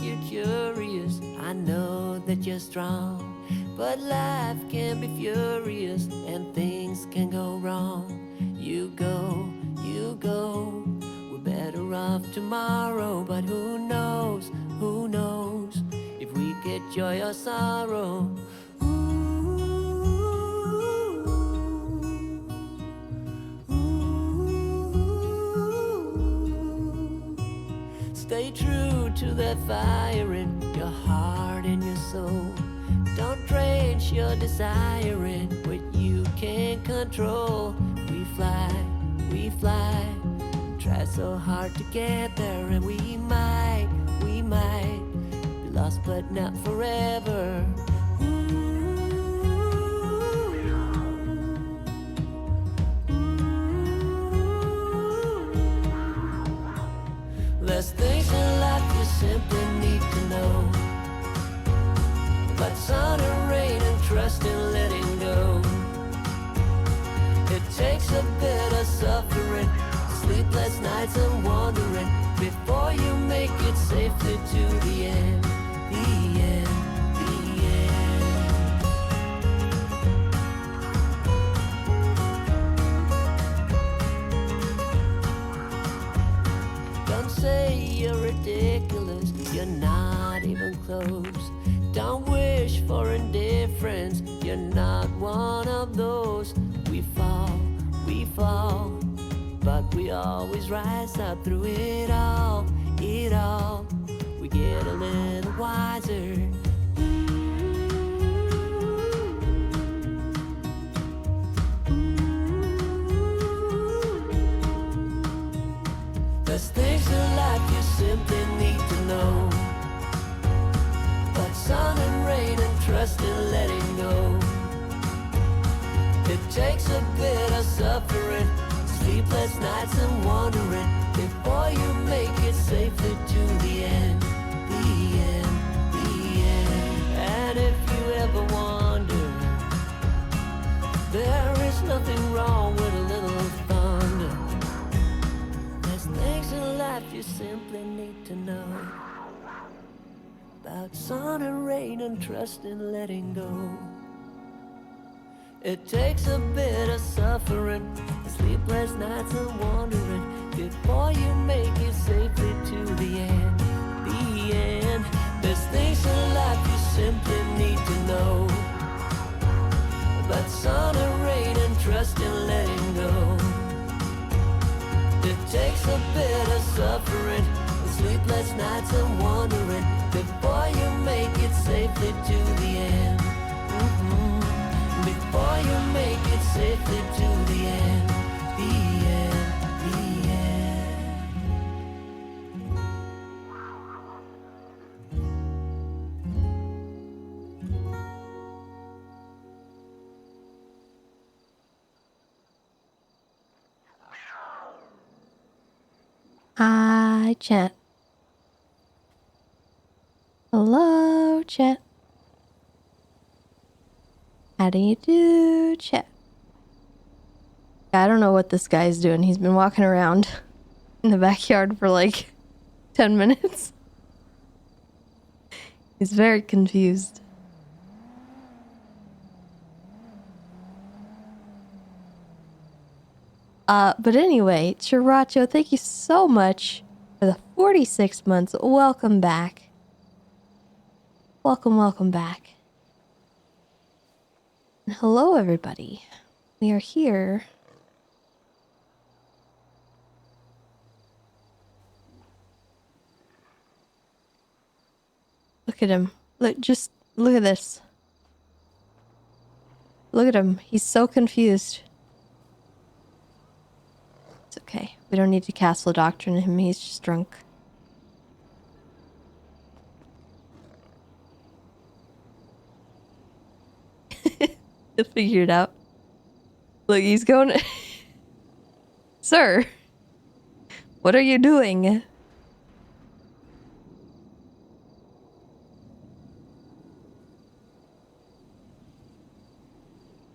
you're curious. I know that you're strong, but life can be furious and things can go wrong. You go, we're better off tomorrow, but who knows if we get joy or sorrow. Stay true to that fire in your heart and your soul. Don't drench your desire in what you can't control. We fly, try so hard to get there, and we might be lost but not forever. There's things in life you simply need to know about sun and rain and trust and letting go. It takes a bit of suffering, sleepless nights and wandering before you make it safely to the end, the end, the end. Don't say you're ridiculous, you're not even close. Don't wish for indifference, you're not one of those. We fall, but we always rise up through it all. We get a little wiser. There's things in life you simply need to know, but sun and rain and trust and letting go. It takes a bit of suffering, sleepless nights and wandering before you make it safely to the end, the end, the end. And if you ever wonder, there is nothing wrong with a little thunder. There's things in life you simply need to know about sun and rain and trust and letting go. It takes a bit of suffering, sleepless nights and wandering before you make it safely to the end, the end. There's things in life you simply need to know about sun and rain and trust and letting go. It takes a bit of suffering, sleepless nights and wandering before you make it safely to the end. Before you make it safely to the end, the end, the end. Hi, chat. Hello, chat. How do you do, chat? I don't know what this guy's doing. He's been walking around in the backyard for like 10 minutes. He's very confused. But anyway, Chiracho, thank you so much for the 46 months. Welcome back. Welcome back. And hello, everybody. We are here. Look at him. Just look at this. Look at him. He's so confused. It's okay. We don't need to castle doctrine him. He's just drunk. He'll figure it out. Look, he's going... Sir! What are you doing?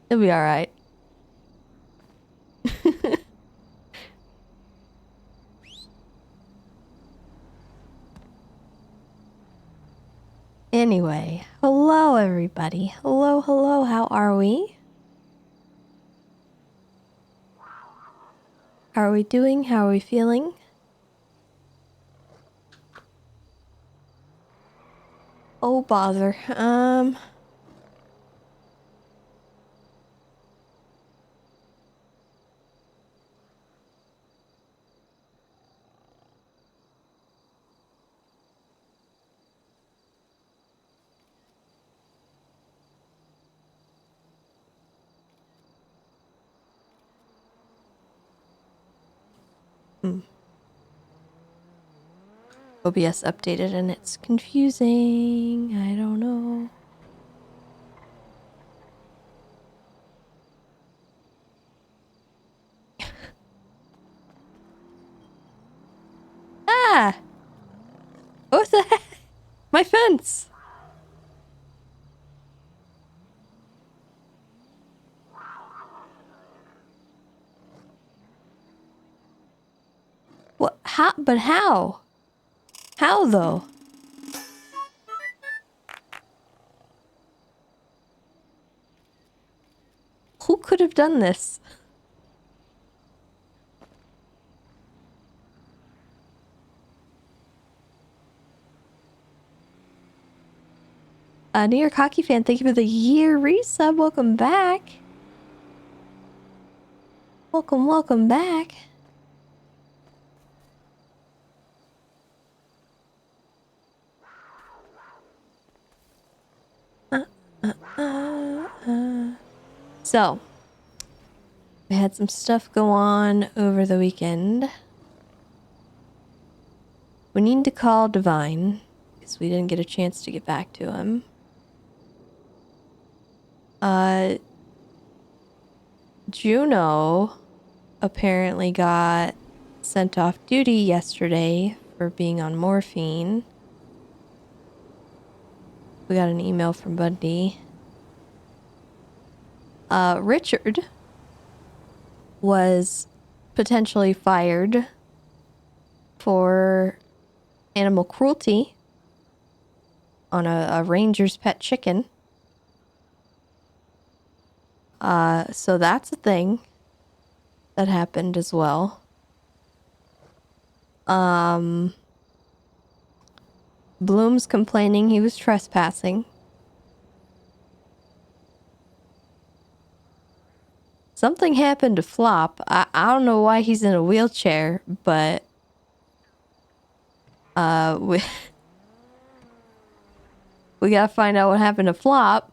He'll be alright. Okay. Hello, everybody. Hello, hello. How are we? How are we doing? How are we feeling? Oh, bother. OBS updated and it's confusing. I don't know. Ah! What the heck? My fence! What? How? But how? How though? Who could have done this? New York hockey fan, thank you for the year resub. Welcome back. Welcome, welcome back. So, we had some stuff go on over the weekend. We need to call Divine because we didn't get a chance to get back to him. Juno apparently got sent off duty yesterday for being on morphine. We got an email from Bundy. Richard was potentially fired for animal cruelty on a ranger's pet chicken. So that's a thing that happened as well. Bloom's complaining he was trespassing. Something happened to Flop. I don't know why he's in a wheelchair, but we we gotta find out what happened to Flop.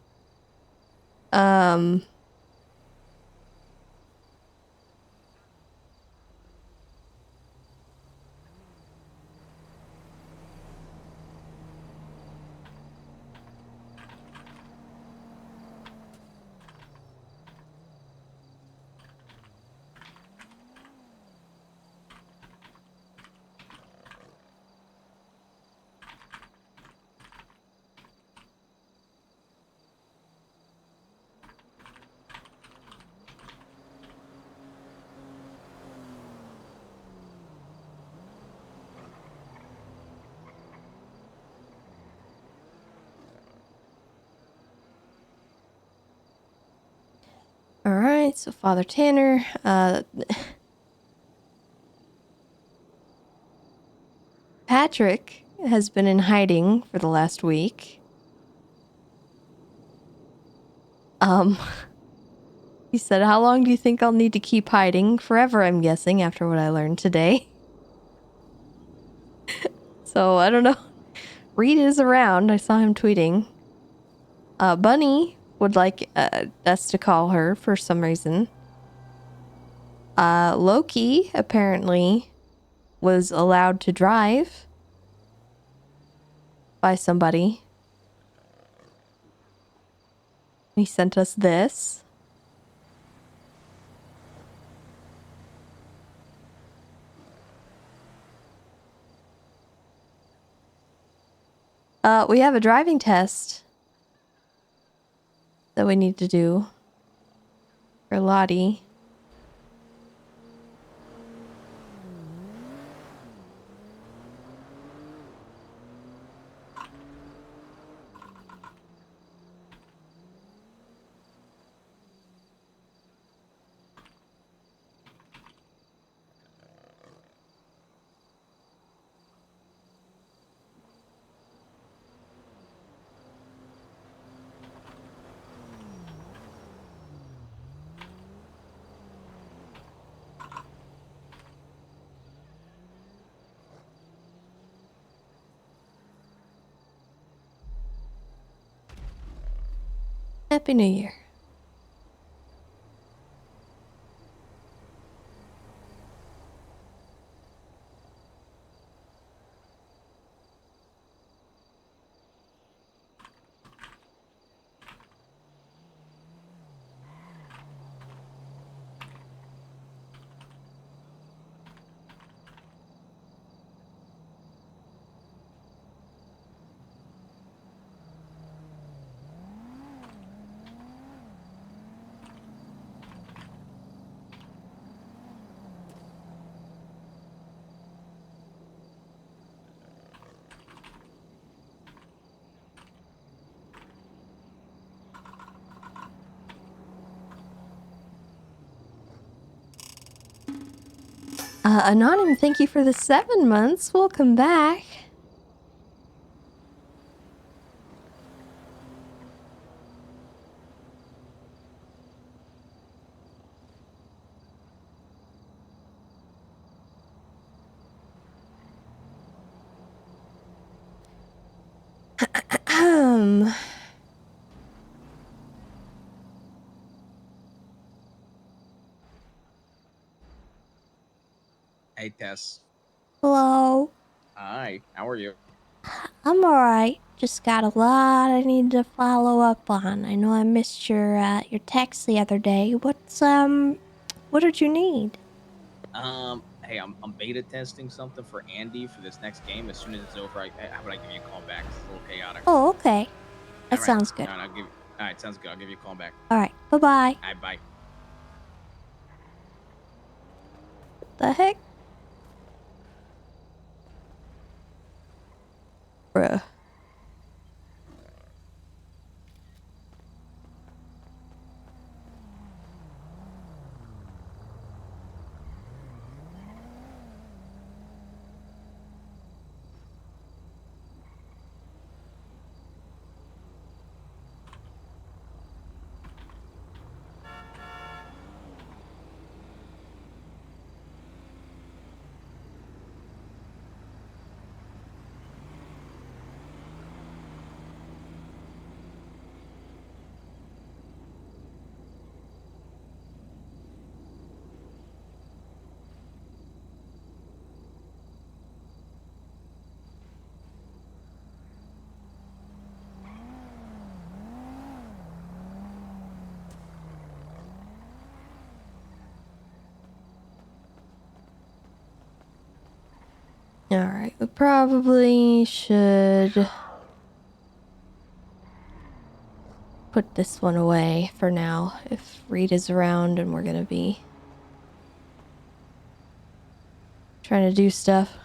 All right, so Father Tanner, Patrick has been in hiding for the last week. He said, "How long do you think I'll need to keep hiding? Forever, I'm guessing, after what I learned today." So, I don't know. Reed is around. I saw him tweeting. Bunny would like us to call her for some reason. Loki apparently was allowed to drive by somebody. He sent us this. We have a driving test that we need to do for Lottie. Happy New Year. Anonym, thank you for the 7 months. Welcome back. Hey, Tess. Hello. Hi, how are you? I'm alright. Just got a lot I need to follow up on. I know I missed your text the other day. What did you need? Hey, I'm beta testing something for Andy for this next game. As soon as it's over, how about I give you a call back? It's a little chaotic. Oh, okay. That All right. sounds good. All right, all right, sounds good. I'll give you a call back. Alright, bye-bye. All right, bye. The heck? Bruh. Alright, we probably should put this one away for now if Rita's around and we're gonna be trying to do stuff.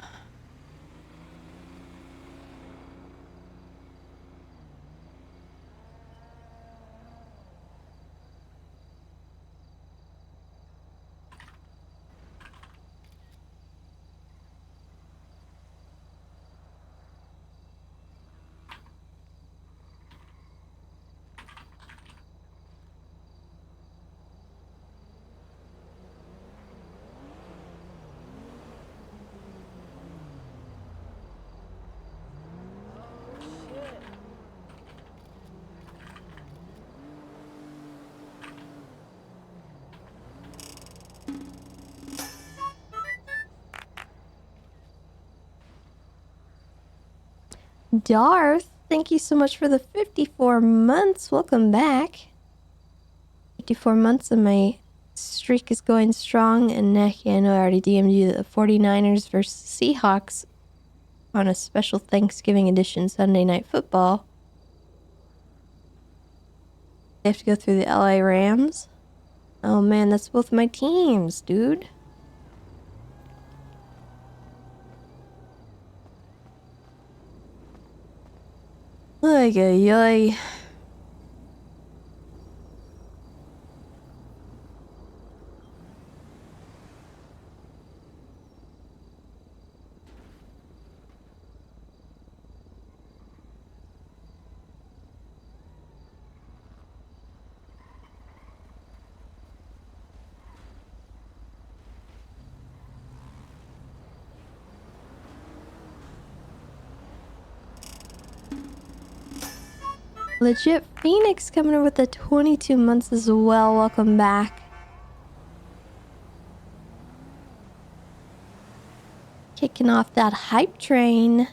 Darth, thank you so much for the 54 months. Welcome back. 54 months and my streak is going strong. And Nakkida, I know I already DM'd you the 49ers versus Seahawks on a special Thanksgiving edition Sunday Night Football. They have to go through the LA Rams. Oh man, that's both my teams, dude. Ay, ay, ay. Legit Phoenix coming in with the 22 months as well. Welcome back. Kicking off that hype train.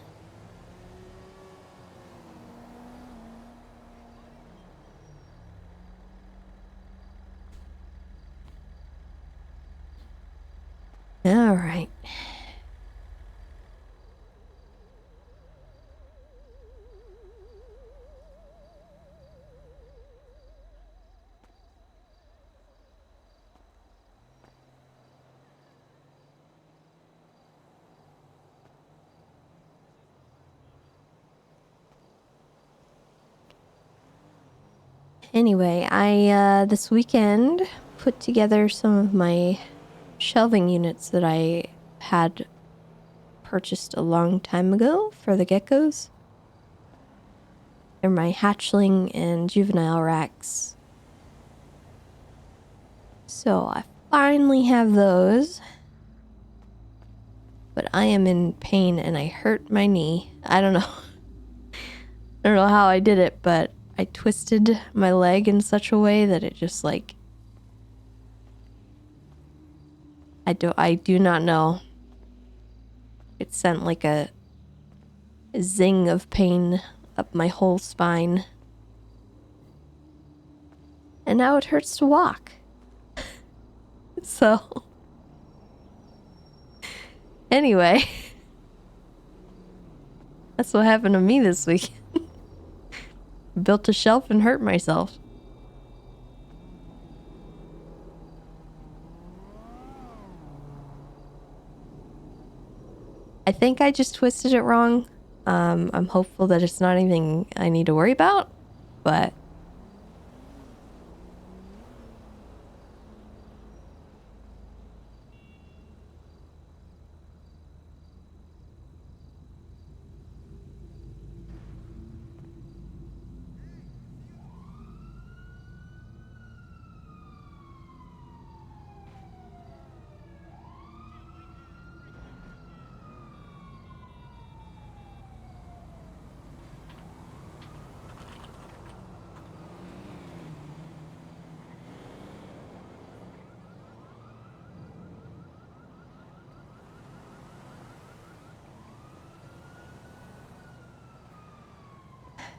All right. Anyway, I this weekend put together some of my shelving units that I had purchased a long time ago for the geckos. They're my hatchling and juvenile racks. So I finally have those. But I am in pain and I hurt my knee. I don't know. I don't know how I did it, but I twisted my leg in such a way that it just like I do not know. It sent like a zing of pain up my whole spine. And now it hurts to walk. So anyway, that's what happened to me this week. Built a shelf and hurt myself. I think I just twisted it wrong. I'm hopeful that it's not anything I need to worry about, but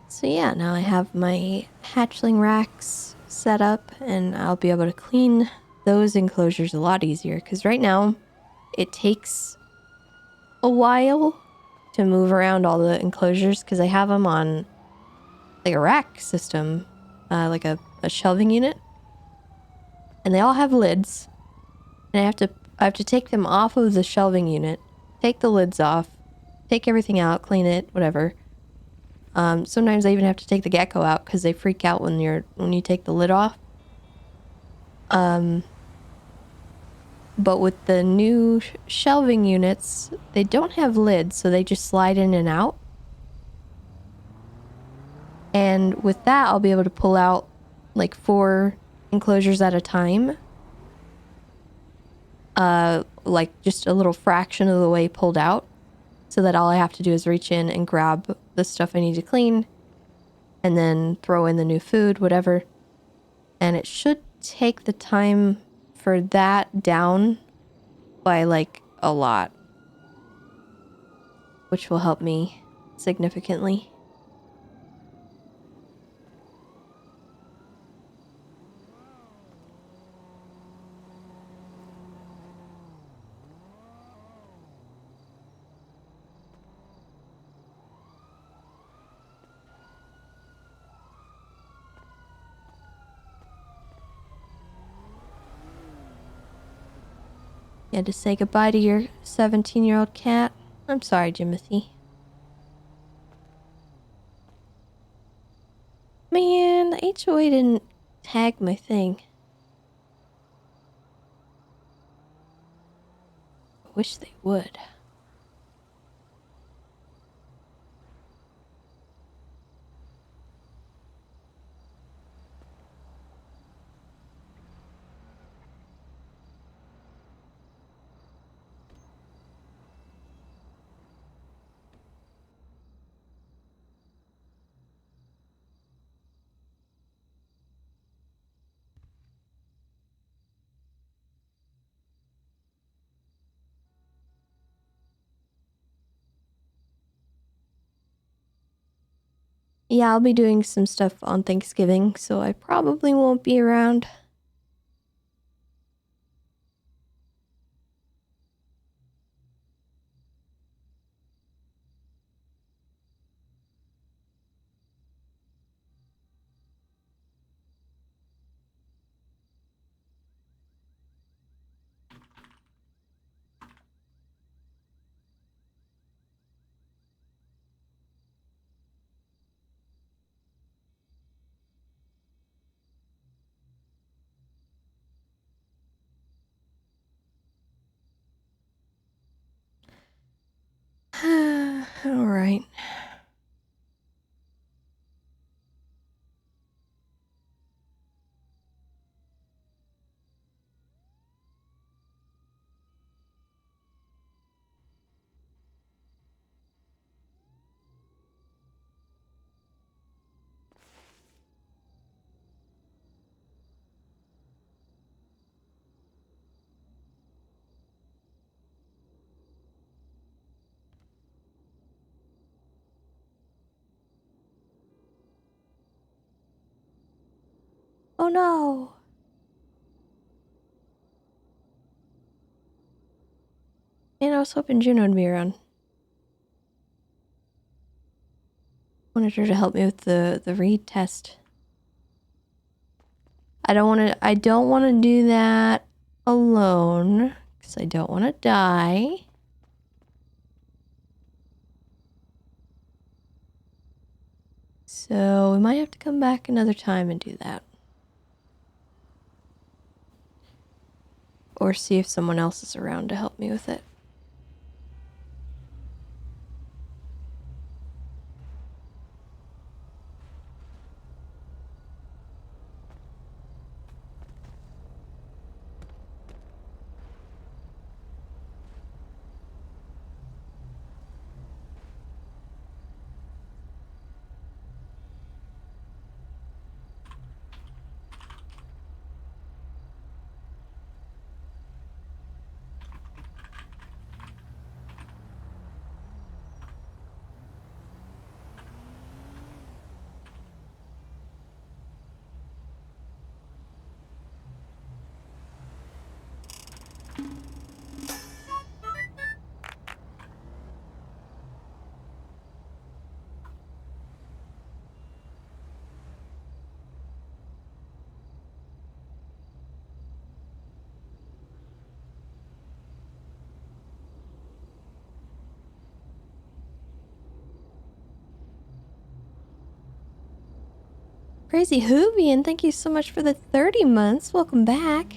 so yeah, now I have my hatchling racks set up and I'll be able to clean those enclosures a lot easier because right now it takes a while to move around all the enclosures because I have them on like a rack system, like a shelving unit, and they all have lids, and I have to take them off of the shelving unit, take the lids off, take everything out, clean it, whatever. Sometimes I even have to take the gecko out because they freak out when you take the lid off. But with the new shelving units, they don't have lids, so they just slide in and out. And with that, I'll be able to pull out like 4 enclosures at a time. Like just a little fraction of the way pulled out, so that all I have to do is reach in and grab the stuff I need to clean and then throw in the new food, whatever. And it should take the time for that down by like a lot, which will help me significantly. You had to say goodbye to your 17-year-old cat. I'm sorry, Jimothy. Man, the HOA didn't tag my thing. I wish they would. Yeah, I'll be doing some stuff on Thanksgiving, so I probably won't be around. All right. Oh no. Man, I was hoping Juno would be around. Wanted her to help me with the read test. I don't want to do that alone because I don't want to die. So we might have to come back another time and do that. Or see if someone else is around to help me with it. Crazy Hoovian, thank you so much for the 30 months. Welcome back.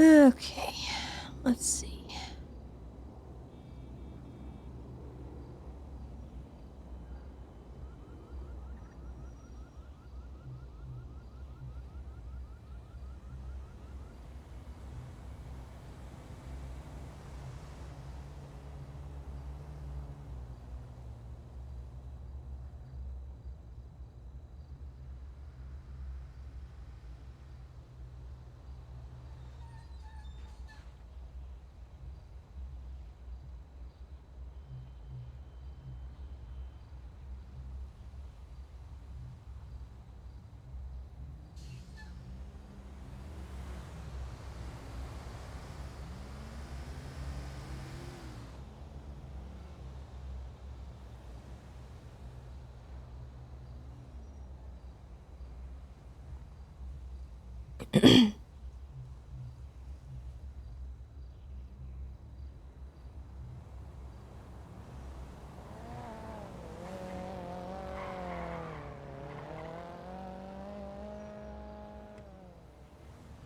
Okay, let's see.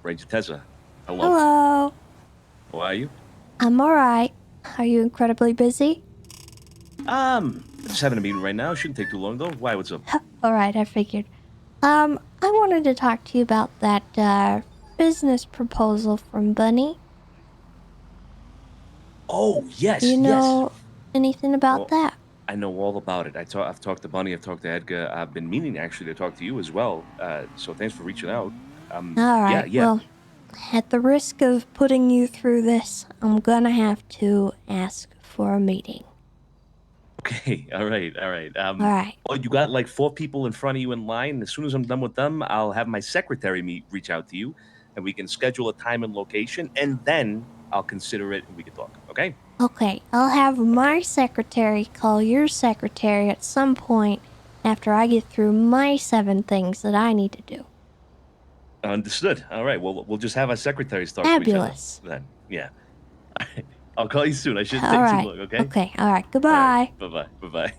Ranger Tessa, hello. Hello. How are you? I'm alright. Are you incredibly busy? Just having a meeting right now. Shouldn't take too long though. Why? What's up? Alright, I figured. I wanted to talk to you about that, business proposal from Bunny. Oh yes, Do you know anything about that? I know all about it. I've talked to Bunny. I've talked to Edgar. I've been meaning actually to talk to you as well. So thanks for reaching out. Alright, Yeah. well, At the risk of putting you through this, I'm gonna have to ask for a meeting. Okay, all right, all right. All right. Well, you got like 4 people in front of you in line. As soon as I'm done with them, I'll have my secretary reach out to you, and we can schedule a time and location, and then I'll consider it and we can talk. Okay? Okay, I'll have my secretary call your secretary at some point after I get through my 7 things that I need to do. Understood. All right. Well, we'll just have our secretaries talk to each other Fabulous. then. Yeah. I'll call you soon. I shouldn't All take too right. long. Okay. Okay, all right. All Goodbye. right. Bye bye. Bye bye.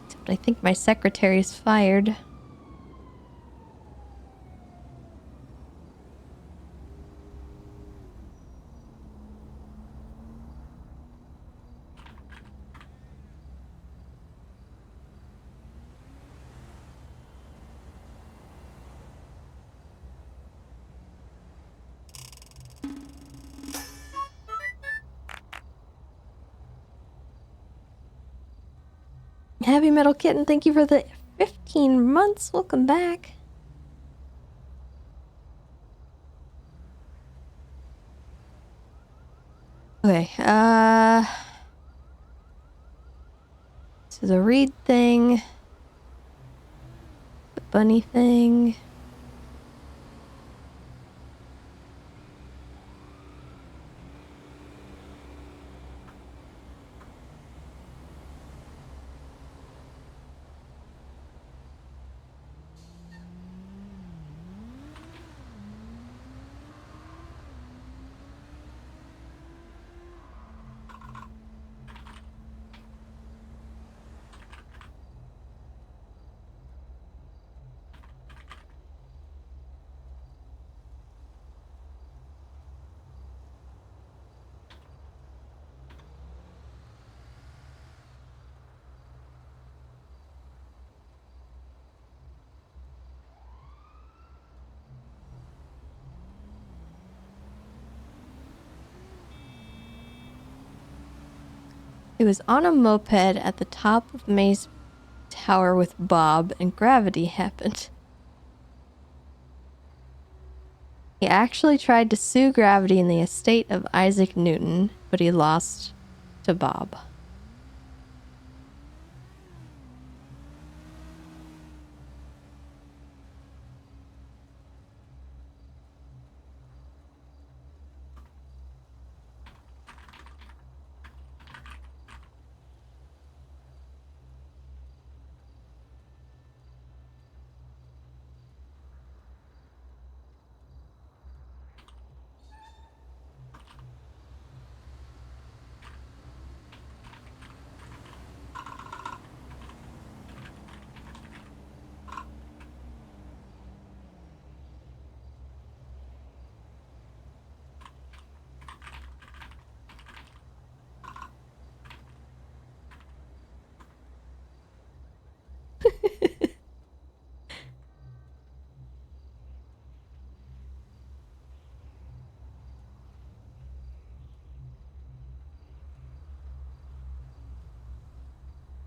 Except I think my secretary's fired. Heavy Metal Kitten, thank you for the 15 months. Welcome back. Okay, this is a read thing. The bunny thing. He was on a moped at the top of Maze Tower with Bob, and gravity happened. He actually tried to sue gravity in the estate of Isaac Newton, but he lost to Bob.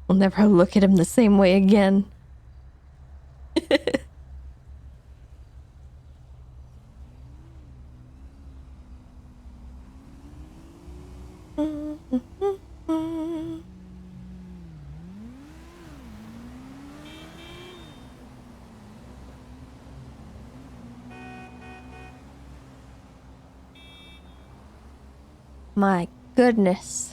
I'll never look at him the same way again. My goodness.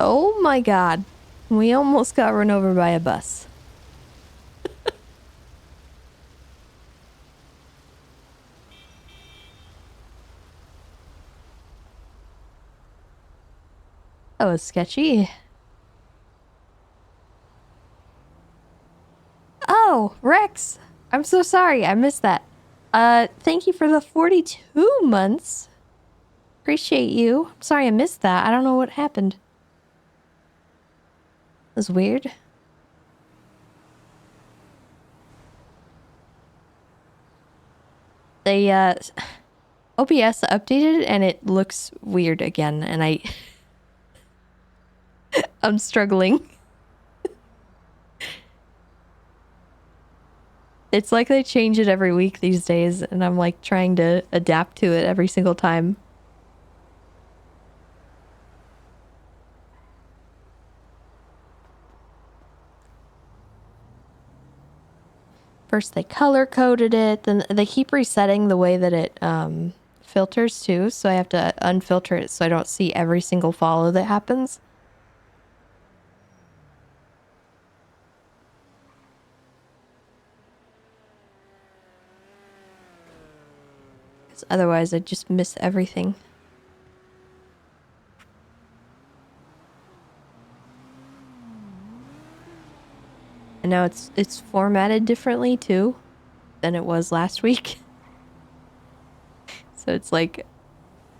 Oh my god. We almost got run over by a bus. That was sketchy. Oh, Rex. I'm so sorry. I missed that. Thank you for the 42 months. Appreciate you. I'm sorry I missed that. I don't know what happened. It was weird. They OBS updated and it looks weird again, and I'm struggling. It's like they change it every week these days, and I'm like trying to adapt to it every single time. First they color coded it, then they keep resetting the way that it filters too, so I have to unfilter it so I don't see every single follow that happens. Because otherwise I'd just miss everything. And now it's formatted differently too than it was last week. So it's like,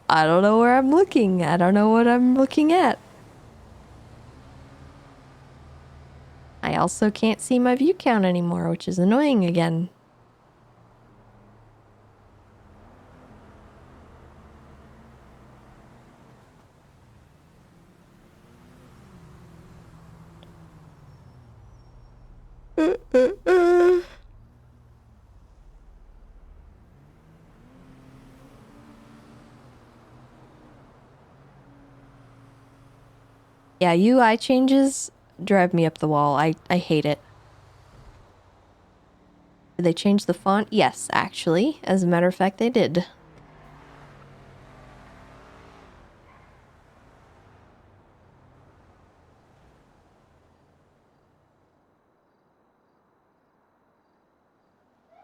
I don't know where I'm looking. I don't know what I'm looking at. I also can't see my view count anymore, which is annoying again. Yeah, UI changes drive me up the wall. I hate it. Did they change the font? Yes, actually. As a matter of fact, they did.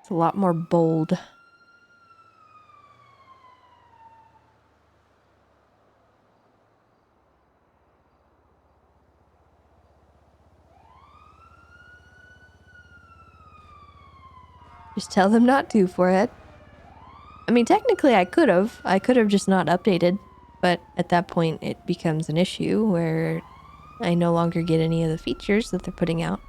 It's a lot more bold. Just tell them not to for it. I mean, technically I could have. I could have just not updated. But at that point, it becomes an issue where I no longer get any of the features that they're putting out.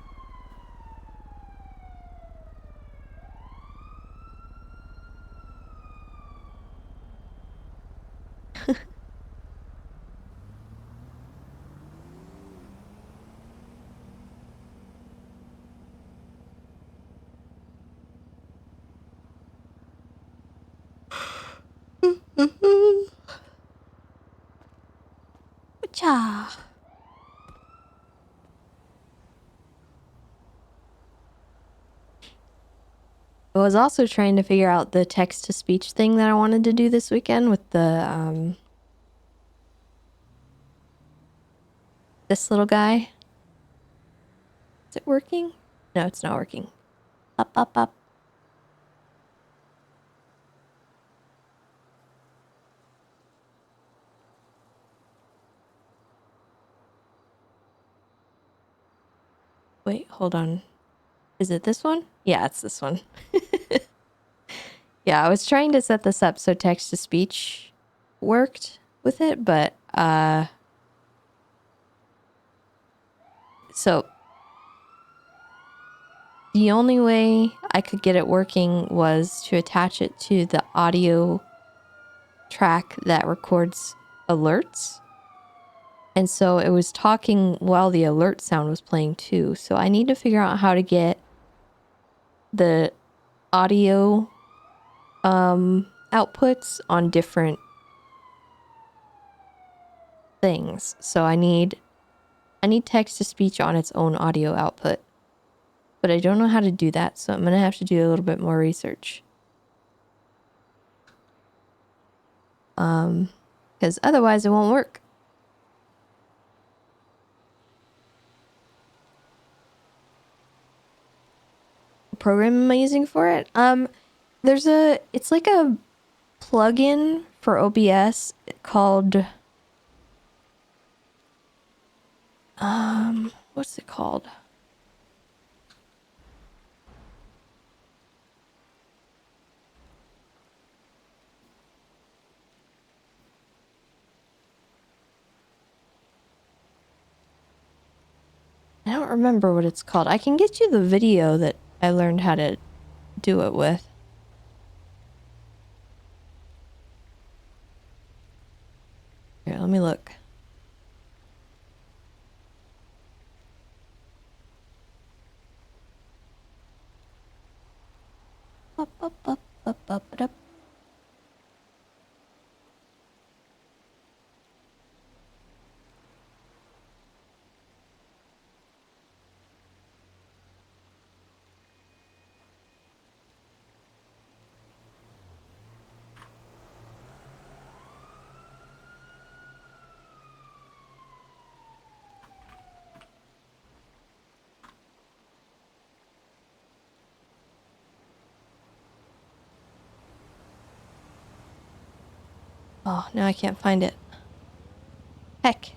Cha. I was also trying to figure out the text-to-speech thing that I wanted to do this weekend with the, this little guy. Is it working? No, it's not working. Up, up, up. Wait, hold on. Is it this one? Yeah, it's this one. Yeah, I was trying to set this up so text-to-speech worked with it, but, so the only way I could get it working was to attach it to the audio track that records alerts. And so it was talking while the alert sound was playing too. So I need to figure out how to get the audio outputs on different things. So I need text to speech on its own audio output. But I don't know how to do that, so I'm going to have to do a little bit more research. Because otherwise it won't work. What program am I using for it? It's like a plugin for OBS called, what's it called? I don't remember what it's called. I can get you the video that I learned how to do it with. Here, let me look. Up, up, up, up, up, up. Oh, now I can't find it. Heck.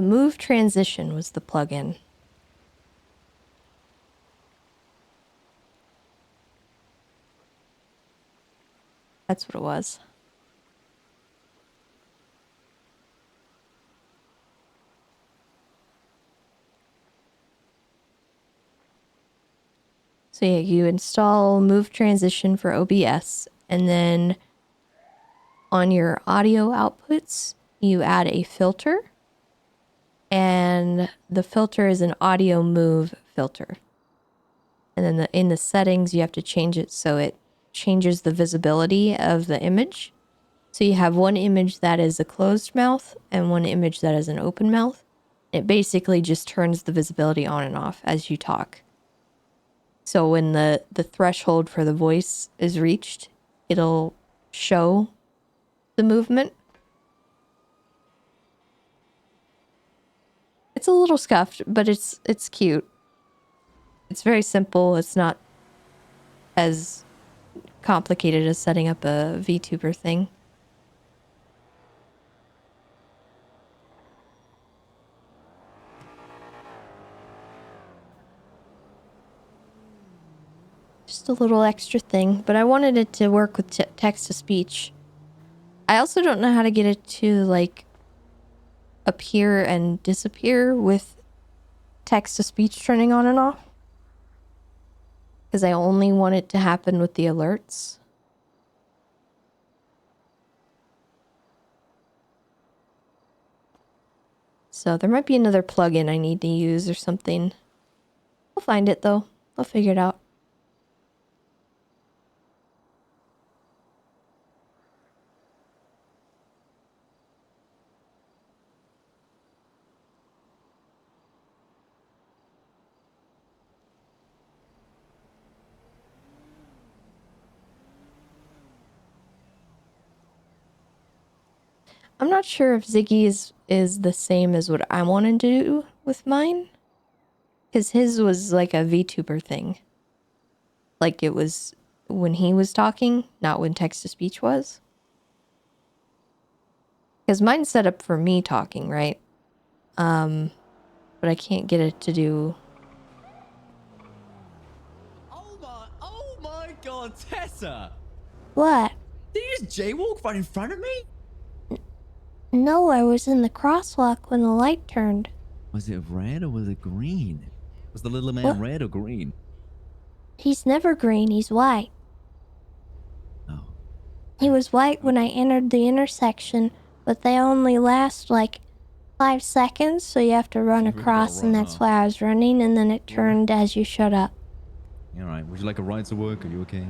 Move transition was the plugin. That's what it was. So yeah, you install Move Transition for OBS, and then on your audio outputs, you add a filter, and the filter is an audio move filter. And then in the settings, you have to change it so it changes the visibility of the image. So you have one image that is a closed mouth and one image that is an open mouth. It basically just turns the visibility on and off as you talk. So when the threshold for the voice is reached, it'll show the movement. It's a little scuffed, but it's cute. It's very simple. It's not as complicated as setting up a VTuber thing. Just a little extra thing, but I wanted it to work with text to speech. I also don't know how to get it to like appear and disappear with text to speech turning on and off, because I only want it to happen with the alerts. So there might be another plugin I need to use or something. I'll find it though. I'll figure it out. I'm not sure if Ziggy is the same as what I want to do with mine. Because his was like a VTuber thing. Like it was when he was talking, not when text-to-speech was. Because mine's set up for me talking, right? But I can't get it to do... Oh my god, Tessa! What? Did you just jaywalk right in front of me? No, I was in the crosswalk when the light turned. Was it red or was it green? Was the little man What? red or green? He's never green, he's white. Oh. He was white when I entered the intersection, but they only last like 5 seconds, so you have to run You really across, gotta and run, that's huh? why I was running, and then it turned as you shut up. Alright, would you like a ride to work? Are you okay?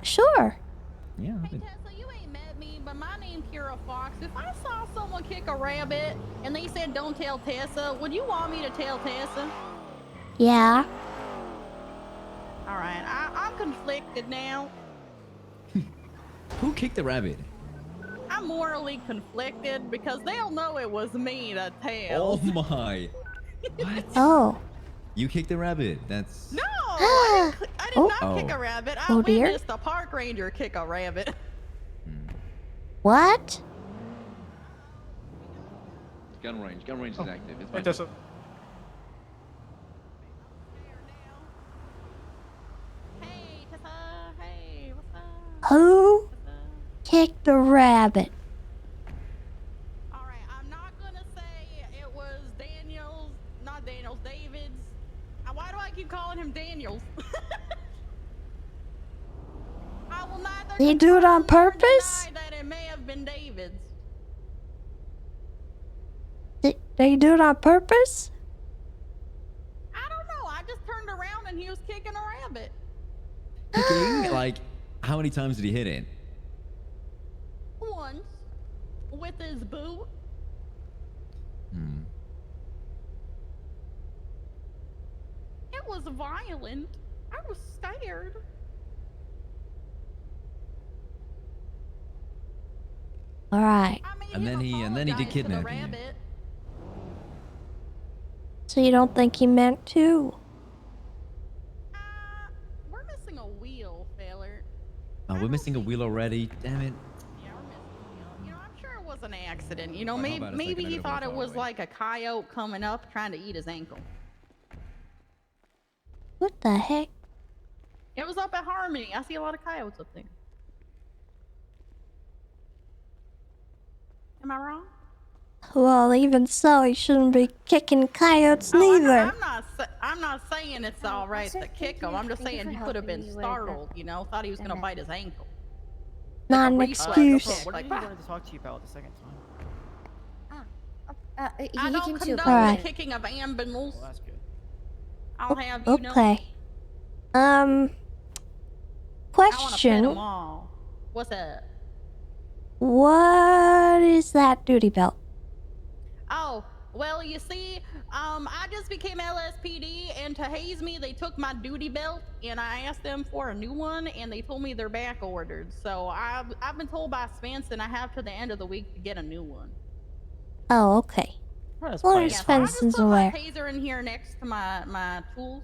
Sure. Yeah, I Hey think... Tessa, you ain't met me, but my name's Kira Fox. If I saw someone kick a rabbit and they said don't tell Tessa, would you want me to tell Tessa? Yeah. Alright, I'm conflicted now. Who kicked the rabbit? I'm morally conflicted because they'll know it was me to Oh tell. my! What? Oh. You kicked the rabbit. That's... No! I did Oh. not kick Oh. a rabbit. I Oh, dear. witnessed a park ranger kick a rabbit. What? Gun range is active. It's Hey, fine. Tessa. the rabbit? All right, I'm not gonna say it was Daniels, not Daniels, David's. Why do I keep calling him Daniels? I will neither. Did he do it on confirm nor purpose? deny that it may have been David's. Did he do it on purpose? I don't know. I just turned around and he was kicking a rabbit. Kicking? Like, how many times did he hit it? Once with his boot. Hmm. It was violent. I was scared. All right. I made And him then he did apologize to the kidnapping you. rabbit. So you don't think he meant to? We're missing a wheel, Failure. Oh, we're missing a wheel already. Damn it. Yeah, we're missing a wheel. You know, I'm sure it was an accident. You know, Alright, hold on a maybe second, I he gotta thought walk it all the was way. like a coyote coming up trying to eat his ankle. What the heck? It was up at Harmony. I see a lot of coyotes up there. Am I wrong? Well, even so, he shouldn't be kicking coyotes Oh, neither. I'm not saying it's all right to kick him. I'm just saying he could have been startled. You know, thought he was gonna bite his ankle. Not an Like a reflex. excuse. What Like, did you wanted to talk to you about the second time? I He don't came condone to the Alright. kicking of animals. Well, that's good. I'll have you know. Okay. I want to pet Question. them all. What's up? What is that duty belt? Oh, well, you see, I just became LSPD, and to haze me, they took my duty belt, and I asked them for a new one, and they told me they're back ordered. So I've been told by Spence, and I have to the end of the week to get a new one. Oh, okay. That's Well, plenty there's of So I time. just Fenton's put my aware. taser in here next to my tools.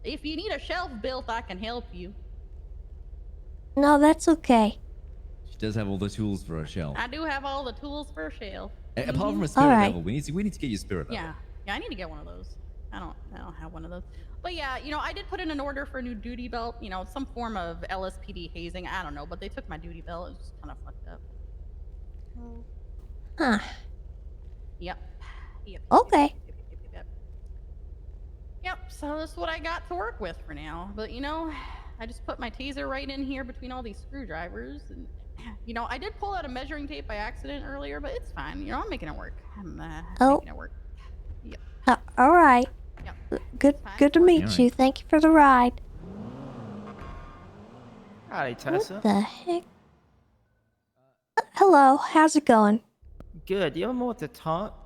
If you need a shelf built, I can help you. No, that's okay. She does have all the tools for a shelf. I do have all the tools for a shelf. Apart from a spirit Alright. level, we need to get you spirit level. Yeah, I need to get one of those. I don't have one of those. But yeah, you know, I did put in an order for a new duty belt. You know, some form of LSPD hazing. I don't know, but they took my duty belt. It was kind of fucked up. Huh. Yep. Yep. Okay. Yep. So that's what I got to work with for now. But you know, I just put my taser right in here between all these screwdrivers, and you know, I did pull out a measuring tape by accident earlier, but it's fine. You know, I'm making it work. I'm making it work. Yep. All right. Yep. Good to meet Alright. you. Thank you for the ride. Howdy, Tessa. What the heck? Hello. How's it going? Good. Do you have a moment to talk?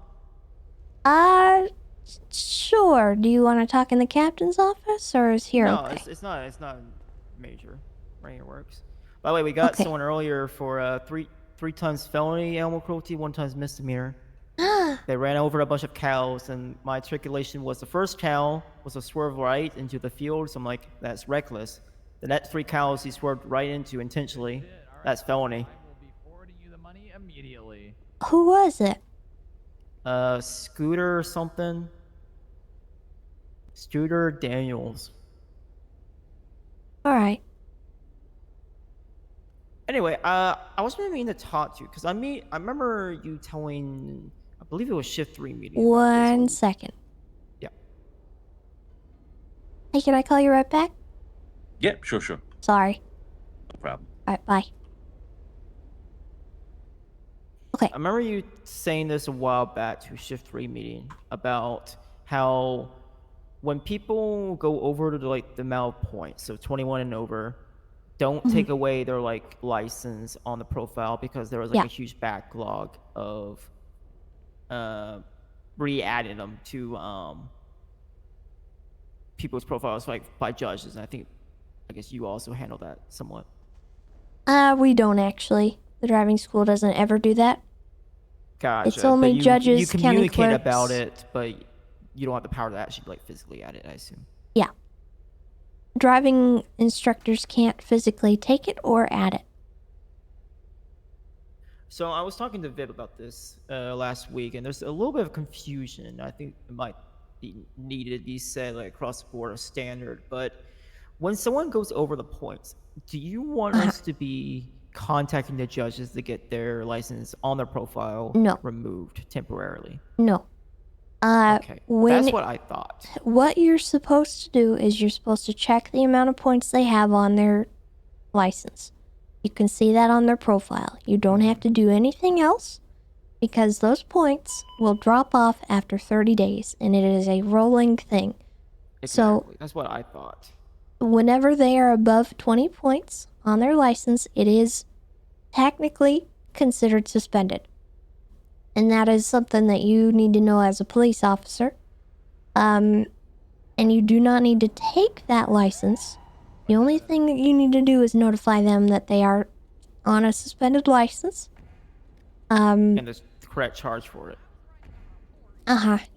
Sure. Do you want to talk in the captain's office, or is here No, okay? it's not major. Right here works. By the way, we got Okay. someone earlier for three times felony animal cruelty, 1 times misdemeanor. They ran over a bunch of cows, and my articulation was the first cow was a swerve right into the field, so I'm like, that's reckless. The next 3 cows he swerved right into intentionally. That's felony. I will be forwarding you the money immediately. Who was it? Scooter or something. Scooter Daniels. All right. Anyway, I was really meaning to talk to you because I remember you telling, I believe it was shift 3 meeting. about this. 1 second. Yeah. Hey, can I call you right back? Yeah, sure. Sorry. No problem. All right. Bye. Okay. I remember you saying this a while back to shift 3 meeting about how when people go over to like the amount of points, so 21 and over, don't take away their like license on the profile because there was like a huge backlog of re-adding them to people's profiles like by judges. And I guess you also handle that somewhat. We don't actually. The driving school doesn't ever do that. Gotcha. It's only But you judges, county communicate clerks. about it, but you don't have the power to actually like physically add it, I assume. Yeah. Driving instructors can't physically take it or add it. So I was talking to Viv about this last week, and there's a little bit of confusion. I think it might be needed to be said like across the board, a standard. But when someone goes over the points, do you want us to be contacting the judges to get their license on their profile No. removed temporarily. No. Okay, When that's what I thought. what you're supposed to do is you're supposed to check the amount of points they have on their license. You can see that on their profile. You don't have to do anything else because those points will drop off after 30 days and it is a rolling thing. So Exactly. That's what I thought. whenever they are above 20 points on their license, it is technically considered suspended. And that is something that you need to know as a police officer. And you do not need to take that license. The only thing that you need to do is notify them that they are on a suspended license. And there's the correct charge for it.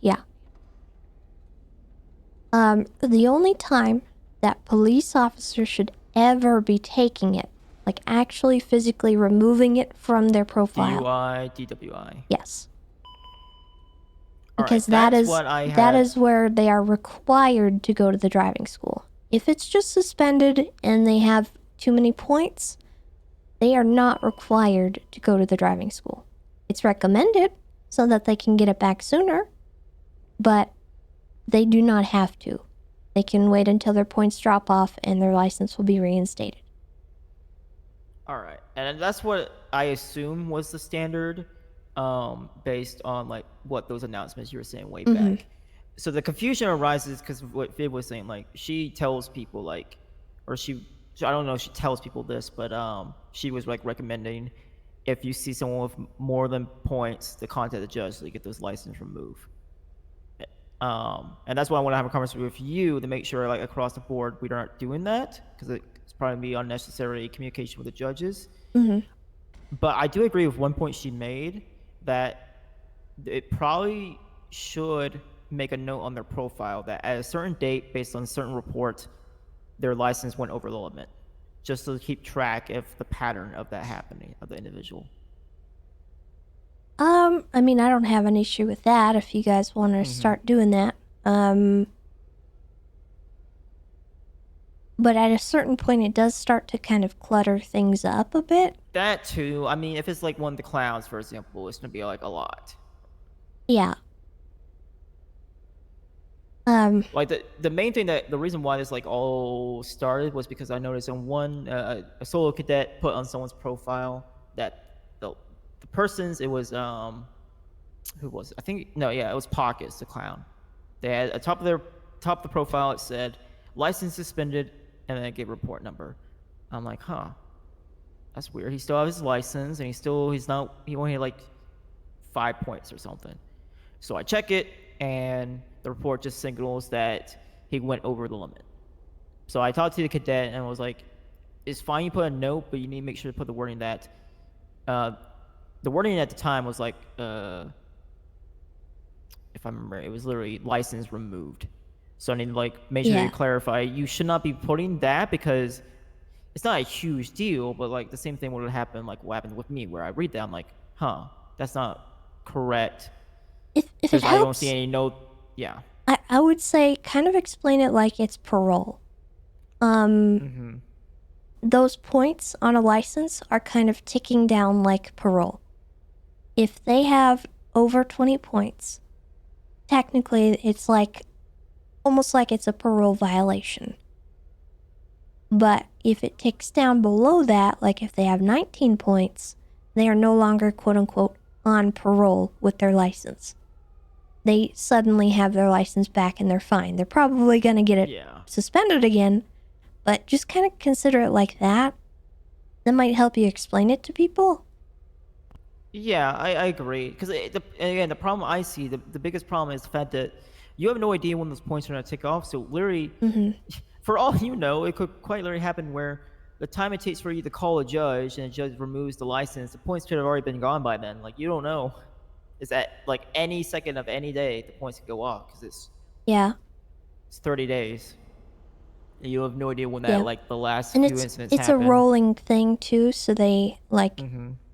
Yeah. The only time that police officers should ever be taking it, like actually physically removing it from their profile. DUI, DWI. Yes. All Because right, that that's is what I that had. is where they are required to go to the driving school. If it's just suspended and they have too many points, they are not required to go to the driving school. It's recommended so that they can get it back sooner, but they do not have to. They can wait until their points drop off and their license will be reinstated. All right, and that's what I assume was the standard, based on like what those announcements you were saying way back. So the confusion arises because what Viv was saying, like she tells people like, or I don't know if she tells people this, but she was like recommending if you see someone with more than points to contact the judge so you get those license removed. And that's why I want to have a conversation with you to make sure like across the board we aren't doing that because it's probably be unnecessary communication with the judges. But I do agree with one point she made that it probably should make a note on their profile that at a certain date, based on certain report, their license went over the limit, just to keep track of the pattern of that happening of the individual. I mean, I don't have an issue with that if you guys want to start doing that. But at a certain point, it does start to kind of clutter things up a bit. That too. I mean, if it's like one of the clowns, for example, it's gonna be like a lot. Yeah. Like the main thing the reason why this like all started was because I noticed on one a solo cadet put on someone's profile that the person's it was who was it? I think no yeah it was Pockets the clown. They had at top of the profile it said license suspended and then it gave report number. I'm like, huh, that's weird. He still has his license and he only had like 5 points or something. So I check it and the report just signals that he went over the limit. So I talked to the cadet and I was like, it's fine you put a note, but you need to make sure to put the wording that the wording at the time was like if I remember it was literally license removed. So I need to like make sure you clarify you should not be putting that because it's not a huge deal, but like the same thing would happen like what happened with me where I read that I'm like, huh, that's not correct. If it helps, I don't see any note. Yeah. I would say kind of explain it like it's parole. Those points on a license are kind of ticking down like parole. If they have over 20 points, technically it's like almost like it's a parole violation. But if it ticks down below that, like if they have 19 points, they are no longer quote unquote on parole with their license. They suddenly have their license back and they're fine. They're probably going to get it suspended again, but just kind of consider it like that. That might help you explain it to people. Yeah, I agree. Because again, the problem I see, the biggest problem is the fact that you have no idea when those points are going to tick off. So literally, for all you know, it could quite literally happen where the time it takes for you to call a judge and a judge removes the license, the points could have already been gone by then. Like, you don't know. Is that like any second of any day the points could go off because it's 30 days. And you have no idea when that like the last and few incidents it's happen. a rolling thing too, so they like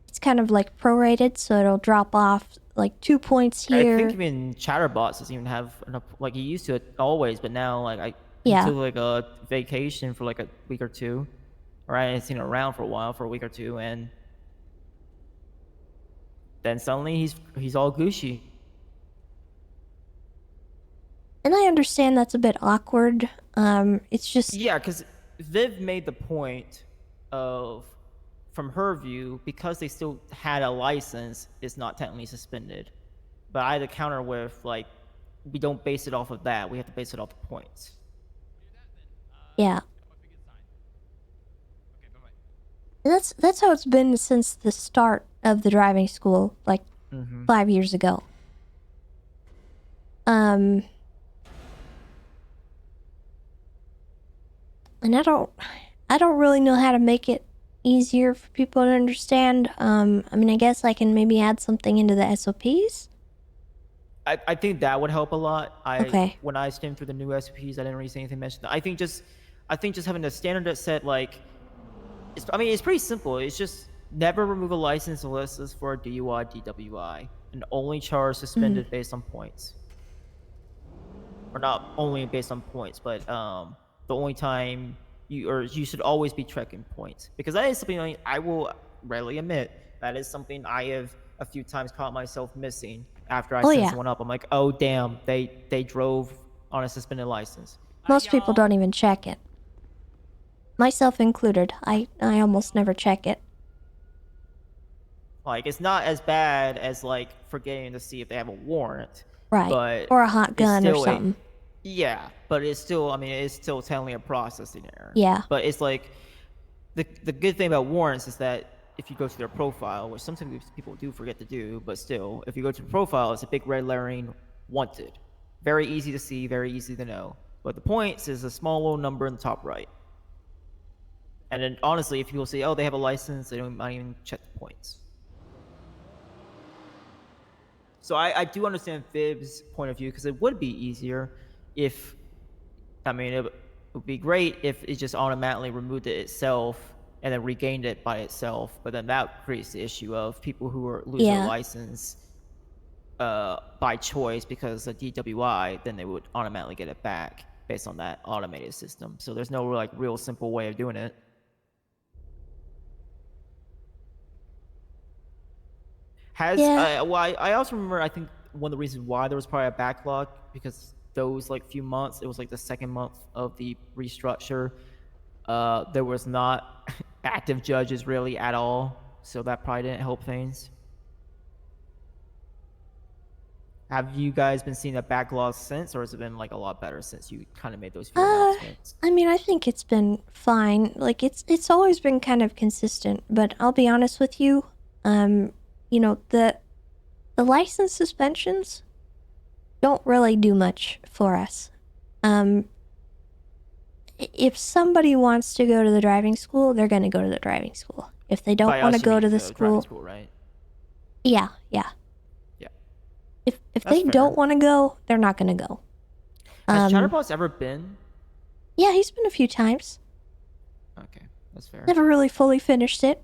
it's kind of like prorated, so it'll drop off like 2 points here. I think even Chatterbox doesn't even have enough. Like he used to it always, but now like he took like a vacation for like a week or two, or I hadn't seen him around for a while, for a week or two, and then suddenly he's all Gucci. And I understand that's a bit awkward. It's just Yeah, because Viv made the point of, from her view, because they still had a license, it's not technically suspended. But I had to counter with, like, we don't base it off of that. We have to base it off the points. yeah. That's how it's been since the start of the driving school, like 5 years ago. And I don't really know how to make it easier for people to understand. I mean, I guess I can maybe add something into the SOPs. I think that would help a lot. Okay. When I skimmed through the new SOPs, I didn't really see anything mentioned. I think just having a standard that said, like, it's pretty simple. It's just never remove a license unless it's for a DUI, DWI, and only charge suspended based on points. Or not only based on points, but the only time you should always be checking points, because that is something I will readily admit, that is something I have a few times caught myself missing after I sent someone up. I'm like, oh damn, they drove on a suspended license. Most people don't even check it. Myself included. I almost never check it. Like, it's not as bad as, like, forgetting to see if they have a warrant. Right. But or a hot gun or something. Yeah, but it's still, it's still technically a processing error. Yeah. But it's like, the good thing about warrants is that if you go to their profile, which sometimes people do forget to do, but still, if you go to the profile, it's a big red lettering, wanted. Very easy to see, very easy to know. But the points is a small little number in the top right. And then, honestly, if people say, oh, they have a license, they might even check the points. So I do understand Viv's point of view, because it would be easier if, it would be great if it just automatically removed it itself and then regained it by itself. But then that creates the issue of people who are losing their license by choice because of DWI, then they would automatically get it back based on that automated system. So there's no real simple way of doing it. I also remember, I think one of the reasons why there was probably a backlog, because those few months, it was the second month of the restructure, there was not active judges really at all, so that probably didn't help things. Have you guys been seeing a backlog since, or has it been a lot better since you kind of made those few announcements? I think it's been fine. It's always been kind of consistent, but I'll be honest with you, the license suspensions don't really do much for us. If somebody wants to go to the driving school, they're going to go to the driving school. If they don't want to go to the school, right? Yeah. If they don't want to go, they're not going to go. Has Chatterbox ever been? Yeah, he's been a few times. Okay, that's fair. Never really fully finished it.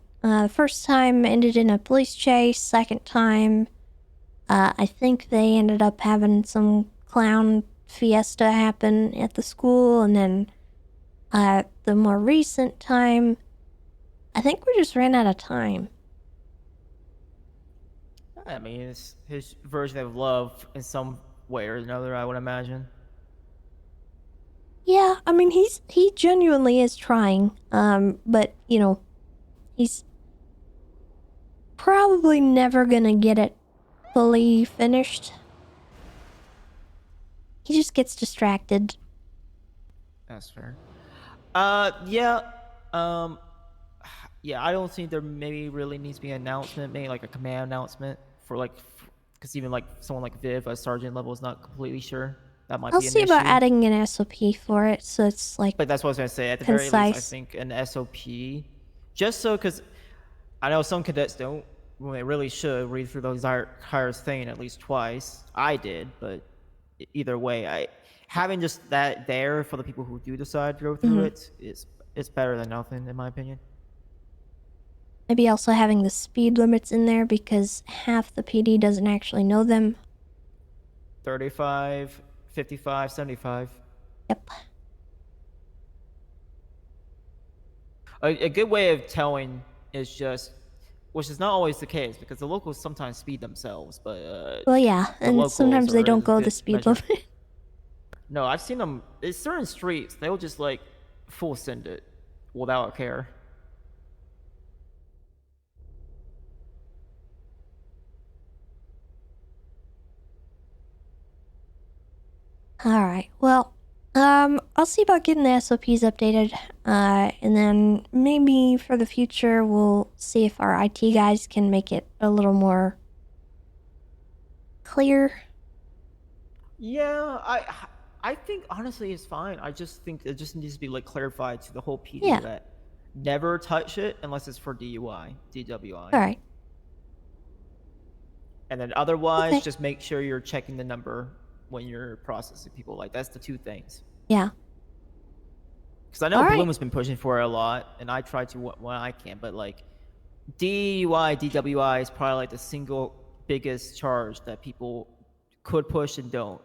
First time ended in a police chase. Second time, I think they ended up having some clown fiesta happen at the school. And then the more recent time, I think we just ran out of time. It's his version of love in some way or another, I would imagine. Yeah, he genuinely is trying. But, he's probably never gonna get it fully finished. He just gets distracted. That's fair. I don't think there maybe really needs to be an announcement, maybe a command announcement for because even someone like Viv, a sergeant level, is not completely sure. That might be an issue. I'll see about adding an SOP for it, so it's But that's what I was gonna say. At the concise. very least, I think an SOP, just so, because I know some cadets don't, when they really should, read through those hires thing at least twice. I did, but either way, having just that there for the people who do decide to go through it's better than nothing, in my opinion. Maybe also having the speed limits in there, because half the PD doesn't actually know them. 35, 55, 75. Yep. A good way of telling is just, which is not always the case because the locals sometimes speed themselves, but Well, yeah, the and locals sometimes they are don't a go the good speed measure. limit. No, I've seen them. In certain streets, they'll just like full send it without a care. All right. Well, I'll see about getting the SOPs updated. And then maybe for the future, we'll see if our IT guys can make it a little more clear. Yeah, I think honestly it's fine. I just think it just needs to be like clarified to the whole PD Yeah. that never touch it unless it's for DUI, DWI. All right. And then otherwise, Okay. just make sure you're checking the number when you're processing people. Like that's the two things. Yeah. Because I know All right. Bloom has been pushing for it a lot, and I try to when I can, but like DUI, DWI is probably like the single biggest charge that people could push and don't.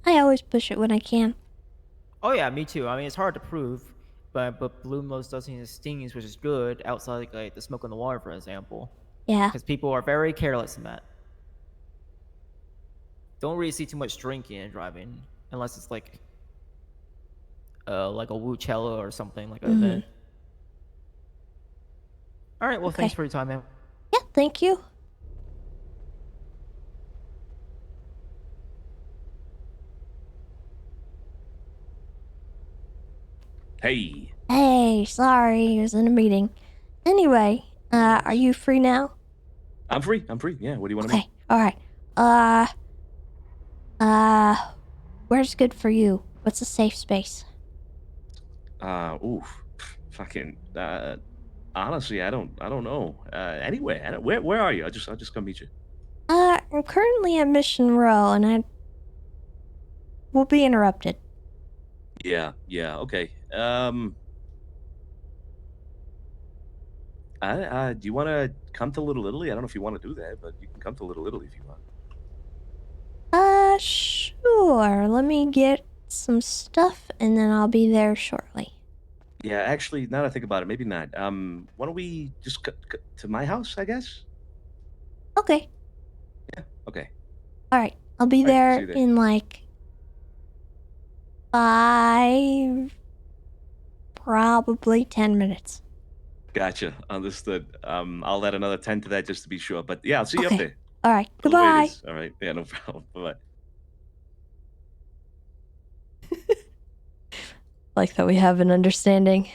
I always push it when I can. Oh yeah, me too. I mean, it's hard to prove, but Bloom most doesn't use stings, which is good outside like the smoke in the water, for example. Yeah. Because people are very careless in that. Don't really see too much drinking and driving unless it's like a Woo cello or something like an event. All right, well, Okay. thanks for your time, man. Yeah, thank you. Hey. Hey, sorry, I was in a meeting. Anyway, are you free now? I'm free. Yeah, what do you want to know? Okay, alright. Where's good for you? What's a safe space? Oof. Fucking, honestly, I don't know. Anyway, where are you? I'll just come meet you. I'm currently at Mission Row, and I will be interrupted. Yeah, okay. Do you want to come to Little Italy? I don't know if you want to do that, but you can come to Little Italy if you want. Sure. Let me get some stuff, and then I'll be there shortly. Yeah, actually, now that I think about it, maybe not. Why don't we just to my house, I guess? Okay. Yeah, okay. Alright, I'll be All right, there see you there. in like 5, probably 10 minutes. Gotcha. Understood. I'll add another 10 to that just to be sure. But yeah, I'll see you up Okay. there. Alright, For the goodbye. waiters. All right. Yeah, no problem. Bye-bye. Like that we have an understanding.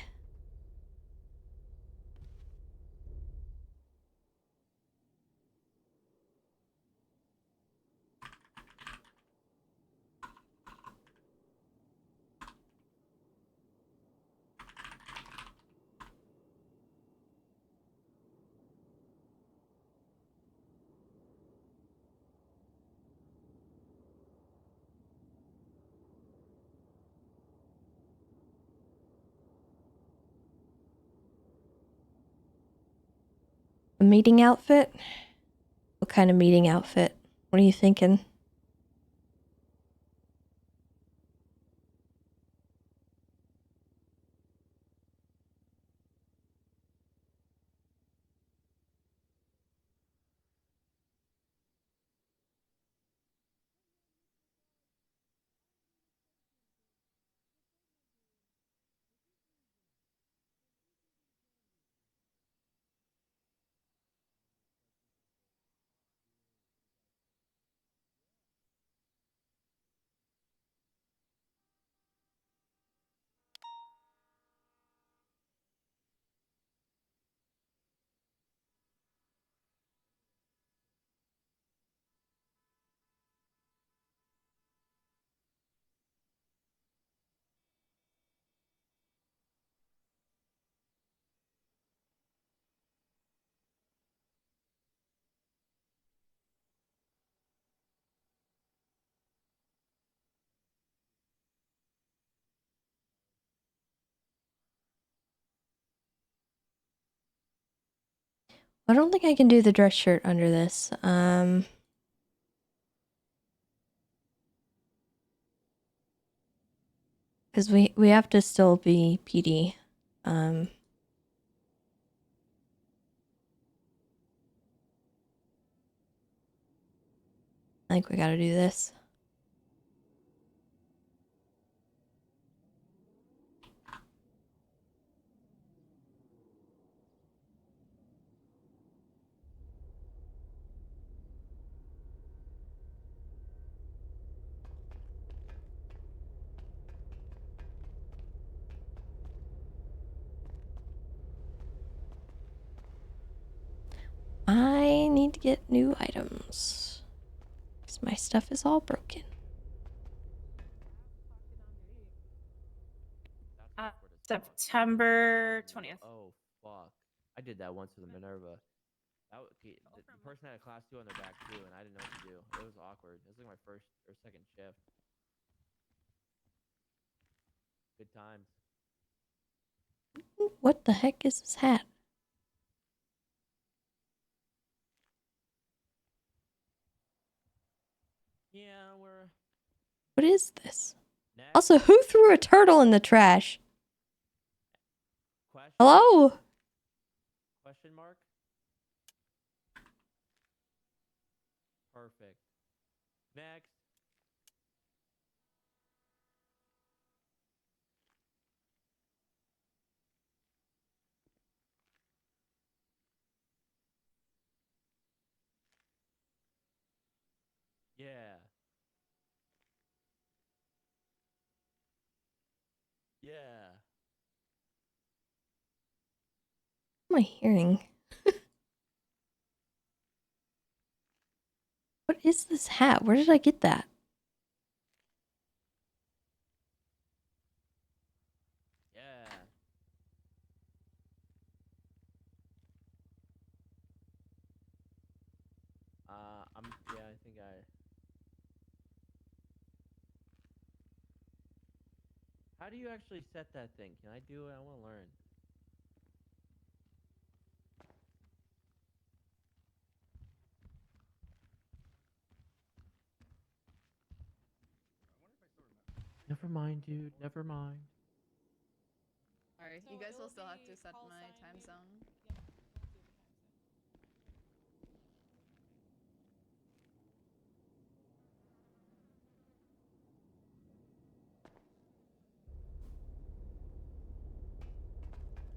A meeting outfit? What kind of meeting outfit? What are you thinking? I don't think I can do the dress shirt under this. Because we have to still be PD. I think we gotta do this. I need to get new items. Because my stuff is all broken. September 20th. Oh fuck! I did that once with the Minerva. The person had a class 2 on their back too, and I didn't know what to do. It was awkward. It was like my first or second shift. Good times. What the heck is this hat? Yeah, we're. What is this? Next. Also, who threw a turtle in the trash? Question? Hello? Question mark? Perfect. Next. Yeah. Yeah. What am I hearing? What is this hat? Where did I get that? Yeah. I think I. How do you actually set that thing? Can I do it? I want to learn. Never mind, dude. Never mind. Alright, you guys will still have to set my time zone.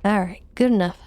Alright, good enough.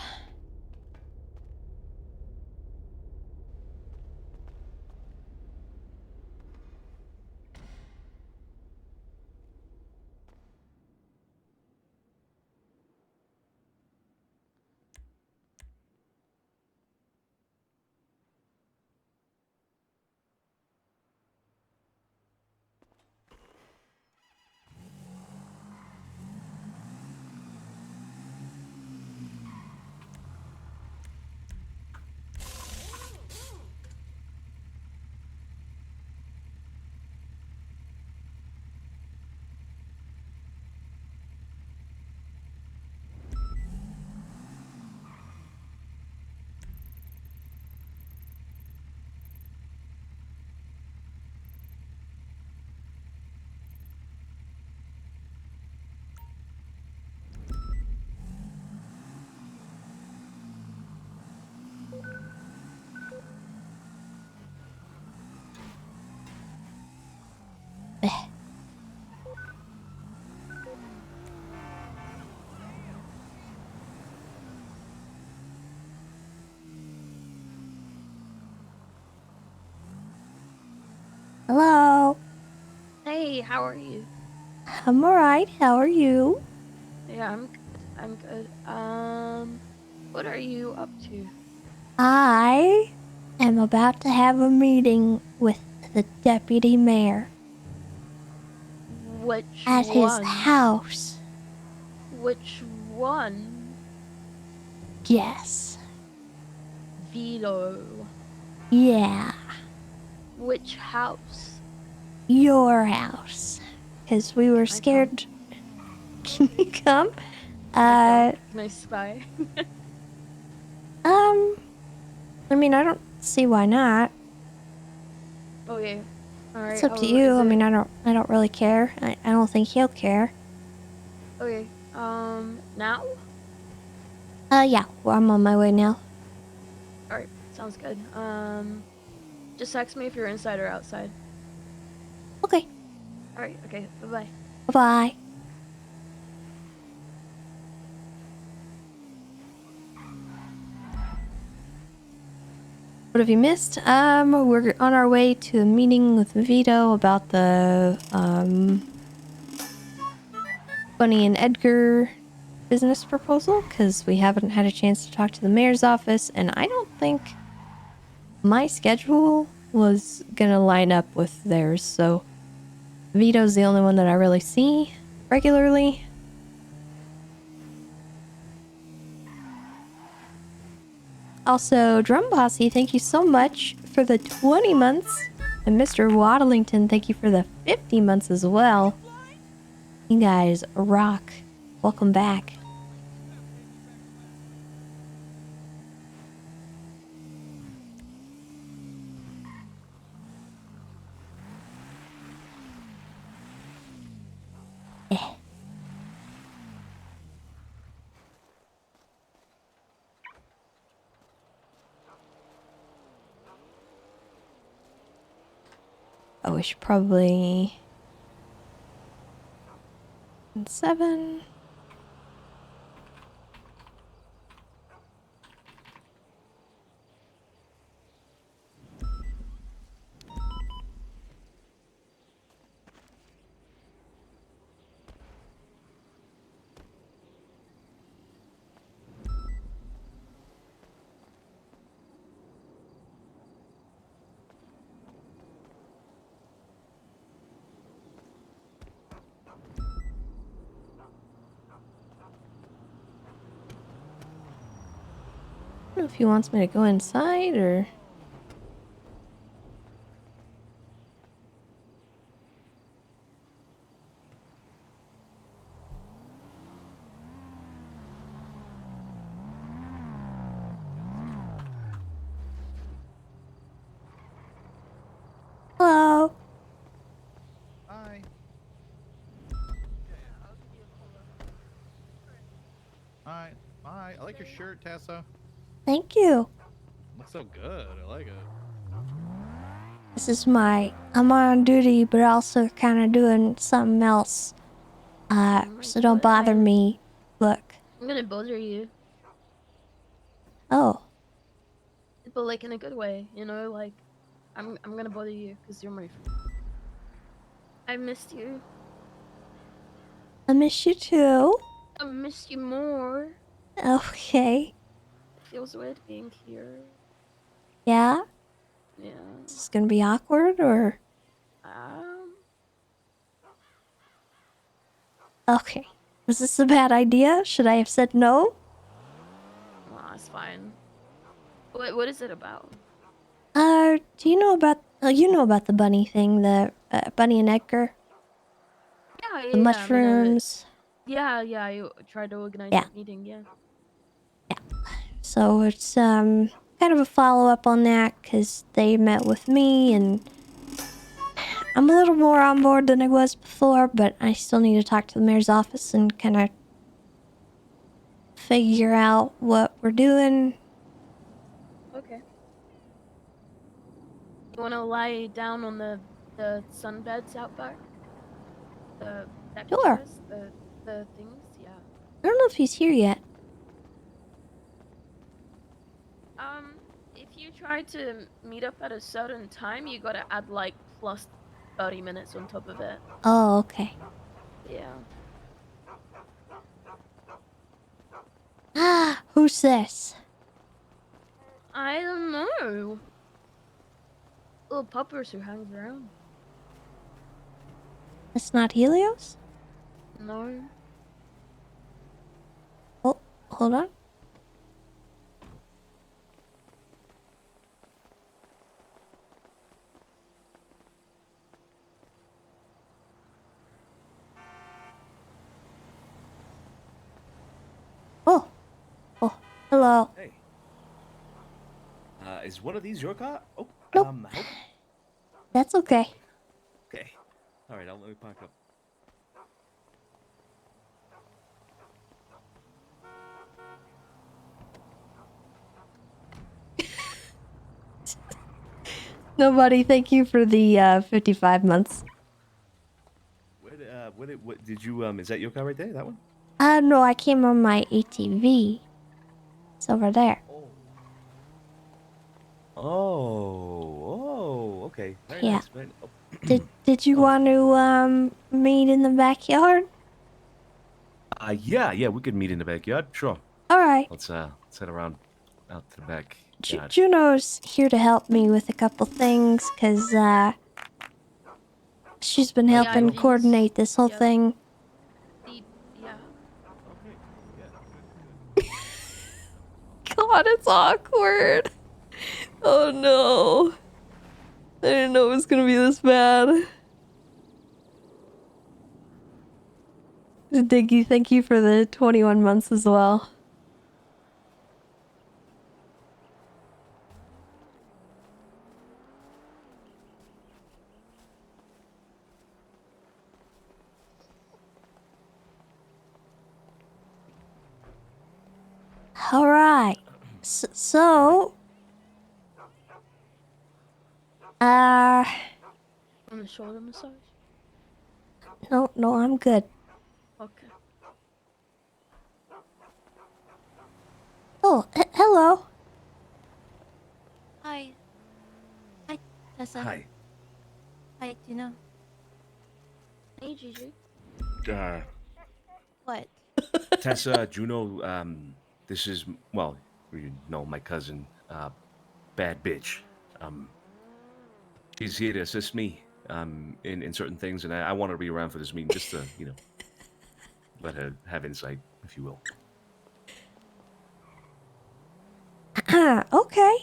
Hello? Hey, how are you? I'm alright. How are you? Yeah, I'm good. I'm good. What are you up to? I am about to have a meeting with the deputy mayor Which at his one? house. Which one? Yes. Vito. Yeah. Which house? Your house. Because we were scared. Can you come? Can I spy? I mean, I don't see why not. Okay. Alright. It's up to you. I mean, I don't really care. I don't think he'll care. Okay. Now? Yeah, well, I'm on my way now. Alright, sounds good. Just text me if you're inside or outside. Okay, Alright, okay, bye-bye. bye-bye. What have you missed? We're on our way to a meeting with Vito about the, Bunny and Edgar business proposal, because we haven't had a chance to talk to the mayor's office, and I don't think my schedule was gonna line up with theirs, so Vito's the only one that I really see regularly. Also, Drum Bossy, thank you so much for the 20 months. And Mr. Waddlington, thank you for the 50 months as well. You guys rock. Welcome back. Oh, we should probably... 7. I don't know if he wants me to go inside or... Hello. Hi. Hi. Hi. I like your shirt, Tessa. Thank you. Looks so good. I like it. This is I'm on duty, but also kind of doing something else. So don't bother me. Look. I'm gonna bother you. Oh. But like in a good way, you know, like I'm gonna bother you because you're my friend. I missed you. I miss you too. I missed you more. Okay. It feels weird being here. Yeah? Yeah. Is this gonna be awkward or... Okay. Was this a bad idea? Should I have said no? Nah, it's fine. What is it about? Do you know about... you know about the bunny thing, the Bunny and Edgar? Yeah, The mushrooms. Yeah, you tried to organize Yeah. that meeting, yeah. So it's kind of a follow-up on that, because they met with me, and I'm a little more on board than I was before, but I still need to talk to the mayor's office and kind of figure out what we're doing. Okay. You wanna lie down on the sunbeds out back? The deck Sure. chairs? The things? Yeah. I don't know if he's here yet. If you try to meet up at a certain time, you gotta add like plus 30 minutes on top of it. Oh, okay. Yeah. Ah, who's this? I don't know. Little puppers who hangs around. It's not Helios? No. Oh, hold on. Oh. Oh, hello. Hey. Is one of these your car? Oh, Nope. help. That's okay. Okay. All right, let me park up. Nobody, thank you for the 55 months. What did you is that your car right there? That one? No, I came on my ATV. It's over there. Oh, okay. Very Yeah. nice, man. Oh. Did you want to meet in the backyard? Yeah, we could meet in the backyard. Sure. All right. Let's head around out to the back. Juno's here to help me with a couple things, cause she's been Yeah, helping these- coordinate this whole yeah. thing. Yeah. God, it's awkward. Oh no. I didn't know it was gonna be this bad. Diggy, thank you for the 21 months as well. All right. So, On the shoulder massage? no, I'm good. Okay. Oh, hello. Hi. Hi, Tessa. Hi. Hi, Juno. Hey, Gigi. What? Tessa, Juno, this is, well, you know, my cousin, Bad Bitch. She's here to assist me, in certain things, and I want her to be around for this meeting just to, you know, let her have insight, if you will. Okay.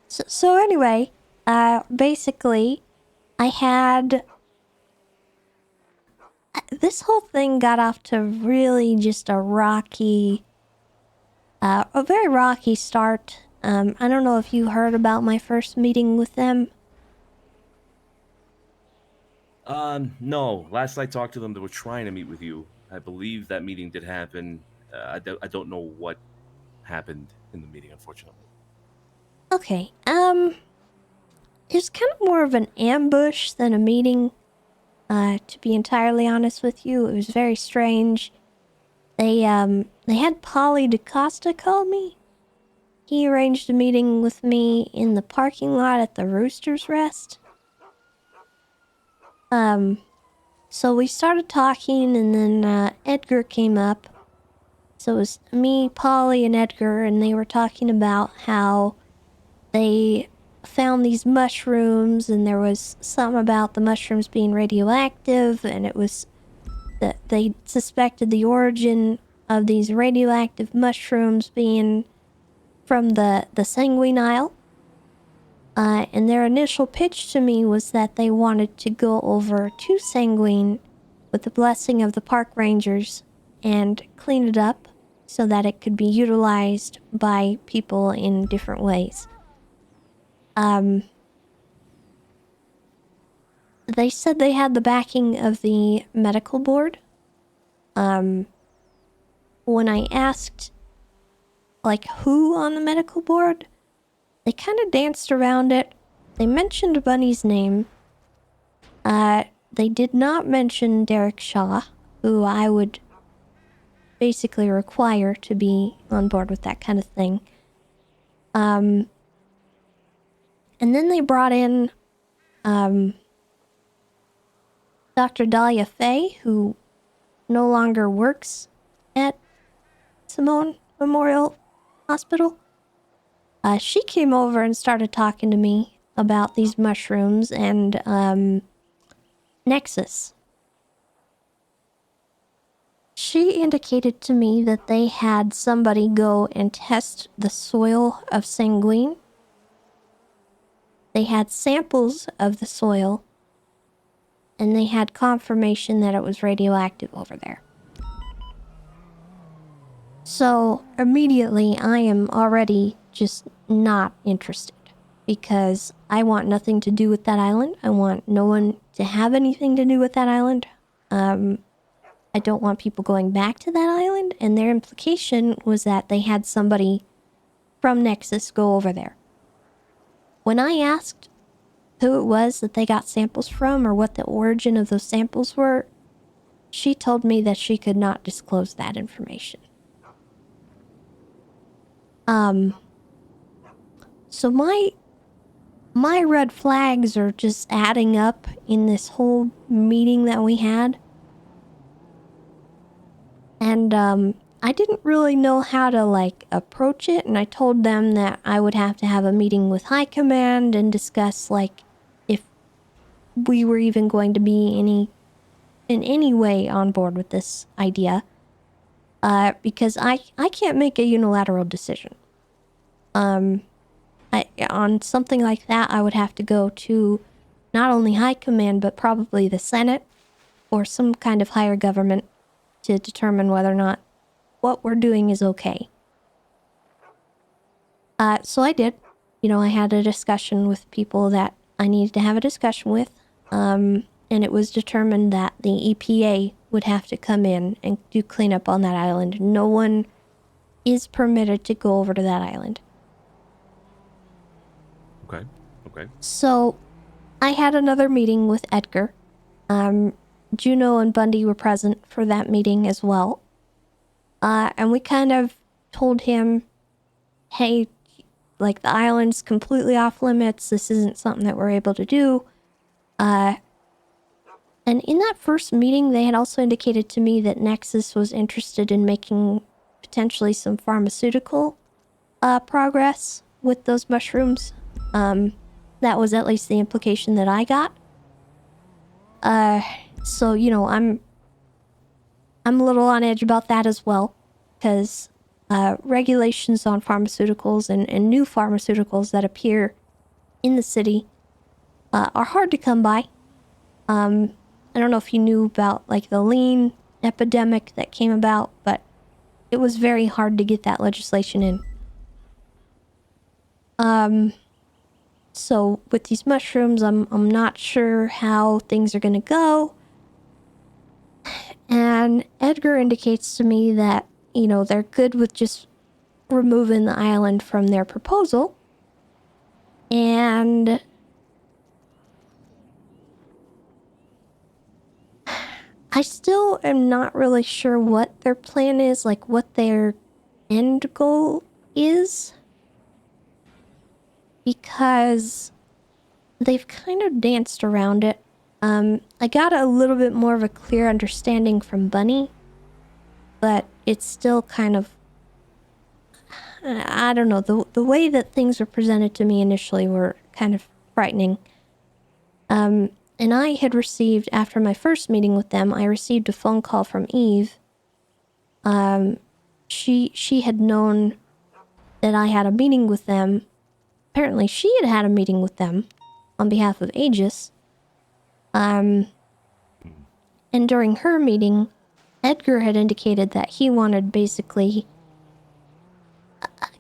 So anyway, basically, I had... This whole thing got off to really just a very rocky start. I don't know if you heard about my first meeting with them. No. Last I talked to them, they were trying to meet with you. I believe that meeting did happen. I don't know what happened in the meeting, unfortunately. Okay, it was kind of more of an ambush than a meeting. To be entirely honest with you, it was very strange. They had Polly DaCosta call me. He arranged a meeting with me in the parking lot at the Rooster's Rest. So we started talking, and then Edgar came up. So it was me, Polly, and Edgar, and they were talking about how they found these mushrooms, and there was something about the mushrooms being radioactive, and it was that they suspected the origin of these radioactive mushrooms being from the Sanguine Isle. And their initial pitch to me was that they wanted to go over to Sanguine with the blessing of the park rangers and clean it up so that it could be utilized by people in different ways. They said they had the backing of the medical board. When I asked, like, who on the medical board, they kind of danced around it. They mentioned Bunny's name. They did not mention Derek Shaw, who I would basically require to be on board with that kind of thing. And then they brought in Dr. Dahlia Fay, who no longer works at Simone Memorial Hospital. She came over and started talking to me about these mushrooms and Nexus. She indicated to me that they had somebody go and test the soil of Sanguine. They had samples of the soil, and they had confirmation that it was radioactive over there. So immediately I am already just not interested, because I want nothing to do with that island. I want no one to have anything to do with that island. I don't want people going back to that island, and their implication was that they had somebody from Nexus go over there. When I asked who it was that they got samples from or what the origin of those samples were, she told me that she could not disclose that information. So my red flags are just adding up in this whole meeting that we had. And I didn't really know how to like approach it, and I told them that I would have to have a meeting with High Command and discuss like if we were even going to be in any way on board with this idea. Because I can't make a unilateral decision. On something like that, I would have to go to not only High Command, but probably the Senate or some kind of higher government to determine whether or not what we're doing is okay. So I did. You know, I had a discussion with people that I needed to have a discussion with. And it was determined that the EPA would have to come in and do cleanup on that island. No one is permitted to go over to that island. Okay. So I had another meeting with Edgar. Juno and Bundy were present for that meeting as well. And we kind of told him, hey, like the island's completely off limits. This isn't something that we're able to do. And in that first meeting, they had also indicated to me that Nexus was interested in making potentially some pharmaceutical progress with those mushrooms. That was at least the implication that I got. So, you know, I'm a little on edge about that as well, because regulations on pharmaceuticals and new pharmaceuticals that appear in the city are hard to come by. I don't know if you knew about like the lean epidemic that came about, but it was very hard to get that legislation in. So with these mushrooms, I'm not sure how things are gonna go. And Edgar indicates to me that, you know, they're good with just removing the island from their proposal. And I still am not really sure what their plan is, like what their end goal is. Because they've kind of danced around it. I got a little bit more of a clear understanding from Bunny, but it's still kind of, I don't know, the way that things were presented to me initially were kind of frightening. And I had received, after my first meeting with them, I received a phone call from Eve. She had known that I had a meeting with them. Apparently she had had a meeting with them on behalf of Aegis. And during her meeting, Edgar had indicated that he wanted basically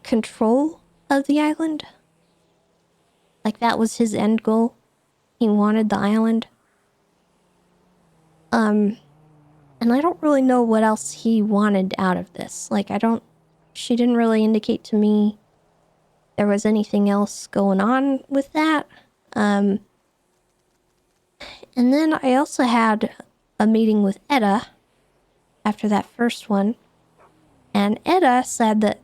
control of the island. Like that was his end goal. He wanted the island. And I don't really know what else he wanted out of this. Like she didn't really indicate to me there was anything else going on with that. And then I also had a meeting with Etta after that first one. And Etta said that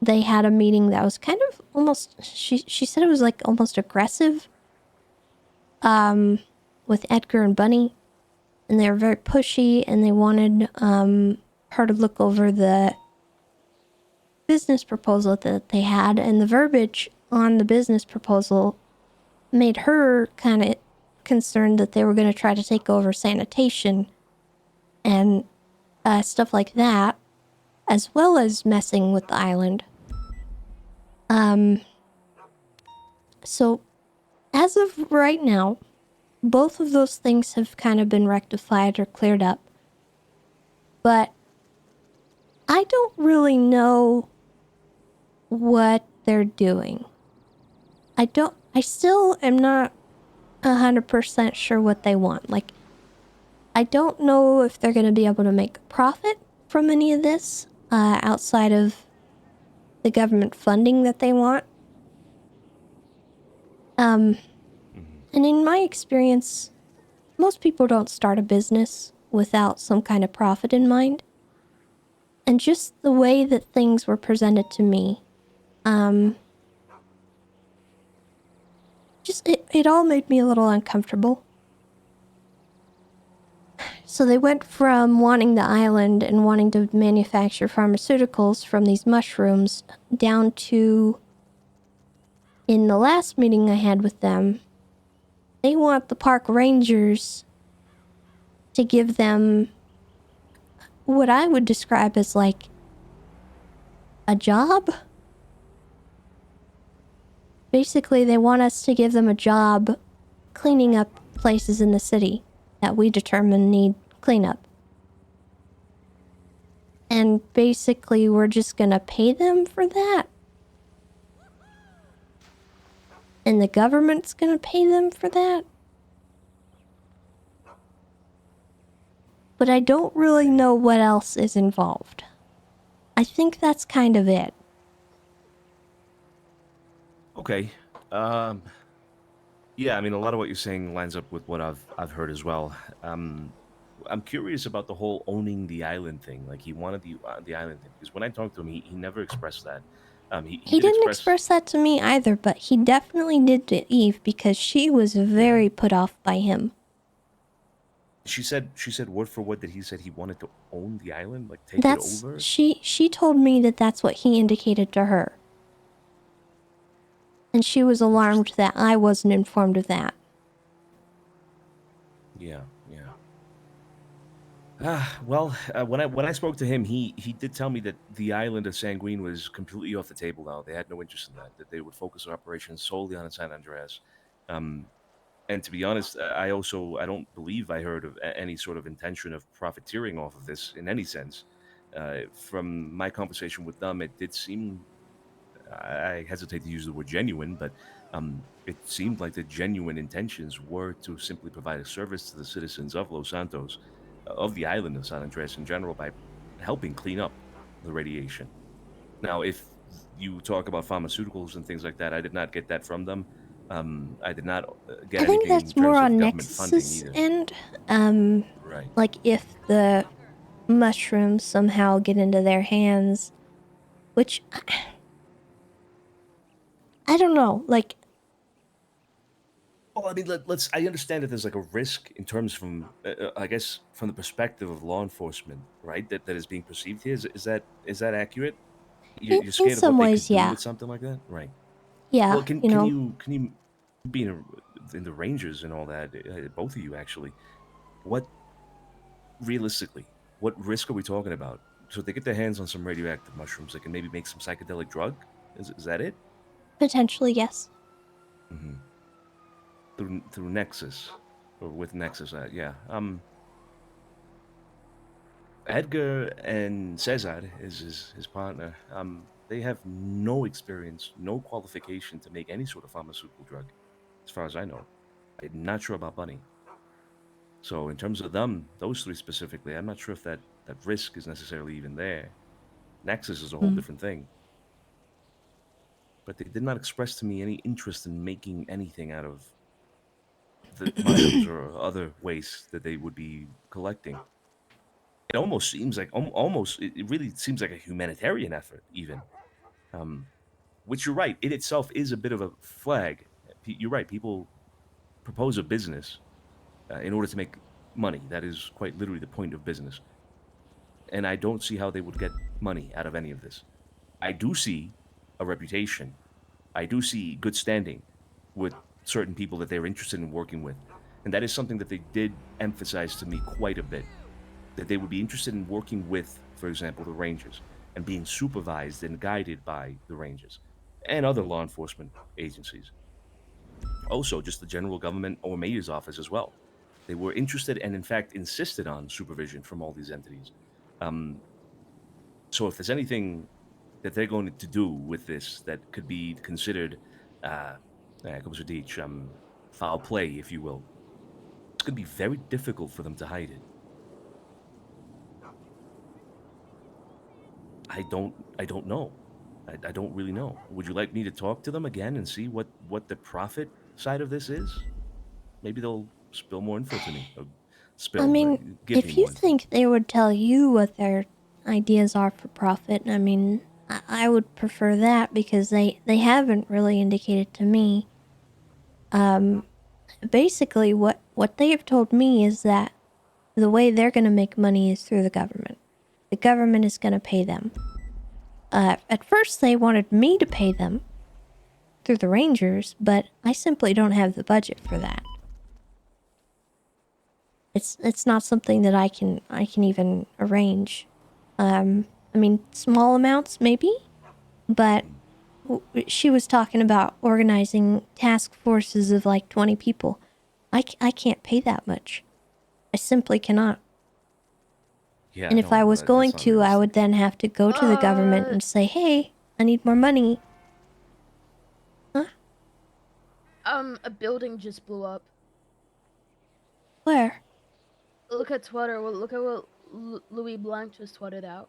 they had a meeting that was kind of almost, she said it was like almost aggressive with Edgar and Bunny. And they were very pushy, and they wanted her to look over the business proposal that they had. And the verbiage on the business proposal made her kind of concerned that they were going to try to take over sanitation and stuff like that, as well as messing with the island. So as of right now, both of those things have kind of been rectified or cleared up. But I don't really know what they're doing. I still am not 100% sure what they want. Like, I don't know if they're going to be able to make a profit from any of this, outside of the government funding that they want. And in my experience, most people don't start a business without some kind of profit in mind. And just the way that things were presented to me, it all made me a little uncomfortable. So they went from wanting the island and wanting to manufacture pharmaceuticals from these mushrooms down to, in the last meeting I had with them, they want the park rangers to give them what I would describe as like a job. Basically, they want us to give them a job cleaning up places in the city that we determine need cleanup. And basically, we're just gonna pay them for that. And the government's gonna pay them for that. But I don't really know what else is involved. I think that's kind of it. Okay. Yeah, I mean, a lot of what you're saying lines up with what I've heard as well. I'm curious about the whole owning the island thing. Like, he wanted the island thing, because when I talked to him, he never expressed that. He didn't express that to me either, but he definitely did to Eve because she was very put off by him. She said word for word that he said he wanted to own the island, like take it over. She told me that that's what he indicated to her. And she was alarmed that I wasn't informed of that. Yeah. Well, when I spoke to him, he did tell me that the island of Sanguine was completely off the table now. They had no interest in that. That they would focus their operations solely on San Andreas. And to be honest, I don't believe I heard of any sort of intention of profiteering off of this in any sense. From my conversation with them, it did seem, I hesitate to use the word genuine, but it seemed like the genuine intentions were to simply provide a service to the citizens of Los Santos, of the island of San Andreas in general, by helping clean up the radiation. Now, if you talk about pharmaceuticals and things like that, I did not get that from them. I did not get I think anything that's in more terms on of government funding Nexus's either. end. Right. Like if the mushrooms somehow get into their hands, which I don't know. Like, Well, I mean, let's. I understand that there's like a risk in terms from, I guess, from the perspective of law enforcement, right? That is being perceived here. Is that accurate? You're in scared of some what they ways, could do yeah. with something like that, right? Yeah, Well, can you can know. you be in the Rangers and all that? Both of you actually. What realistically, what risk are we talking about? So if they get their hands on some radioactive mushrooms, they can maybe make some psychedelic drug. Is that it? Potentially, yes. Mm-hmm. Through Nexus, or with Nexus, yeah. Edgar and Cesar is his partner. They have no experience, no qualification to make any sort of pharmaceutical drug, as far as I know. I'm not sure about Bunny. So in terms of them, those three specifically, I'm not sure if that risk is necessarily even there. Nexus is a whole different thing. But they did not express to me any interest in making anything out of the mushrooms or other waste that they would be collecting. It almost seems like it really seems like a humanitarian effort, even. Which you're right, it itself is a bit of a flag. You're right. People propose a business in order to make money. That is quite literally the point of business. And I don't see how they would get money out of any of this. I do see a reputation. I do see good standing with certain people that they're interested in working with. And that is something that they did emphasize to me quite a bit. That they would be interested in working with, for example, the Rangers, and being supervised and guided by the Rangers and other law enforcement agencies. Also, just the general government or mayor's office as well. They were interested and, in fact, insisted on supervision from all these entities. Um, so, if there's anything that they're going to do with this that could be considered, como se diz, foul play, if you will, it's going to be very difficult for them to hide it. I don't know. I don't really know. Would you like me to talk to them again and see what the profit side of this is? Maybe they'll spill more info to me. Or I mean, give me if you more info. think they would tell you what their ideas are for profit, I mean, I would prefer that because they haven't really indicated to me. Basically, what they have told me is that the way they're going to make money is through the government. The government is going to pay them. At first, they wanted me to pay them through the Rangers, but I simply don't have the budget for that. It's not something that I can even arrange. I mean, small amounts maybe, but she was talking about organizing task forces of like 20 people. I can't pay that much. I simply cannot. Yeah, And if I was going to, I would then have to go to the government and say, hey, I need more money. Huh? A building just blew up. Where? Look at Twitter. Look at what Louis Blanc just tweeted out.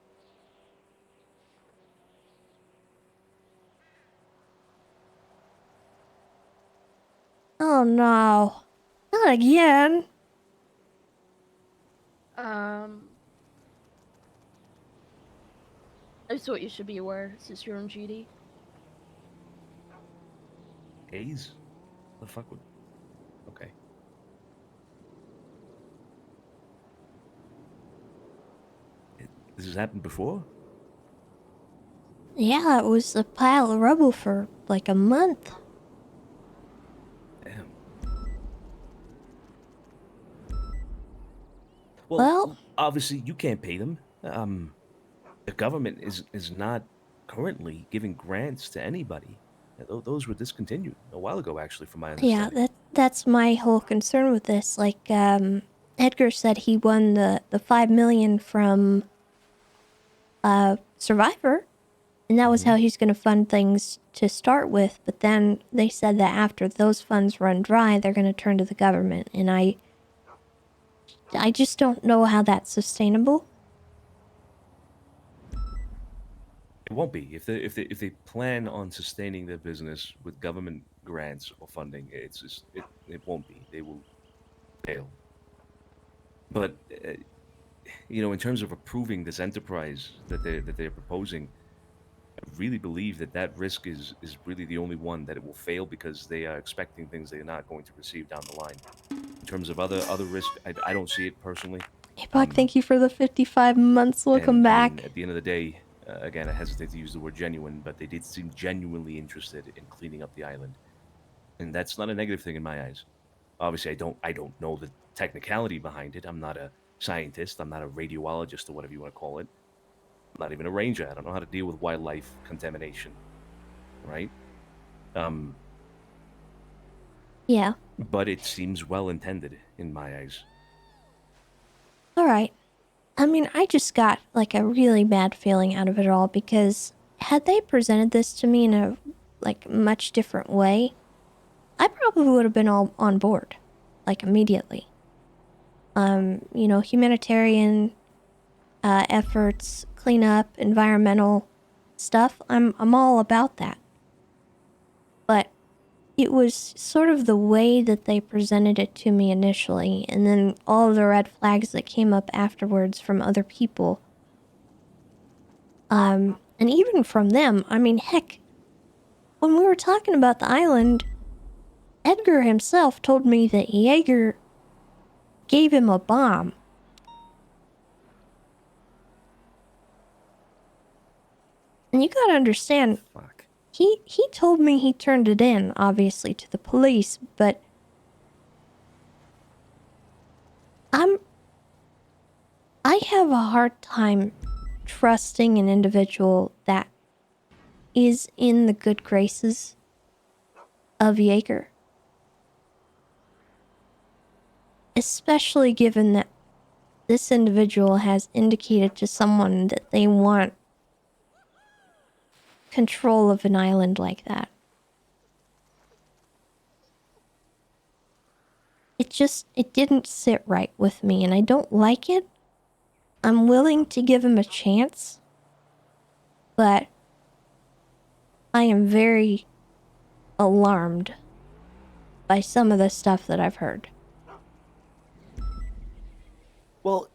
Oh no. Not again. I just thought you should be aware since you're on duty. Haze? The fuck would... Okay. This has happened before? Yeah, it was a pile of rubble for like a month. Damn. Well, obviously you can't pay them. The government is not currently giving grants to anybody. Those were discontinued a while ago, actually, from my understanding. yeah, that's my whole concern with this. Like, Edgar said he won the $5 million from Survivor, and that was how he's going to fund things to start with. But then they said that after those funds run dry, they're going to turn to the government, and I just don't know how that's sustainable. It won't be if they plan on sustaining their business with government grants or funding. It's just it won't be. They will fail. But in terms of approving this enterprise that they're proposing, I really believe that risk is really the only one that it will fail because they are expecting things they are not going to receive down the line. In terms of other risk, I don't see it personally. Hey, Buck, thank you for the 55 months. Welcome back. I mean, at the end of the day, again, I hesitate to use the word genuine, but they did seem genuinely interested in cleaning up the island, and that's not a negative thing in my eyes. Obviously, I don't know the technicality behind it. I'm not a scientist. I'm not a radiologist or whatever you want to call it. I'm not even a ranger. I don't know how to deal with wildlife contamination, right? Yeah. But it seems well intended in my eyes. All right. I mean, I just got like a really bad feeling out of it all because had they presented this to me in a like much different way, I probably would have been all on board, like immediately. Humanitarian efforts, cleanup, environmental stuff. I'm all about that. But it was sort of the way that they presented it to me initially, and then all of the red flags that came up afterwards from other people. And even from them, I mean, heck, when we were talking about the island, Edgar himself told me that Jaeger gave him a bomb. And you gotta understand, he told me he turned it in, obviously, to the police, but I have a hard time trusting an individual that is in the good graces of Jaeger. Especially given that this individual has indicated to someone that they want control of an island like that. It didn't sit right with me, and I don't like it. I'm willing to give him a chance, but I am very alarmed by some of the stuff that I've heard. Well,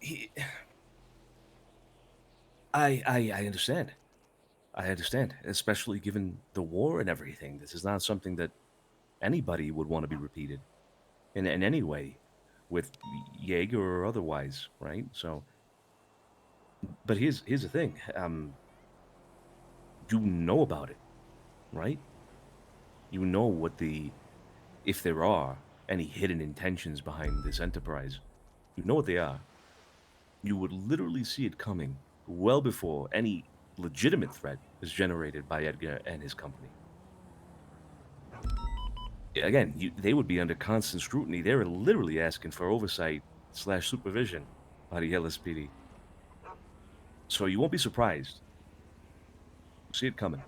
I understand. I understand, especially given the war and everything. This is not something that anybody would want to be repeated in any way, with Jaeger or otherwise, right? So, but here's the thing. You know about it, right? You know what if there are any hidden intentions behind this enterprise. You know what they are. You would literally see it coming well before any legitimate threat is generated by Edgar and his company. Again, they would be under constant scrutiny. They were literally asking for oversight/supervision by the LSPD. So you won't be surprised. See it coming.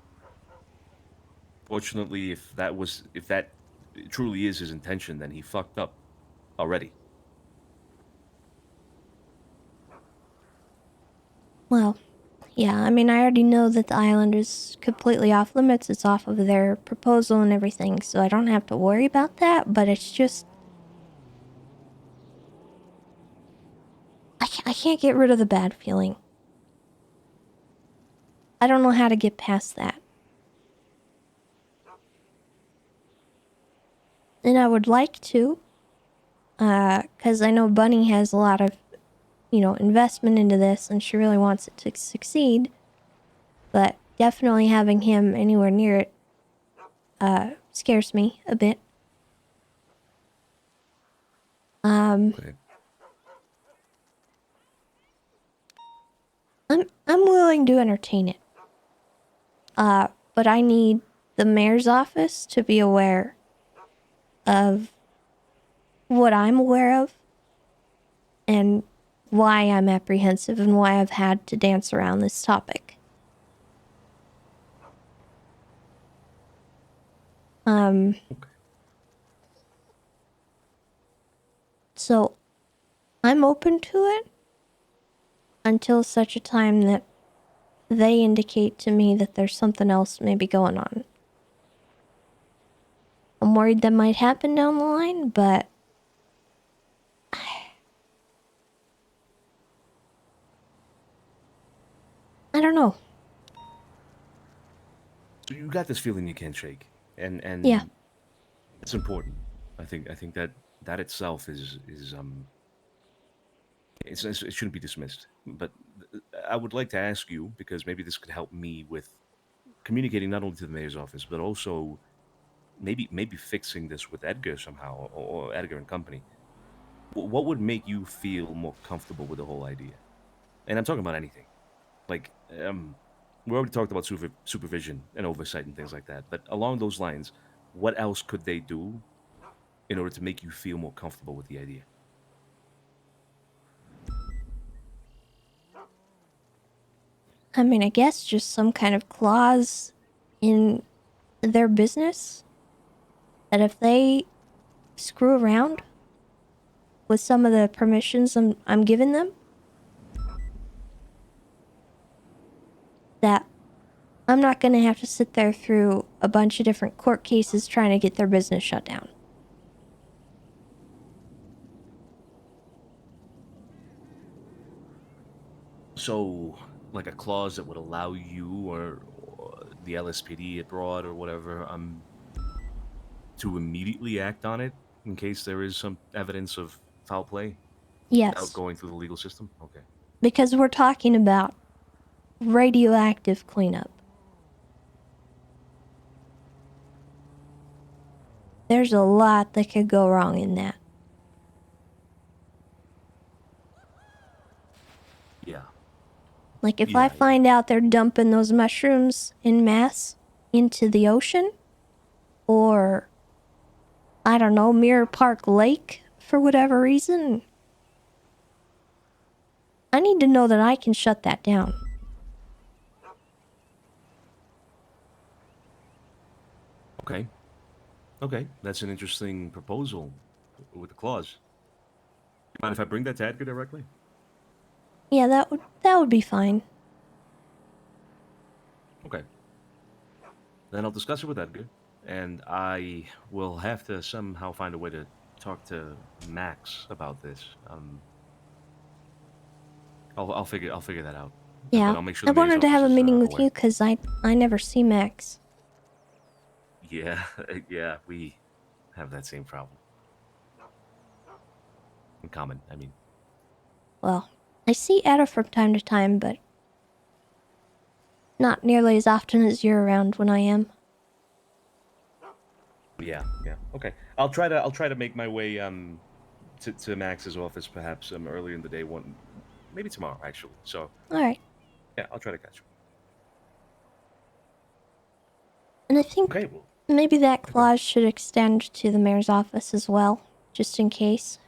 Fortunately, if that truly is his intention, then he fucked up already. Well, yeah, I mean, I already know that the island is completely off limits. It's off of their proposal and everything, so I don't have to worry about that, but it's just... I can't get rid of the bad feeling. I don't know how to get past that. And I would like to, because I know Bunny has a lot of, investment into this, and she really wants it to succeed. But definitely having him anywhere near it, scares me a bit. Okay. I'm willing to entertain it. But I need the mayor's office to be aware of what I'm aware of and why I'm apprehensive and why I've had to dance around this topic. So I'm open to it until such a time that they indicate to me that there's something else maybe going on. I'm worried that might happen down the line, but I don't know. So you got this feeling you can't shake, and Yeah. it's important. I think that itself is it shouldn't be dismissed. But I would like to ask you, because maybe this could help me with communicating not only to the mayor's office but also maybe fixing this with Edgar somehow, or Edgar and company. What would make you feel more comfortable with the whole idea? And I'm talking about anything. Like, we already talked about supervision and oversight and things like that. But along those lines, what else could they do in order to make you feel more comfortable with the idea? I mean, I guess just some kind of clause in their business that if they screw around with some of the permissions I'm giving them, that I'm not going to have to sit there through a bunch of different court cases trying to get their business shut down. So, like a clause that would allow you or the LSPD abroad or whatever, to immediately act on it in case there is some evidence of foul play? Yes. Without going through the legal system? Okay. Because we're talking about radioactive cleanup. There's a lot that could go wrong in that. Yeah. Like if I find out they're dumping those mushrooms en masse into the ocean, or, I don't know, Mirror Park Lake for whatever reason, I need to know that I can shut that down. Okay. Okay, that's an interesting proposal with the clause. You mind if I bring that to Edgar directly? Yeah, that would be fine. Okay. then I'll discuss it with Edgar, and I will have to somehow find a way to talk to Max about this. I'll figure that out. But Yeah, I'll make sure I the mayor's wanted to have a office is meeting with aware. you because I never see Max. Yeah, yeah, we have that same problem in common. I mean, Well, I see Ada from time to time, but not nearly as often as you're around when I am. yeah. Okay, I'll try to make my way to Max's office perhaps earlier in the day, maybe tomorrow actually. So All right. yeah, I'll try to catch him. And I think Okay, well, maybe that clause should extend to the mayor's office as well, just in case.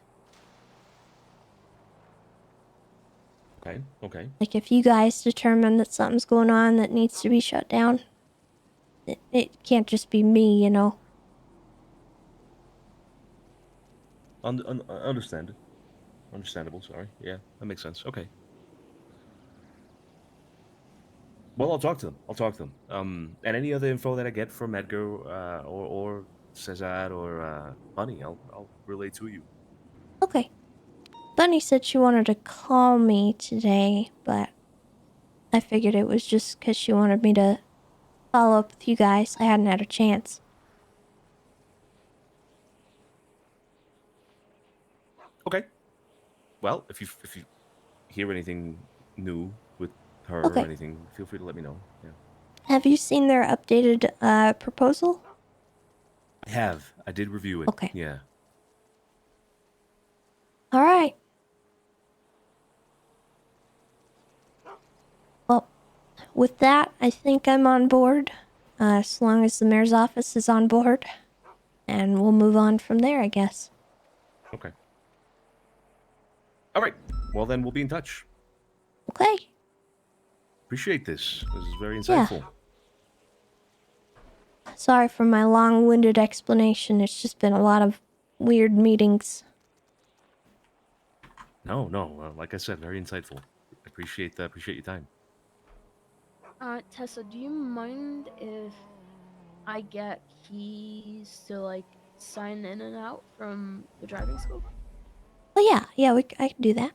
Okay. Like if you guys determine that something's going on that needs to be shut down, it can't just be me, you know. Understandable. Sorry. Yeah, that makes sense. Okay. Well, I'll talk to them. And any other info that I get from Edgar or Cesar or Bunny, I'll relay to you. Okay. Bunny said she wanted to call me today, but I figured it was just because she wanted me to follow up with you guys. I hadn't had a chance. Okay. Well, if you hear anything new with her Okay. or anything, feel free to let me know. Yeah. Have you seen their updated proposal? I have. I did review it. Okay. Yeah. All right. Well, with that, I think I'm on board. As long as the mayor's office is on board. And we'll move on from there, I guess. Okay. All right. Well, then we'll be in touch. Okay. Appreciate this. This is very insightful. Sorry for my long-winded explanation. It's just been a lot of weird meetings. No. Like I said, very insightful. Appreciate your time. Tessa, do you mind if I get keys to like sign in and out from the driving school? Oh yeah, I can do that.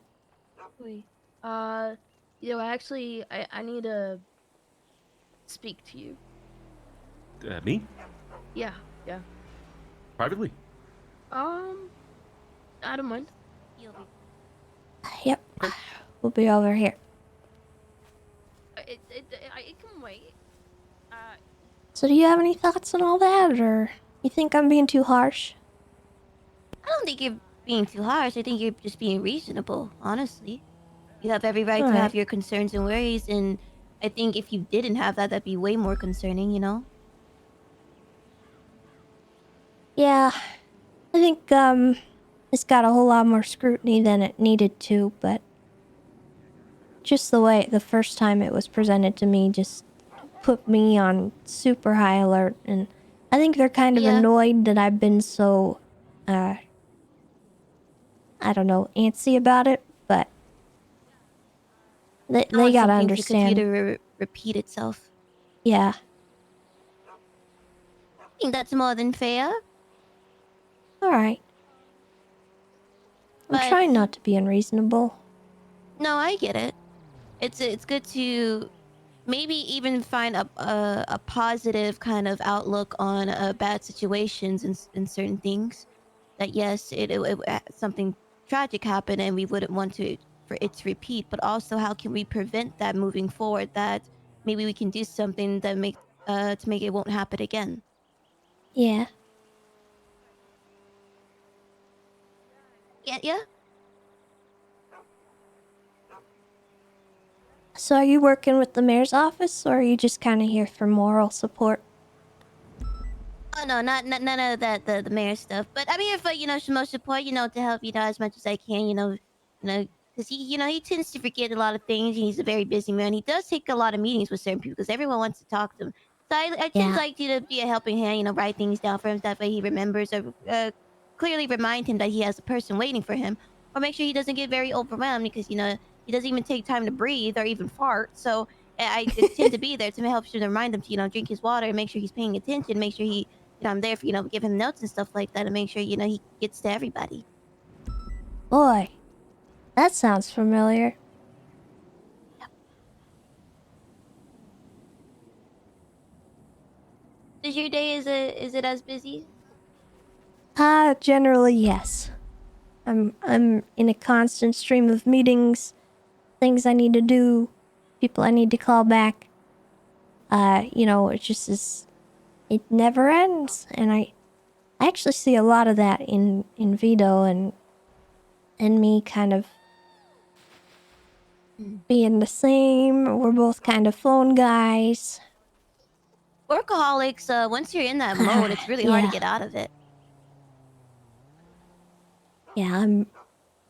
Wait. Actually, I need to speak to you. Me? Yeah. Privately? I don't mind. Yep. We'll be over here. It can wait. So do you have any thoughts on all that, or you think I'm being too harsh? I don't think you're being too harsh. I think you're just being reasonable, honestly. You have every right to Alright. have your concerns and worries, and I think if you didn't have that, that'd be way more concerning, you know? Yeah. I think, it's got a whole lot more scrutiny than it needed to, but just the first time it was presented to me just put me on super high alert, and I think they're kind of annoyed that I've been so, I don't know, antsy about it, but they gotta understand. To continue to repeat itself. Yeah. I think that's more than fair. Alright. I'm trying not to be unreasonable. No, I get it. It's good to maybe even find a positive kind of outlook on bad situations and certain things. That yes, it something tragic happened and we wouldn't want for it to repeat. But also, how can we prevent that moving forward? That maybe we can do something that to make it won't happen again. Yeah. Yeah. So are you working with the mayor's office, or are you just kind of here for moral support? Oh no, none of that the mayor stuff. But I'm here for some more support. To help as much as I can. Because he tends to forget a lot of things. And he's a very busy man. He does take a lot of meetings with certain people because everyone wants to talk to him. So I tend to like you to be a helping hand. Write things down for him. That way he remembers or clearly remind him that he has a person waiting for him, or make sure he doesn't get very overwhelmed because he doesn't even take time to breathe or even fart. So I tend to be there to help to remind him to, drink his water and make sure he's paying attention, make sure he, I'm there for, give him notes and stuff like that and make sure, he gets to everybody. Boy, that sounds familiar. Is your day, is it as busy? Generally, yes. I'm in a constant stream of meetings, things I need to do, people I need to call back. It just is, it never ends, and I actually see a lot of that in Vito and me kind of being the same. We're both kind of phone guys. Workaholics, once you're in that mode, it's really hard to Yeah. get out of it. Yeah,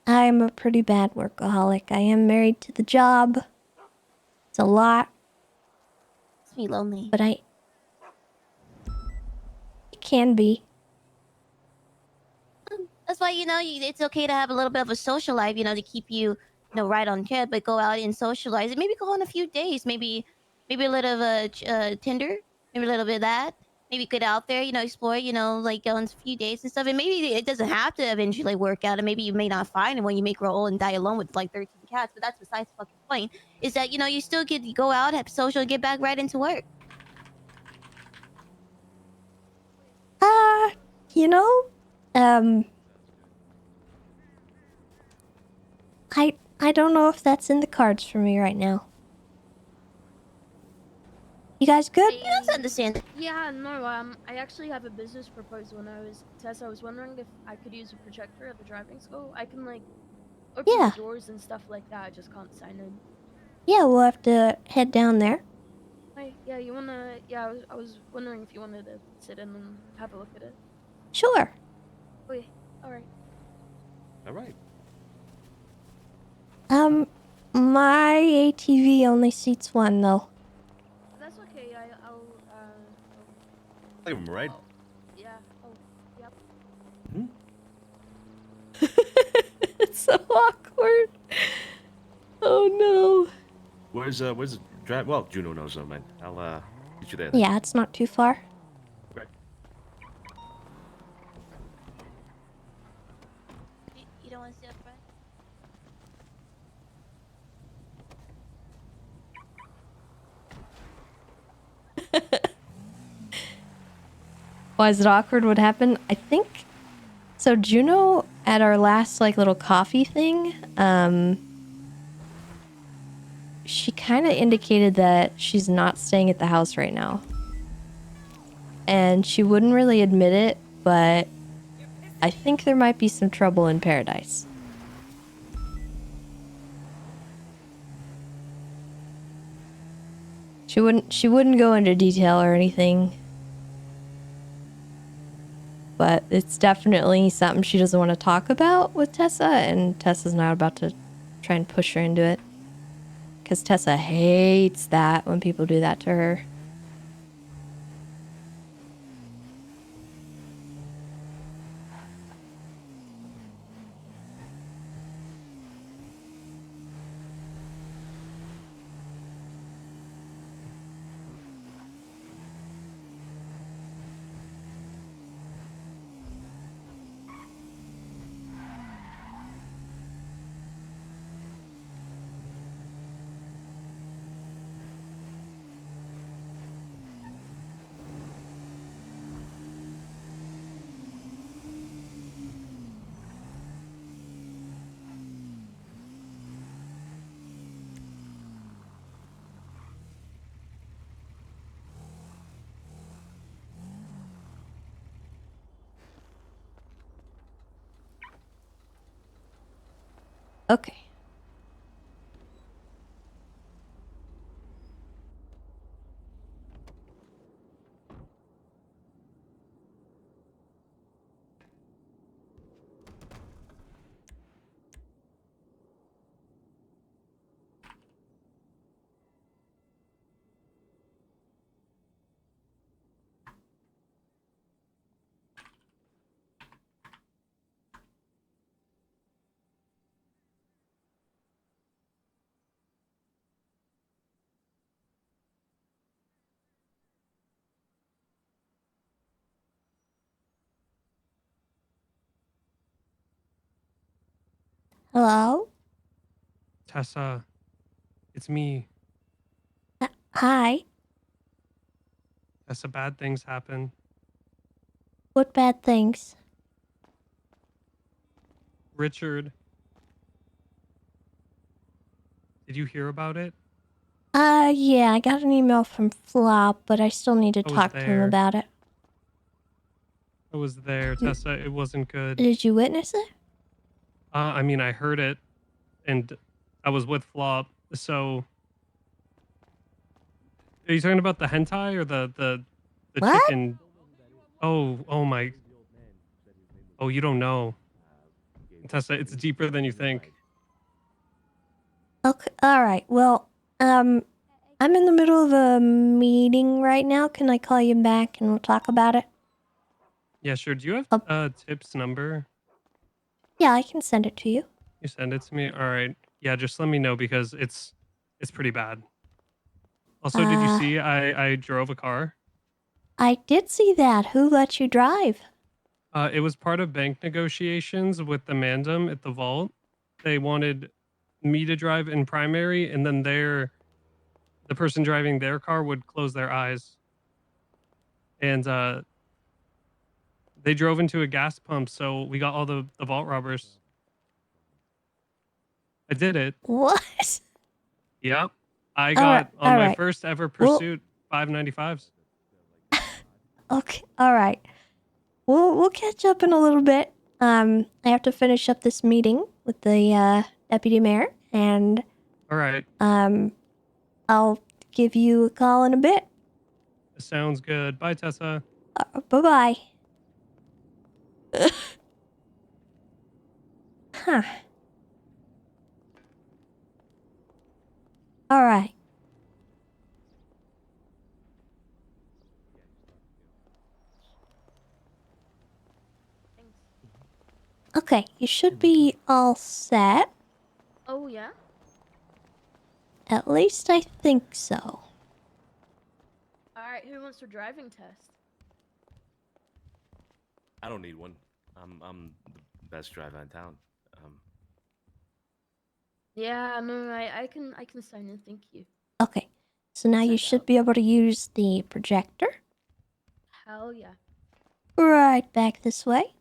I'm a pretty bad workaholic. I am married to the job. It's a lot. It's me lonely. But it can be. That's why, it's okay to have a little bit of a social life, to keep you, right on track, but go out and socialize. And maybe go on a few days. Maybe a little of Tinder. Maybe a little bit of that. Maybe get out there, explore, like go on a few days and stuff. And maybe it doesn't have to eventually work out. And maybe you may not find it when you may grow old and die alone with like 13 cats. But that's besides the fucking point. Is that, you still get to go out, have social, and get back right into work. You know, I don't know if that's in the cards for me right now. You guys good? That's understandable. Yeah, no, I actually have a business proposal when Tessa, I was wondering if I could use a projector at the driving school. I can, like, open Yeah. the doors and stuff like that, I just can't sign in. Yeah, we'll have to head down there. Hi, yeah, you wanna, yeah, I was wondering if you wanted to sit in and have a look at it. Sure. Okay, alright. All right. My ATV only seats one, though. That's okay, I'll Give him a ride. yeah, oh, yep. It's so awkward. Oh no. Where's the drive? Well, Juno knows though, man. I'll get you there. Yeah, it's not too far. Right. You don't want to sit up front? Why is it awkward? What happened? I think so. Juno at our last like little coffee thing, she kind of indicated that she's not staying at the house right now, and she wouldn't really admit it, but I think there might be some trouble in paradise. She wouldn't go into detail or anything. But it's definitely something she doesn't want to talk about with Tessa, and Tessa's not about to try and push her into it. Because Tessa hates that when people do that to her. Okay. Hello? Tessa, it's me. Hi. Tessa, bad things happen. What bad things? Richard. Did you hear about it? Yeah, I got an email from Flop, but I still need to I was talk to him there. about it. I was there, Tessa. It wasn't good. Did you witness it? I mean, I heard it, and I was with Flop. So, are you talking about the hentai or the What? chicken? Oh my. Oh, you don't know, Tessa. It's deeper than you think. Okay, alright. Well, I'm in the middle of a meeting right now. Can I call you back and we'll talk about it? Yeah, sure. Do you have Tip's number? Yeah, I can send it to you. You send it to me. All right. Yeah, just let me know because it's pretty bad. Also, did you see I drove a car? I did see that. Who let you drive? It was part of bank negotiations with the Mandem at the vault. They wanted me to drive in primary, and then the person driving their car would close their eyes. And they drove into a gas pump, so we got all the vault robbers. I did it. What? Yep. I got on all my right. first ever Well- pursuit 595s. Okay, alright. We'll catch up in a little bit. I have to finish up this meeting with the deputy mayor, and All right. I'll give you a call in a bit. Sounds good. Bye, Tessa. Bye-bye. Huh. Alright. Okay, you should be all set. Oh, yeah? At least I think so. Alright, who wants a driving test? I don't need one. I'm the best driver in town. Yeah, no, I can sign in, thank you. Okay, so now you should be able to use the projector. Hell yeah. Right back this way.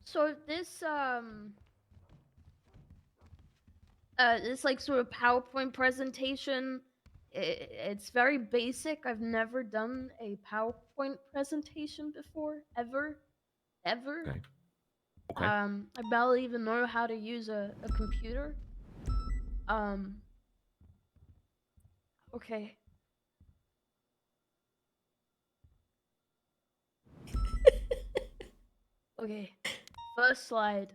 So this, this like sort of PowerPoint presentation, it's very basic. I've never done a PowerPoint presentation before, ever. Okay. Okay. I barely even know how to use a computer. Okay. Okay. First slide.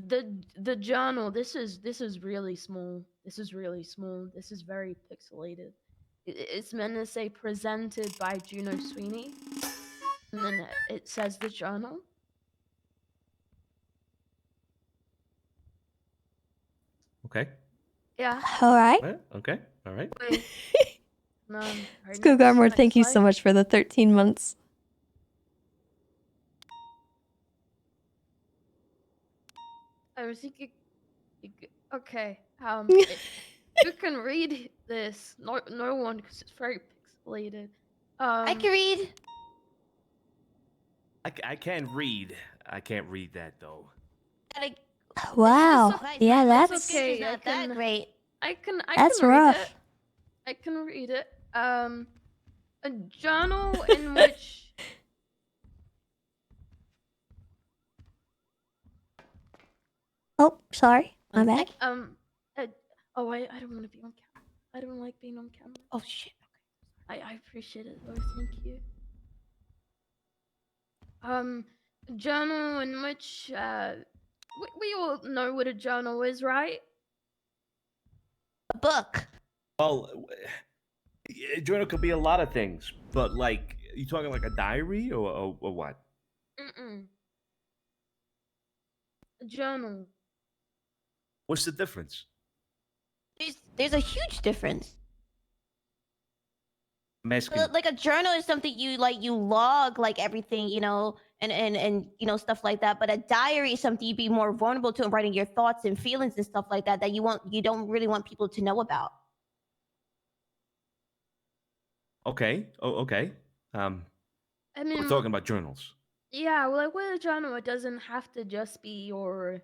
The journal. This is really small. This is really small. This is very pixelated. It's meant to say presented by Juno Sweeney, and then it says the journal. Okay. Yeah. Alright. Okay. All right. Wait. No. School Garmore, thank you so much for the 13 months. I was thinking. Okay. You can read this. No one, because it's very pixelated. I can read. I can't read. I can't read that though. Wow. Yeah, It's that's okay. not that great. I can That's read rough. it. I can read it. A journal in which. Oh, sorry. My bad. I don't want to be on camera. I don't like being on camera. Oh shit. I appreciate it though. Thank you. Journal in which we all know what a journal is, right? A book. Well, a journal could be a lot of things, but like, you talking like a diary or what? A journal. What's the difference? There's a huge difference. I'm asking. Like a journal is something you log like everything, and stuff like that. But a diary is something you'd be more vulnerable to, and writing your thoughts and feelings and stuff like that that you don't really want people to know about. Okay. Oh, okay. I mean, We're talking about journals. yeah, well, like with a journal, it doesn't have to just be your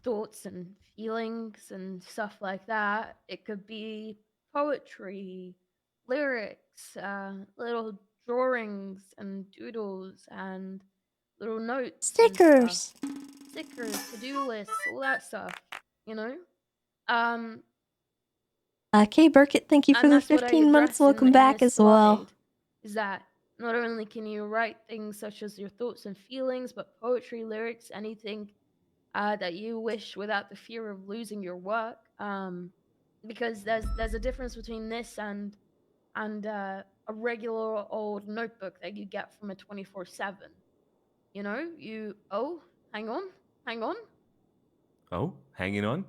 thoughts and feelings and stuff like that. It could be poetry, lyrics, little drawings and doodles and little notes and Stickers. stuff. Stickers, to-do lists, all that stuff, you know? Um, Kay Burkett, thank you for and the that's what I 15 months. address Welcome in back this as well. slide, is that not only can you write things such as your thoughts and feelings, but poetry, lyrics, anything that you wish without the fear of losing your work. Because there's a difference between this and a regular old notebook that you get from a 24/7. You know, hang on. Oh, hanging on.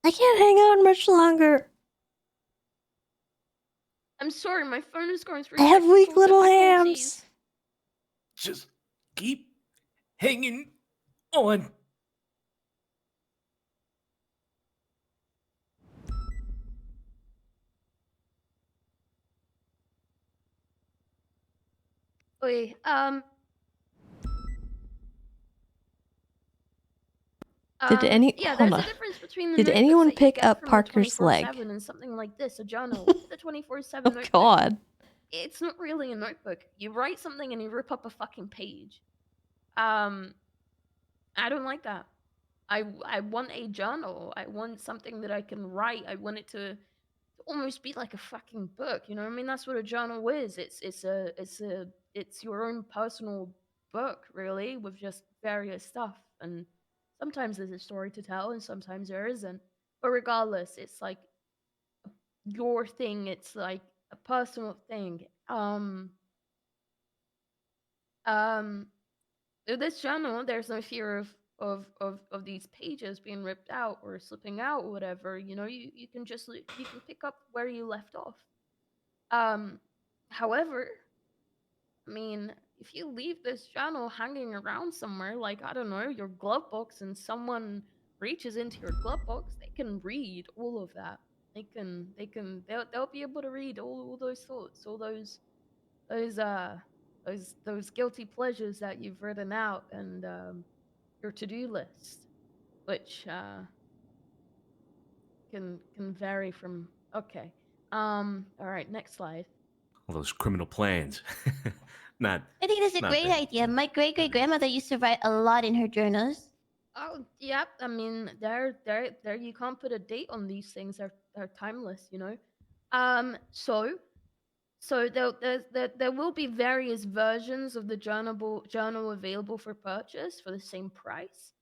I can't hang on much longer. I'm sorry, my phone is going through I have weak technical little difficulties. hands. Just keep hanging on. Okay, yeah, hold there's a on. difference between the Did notebooks anyone that you pick get up from the Parker's leg? 24/7 and something like this, a journal. The 24/7 Oh notebook. God. It's not really a notebook. You write something and you rip up a fucking page. I don't like that. I want a journal. I want something that I can write. I want it to almost be like a fucking book. You know what I mean? That's what a journal is. It's your own personal book, really, with just various stuff. And sometimes there's a story to tell, and sometimes there isn't. But regardless, it's like your thing. It's like a personal thing. With this journal, there's no fear of these pages being ripped out or slipping out or whatever. You know, you can just you can pick up where you left off. However, I mean, if you leave this journal hanging around somewhere, like I don't know, your glove box, and someone reaches into your glove box, they can read all of that. They'll be able to read all those thoughts, all those those guilty pleasures that you've written out, and your to-do list, which can vary from. Okay. All right, next slide. All those criminal plans. not. I think that's a not great bad. idea. My great grandmother used to write a lot in her journals. Oh, yep. I mean, there. You can't put a date on these things. They're timeless, you know. So there will be various versions of the journal available for purchase for the same price.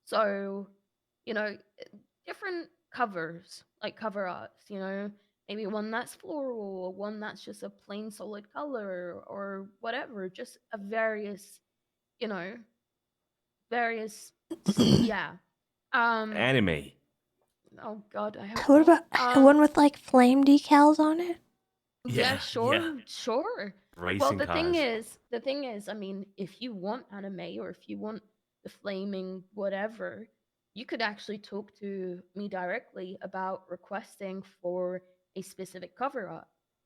So, you know, different covers, like cover arts, you know, maybe one that's floral or one that's just a plain solid color or whatever, just a various, you know, yeah. Anime. Oh God, I hope What not. about one with like flame decals on it? Yeah, Yeah, sure, sure. Well, Racing the thing cars. is, I mean, if you want anime or if you want the flaming whatever, you could actually talk to me directly about requesting for a specific cover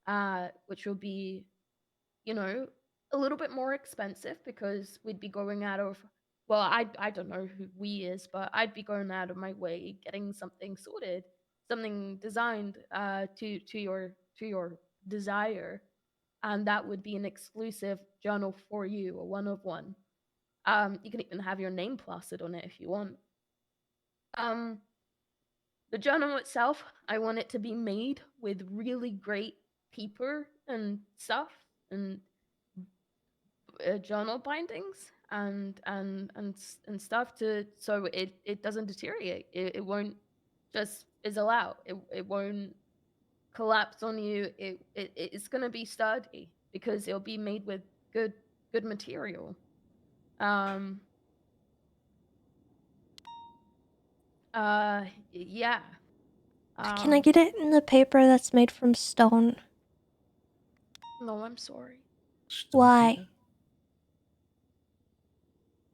art, which will be, you know, a little bit more expensive because we'd be going out of, well, I don't know who we is, but I'd be going out of my way getting something sorted, something designed to your desire, and that would be an exclusive journal for you, a one of one. You can even have your name plastered on it if you want. The journal itself, I want it to be made with really great paper and stuff, and journal bindings and stuff so it doesn't deteriorate. It won't just fizzle out. It won't collapse on you. It's gonna be sturdy because it'll be made with good material. Yeah. Can I get it in the paper that's made from stone? No, I'm sorry. Why?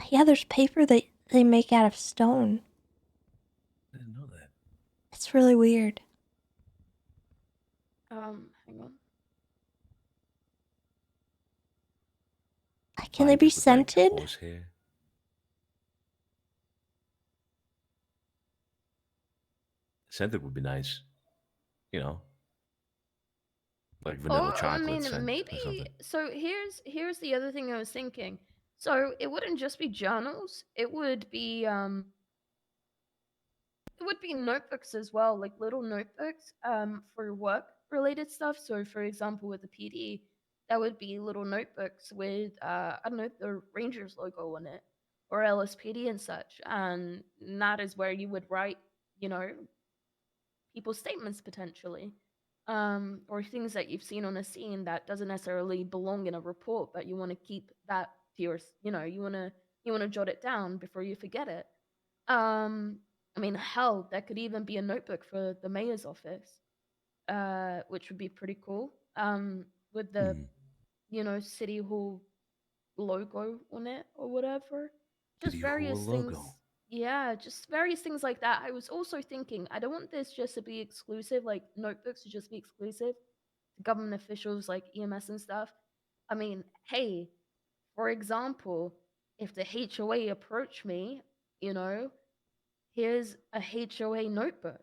Yeah, there's paper that they make out of stone. I didn't know that. It's really weird. Hang on. Can they be Bind it with, like, scented? horsehair. Scented would be nice. You know, like vanilla I chocolate mean, scent maybe. or something. So here's the other thing I was thinking. So it wouldn't just be journals. It would be notebooks as well, like little notebooks for work related stuff. So for example, with the PD, that would be little notebooks with I don't know, the Rangers logo on it or LSPD and such. And that is where you would write, you know, people's statements potentially. Or things that you've seen on a scene that doesn't necessarily belong in a report, but you want to keep that to your, you know, you want to jot it down before you forget it. I mean, hell, that could even be a notebook for the mayor's office, which would be pretty cool. With the, you know, city hall logo on it or whatever. Just City Hall various things. logo. Yeah, just various things like that. I was also thinking, I don't want this just to be exclusive, like notebooks to just be exclusive to government officials like EMS and stuff. I mean, hey, for example, if the HOA approach me, you know, here's a HOA notebook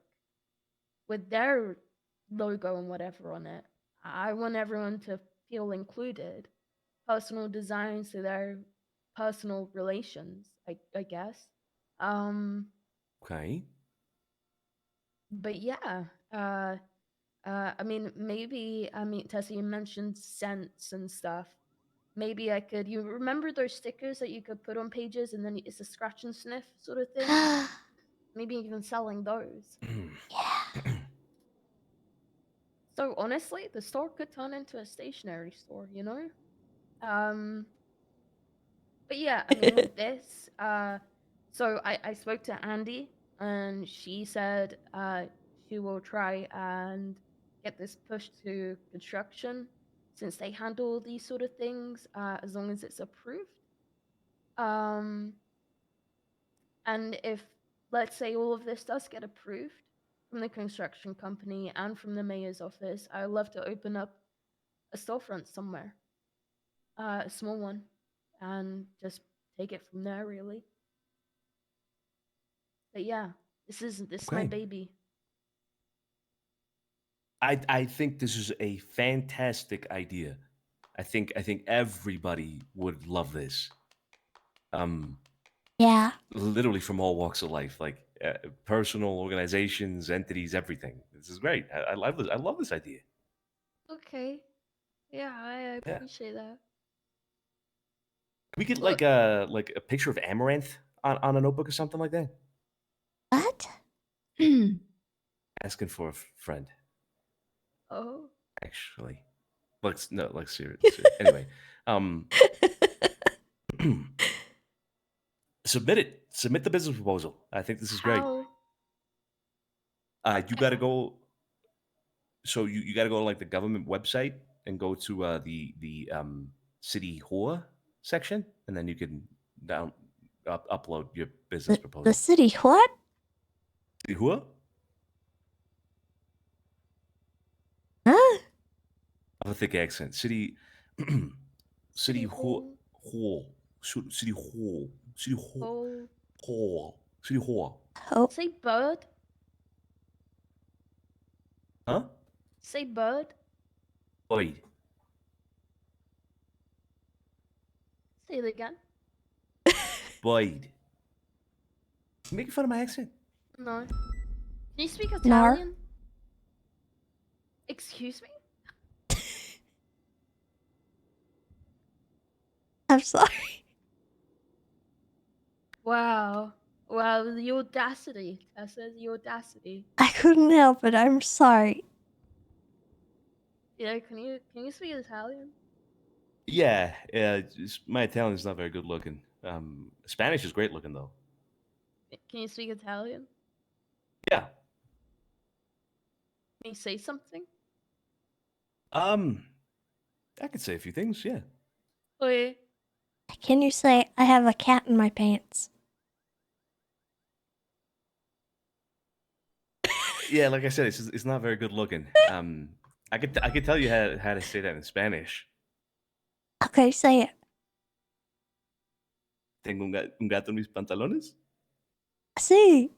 with their logo and whatever on it. I want everyone to feel included. Personal designs to their personal relations, I guess. Okay. But yeah, I mean, maybe, I mean, Tessa, you mentioned scents and stuff. Maybe I could, you remember those stickers that you could put on pages and then it's a scratch and sniff sort of thing? Maybe even selling those. So honestly, the store could turn into a stationery store, you know? But yeah, I mean, with this, so I spoke to Andy and she said she will try and get this pushed to construction since they handle these sort of things as long as it's approved. And if, let's say, all of this does get approved from the construction company and from the mayor's office, I'd love to open up a storefront somewhere, a small one, and just take it from there, really. But yeah, this is my Okay. baby. I think this is a fantastic idea. I think everybody would love this. Yeah. Literally from all walks of life, like personal, organizations, entities, everything. This is great. I love this. I love this idea. Okay. Yeah, I Yeah. appreciate that. Can we get Look. like a picture of Amaranth on a notebook or something like that? What? Asking for a friend, Oh. actually. Like seriously. Anyway, submit it. Submit the business proposal. I think this is great. You got to go. So you got to go to like the government website and go to the city hall section, and then you can upload your business proposal. The city what? City hall? Huh? I have a thick accent. City city hall. City hall. City hall. Hall. City hall. Oh. Say bird. Huh? Say bird. Boyd. Say it again. Boyd. You making fun of my accent? No. Can you speak Nar. Italian? Excuse me? I'm sorry. Wow. Wow, the audacity. Tessa, the audacity. I couldn't help it. I'm sorry. Yeah, can you speak Italian? Yeah, my Italian is not very good looking. Spanish is great looking though. Can you speak Italian? Yeah. Can you say something? I could say a few things. Yeah. Okay. Can you say I have a cat in my pants? Yeah, like I said, it's not very good looking. I could tell you how to say that in Spanish. Okay, say it. Tengo un gato en mis pantalones. Sí.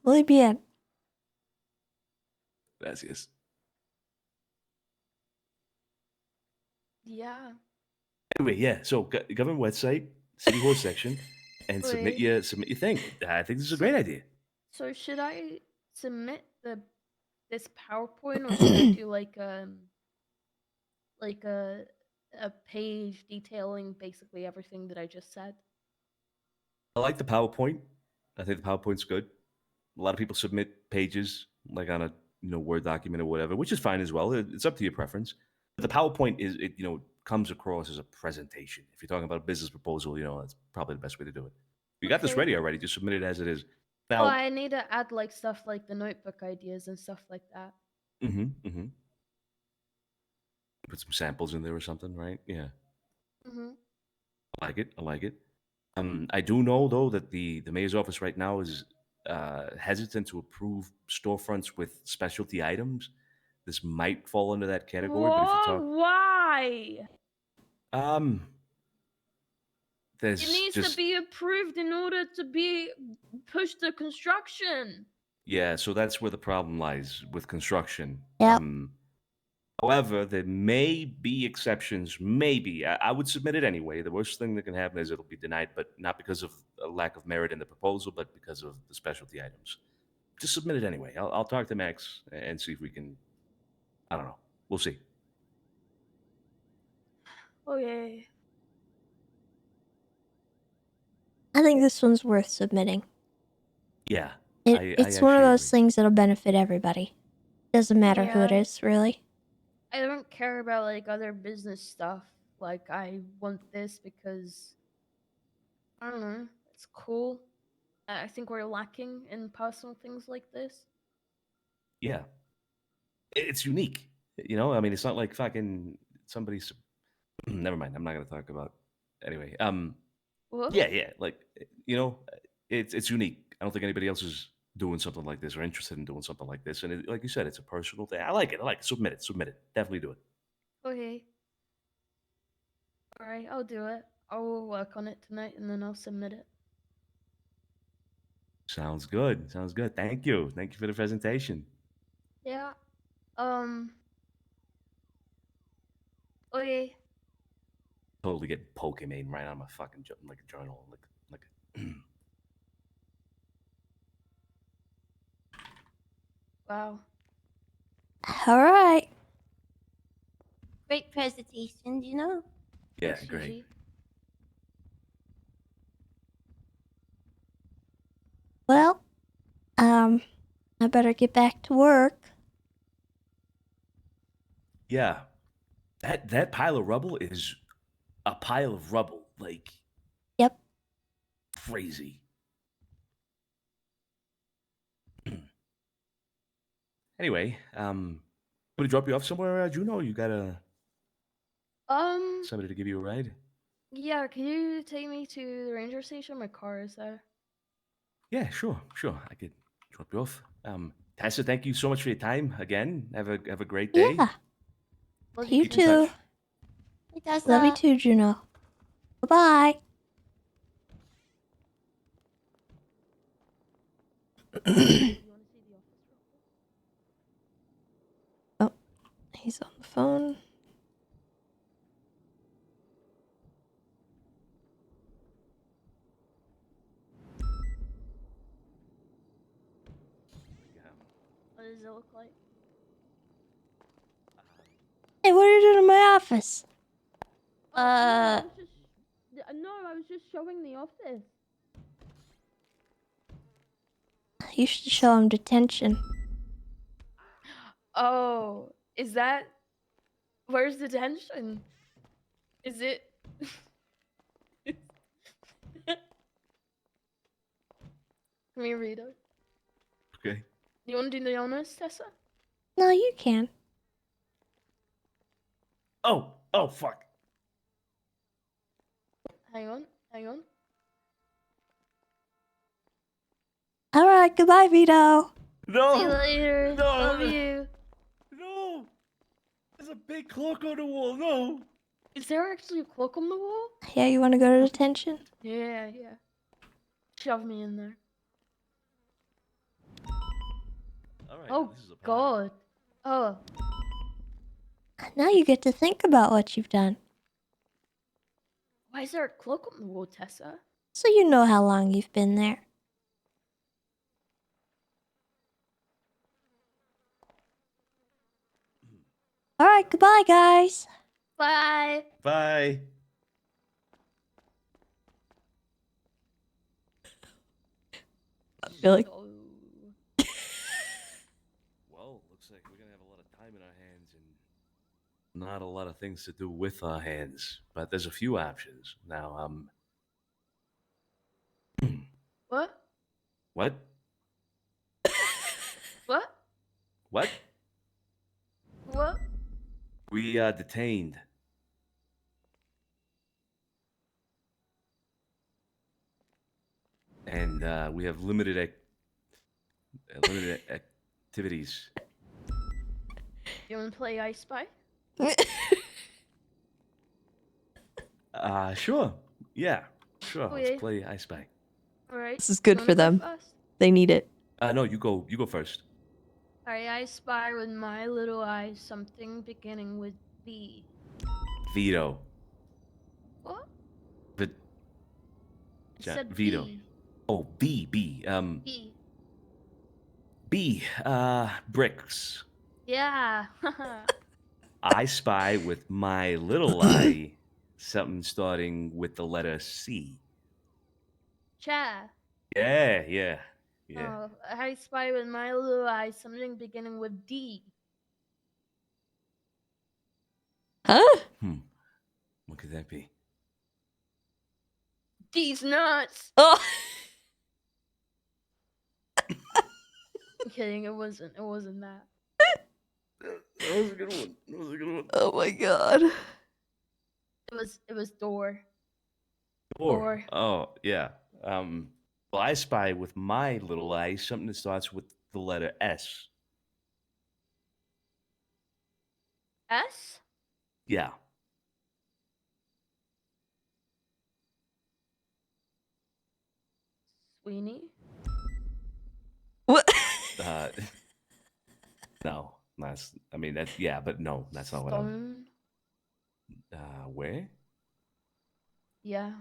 Muy bien. Gracias. Yeah. Anyway, yeah. So government website, city hall section, and submit Wait. your thing. I think this is a great idea. So should I submit this PowerPoint or should I do like a page detailing basically everything that I just said? I like the PowerPoint. I think the PowerPoint's good. A lot of people submit pages like on a Word document or whatever, which is fine as well. It's up to your preference. But the PowerPoint comes across as a presentation. If you're talking about a business proposal, that's probably the best way to do it. You got this Okay. ready already. Just submit it as it is. Well, Now, I need to add like stuff like the notebook ideas and stuff like that. put some samples in there or something, right? Yeah, Mhm. I like it. I like it. I do know though that the mayor's office right now is hesitant to approve storefronts with specialty items. This might fall under that category, but if you talk, Why? um, It there's needs to just be approved in order to be pushed to construction. yeah. So that's where the problem lies with construction. Yep. However, there may be exceptions. Maybe I would submit it anyway. The worst thing that can happen is it'll be denied, but not because of a lack of merit in the proposal, but because of the specialty items. Just submit it anyway. I'll talk to Max and see if we can. I don't know. We'll see. Okay. I think this one's worth submitting. Yeah, It's one of those things that'll benefit everybody. Doesn't matter who it Yeah. is, really. I don't care about like other business stuff. Like I want this because I don't know, it's cool. I think we're lacking in personal things like this. Yeah, it's unique. I mean, it's not like fucking somebody's. Never mind. I'm not gonna talk about. Anyway, What? yeah. Like, it's unique. I don't think anybody else is doing something like this or interested in doing something like this. And like you said, it's a personal thing. I like it. I like it. Submit it. Submit it. Definitely do it. Okay. Alright, I'll do it. I will work on it tonight and then I'll submit it. Sounds good. Sounds good. Thank you. Thank you for the presentation. Yeah. Okay. Totally getting Pokemon right on my fucking like a journal. Like. Wow. All right. Great presentation, Yeah, Thanks, great. Gigi. Well, I better get back to work. Yeah, that pile of rubble is a pile of rubble. Like. Yep. Crazy. Anyway, would drop you off somewhere, Juno? You got somebody to give you a ride? Yeah, can you take me to the ranger station? My car is there. Yeah, sure. I could drop you off. Tessa, thank you so much for your time again. Have a great day. Yeah. Love You Keep in touch. too. Love you too, Juno. Bye-bye. Oh, he's on the phone. What does it look like? Hey, what are you doing in my office? No, I was just showing the office. You should show him detention. Oh, is that? Where's detention? Is it? Can we read it? Okay. You want to do the honors, Tessa? No, you can. Oh, fuck. Hang on. All right, goodbye, Vito. No. See you later. No. Love you. No. There's a big clock on the wall. No. Is there actually a clock on the wall? Yeah, you want to go to detention? Yeah. Shove me in there. All right. Oh, this is a plan. God. Oh. Now you get to think about what you've done, Why is there a clock on the wall, Tessa? so you know how long you've been there. All right, goodbye, guys. Bye. Bye. I feel like Well, looks like we're gonna have a lot of time in our hands and not a lot of things to do with our hands. But there's a few options now. What? What? What? What? What? We are detained. And we have limited activities. You want to play I Spy? Sure. Yeah. Sure. Oh, Let's yeah. play I Spy. All right. This is good You for wanna go them. first? They need it. No, you go first. All right. I spy with my little eye something beginning with B. Veto. What? But I said veto. B. Oh, B. B. B. Bricks. Yeah. I spy with my little eye something starting with the letter C. Chair. Yeah. Oh, I spy with my little eye something beginning with D. Huh? What could that be? D's nuts. Oh. I'm kidding. It wasn't that. That was a good one. Oh my god. It was door. Door. Oh, yeah. Well, I spy with my little eye something that starts with the letter S. S? Yeah. Sweeney? What? No. That's, I mean, that's, yeah, but no, that's not what I'm. Stone? Where? Yeah.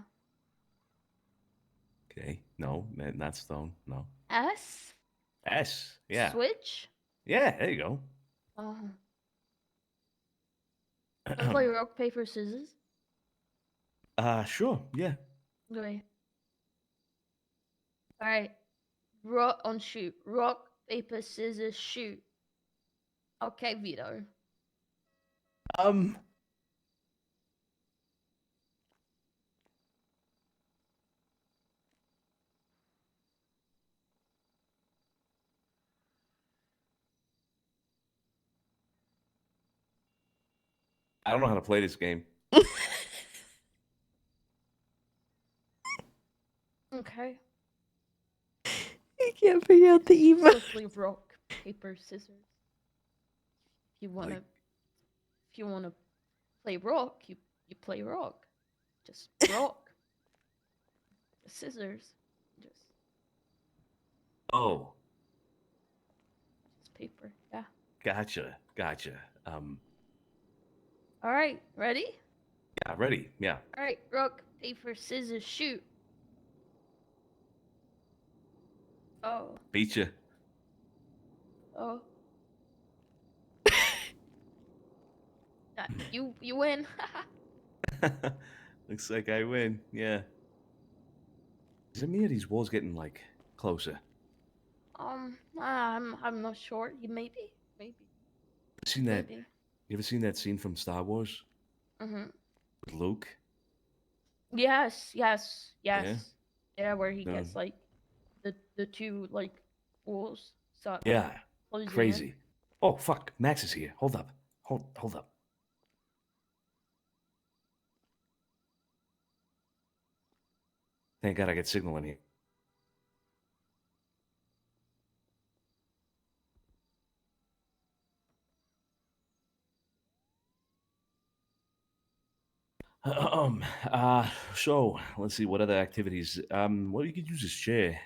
Okay. No, not stone. No. S? S. Yeah. Switch? Yeah, there you go. Wanna play rock, paper, scissors? Sure. Yeah. Okay. Alright. Rock on shoot. Rock, paper, scissors, shoot. Okay, Vito. I don't know how to play this game. Okay. I can't figure out the email. Simply rock, paper, scissors. If you wanna play rock, you play rock. Just rock. Scissors. Just Oh. paper. Yeah. Gotcha. Alright, ready? Yeah, ready. Yeah. Alright, rock, paper, scissors, shoot. Oh. Beat you. Oh. You win. Looks like I win. Yeah. Is it me or these walls getting like closer? I'm not sure. Maybe. Seen that? Maybe. You ever seen that scene from Star Wars Mm-hmm. with Luke? Yes. Yeah. Yeah, where he No. gets like the two like walls start Yeah. closing in. Crazy. Oh fuck! Max is here. Hold up. Hold up. Thank God I get signal in here. So let's see what other activities. Well, you could use this chair.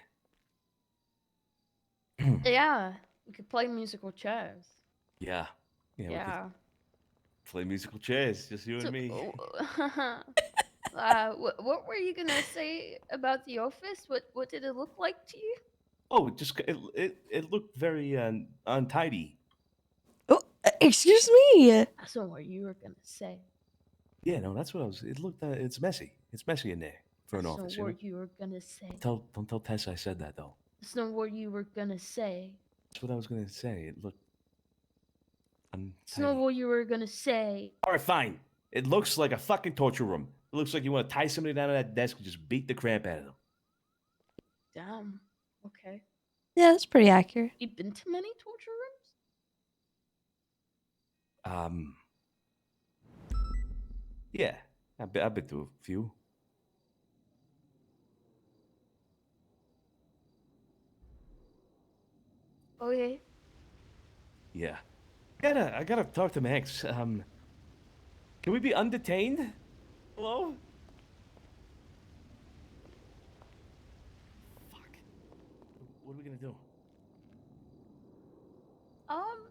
Yeah, we could play musical chairs. Yeah. Yeah. We Yeah. could play musical chairs, just you and me. What were you gonna say about the office? What did it look like to you? Oh, it looked very untidy. Oh, excuse me. That's not what you were gonna say. Yeah, no, that's what I was. It looked. It's messy. It's messy in there for an That's office. not what you were gonna say. Don't tell Tessa I said that though. That's not what you were gonna say. That's what I was gonna say. It looked untidy. That's not what you were gonna say. All right, fine. It looks like a fucking torture room. It looks like you want to tie somebody down to that desk and just beat the crap out of them. Damn. Okay. Yeah, that's pretty accurate. You been to many torture rooms? Yeah, I've been to a few. Okay. Yeah. I gotta talk to Max. Can we be undetained? Hello? Fuck. What are we gonna do?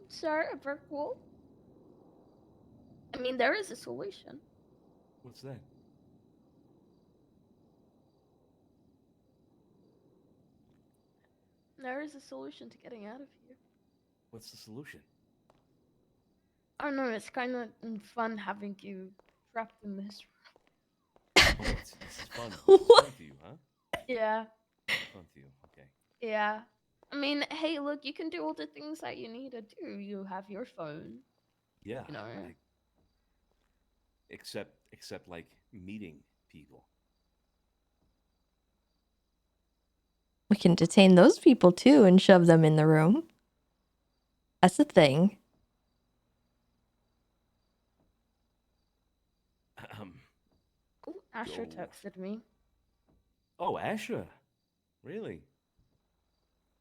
Sir, a brick wall. I mean, there is a solution. What's that? There is a solution to getting out of here. What's the solution? I don't know, it's kind of fun having you trapped in this Oh, this is fun. This is fun for you, huh? Yeah. Fun for you. Okay. Yeah. I mean, hey, look, you can do all the things that you need to do. You have your phone. Yeah. You know. Except like meeting people. We can detain those people too and shove them in the room. That's the thing. Ooh, Asher texted me Oh, Asher. Really?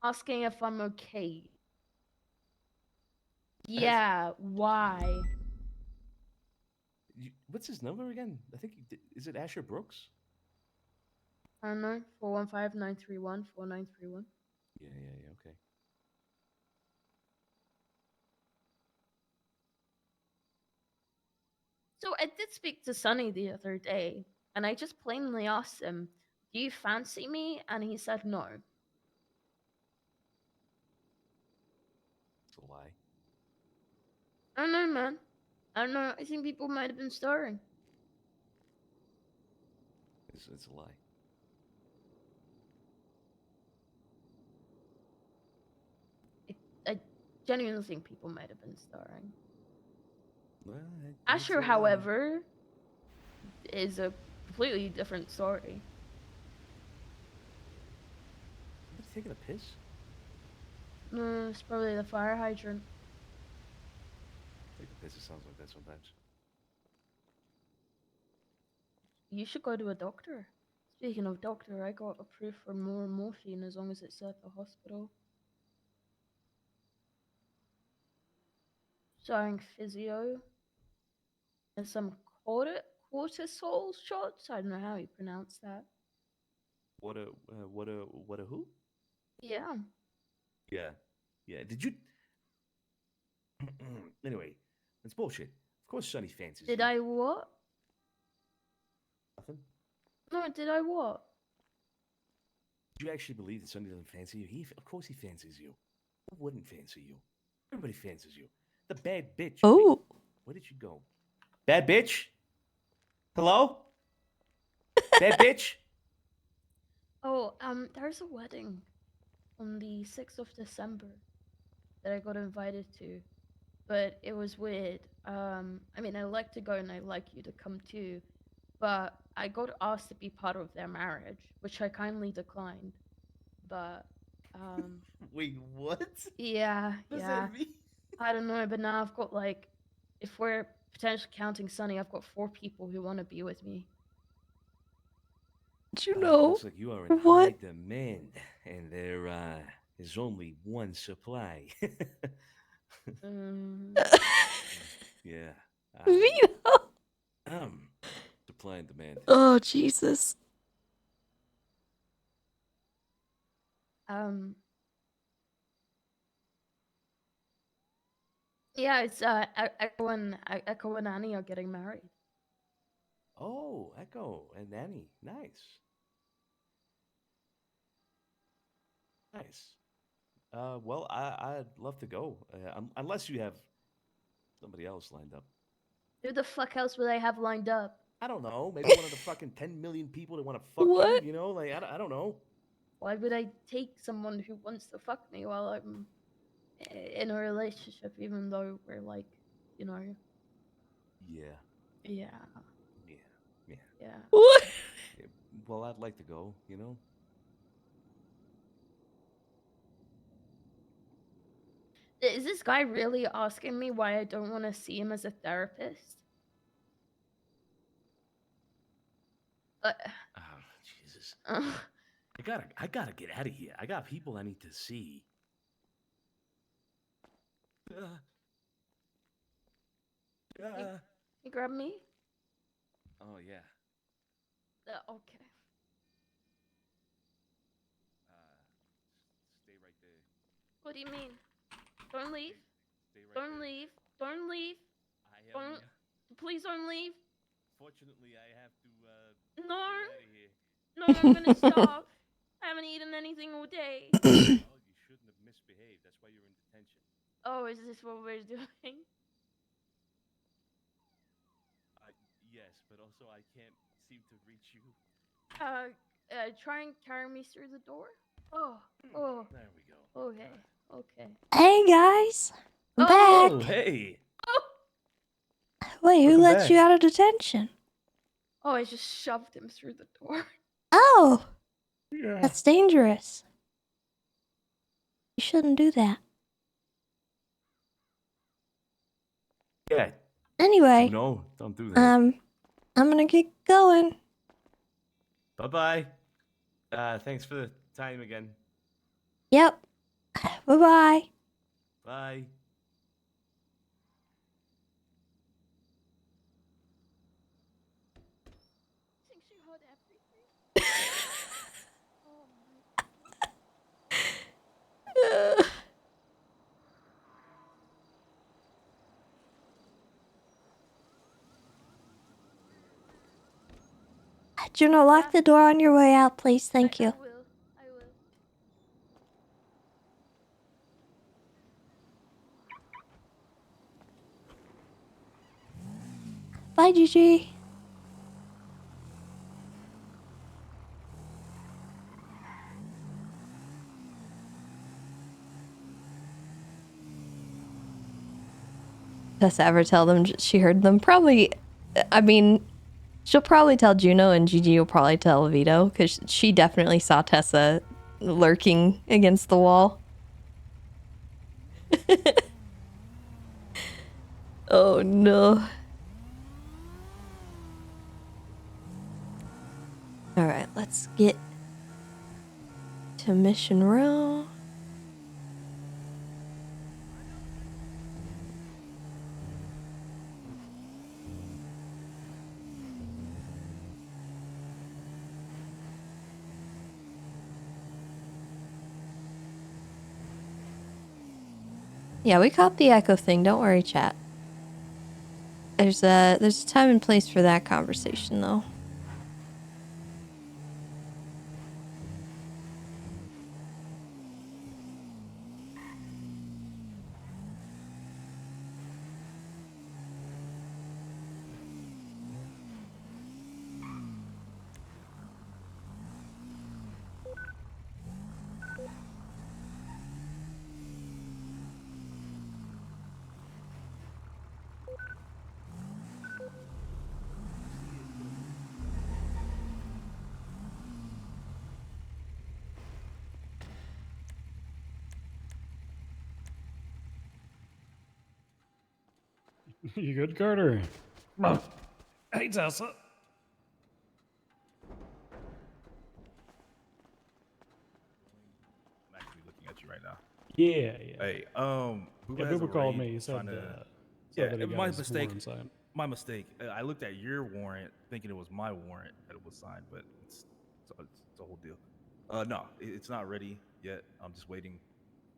asking if I'm okay. Yeah, why? What's his number again? I think is it Asher Brooks? I don't know. 415-931-4931. Yeah, okay. So I did speak to Sonny the other day, and I just plainly asked him, "Do you fancy me?" And he said no. It's a lie. I don't know, man. I don't know. I think people might have been stirring. It's a lie. I genuinely think people might have been stirring. Well, Asher, however, is a completely different story. Somebody taking a piss? No, it's probably the fire hydrant. Take a piss. It sounds like that sometimes. You should go to a doctor. Speaking of doctor, I got approved for more morphine as long as it's at the hospital. Starring physio and some cortisol shots. I don't know how you pronounce that. What a who? Yeah. Yeah. Did you? Anyway, it's bullshit. Of course, Sonny fancies. Did you. I what? Nothing. No, did I what? Do you actually believe that Sonny doesn't fancy you? Of course, he fancies you. Who wouldn't fancy you? Everybody fancies you. The bad bitch. Oh. Where did you go? Bad bitch. Hello? That bitch? Oh, there's a wedding on the 6th of December that I got invited to, but it was weird. I mean, I like to go and I like you to come too, but I got asked to be part of their marriage, which I kindly declined. But, Wait, what? yeah, What does yeah. that mean? I don't know, but now I've got like, if we're potentially counting Sunny, I've got 4 people who want to be with me. Looks like you are in high demand, and there is only one supply. Yeah. Vito. Supply and demand. Oh, Jesus. Yeah, it's Echo and Annie are getting married. Oh, Echo and Annie. Nice. Nice. Well, I'd love to go, unless you have somebody else lined up. Who the fuck else would I have lined up? I don't know. Maybe one of the fucking 10 million people that want to fuck you. You know, like I don't know. Why would I take someone who wants to fuck me while I'm in a relationship, even though we're like, you know? Yeah. Yeah. Yeah. Yeah. Yeah. What? Yeah, well, I'd like to go. You know. Is this guy really asking me why I don't want to see him as a therapist? Oh, Jesus. I gotta get out of here. I got people I need to see. You grab me? Oh yeah. Okay. Stay right there. What do you mean? Don't leave. Stay right Don't there. leave. Don't leave. Don't. Please don't leave. Fortunately, I have to No. get out of here. No, I'm gonna starve. I haven't eaten anything all day. Well, you shouldn't have misbehaved. That's why you're in detention. Oh, is this what we're doing? Yes, but also I can't seem to reach you. Try and carry me through the door. Oh. There we go. Okay. Hey, guys. I'm Oh, back. hey. Wait, who Welcome let back. you out of detention? Oh, I just shoved him through the door. Oh. Yeah. That's dangerous. You shouldn't do that. Yeah. Anyway. No, don't do that. I'm gonna get going. Bye-bye. Thanks for the time again. Yep. Bye-bye. Bye. Think she heard everything? Oh my. Juno, lock the door on your way out, please. Thank you. I will. Bye, Gigi. Tessa ever tell them she heard them? Probably. I mean, she'll probably tell Juno, and Gigi will probably tell Vito, because she definitely saw Tessa lurking against the wall. Oh no. Alright, let's get to Mission Row. Yeah, we caught the echo thing. Don't worry, chat. There's a time and place for that conversation, though. You good, Carter? Come on. Hey, Tessa. I'm actually looking at you right now. Yeah. Hey, Yeah, has a Booba called raid me. He said, trying to. said that he Yeah, got my his mistake. warrant signed. My mistake. I looked at your warrant thinking it was my warrant that it was signed, but it's a whole deal. No, it's not ready yet. I'm just waiting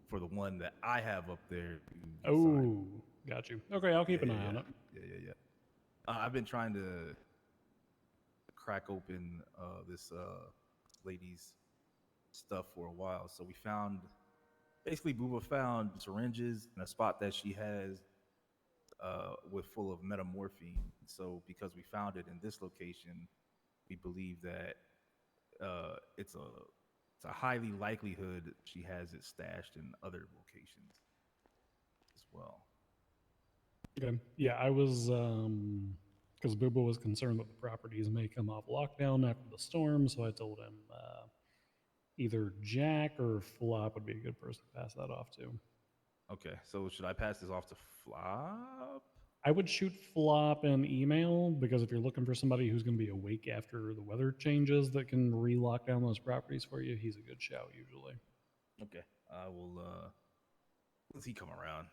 for the one that I have up there. Oh, got you. Okay, I'll keep an eye on it. Yeah. I've been trying to crack open this lady's stuff for a while. So we found, basically, Booba found syringes in a spot that she has with full of metamorphine. So because we found it in this location, we believe that it's a highly likelihood she has it stashed in other locations as well. Okay. Yeah, I was because Booba was concerned that the properties may come off lockdown after the storm, so I told him either Jack or Flop would be a good person to pass that off to. Okay, so should I pass this off to Flop? I would shoot Flop an email because if you're looking for somebody who's going to be awake after the weather changes that can re-lock down those properties for you, he's a good shout usually. Okay, I will. Once he come around,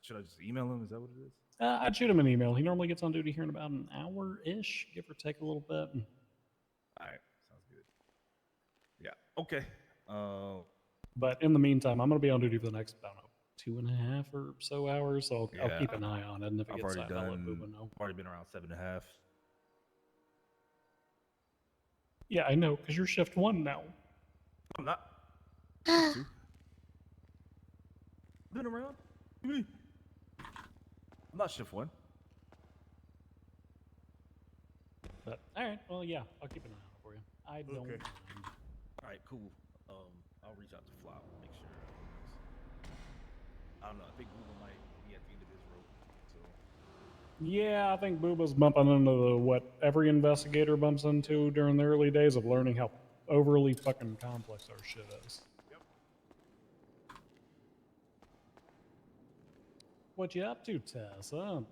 should I just email him? Is that what it is? I'd shoot him an email. He normally gets on duty here in about an hour-ish, give or take a little bit. All right, sounds good. Yeah. Okay. But in the meantime, I'm going to be on duty for the next, I don't know, 2.5 or so hours, so I'll keep an eye on it, and if it gets signed, I'll let Booba know. I've already been around 7.5. Yeah, I know, because you're shift 1 now. I'm not. Shift 2. Been around? What do you mean? I'm not shift 1. But, alright, well, yeah, I'll keep an eye on it for you. I don't mind. Alright, cool. I'll reach out to Flop, make sure. I don't know, I think Google might be at the end of his rope, so. Yeah, I think Booba's bumping into what every investigator bumps into during the early days of learning how overly fucking complex our shit is. Yep. What you up to, Tessa?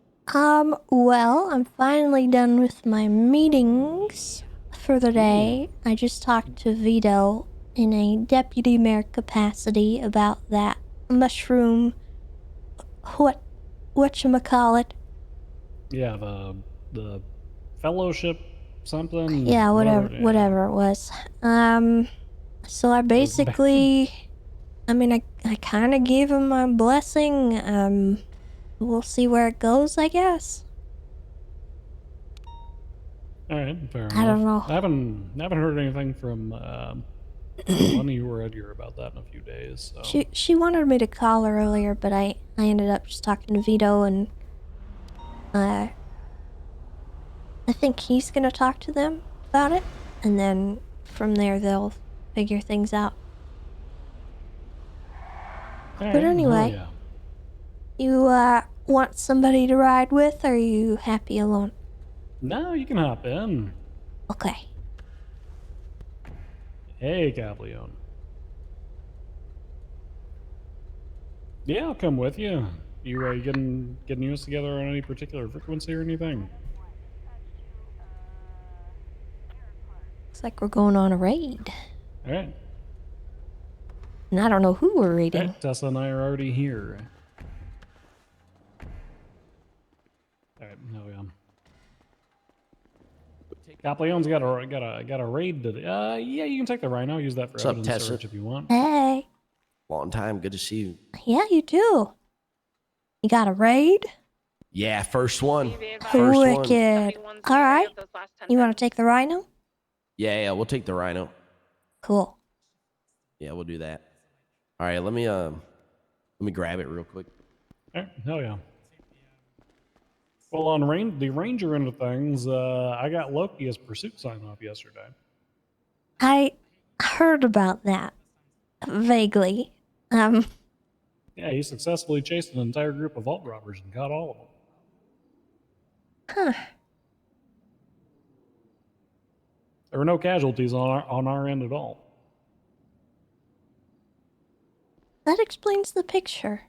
Well, I'm finally done with my meetings for the day. I just talked to Vito in a deputy mayor capacity about that mushroom, whatchamacallit. Yeah, the fellowship something. Yeah, whatever it was. So I basically, I mean, I kind of gave him my blessing. We'll see where it goes, I guess. All right, fair enough. I don't know. I haven't heard anything from Money or Edgar about that in a few days. So. She wanted me to call her earlier, but I ended up just talking to Vito, and I think he's gonna talk to them about it, and then from there they'll figure things out. But anyway, you want somebody to ride with, or are you happy alone? No, you can hop in. Okay. Hey, Cableon. Yeah, I'll come with you. You getting used together on any particular frequency or anything? Looks like we're going on a raid. All right. And I don't know who we're raiding. Right, Tessa and I are already here. All right, now we on. Capleon's got a raid today. Yeah, you can take the Rhino. Use that for What's up, evidence Tessa? storage if you want. Hey. Long time. Good to see you. Yeah, you too. You got a raid? Yeah, first one. First one. Wicked. All right. You want to take the Rhino? Yeah, we'll take the Rhino. Cool. Yeah, we'll do that. All right, let me grab it real quick. All right, hell yeah. Well, on the Ranger end of things, I got Loki as pursuit sign off yesterday. I heard about that. Vaguely. Yeah, he successfully chased an entire group of vault robbers and caught all of them. Huh. There were no casualties on our end at all. That explains the picture.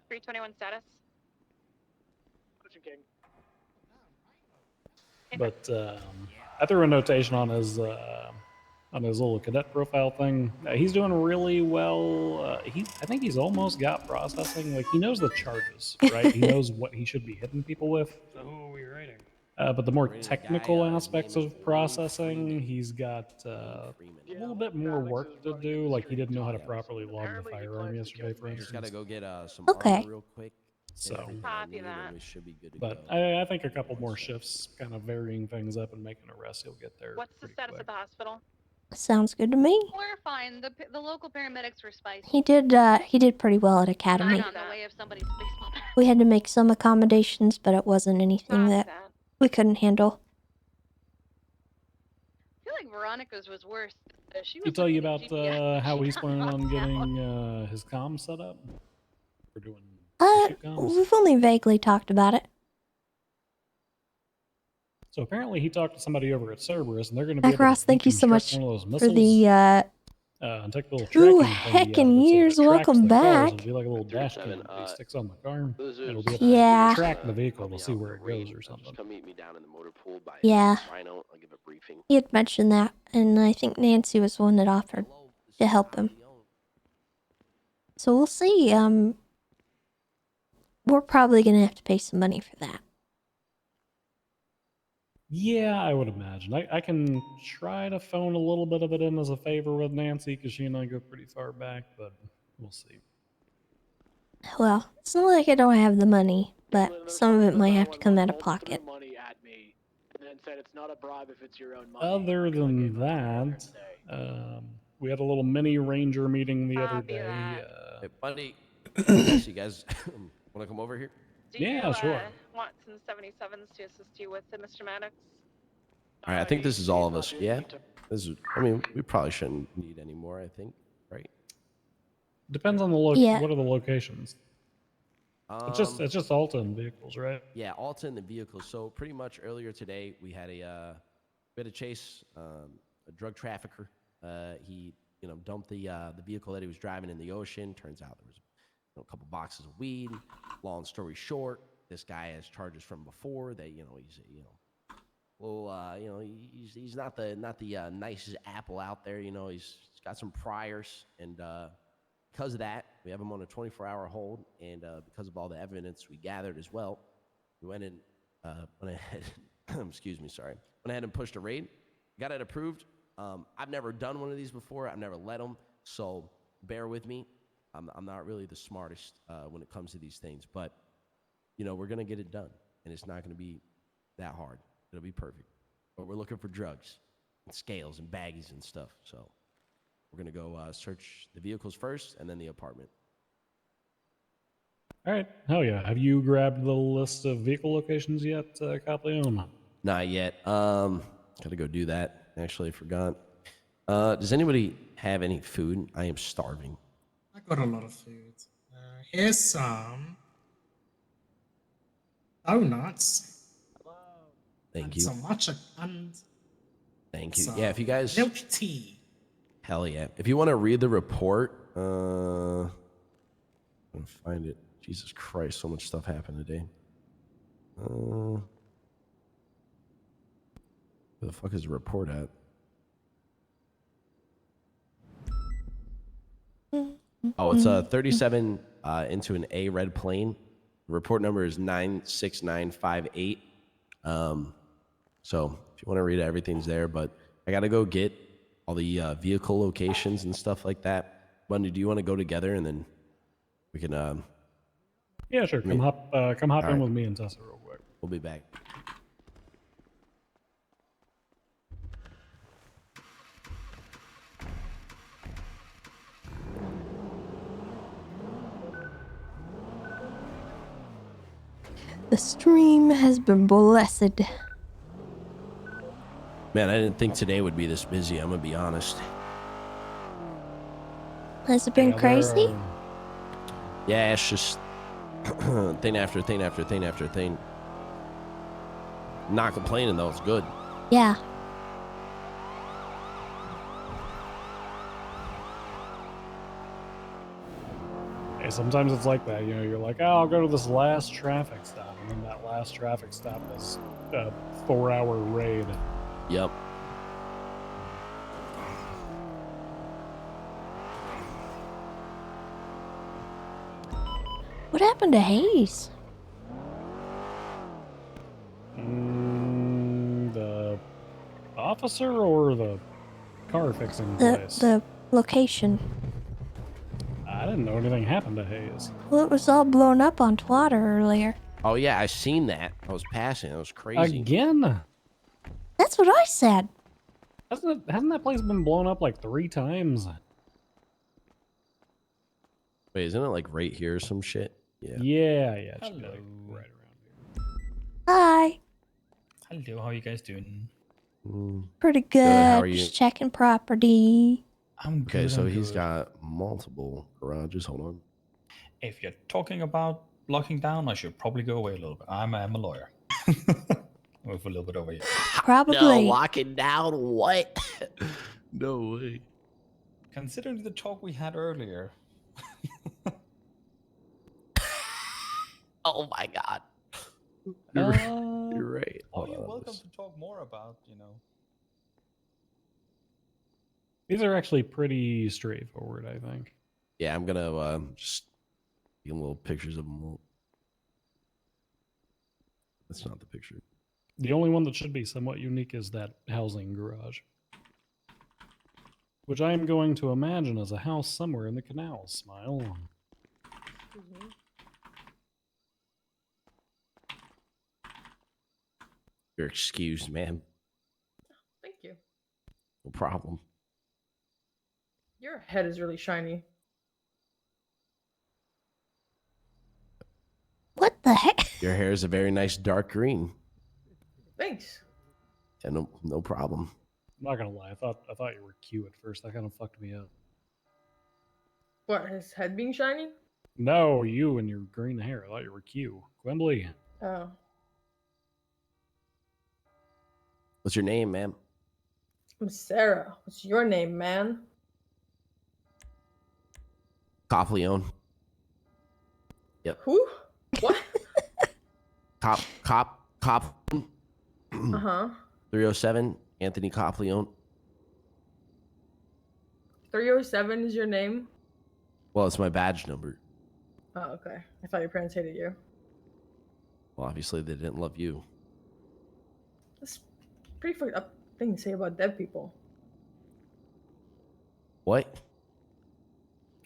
321 status. But I threw a notation on his little cadet profile thing. He's doing really well. I think he's almost got processing. Like he knows the charges, right? He knows what he should be hitting people with. So who are we writing? But the more technical aspects of processing, he's got a little bit more work to do. Like he didn't know how to properly log the firearm yesterday, for instance. Just gotta go get some Okay. armor real quick. So, Copy that. We should be good to but go. I think a couple more shifts, kind of varying things up and making arrests, he'll get there. What's the status at the hospital? Sounds good to me. We're fine. The local paramedics were spicy. He did pretty well at Academy. Not on the way of somebody's baseball bat. We had to make some accommodations, but it wasn't anything that we couldn't handle. I feel like Veronica's was worse. She He was tell you looking about at GPS. how She he's got planning on knocked out. getting his comms set up? We're doing comms. We've only vaguely talked about it. So apparently he talked to somebody over at Cerberus, and they're going to be able Ross, to thank you so deconstruct much one of those for missiles, the and take the little 2 tracking thingy out of it, heckin' so years. it tracks Welcome the cars. back. It'll be like a little dash cam that he sticks on the car. It'll be able Yeah. to track the vehicle to see where it goes or something. Come meet me down in the motor pool by Yeah. Rhino. I'll give a briefing. He had mentioned that, and I think Nancy was the one that offered to help him. So we'll see. We're probably gonna have to pay some money for that. Yeah, I would imagine. I can try to phone a little bit of it in as a favor with Nancy, because she and I go pretty far back, but we'll see. Well, it's not like I don't have the money, but some of it might have to come out of pocket. Other than that, we had a little mini ranger meeting the other day. Hey, buddy. So you guys want to come over here? Do Yeah, you, sure. want some 77s to assist you with the Mr. Maddox? All right, I think this is all of us. Yeah. This is. I mean, we probably shouldn't need any more. I think, right? Depends on the Yeah. What are the locations? It's just Alton vehicles, right? Yeah, Alta in the vehicles. So pretty much earlier today, we had a chase, a drug trafficker. He dumped the vehicle that he was driving in the ocean. Turns out there was a couple boxes of weed. Long story short, this guy has charges from before. That he's he's not the nicest apple out there. He's got some priors, and because of that, we have him on a 24-hour hold. And because of all the evidence we gathered as well, we went in. Went ahead. Excuse me. Sorry. Went ahead and pushed a raid. Got it approved. I've never done one of these before. I've never led them, so bear with me. I'm not really the smartest when it comes to these things, but we're gonna get it done, and it's not gonna be that hard. It'll be perfect. But we're looking for drugs, and scales, and baggies and stuff. So we're gonna go search the vehicles first, and then the apartment. All right. Hell yeah. Have you grabbed the list of vehicle locations yet, Capleone? Not yet. Gotta go do that. Actually, I forgot. Does anybody have any food? I am starving. I got a lot of food. Here's some donuts. Thank you. Some matcha and Thank you. some Yeah, if you guys. milk tea. Hell yeah. If you want to read the report, I'm gonna find it. Jesus Christ, so much stuff happened today. Where the fuck is the report at? Oh, it's 37 into an A red plane. The report number is 96958. So if you want to read it, everything's there. But I gotta go get all the vehicle locations and stuff like that. Bundy, do you want to go together and then we can? Yeah, sure. Come hop in right. with me and Tessa real quick. We'll be back. The stream has been blessed. Man, I didn't think today would be this busy. I'm gonna be honest. Has it been crazy? Yeah, it's just thing after thing after thing after thing. Not complaining though, it's good. Yeah. Hey, sometimes it's like that. You know, you're like, oh, I'll go to this last traffic stop, and then that last traffic stop is a 4-hour raid. Yep. What happened to Hayes? The officer or the car fixing The place? the location. I didn't know anything happened to Hayes. Well, it was all blown up on Twitter earlier. Oh yeah, I seen that. I was passing. It was crazy. Again? That's what I said. Hasn't that place been blown up like 3 times? Wait, isn't it like right here or some shit? Yeah. Yeah, it should be like right around here. Hi. Hello, how are you guys doing? Pretty good. How are you? Just checking property. I'm good. Okay, so I'm he's good. got multiple garages. Hold on. If you're talking about locking down, I should probably go away a little bit. I'm a lawyer. Move a little bit over here. Probably. No, locking down. What? No way. Considering the talk we had earlier. Oh my god. You're right. Oh, Hold you're on, welcome to talk more about, you know. These are actually pretty straightforward, I think. Yeah, I'm gonna just get little pictures of them. That's not the picture. The only one that should be somewhat unique is that housing garage, which I am going to imagine as a house somewhere in the canal. Smile. You're excused, ma'am. Thank you. No problem. Your head is really shiny. What the heck? Your hair is a very nice dark green. Thanks. Yeah, no problem. I'm not gonna lie, I thought you were cute at first. That kind of fucked me up. What, his head being shiny? No, you and your green hair. I thought you were cute. Quimbley. Oh. What's your name, ma'am? I'm Sarah. What's your name, man? Copleone. Yep. Who? What? Cop. Uh-huh. 307, Anthony Copleone. 307 is your name? Well, it's my badge number. Oh, okay. I thought your parents hated you. Well, obviously they didn't love you. That's a pretty fucked up thing to say about dead people. What?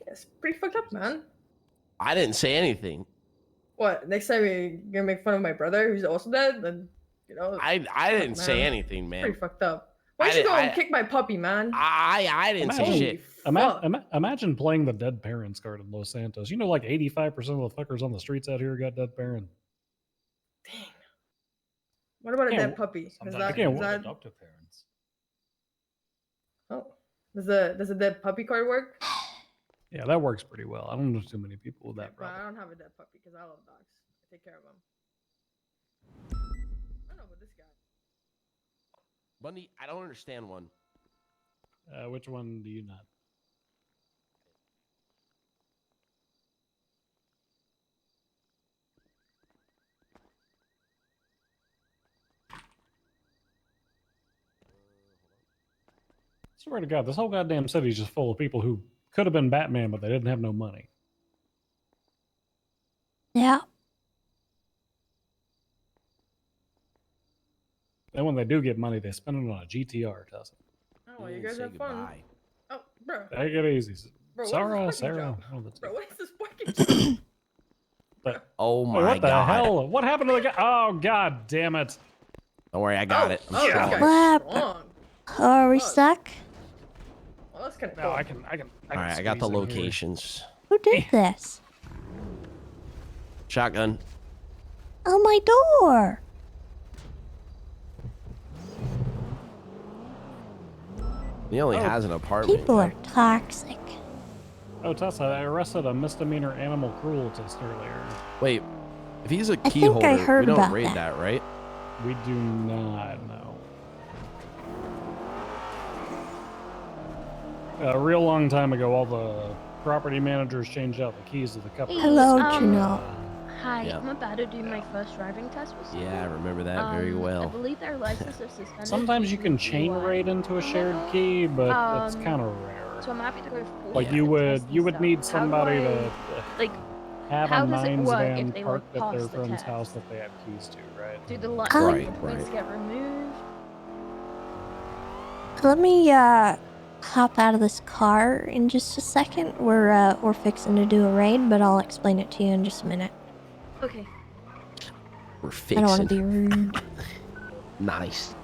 Yeah, it's pretty fucked up, man. I didn't say anything. What, next time you're gonna make fun of my brother who's also dead? Then, you know. I didn't say anything, man. Pretty fucked up. Why don't you go and kick my puppy, man? I didn't say shit. Imagine playing the dead parents card in Los Santos. You know, like 85% of the fuckers on the streets out here got dead parents. What about a Yeah, dead puppy? Is that adoptive parents. Oh, does the dead puppy card work? Yeah, that works pretty well. I don't know too many people with that Well, problem. I don't have a dead puppy because I love dogs. I take care of them. I don't know about this guy. Bundy, I don't understand one. Which one do you not? Swear to God, this whole goddamn city is just full of people who could have been Batman, but they didn't have no money. Yeah. Then when they do get money, they spend it on a GTR, Tessa. Oh, well, you guys have fun. Oh, bro. Take it easy. Bro, Sarah. what is this parking job? But, oh wait, my what the god. hell? What happened to the guy? Oh, god damn it. Don't worry, I got it. I'm oh, strong. this What guy's happened? strong. Are we stuck? Well, that's kind of No, cool. I can All right, I got the squeeze in here. locations. Who did this? Shotgun. Oh, my door. He only has an apartment. People are toxic. Oh, Tessa, I arrested a misdemeanor animal crueltist earlier. Wait, if he's a I key think holder, I heard we don't about raid that. that, right? We do not know. A real long time ago, all the property managers changed out the keys to the couple. Hello, Juno. Hi, Yep. I'm about to do my first driving test with someone. Yeah, I remember that very I well. believe their license is suspended. Sometimes you can chain raid into a shared key, but it's kind of rare. So I'm happy to go full Like speed you would, test and you would stuff. need How do somebody to like have how a does it mines work van if they parked like at their pass the friend's test? house that they have keys to, right? Do the points get removed? Let me hop out of this car in just a second. We're fixing to do a raid, but I'll explain it to you in just a minute. Okay. We're I fixing. don't want to be rude. Nice.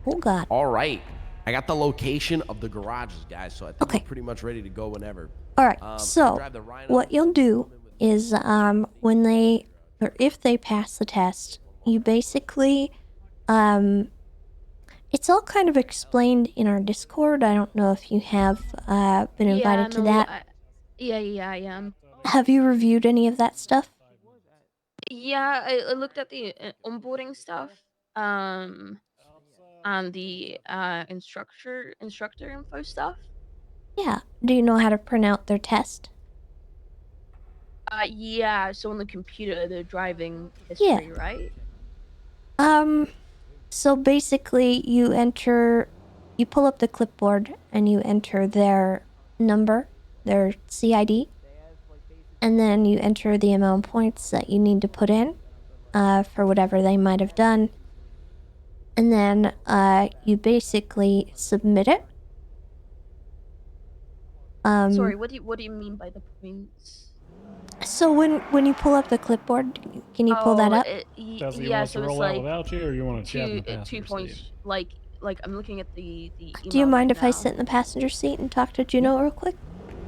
Oh God. All right. I got the location of the garages, guys, so I think we're pretty much ready to go whenever. All right. I So drive the Rhino. what you'll do is when they or if they pass the test, you basically it's all kind of explained in our Discord. I don't know if you have been invited to that. Yeah, I am. Have you reviewed any of that stuff? Yeah, I looked at the onboarding stuff, and the instructor info stuff. Yeah. Do you know how to print out their test? Yeah. So on the computer, the driving history, right? So basically you pull up the clipboard and you enter their number, their CID, and then you enter the amount of points that you need to put in for whatever they might have done. And then you basically submit it. Sorry, what do you mean by the points? So when you pull up the clipboard, can you pull that up? Jesse, you Yeah, want us so to it's roll out like without you, or you want to chat in the 2 passenger points. seat? Like I'm looking at the email. Do you mind right if I now. sit in the passenger seat and talk to Juno real quick?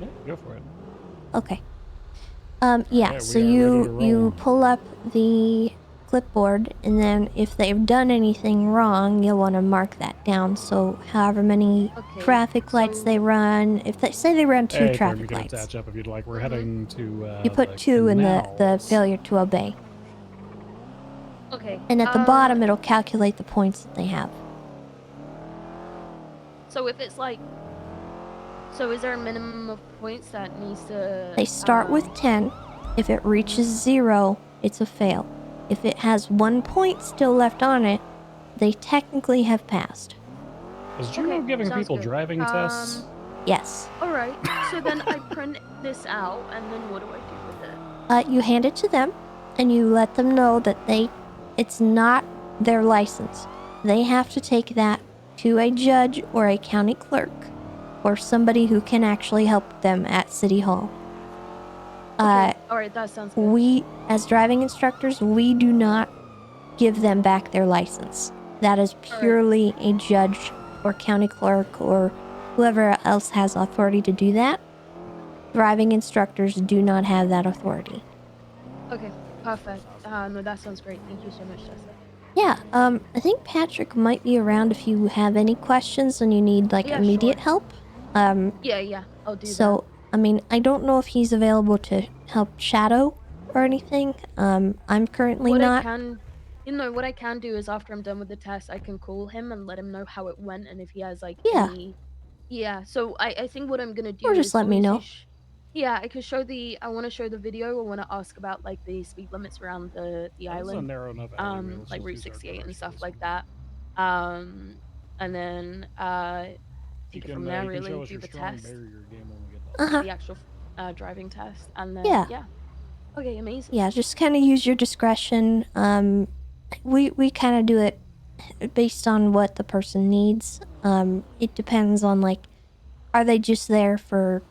Yeah, go for it. Okay. Yeah, Okay, so we are ready to you roll. pull up the clipboard, and then if they've done anything wrong, you'll want to mark that down. So however many traffic lights they run, if they say they run 2 Hey, Thorn, you traffic can lights, attach up if you'd like. We're heading to you put 2 in the canals. failure to obey. Okay. And at the bottom, it'll calculate the points that they have. So if it's like, so is there a minimum of points that needs to? They start with 10. If it reaches 0, it's a fail. If it has 1 point still left on it, they technically have passed. Is Juno giving sounds people good. driving tests? Yes. All right. So then I print this out, and then what do I do with it? You hand it to them, and you let them know that it's not their license. They have to take that to a judge or a county clerk, or somebody who can actually help them at City Hall. All right, that sounds good. We, as driving instructors, we do not give them back their license. That is purely a judge or county clerk or whoever else has authority to do that. Driving instructors do not have that authority. Okay, perfect. No, that sounds great. Thank you so much, Tessa. Yeah, I think Patrick might be around if you have any questions and you need like Yeah, immediate sure. help. Yeah, I'll do So, I mean, I don't know if he's available to help shadow or anything. I'm currently what not. I can, what I can do is after I'm done with the test, I can call him and let him know how it went, and if he has like any. Yeah. So I think what I'm gonna do Or just is let me long as you know. yeah, I could show the. I want to show the video. I want to ask about like the speed limits around the That was a island, narrow enough alleyway. Let's like just Route use our 68 and stuff directions. like that. And then You take it can, from there. you can Really show us do your the strong test, barrier game when we get Uh-huh. the actual driving test, and then Yeah. Okay, amazing. Yeah, just kind of use your discretion. We kind of do it based on what the person needs. It depends on like, are they just there for,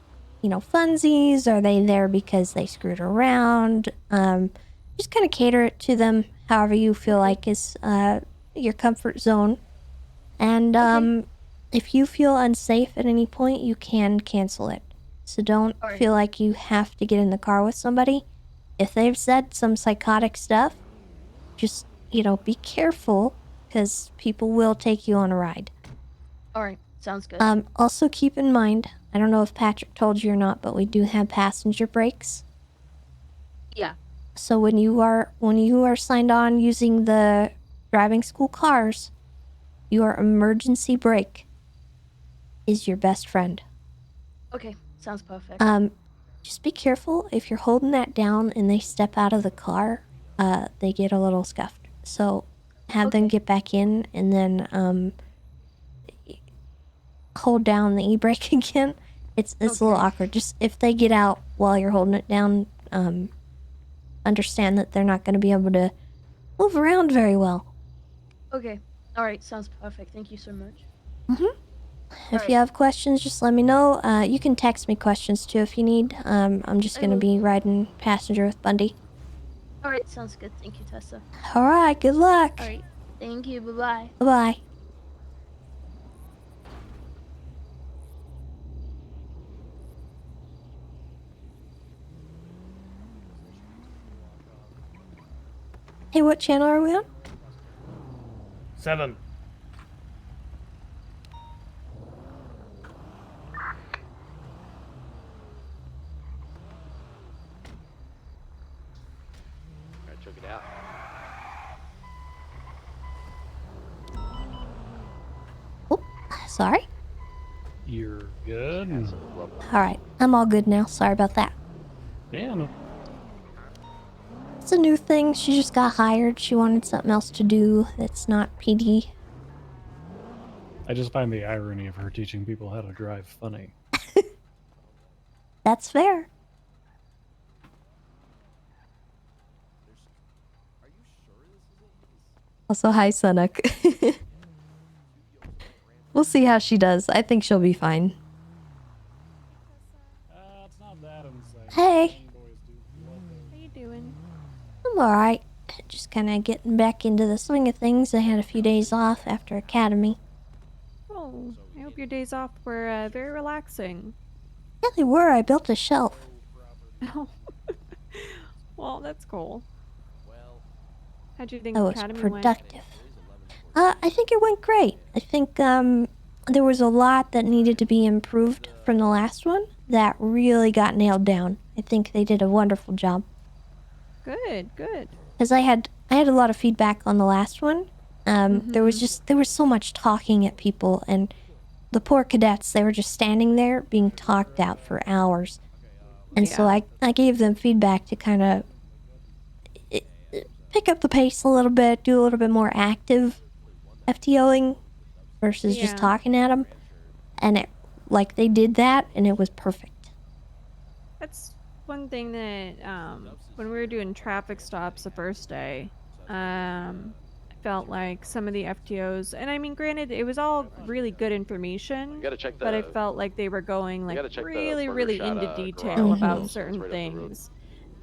funsies? Are they there because they screwed around? Just kind of cater it to them however you feel like is your comfort zone. And if you feel unsafe at any point, you can cancel it. So don't feel like you have to get in the car with somebody. If they've said some psychotic stuff, just, be careful because people will take you on a ride. All right, sounds good. Also keep in mind, I don't know if Patrick told you or not, but we do have passenger brakes. Yeah. So when you are signed on using the driving school cars, your emergency brake is your best friend. Okay, sounds perfect. Just be careful. If you're holding that down and they step out of the car, they get a little scuffed. So have them get back in and then hold down the e-brake again. It's a little awkward. Just if they get out while you're holding it down, understand that they're not going to be able to move around very well. Okay. All right, sounds perfect. Thank you so much. If you have questions, just let me know. You can text me questions too if you need. I'm just going to be riding passenger with Bundy. All right, sounds good. Thank you, Tessa. All right, good luck. All right. Thank you. Bye-bye. Bye-bye. Hey, what channel are we on? 7. I took it out. Sorry? You're good. All right, I'm all good now. Sorry about that. Yeah, no. It's a new thing. She just got hired. She wanted something else to do that's not PD. I just find the irony of her teaching people how to drive funny. That's fair. Also, hi, Sunak. We'll see how she does. I think she'll be fine. It's not that insane. Hey. How you doing? I'm alright. Just kind of getting back into the swing of things. I had a few days off after academy. Oh, I hope your days off were very relaxing. Yeah, they were. I built a shelf. Oh. Well, that's cool. How'd you think I was academy productive. I think it went great. I think there was a lot that needed to be improved from the last one that really got nailed down. I think they did a wonderful job. went? Good. Because I had a lot of feedback on the last one. There was so much talking at people, and the poor cadets, they were just standing there being talked at for hours. And so I gave them feedback to kind of pick up the pace a little bit, do a little bit more active FTOing versus just talking at them. And they did that, and it was perfect. That's one thing that when we were doing traffic stops the first day, I felt like some of the FTOs, and I mean, granted, it was all really good information, but I felt like they were going really into detail about certain things.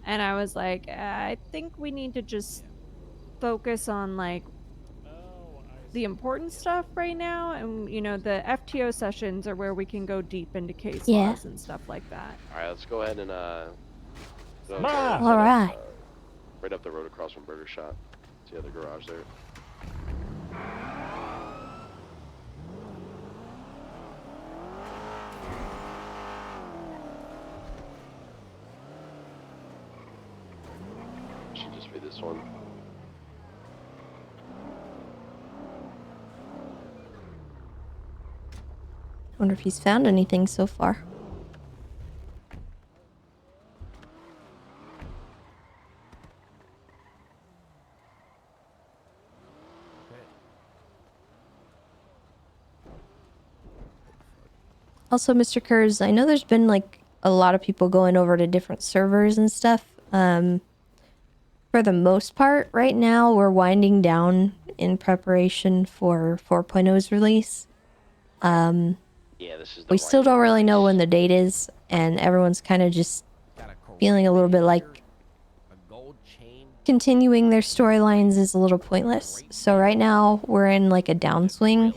And I was like, I think we need to just focus on the important stuff right now, and the FTO sessions are where we can go deep into case laws and stuff like that. All right, let's go ahead and All right. right up the road across from Burger Shot. See the garage there. Should just be this one. I wonder if he's found anything so far. Also, Mr. Kurz, I know there's been a lot of people going over to different servers and stuff. For the most part, right now, we're winding down in preparation for 4.0's release. We still don't really know when the date is, and everyone's kind of just feeling a little bit like continuing their storylines is a little pointless. So right now, we're in a downswing.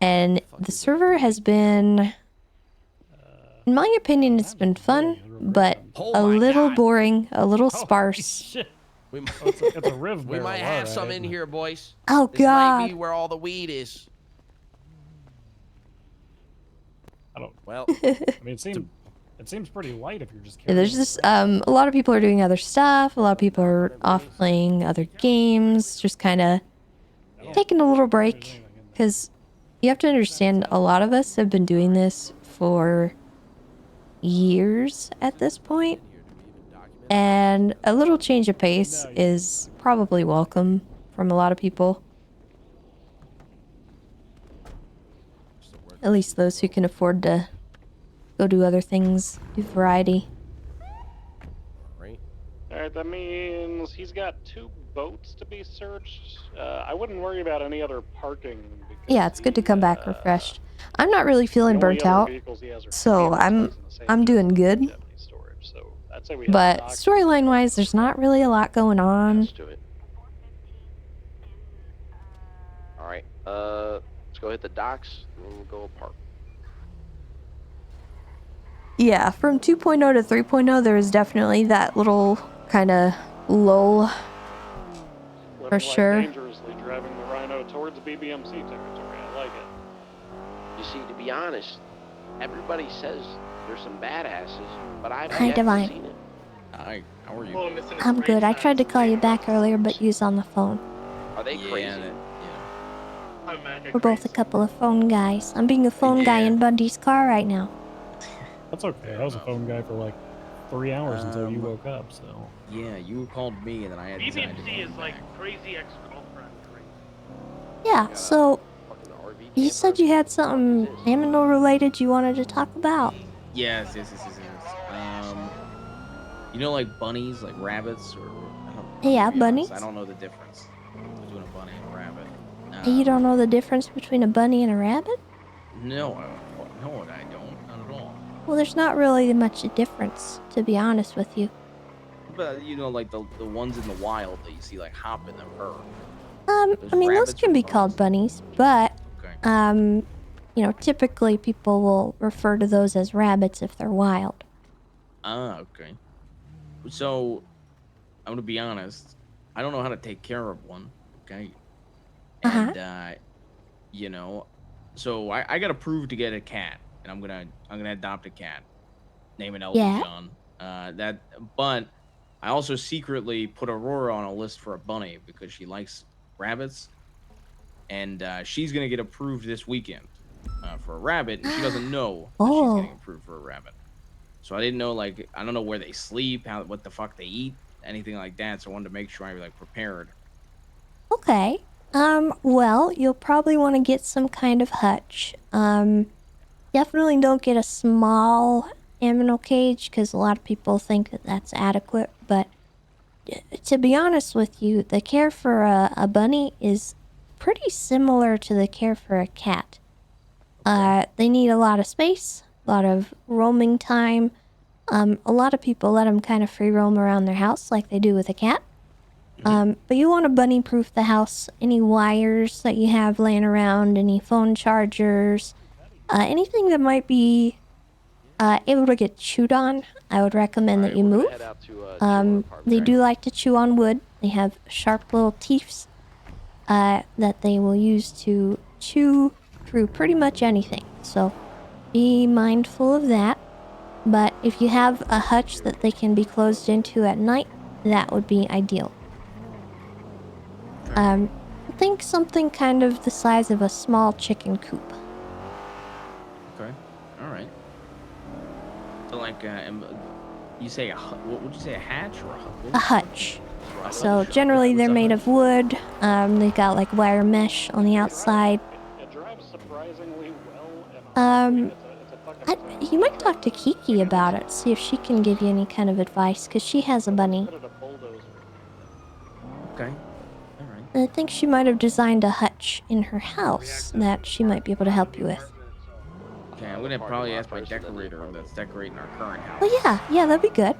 And the server has been, in my opinion, it's been fun, but a little boring, a little sparse. It's a riv We might barrel, have alright. some in here, boys. Oh, This might be God. where all the weed is. I don't. Well, I mean, it seems pretty light if you're just. Yeah, there's just a lot of people are doing other stuff. A lot of people are off playing other games, just kind of taking a little break because you have to understand a lot of us have been doing this for years at this point, and a little change of pace is probably welcome from a lot of people. At least those who can afford to go do other things, do variety. Alright, that means he's got 2 boats to be searched. I wouldn't worry about any other parking. Yeah, it's good to come back refreshed. I'm not really feeling burnt out, so I'm doing good. But storyline wise, there's not really a lot going on. Alright, let's go hit the docks and we'll go park. Yeah, from 2.0 to 3.0, there was definitely that little kind of lull. For sure. Dangerously driving the Rhino towards BBMC territory. I like it. You see, to be honest, everybody says there's some badasses, but I've Hi, yet Divine. to seen it. Hi, how are you? I'm good. I tried to call you back earlier, but you was on the phone. Are they crazy? We're both a couple of phone guys. I'm being a phone guy in Bundy's car right now. That's okay. I was a phone guy for like 3 hours until you woke up, so. Yeah, you called me and then I had decided to BBMC is like crazy ex-girlfriend. Yeah, so you said you had something animal related you wanted to talk about. Yes. You know, like bunnies, like rabbits, or I don't. Yeah, to be bunnies. honest, I don't know the difference between a bunny and a rabbit. You don't know the difference between a bunny and a rabbit? No, I don't. Not at all. Well, there's not really much difference, to be honest with you. But you know, like the ones in the wild that you see like hopping and fur. I mean, those can be called bunnies, but you know, typically people will refer to those as rabbits if they're wild. Ah, okay. So, I'm gonna be honest. I don't know how to take care of one. Okay. And you know, so I got approved to get a cat, and I'm gonna adopt a cat. Name it Elton John. But I also secretly put Aurora on a list for a bunny because she likes rabbits, and she's gonna get approved this weekend for a rabbit, and she doesn't know that she's getting approved for a rabbit. So I didn't know, like, I don't know where they sleep, what the fuck they eat, anything like that. So I wanted to make sure I was like prepared. Okay. Well, you'll probably want to get some kind of hutch. Definitely don't get a small aminal cage because a lot of people think that that's adequate. But to be honest with you, the care for a bunny is pretty similar to the care for a cat. They need a lot of space, a lot of roaming time. A lot of people let them kind of free roam around their house like they do with a cat. But you want to bunny-proof the house. Any wires that you have laying around, any phone chargers, anything that might be able to get chewed on, I would recommend that you move. They do like to chew on wood. They have sharp little teeth that they will use to chew through pretty much anything. So be mindful of that. But if you have a hutch that they can be closed into at night, that would be ideal. Think something kind of the size of a small chicken coop. Okay. All right. So like, you say what would you say, a hatch or a hutch? A hutch. So generally they're made of wood. They've got like wire mesh on the outside. It drives surprisingly well. You might talk to Kiki about it, see if she can give you any kind of advice, because she has a bunny. Okay. I think she might have designed a hutch in her house that she might be able to help you with. Okay, I'm gonna probably ask my decorator that's decorating our current house. Oh yeah, that'd be good.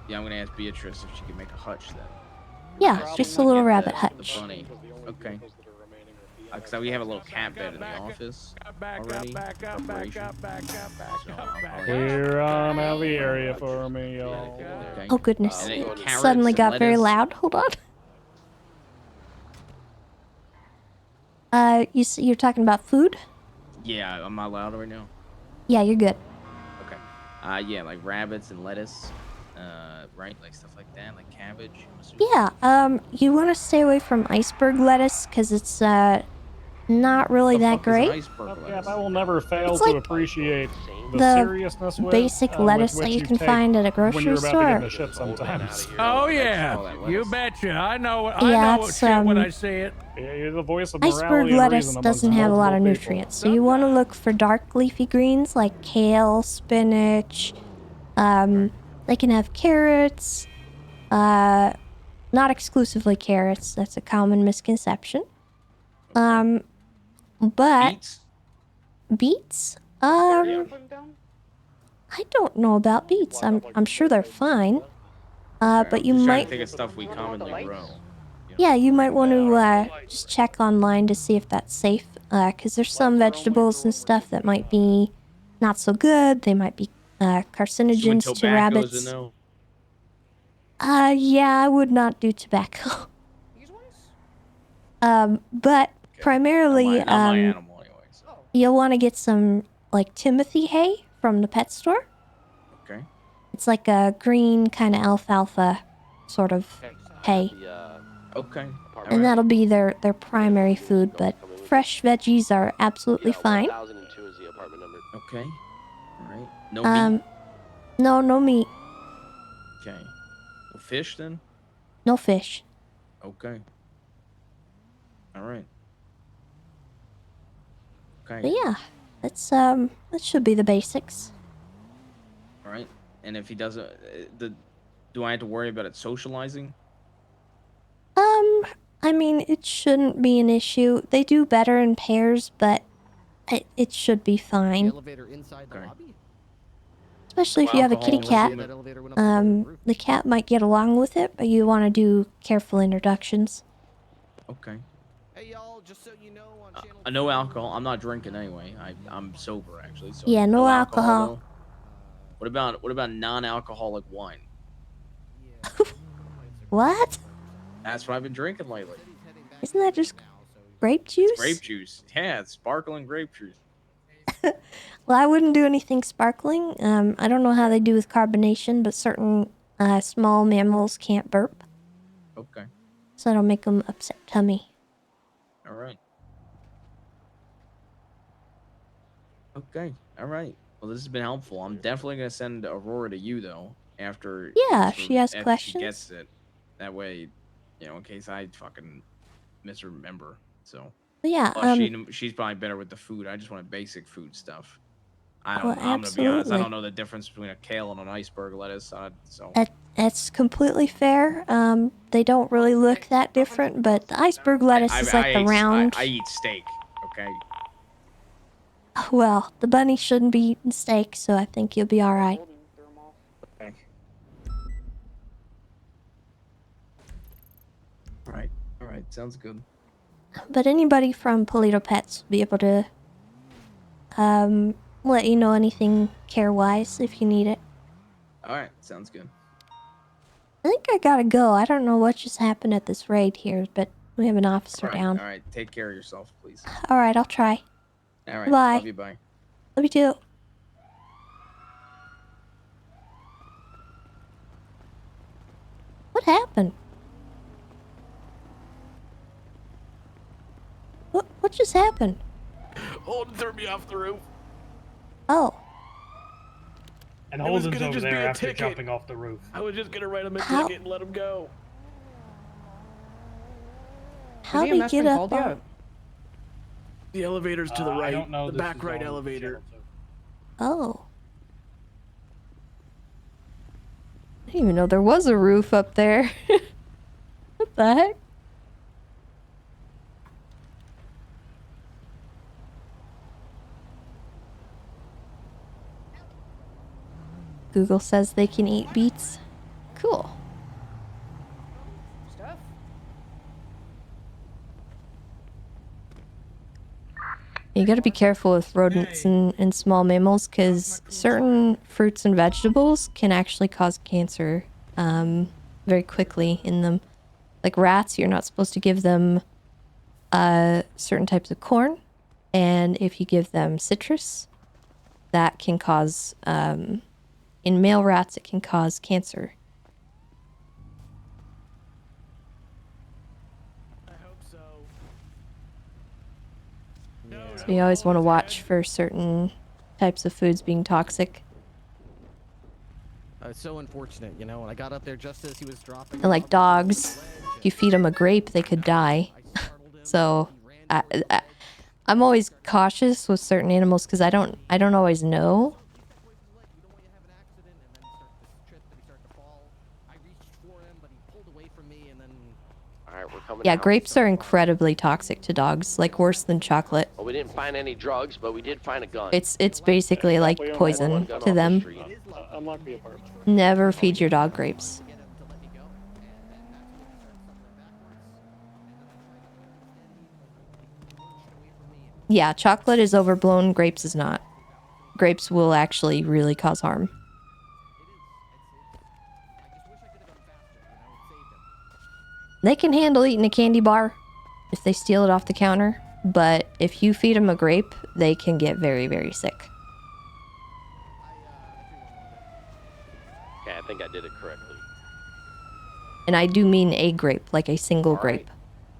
Yeah, I'm gonna ask Beatrice if she can make a hutch then. Yeah, just a little rabbit The hutch. bunny. Okay. Because we have a little cat bed in the office already. Clear on out the area for me, y'all. Okay. Oh goodness, And then it carrots suddenly and got very lettuce. loud. Hold on. You're talking about food? Yeah, am I loud right now? Yeah, you're good. Okay. Yeah, like rabbits and lettuce. right? Like stuff like that, like cabbage. I'm assuming. Yeah, you want to stay away from iceberg lettuce because it's not really that great. Yeah, I will never fail It's to like appreciate the the seriousness with basic lettuce with that which you can take find at a when grocery you're about to store. get into shit sometimes. Oh yeah, you betcha. I know. Yeah, I know it's, shit when I see it. Yeah, you're the voice of Iceberg morality and lettuce reason doesn't amongst have a lot of multiple people. nutrients, so you want to look for dark leafy greens like kale, spinach. They can have carrots. Not exclusively carrots. That's a common misconception. But beets? I don't know about beets. I'm sure they're fine. But you I'm just trying might, to think of stuff we commonly grow. yeah, you might want to just check online to see if that's safe. Because there's some vegetables and stuff that might be not so good. They might be carcinogens to rabbits. Yeah, I would not do tobacco. But primarily, Not my animal anyway. So. you'll want to get some like Timothy hay from the pet store. Okay. It's like a green kind of alfalfa sort of hay. Okay. And that'll be their primary food, but fresh veggies are absolutely fine. Okay. All right. No meat. No meat. Okay. No fish then. No fish. Okay. All right. Okay. But yeah, that should be the basics. All right. And if he doesn't, do I have to worry about it socializing? I mean, it shouldn't be an issue. They do better in pairs, but it should be fine. Especially if you have a kitty cat. The cat might get along with it, but you want to do careful introductions. Okay. No alcohol. I'm not drinking anyway. I'm sober actually. So Yeah, no alcohol. though. What about non-alcoholic wine? What? That's what I've been drinking lately. Isn't that just grape juice? Grape juice. Yeah, it's sparkling grape juice. Well, I wouldn't do anything sparkling. I don't know how they do with carbonation, but certain small mammals can't burp. Okay. So it'll make them upset tummy. All right. Okay. All right. Well, this has been helpful. I'm definitely gonna send Aurora to you though after. Yeah, if she has after questions. She gets it. That way, in case I fucking misremember. So. But yeah. Plus, she's probably better with the food. I just want basic food stuff. I'm gonna be honest. I absolutely. don't know the difference between a kale and an iceberg lettuce. So. That's completely fair. They don't really look that different, but the iceberg lettuce is like the round. I eat steak. Okay. Well, the bunny shouldn't be eating steak, so I think you'll be all right. Okay. All right. Sounds good. But anybody from Polito Pets will be able to let you know anything care-wise if you need it. All right. Sounds good. I think I gotta go. I don't know what just happened at this raid here, but we have an officer down. All right. Take care of yourself, please. All right, I'll try. All right. Bye. Love you. Bye. Love you too. What happened? What just happened? Holden threw me off the roof. Oh. And It was Holden's gonna over just there be a after ticket. jumping off the roof. I was just gonna write him a How- ticket and let him go. How did he get up on... The elevator's to the I right. don't know. The This back is right on elevator. channel 2. Oh. I didn't even know there was a roof up there. What the heck? Google says they can eat beets. Cool. Stuff. You gotta be careful with rodents and small mammals because certain fruits and vegetables can actually cause cancer very quickly in them. Like rats, you're not supposed to give them certain types of corn, and if you give them citrus, that can cause in male rats, it can cause cancer. So you always want to watch for certain types of foods being toxic. It's so unfortunate, you know. When I got up there just as he was dropping. And like dogs, if you feed them a grape, they could die. So I'm always cautious with certain animals because I don't always know. Alright, we're coming Yeah, out. grapes are incredibly toxic to dogs, like worse than chocolate. Well, we didn't find any drugs, but we did find a gun. It's basically like poison to them. Unlock the apartment. Never feed your dog grapes. Yeah, chocolate is overblown, grapes is not. Grapes will actually really cause harm. They can handle eating a candy bar if they steal it off the counter, but if you feed them a grape, they can get very, very sick. Okay, I think I did it correctly. And I do mean a grape, like a single grape.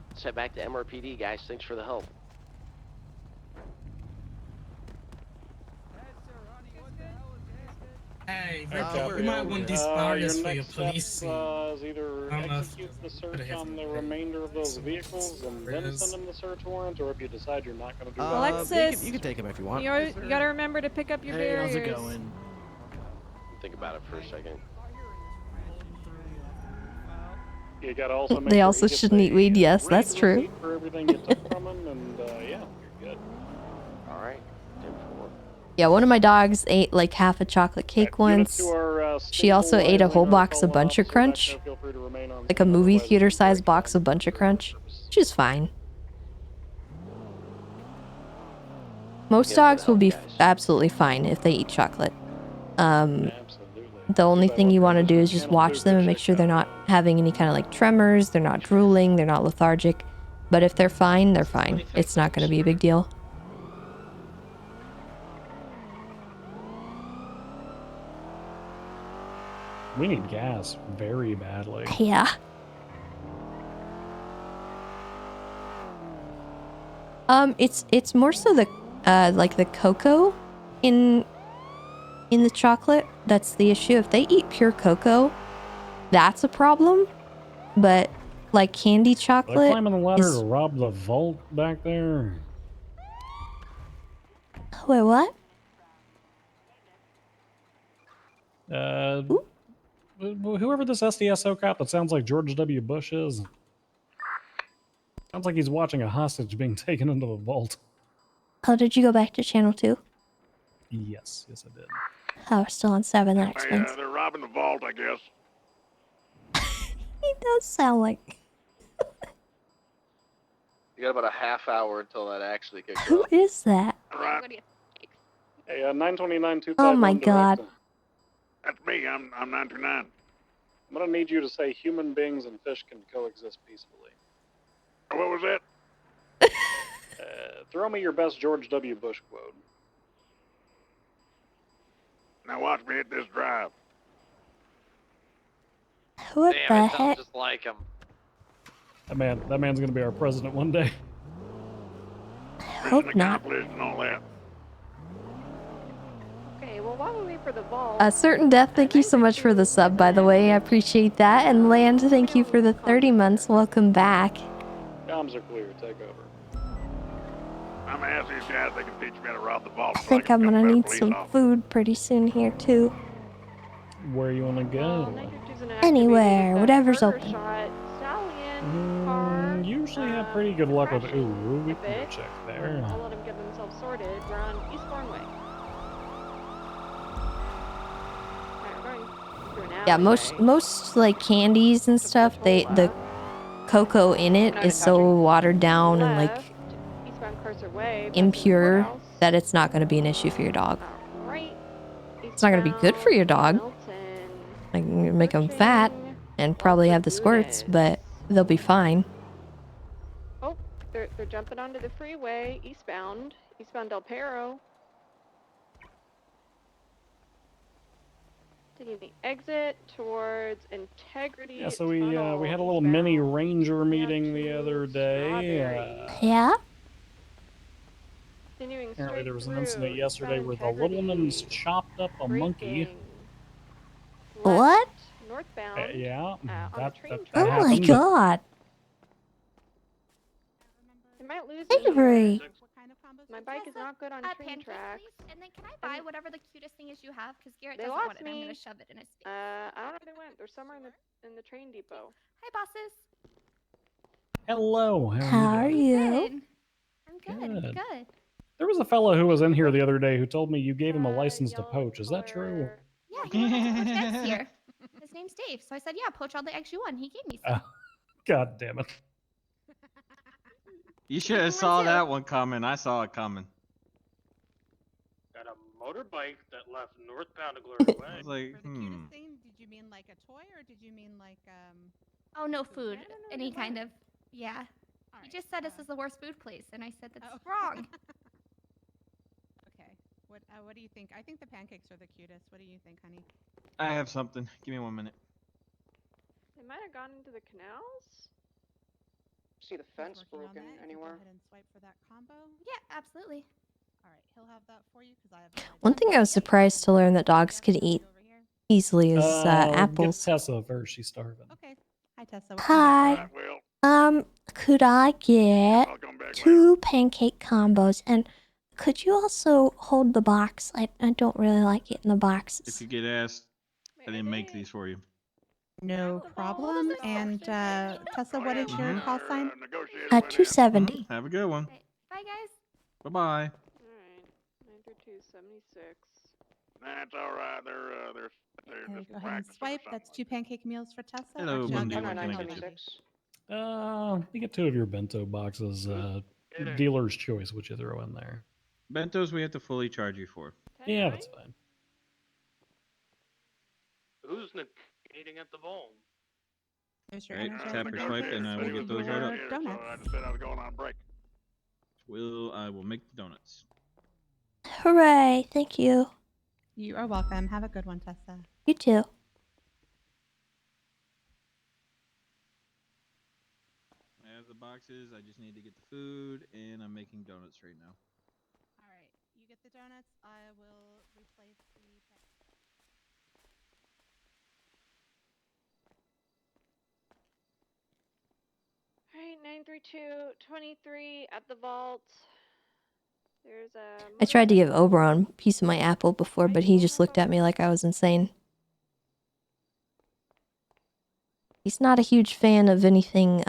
Let's head back to MRPD, guys. Thanks for the help. Hey, You might want these barriers your for your next police. step is either execute the search on the remainder of those vehicles and then send them the search warrant, or if you decide you're not going to do that. Alexis, you can take them if you want. you gotta remember to pick up your barriers. How's it going? Think about it for a second. You gotta also make They sure also he gets shouldn't eat weed, yes, written that's true. receipt for everything you took from him, and yeah, you're good. All right. 10-4. Yeah, one of my dogs ate like half a chocolate cake once. She also ate a whole box of Buncher Crunch. Like a movie theater sized box of Buncher Crunch. She's fine. Most dogs will be absolutely fine if they eat chocolate. The only thing you want to do is just watch them and make sure they're not having any kind of like tremors, they're not drooling, they're not lethargic. But if they're fine, they're fine. It's not going to be a big deal. We need gas very badly. Yeah. It's more so the like the cocoa in the chocolate that's the issue. If they eat pure cocoa, that's a problem. But like candy They're chocolate climbing the ladder is... to rob the vault back there. Wait, what? Whoever this SDSO cop that sounds like George W. Bush is. Sounds like he's watching a hostage being taken into the vault. Oh, did you go back to channel 2? Yes, I did. Oh, we're still on 7, that explains. They're robbing the vault, I guess. He does sound like... You got about a half hour until that actually kicks Who is that? Right. Hey, 929-251. Oh my god. That's me. I'm 929. I'm gonna need you to say human beings and fish can coexist peacefully. What was that? Throw me your best George W. Bush quote. Now watch me hit this drive. What the heck? Just like him. That man's gonna be our president one day. Hope not. And all that. Okay, well, while we wait for the vault... A certain death, thank you so much for the sub, by the way. I appreciate that. And Land, thank you for the 30 months. Welcome back. Comms are clear. Take over. I'm gonna ask these guys if they can teach me how to rob the vault. I think I'm gonna need some food pretty soon here, too. Where you wanna go? Anywhere, whatever's open. Usually have pretty good luck with Uru. We can go check there. I'll let them get themselves sorted. We're on Eastbourne Way. Yeah, most like candies and stuff, the cocoa in it is so watered down and like impure that it's not going to be an issue for your dog. It's not going to be good for your dog. Like make them fat and probably have the squirts, but they'll be fine. Oh, they're jumping onto the freeway eastbound Del Perro. Taking the exit towards Integrity. Yeah, so we had a little mini ranger meeting the other day. Yeah? Continuing Apparently there was an straight incident through, yesterday eastbound where the little Integrity. ones chopped up a monkey. What? Northbound. Yeah, on the that train Oh track. my god. I might lose me Avery. here. My bike is not good on train tracks. And then can I buy whatever the cutest thing is you have? Because Garrett They doesn't lost want it. And I'm me. gonna shove it in his face. I don't know where they went. They're somewhere in the train depot. Hi, bosses. Hello, How are you? I'm good. Good. There was a fellow who was in here the other day who told me you gave him a license to poach. Is that true? Yeah, he wanted to poach eggs here. His name's Dave, so I said, "Yeah, poach all the eggs you want." He gave me some. God damn it. You should have saw that one coming. I saw it coming. Got a motorbike that left northbound to Glory Way. I was like, Thing, did you mean like a toy or did you mean like Oh, no food. Any kind of. Yeah. He just said this is the worst food place, and I said that's wrong. Okay. What do you think? I think the pancakes are the cutest. What do you think, honey? I have something. Give me 1 minute. They might have gone into the canals. See the fence broken anywhere. Go ahead and swipe for that combo. Yeah, absolutely. All right, he'll have that for you because I have. One thing I was surprised to learn that dogs could eat easily is apples. Get Tessa first. She's starving. Okay. Hi, Tessa. Hi. Could I get 2 pancake combos? And could you also hold the box? I don't really like getting the boxes. If you get asked, I didn't make these for you. No problem. And Tessa, what is your call sign? 270. Have a good one. Bye, guys. Bye-bye. Alright. 93276. That's all right. They're Okay, just go ahead and swipe. That's 2 pancake meals for Tessa. Hello, Actually, I'll Bundy. get What one can I for get you? Bundy. You get 2 of your bento boxes. Dealer's choice, what you throw in there. Bentos we have to fully charge you for. Yeah, that's fine. Who's eating at the vault? There's your Right, energizer tap or pancakes swipe and I will with get those right your up. donuts. I just said I was going on break. I will make the donuts. Hooray. Thank you. You are welcome. Have a good one, Tessa. You too. I have the boxes. I just need to get the food, and I'm making donuts right now. All right, you get the donuts. I will replace the. Alright, 93223 at the vault. There's a. I tried to give Oberon a piece of my apple before, but he just looked at me like I was insane. He's not a huge fan of anything,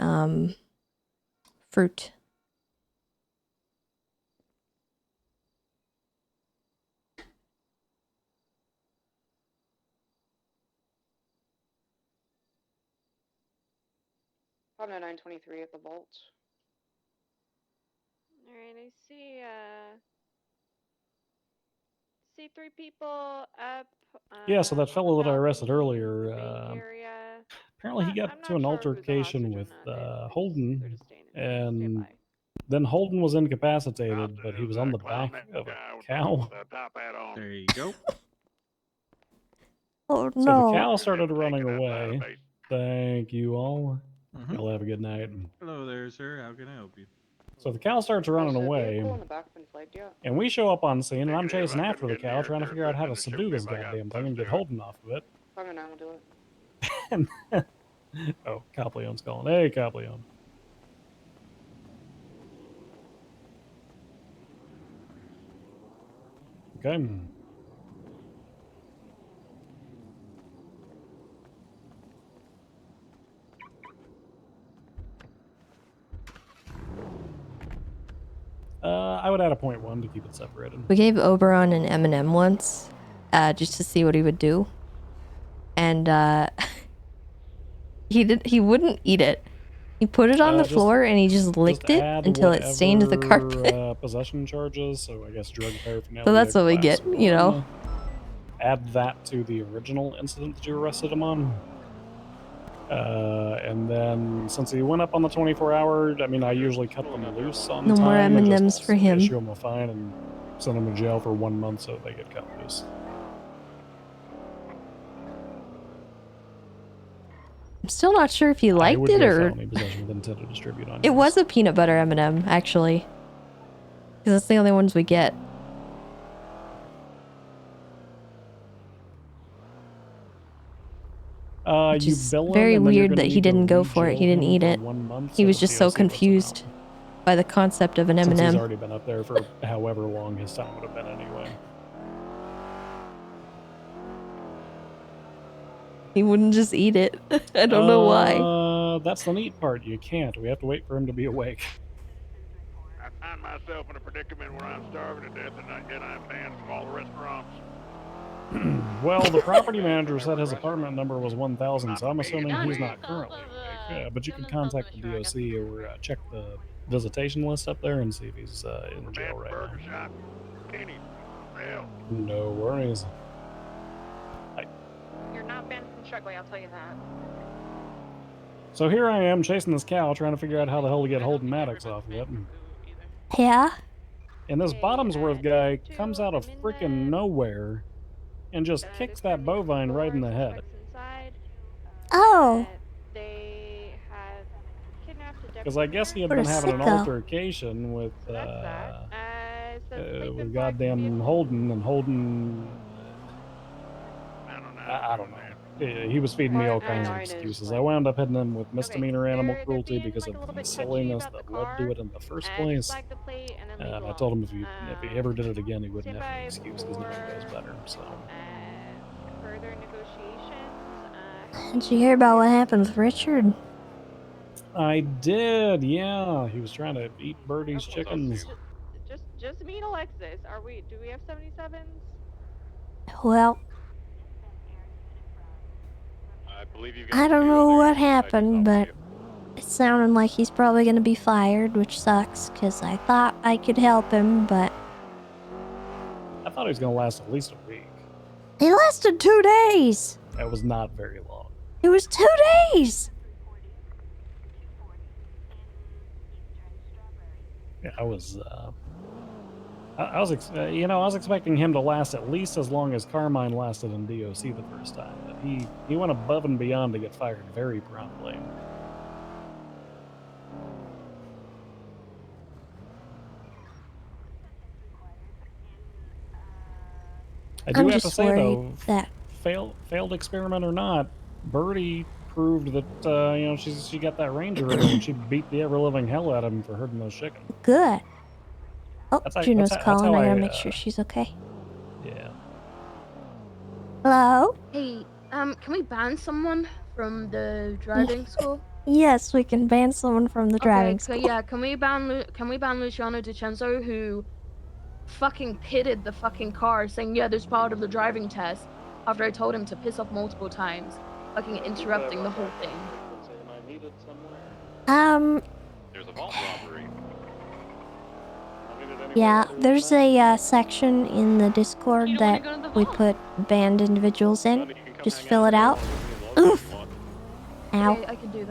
fruit. Probably 923 at the vault. Alright, I see 3 people up. Yeah, so that fellow that I arrested earlier, Area. apparently he got into an altercation with Holden, and then Holden was incapacitated, but he was on the back of a cow. There you go. Oh So the cow started running away. Thank you all. Y'all have a good night. Hello there, sir. How can I help you? So the cow starts running away, In the back been flagged yet? and we show up on scene, and I'm chasing after the cow, trying to figure out how to subdue this goddamn thing and get Holden off of it. 509 will do it. Oh, Copleone's calling. Hey, Copleone. Okay. I would add a 0.1 to keep it separated. We gave Oberon an M&M once, just to see what he would do. And, he wouldn't eat it. He put it on the floor and he just licked it until it stained the carpet. Possession charges, so I guess drug paraphernalia. So that's what we get, you know. Add that to the original incident that you arrested him on. And then since he went up on the 24-hour, I mean, I usually cut them loose on No time. more and M&Ms just for him. Issue them a fine and send them to jail for 1 month so they get cut loose. I'm still not sure if he liked would it go or... felony possession with intent to distribute on It yours. was a peanut butter M&M, actually. Because that's the only ones we get. Which You is bill him, very and then you're weird gonna that he need to didn't go for it. He re-jail didn't him eat for it. 1 month He so was the just so DOC lets him confused out. by the concept of an Since he's M&M. already been up there for however long his time would have been anyway. He wouldn't just eat it. I don't know why. That's the neat part. You can't. We have to wait for him to be awake. I find myself in a predicament where I'm starving to death and not yet I'm banned from all the restaurants. Well, the property manager said his apartment number was 1000, so I'm assuming he's not currently awake. Yeah, but you can contact the DOC or check the visitation list up there and see if he's in jail right now. No worries. You're not banned from Struggling, I'll tell you that. So here I am chasing this cow, trying to figure out how the hell to get Holden Maddox off of it. Yeah? And this Bottomsworth guy comes out of freaking nowhere and just kicks that bovine right in the head. Oh. They had kidnapped a Because I guess he had What been a having an sicko. altercation with goddamn Holden, and Holden... I don't know. He was feeding me all kinds of excuses. I wound up hitting him with misdemeanor animal cruelty because of the silliness that led to it in the first place. And I told him if he ever did it again, he wouldn't have any excuse because now he knows better. So. Further negotiations. Did you hear about what happened with Richard? I did, yeah. He was trying to eat Birdie's chickens. Just me and Alexis. Do we have 77s? Well, I don't know what happened, but it sounded like he's probably going to be fired, which sucks, because I thought I could help him, but... I thought he was going to last at least a week. He lasted 2 days! That was not very long. It was 2 days! Yeah, I was expecting him to last at least as long as Carmine lasted in DOC the first time, but he went above and beyond to get fired very promptly. I do I'm have to just say worried though, that failed experiment or not, Birdie proved that she got that Ranger in her and she beat the ever living hell out of him for hurting those chickens. good. Oh, Juno's that's calling. how I gotta I, make sure she's okay. Yeah. Hello? Hey, can we ban someone from the driving school? Yes, we can ban someone from the driving Okay, school. yeah, can we ban Luciano DiCenzo, who fucking pitted the fucking car, saying, yeah, this part of the driving test, after I told him to piss off multiple times, fucking interrupting the whole thing. There's a vault robbery. Yeah, there's a section in the Discord that we put banned individuals in. Just fill it out. Oof! Ow. Okay, I can do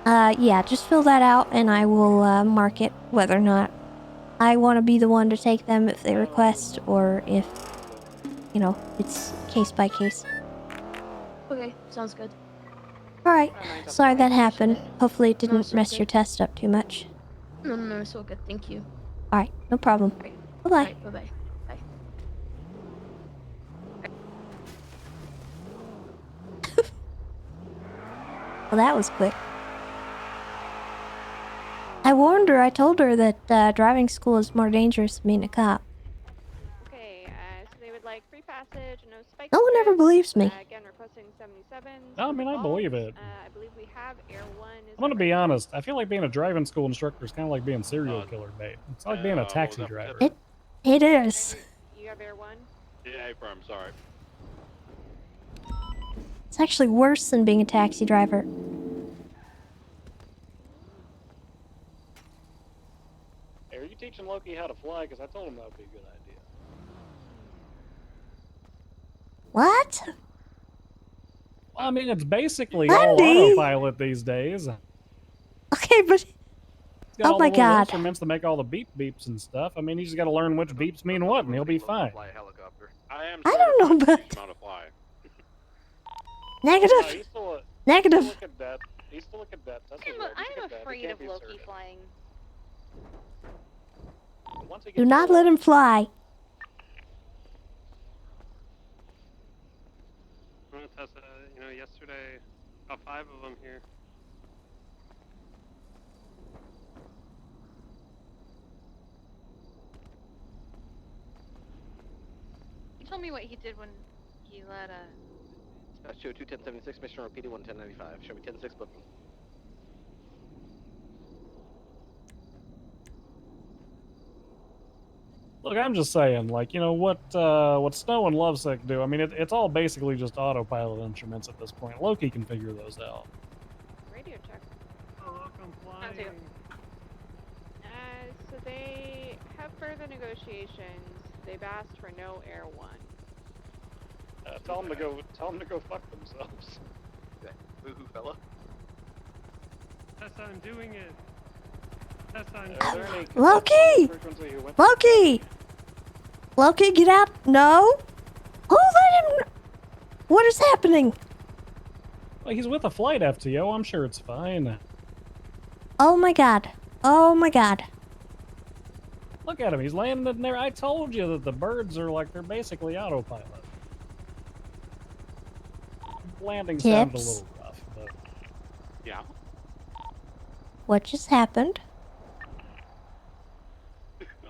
that. Yeah, just fill that out and I will mark it whether or not I want to be the one to take them if they request, or if, it's case by case. Okay, sounds good. Alright, sorry that happened. Hopefully it didn't mess your test up too much. No, it's all good, thank you. Alright, no problem. Bye-bye. Alright, bye-bye. Bye. Well, that was quick. I warned her. I told her that driving school is more dangerous than being a cop. Okay, so they would like free passage, no spike. No one ever believes me. Again, requesting 77s. No, I mean, I believe it. I believe we have Air 1. I'm gonna be honest. I feel like being a driving school instructor is kind of like being serial killer bait. It's like being a taxi driver. It is. You have Air 1? Yeah, I'm sorry. It's actually worse than being a taxi driver. Hey, are you teaching Loki how to fly? Because I told him that would be a good idea. What? Well, I mean, it's basically Andy! all autopilot these days. Okay, but... He's got Oh all my the little god. instruments to make all the beeps and stuff. I mean, he's just got to learn which beeps mean what, and he'll be fine. I don't know, but... Negative. Negative. Look at that. He's still a cadet. That's his right. He's a I'm cadet. He afraid can't of be Loki assertive. flying. Do not let him fly. Tessa, yesterday, about 5 of them here. He told me what he did when he let Show 21076, mission repeated 11095. Show me 106 booking. Look, I'm just saying, like, what Snow and Lovesick do. I mean, it's all basically just autopilot instruments at this point. Loki can figure those out. radio check. Oh, look, I'm Found you. So they have further negotiations. They've asked for no Air 1. Tell them to go fuck themselves. Boo-hoo, fella. Tessa, I'm doing it. Tessa, I'm Are there doing any it. Loki! frequency who went Loki! Loki, get out! No! Who let him? What is happening? Well, he's with a flight FTO. I'm sure it's fine. Oh my god. Oh my god. Look at him. He's landing in there. I told you that the birds are like, they're basically autopilot. Landing sounded a Tips. little rough, but... Yeah. What just happened?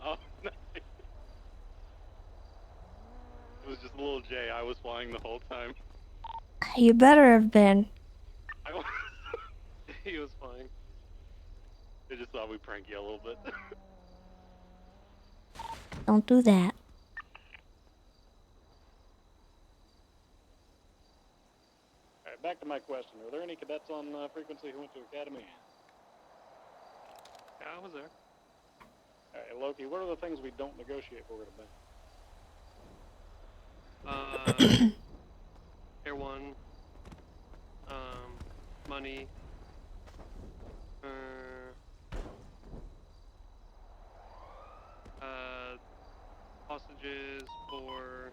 Oh, nice. It was just a little Jay. I was flying the whole time. You better have been. He was fine. They just thought we'd prank you a little bit. Don't do that. Alright, back to my question. Are there any cadets on frequency who went to Academy? Yeah, I was there. Alright, Loki, what are the things we don't negotiate for today? Air 1. Money. Hostages for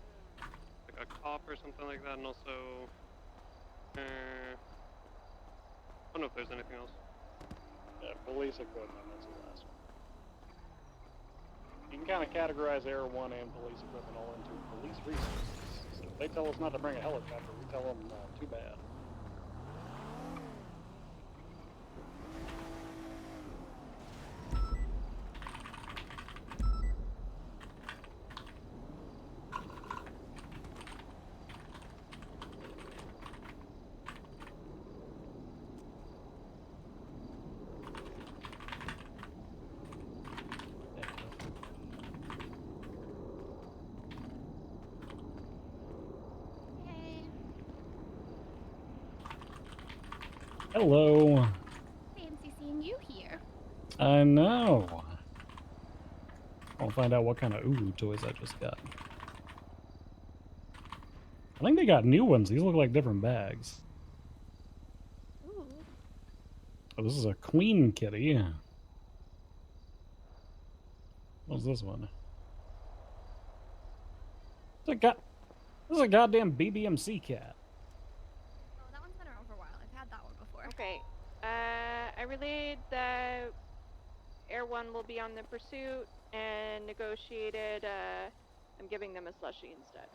like a cop or something like that, and also I don't know if there's anything else. Yeah, police equipment, that's the last one. You can kind of categorize Air 1 and police equipment all into police resources. So if they tell us not to bring a helicopter, we tell them too bad. Hello. Fancy seeing you here. I know. I'll find out what kind of toys I just got. I think they got new ones. These look like different bags. Ooh. Oh, this is a queen kitty. What's this one? This is a goddamn BBMC cat. Oh, that one's been around for a while. I've had that one before. Okay. I relayed that Air 1 will be on the pursuit and negotiated, I'm giving them a slushie instead.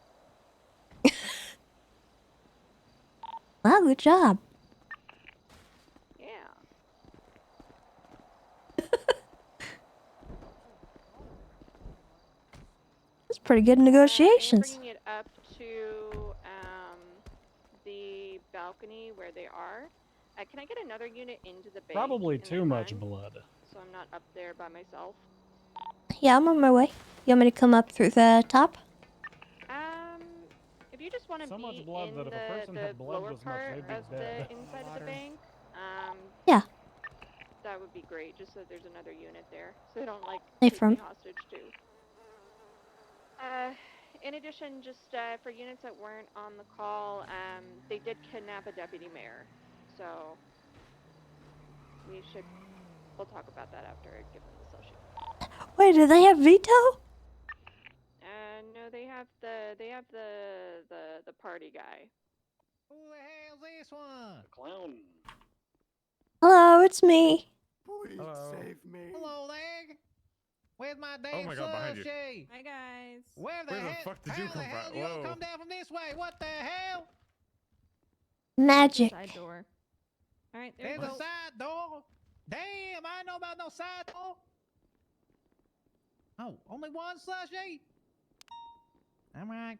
Wow, good job. Yeah. That's pretty good negotiations. I'm bringing it up to the balcony where they are. Can I get another unit into the base? Probably in the too much front, blood. so I'm not up there by myself. Yeah, I'm on my way. You want me to come up through the top? If you just want to So be much blood in that if a person had blood lower this much, part they'd be of dead. the inside of the bank, Yeah. that would be great. Just so there's another unit there, so they don't like Hey, take Fern. me hostage too. In addition, just for units that weren't on the call, they did kidnap a deputy mayor, so we'll talk about that after I give them the slushie. Wait, do they have veto? No, they have the party guy. Who the hell's this one? Clown. Hello, it's me. Please save me. Hello there. Where's my damn Oh my God, behind you. slushy? Hi guys. Where the Where the hell? fuck did how you the come hell from? you all Whoa. come down from this way? What the hell? Magic. Side door. All right, there There's you a go. side door. Damn, I know about no side door. Oh, only one slushy? All right. I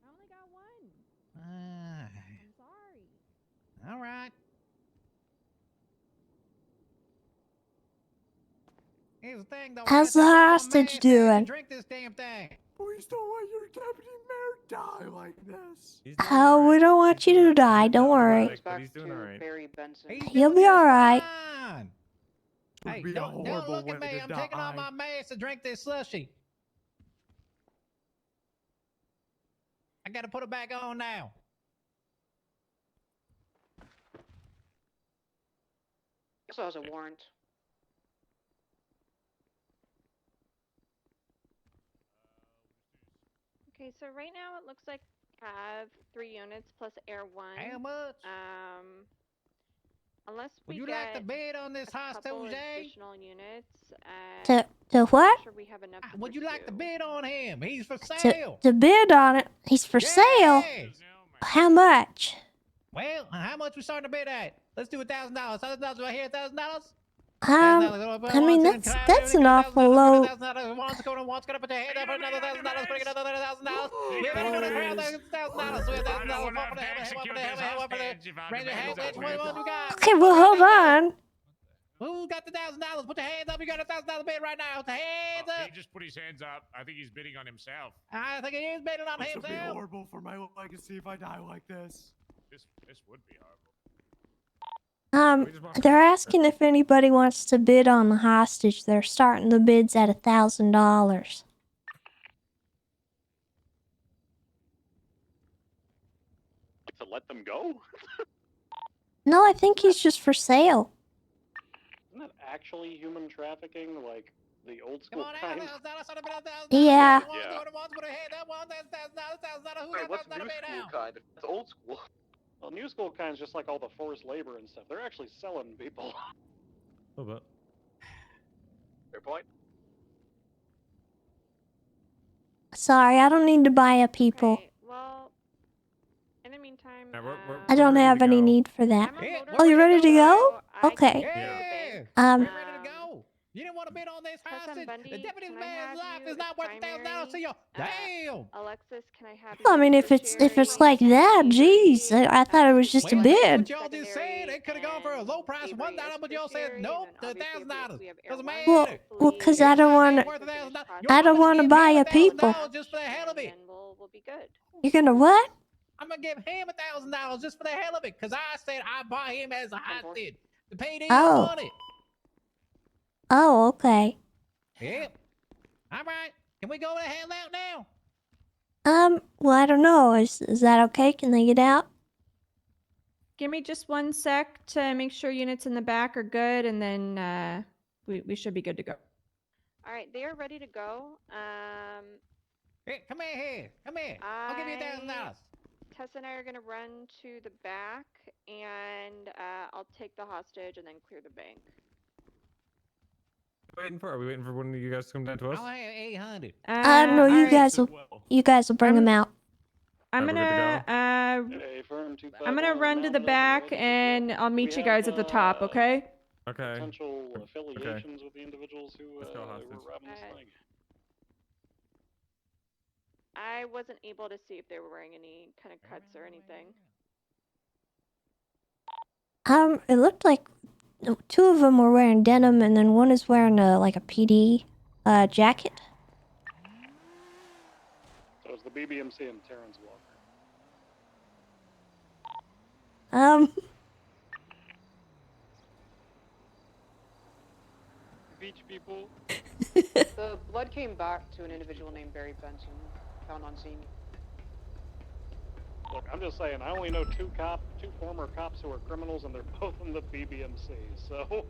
only got one. I'm sorry. All right. Here's the thing, though. How's the hostage doing? Drink this damn thing. Please don't let your deputy mayor die like this. Oh, we don't want you to die. Don't worry. But he's doing all right. You'll be all right. Hey, be a don't horrible look at way me. to I'm taking off die. my mask to drink this slushy. I gotta put it back on now. Also has a warrant. Okay, so right now it looks like we have 3 units plus Air 1. How much? Unless we Would you get like to bid on this a couple hostage? additional units, To what? I'm sure we have enough to Would you like to bid on him? He's for To, sale. to bid on it. He's for sale. How much? Well, how much we starting to bid at? Let's do $1,000. $1,000 right here. $1,000. I mean, that's an awful low. Once gonna put your hand up for another $1,000. Put another $1,000. We have another $1,000. We have $1,000. Okay, well, hold on. Who got the $1,000? Put your hands up. You got a $1,000 bid right now. Put the hands up. He just put his hands up. I think he's bidding on himself. I think he is bidding on This would be himself. horrible for my legacy if I die like this. This would be horrible. They're asking if anybody wants to bid on the hostage. They're starting the bids at $1,000. To let them go? No, I think he's just for sale. Isn't that actually human trafficking, like the old school kind? Yeah. Wait, what's new school kind? It's old school. Well, new school kind is just like all the forced labor and stuff. They're actually selling people. A little bit. Fair point. Sorry, I don't need to buy up people. Okay, well, in the meantime, I don't have any need for that. Oh, you ready to go? Okay. You didn't want to bid on this hostage? The deputy's man's life is not worth $1,000 to you. Damn! Alexis, can I have I mean, if it's like that, geez, I thought it was just a bid. What y'all just said, it could have gone for a low price of $1, but y'all said nope, $1,000. Doesn't matter. Well, cause I don't want to buy a people. Just for the hell of it. We'll be good. You're gonna what? I'm gonna give him $1,000 just for the hell of it, cause I said I buy him as a hostage. The payday Oh. on it. Oh, okay. Yep. All right. Can we go the hell out now? Well, I don't know. Is that okay? Can they get out? Give me just 1 sec to make sure units in the back are good, and then we should be good to go. All right, they are ready to go. Hey, come here. Come here. I'll give you $1,000. Tessa and I are gonna run to the back, and I'll take the hostage and then clear the bank. Are we waiting for one of you guys to come down to us? I'll have 800. No, you guys will bring them out. I'm Alright, gonna run to the back, and I'll meet you guys at the top. Okay? Okay. Potential affiliations with the individuals who were robbing this thing. I wasn't able to see if they were wearing any kind of cuts or anything. It looked like 2 of them were wearing denim, and then one is wearing like a PD jacket. So it's the BBMC and Terrence Walker. Beach people. The blood came back to an individual named Barry Benson, found on scene. Look, I'm just saying, I only know two former cops who are criminals, and they're both in the BBMC, so...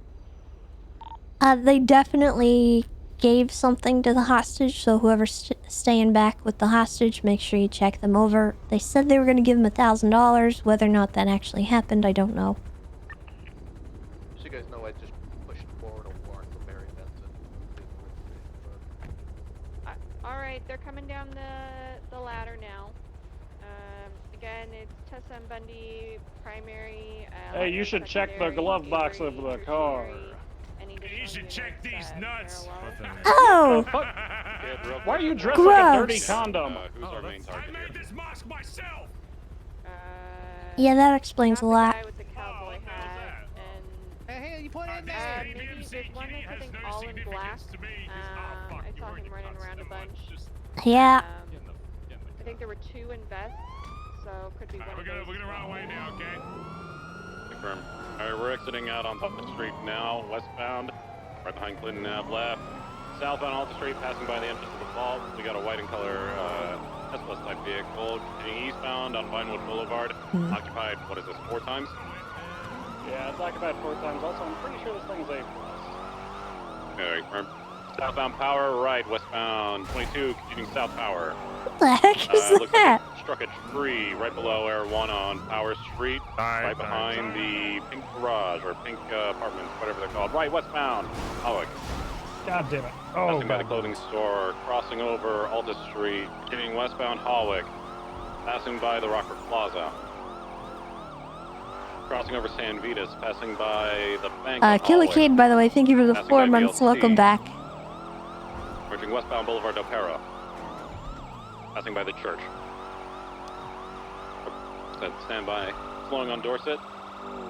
They definitely gave something to the hostage, so whoever's staying back with the hostage, make sure you check them over. They said they were going to give him $1,000. Whether or not that actually happened, I don't know. So you guys know I just pushed forward a warrant for Mary Benson. Alright, they're coming down the ladder now. Again, it's Tessa and Bundy, primary. Hey, you should check the glove box of the car. You should check these nuts. Oh! Why are you dressed like a dirty Gross. condom? Who's our main target I made this mask myself. Yeah, that explains a lot. With the cowboy hat and Hey, you put it in there. maybe there's one that's I think all in black. I saw him running around a bunch. Yeah. I think there were 2 in vests, so could be one. We're gonna run away now, okay? Confirm. Alright, we're exiting out on Puppet Street now, westbound, right behind Clinton Ave left. Southbound Alta Street, passing by the entrance of the vault. We got a white and color S-Plus type vehicle. Continuing eastbound on Vinewood Boulevard. Occupied, what is this, 4 times? Yeah, it's occupied 4 times. Also, I'm pretty sure this thing's A+. Okay, confirm. Southbound Power, right, westbound 22, continuing south Power. What the heck is Looks that? like it struck a tree right below Air 1 on Power Street, right behind the pink garage, or pink apartments, whatever they're called. Right, westbound. Oh, God damn it. Oh, passing by the clothing store, crossing over Alta Street, continuing westbound Hawick, passing by the Rockford Plaza. Crossing over San Vitas, passing by the bank on Hawick. Killicade, by the way, thank you for the Passing 4 by months. VLC. Welcome back. Merging westbound Boulevard del Perro. Passing by the church. Stand by. Slowing on Dorset.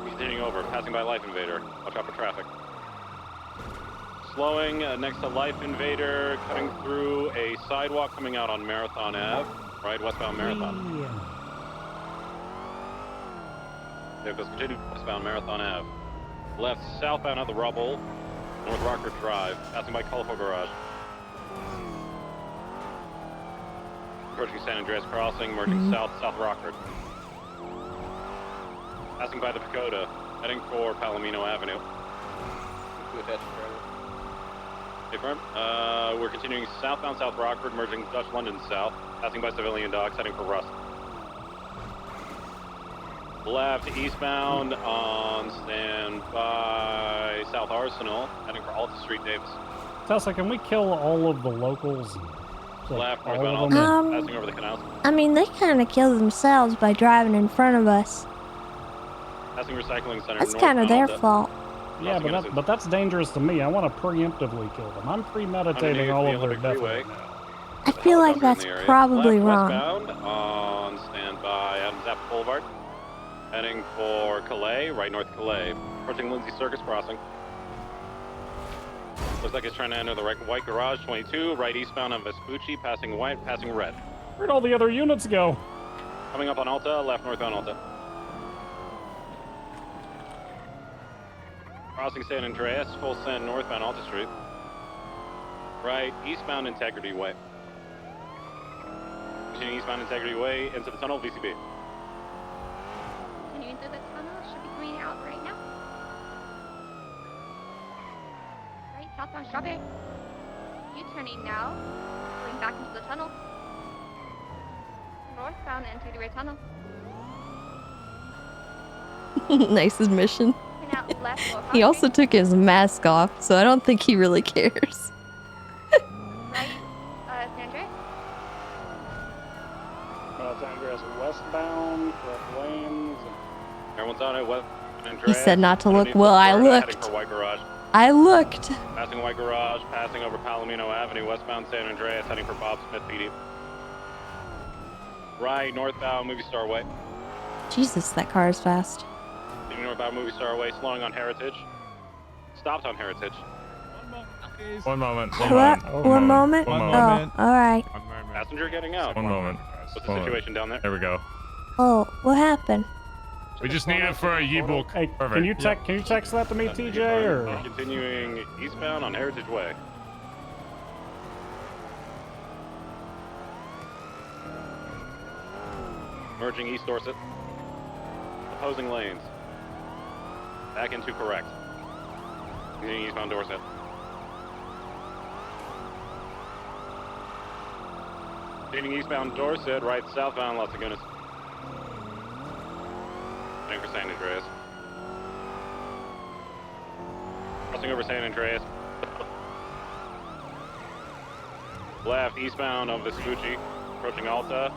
Continuing over. Passing by Life Invader. Watch out for traffic. Slowing next to Life Invader. Cutting through a sidewalk coming out on Marathon Ave. Right, westbound Marathon. Vehicles continue westbound Marathon Ave. Left southbound at the Rubble. North Rockford Drive. Passing by Colorful Garage. Approaching San Andreas Crossing, merging south Rockford. Passing by the Pagoda, heading for Palomino Avenue. Confirm. We're continuing southbound South Rockford, merging Dutch London South, passing by Civilian Docks, heading for Rust. Left eastbound on standby South Arsenal, heading for Alta Street Davis. Tessa, can we kill all of the locals? Left, all northbound of them? Alta, passing over the canals. I mean, they kind of killed themselves by driving in front of us. Passing Recycling Center. That's kind of their fault. Yeah, but that's dangerous to me. I want to preemptively kill them. I'm premeditating all of their death right now. I feel like that's probably wrong. Westbound on standby Adams Apple Boulevard. Heading for Calais, right north Calais. Approaching Lindsay Circus Crossing. Looks like it's trying to enter the white garage, 22, right eastbound on Vespucci, passing white, passing red. Where'd all the other units go? Coming up on Alta, left northbound Alta. Crossing San Andreas, full send northbound Alta Street. Right, eastbound Integrity Way. Continuing eastbound Integrity Way into the tunnel, VCB. Continuing through the tunnel, should be green out right now. Right, southbound Strawberry. U-turning now, going back into the tunnel. Northbound Integrity Tunnel. Nice admission. Turn out left or He also took his mask off, so I don't think he really cares. right, San Andreas. San Andreas westbound, left lanes. Everyone's on it, west He Andreas. said not to look. Underneath Well, I Florida, heading looked. for White Garage. I looked. Passing White Garage, passing over Palomino Avenue, westbound San Andreas, heading for Bob Smith PD. Right, northbound Movie Star Way. Jesus, that car is fast. Leaving northbound Movie Star Way, slowing on Heritage. Stopped on Heritage. One moment. One moment? One Oh, moment. alright. Passenger getting out. One moment. What's the situation down there? There we go. Oh, what happened? We just need it for a U-book. Hey, can you text that to me, TJ, or? Continuing eastbound on Heritage Way. Merging East Dorset. Opposing lanes. Back into correct. Continuing eastbound Dorset. Leading eastbound Dorset, right southbound Las Lagunas. Heading for San Andreas. Crossing over San Andreas. Left eastbound on Vespucci, approaching Alta.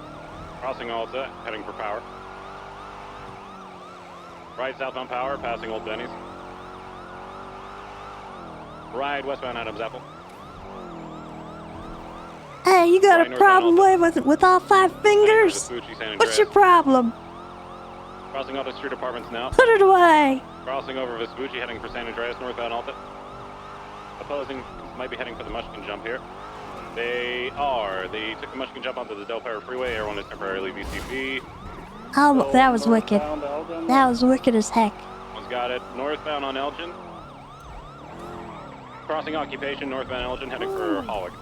Crossing Alta, heading for Power. Right southbound Power, passing Old Benny's. Right westbound Adams Apple. Hey, you got Right, a northbound problem with all 5 fingers? Vespucci, San What's your Andreas. problem? Crossing Alta Street Apartments now. Put it away. Crossing over Vespucci, heading for San Andreas, northbound Alta. Opposing might be heading for the Mushkin jump here. They took the Mushkin jump onto the Del Perro Freeway. Everyone is temporarily VCP. Oh, that was wicked. northbound Elgin. That was wicked as heck. One's got it. Northbound on Elgin. Crossing Occupation, northbound Elgin, heading for Hollick.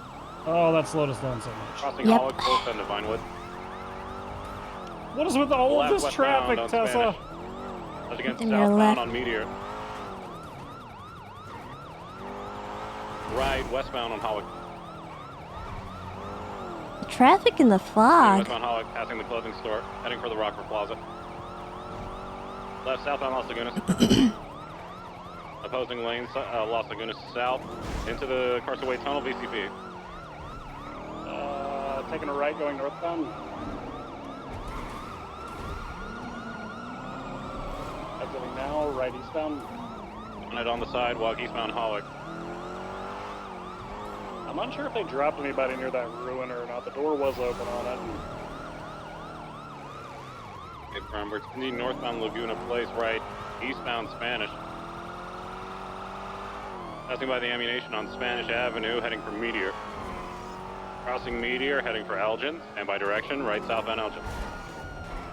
Oh, that slowed us down so much. Crossing Hollick, both end of Vinewood. What is with all of Left this westbound traffic, on Tessa? Spanish. That's against Then you're southbound left. on Meteor. Right westbound on Hollick. The traffic in the fog. Westbound Hollick, passing the clothing store, heading for the Rockford Plaza. Left southbound Las Lagunas. Opposing lanes, Las Lagunas south, into the Carsaway Tunnel, VCP. Taking a right going northbound. Exiting now, right eastbound. On it on the sidewalk, eastbound Hollick. I'm unsure if they dropped anybody near that ruin or not. The door was open on it. Okay, we're continuing northbound Laguna Place, right, eastbound Spanish. Passing by the ammunition on Spanish Avenue, heading for Meteor. Crossing Meteor, heading for Elgin, and by direction, right southbound Elgin.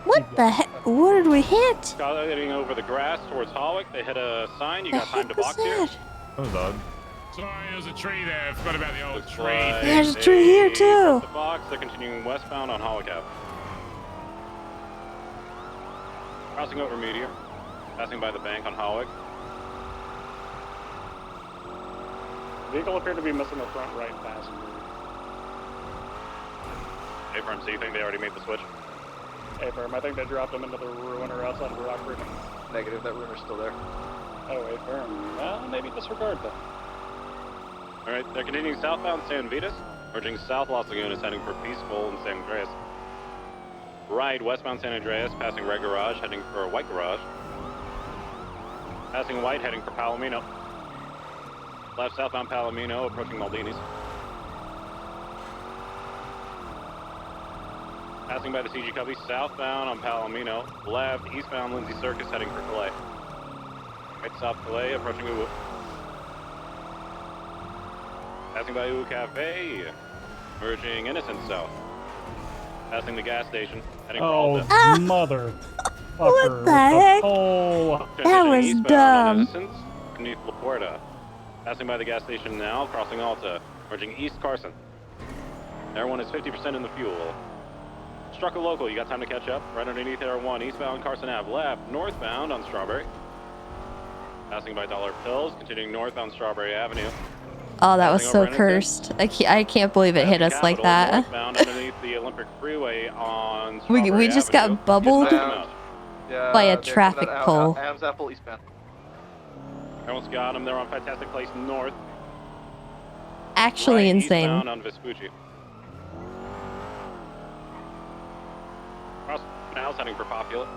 What the heck? What did we hit? Heading over the grass towards Hollick, they hit a sign, you The got time to heck was box here. that? Hold on. Sorry, there's a tree there. I forgot about the old tree. There's a tree here, too. The box, they're continuing westbound on Hollick Ave. Crossing over Meteor, passing by the bank on Hollick. Vehicle appeared to be missing the front right passenger. Hey, firm, so you think they already made the switch? Hey, firm, I think they dropped him into the ruin or outside of Rockford. Negative, that ruiner's still there. Oh, hey, firm. Well, maybe disregard that. Alright, they're continuing southbound San Vitas, merging south Las Lagunas, heading for Peaceful and San Andreas. Right, westbound San Andreas, passing Red Garage, heading for White Garage. Passing White, heading for Palomino. Left southbound Palomino, approaching Maldini's. Passing by the CG Cubby, southbound on Palomino. Left, eastbound Lindsay Circus, heading for Calais. Right south Calais, approaching Uwu. Passing by Uwu Cafe, merging Innocent south. Passing the gas station, heading for Oh, Alta. mother. What the heck? Oh, That was Eastbound on dumb. Innocence, beneath La Puerta. Passing by the gas station now, crossing Alta, merging East Carson. Everyone is 50% in the fuel. Struck a local, you got time to catch up. Right underneath R1, eastbound Carson Ave, left, northbound on Strawberry. Passing by Dollar Pills, continuing northbound Strawberry Avenue. Oh, that was Passing so over cursed. I can't believe it hit us Passing like Capitol, that. Northbound underneath the Olympic Freeway on We Strawberry just Avenue. got bubbled Yeah, by a they're traffic coming out- pole. Adams Apple eastbound. Everyone's got them. They're on Fantastic Place North. Actually right, insane. Eastbound on Vespucci. Cross now, heading for Popular.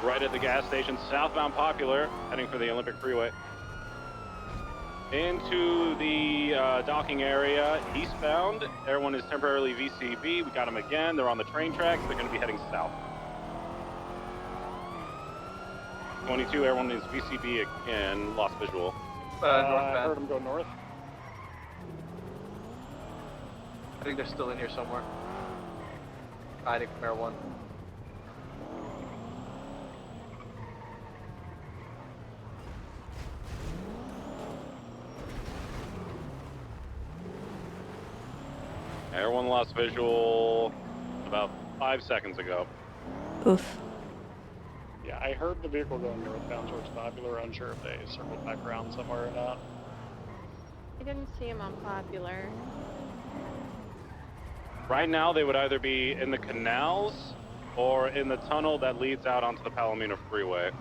Right at the gas station, southbound Popular, heading for the Olympic Freeway. Into the docking area, eastbound. Everyone is temporarily VCB. We got them again. They're on the train tracks. They're going to be heading south. 22, everyone is VCB again. Lost visual. I heard him go north. I think they're still in here somewhere. Hiding from Air 1. Everyone lost visual about 5 seconds ago. Oof. Yeah, I heard the vehicle going northbound towards Popular. Unsure if they circled back around somewhere or not. I didn't see him on Popular. Right now, they would either be in the canals or in the tunnel that leads out onto the Palomino Freeway.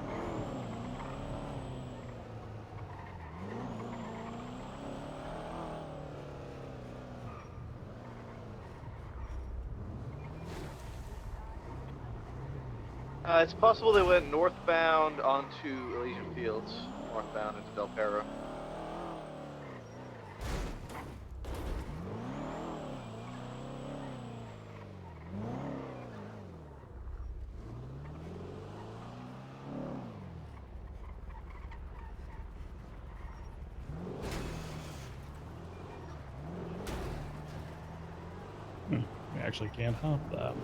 It's possible they went northbound onto Elysian Fields, northbound into Del Perro. We actually can't hop that.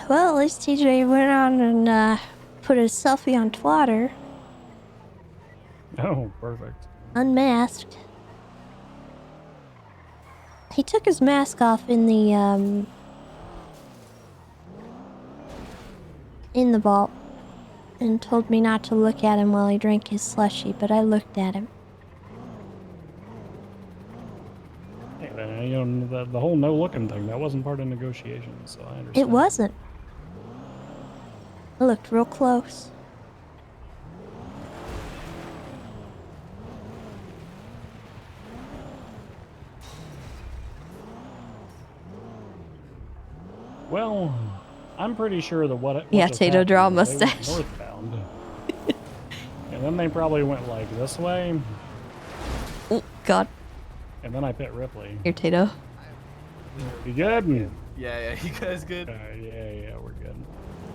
Well, at least TJ went on and put a selfie on Twitter, Oh, perfect. unmasked. He took his mask off in the vault and told me not to look at him while he drank his slushie, but I looked at him. Hey, you know, the whole no-looking thing, that wasn't part of negotiations, so I understand. It wasn't. I looked real close. Well, I'm pretty sure that what Yeah, just Tato, happened draw a was they went mustache. northbound. And then they probably went like this way. Oh, God. And then I pit Ripley. Here, Tato. You good? Yeah, you guys good? Yeah, we're good.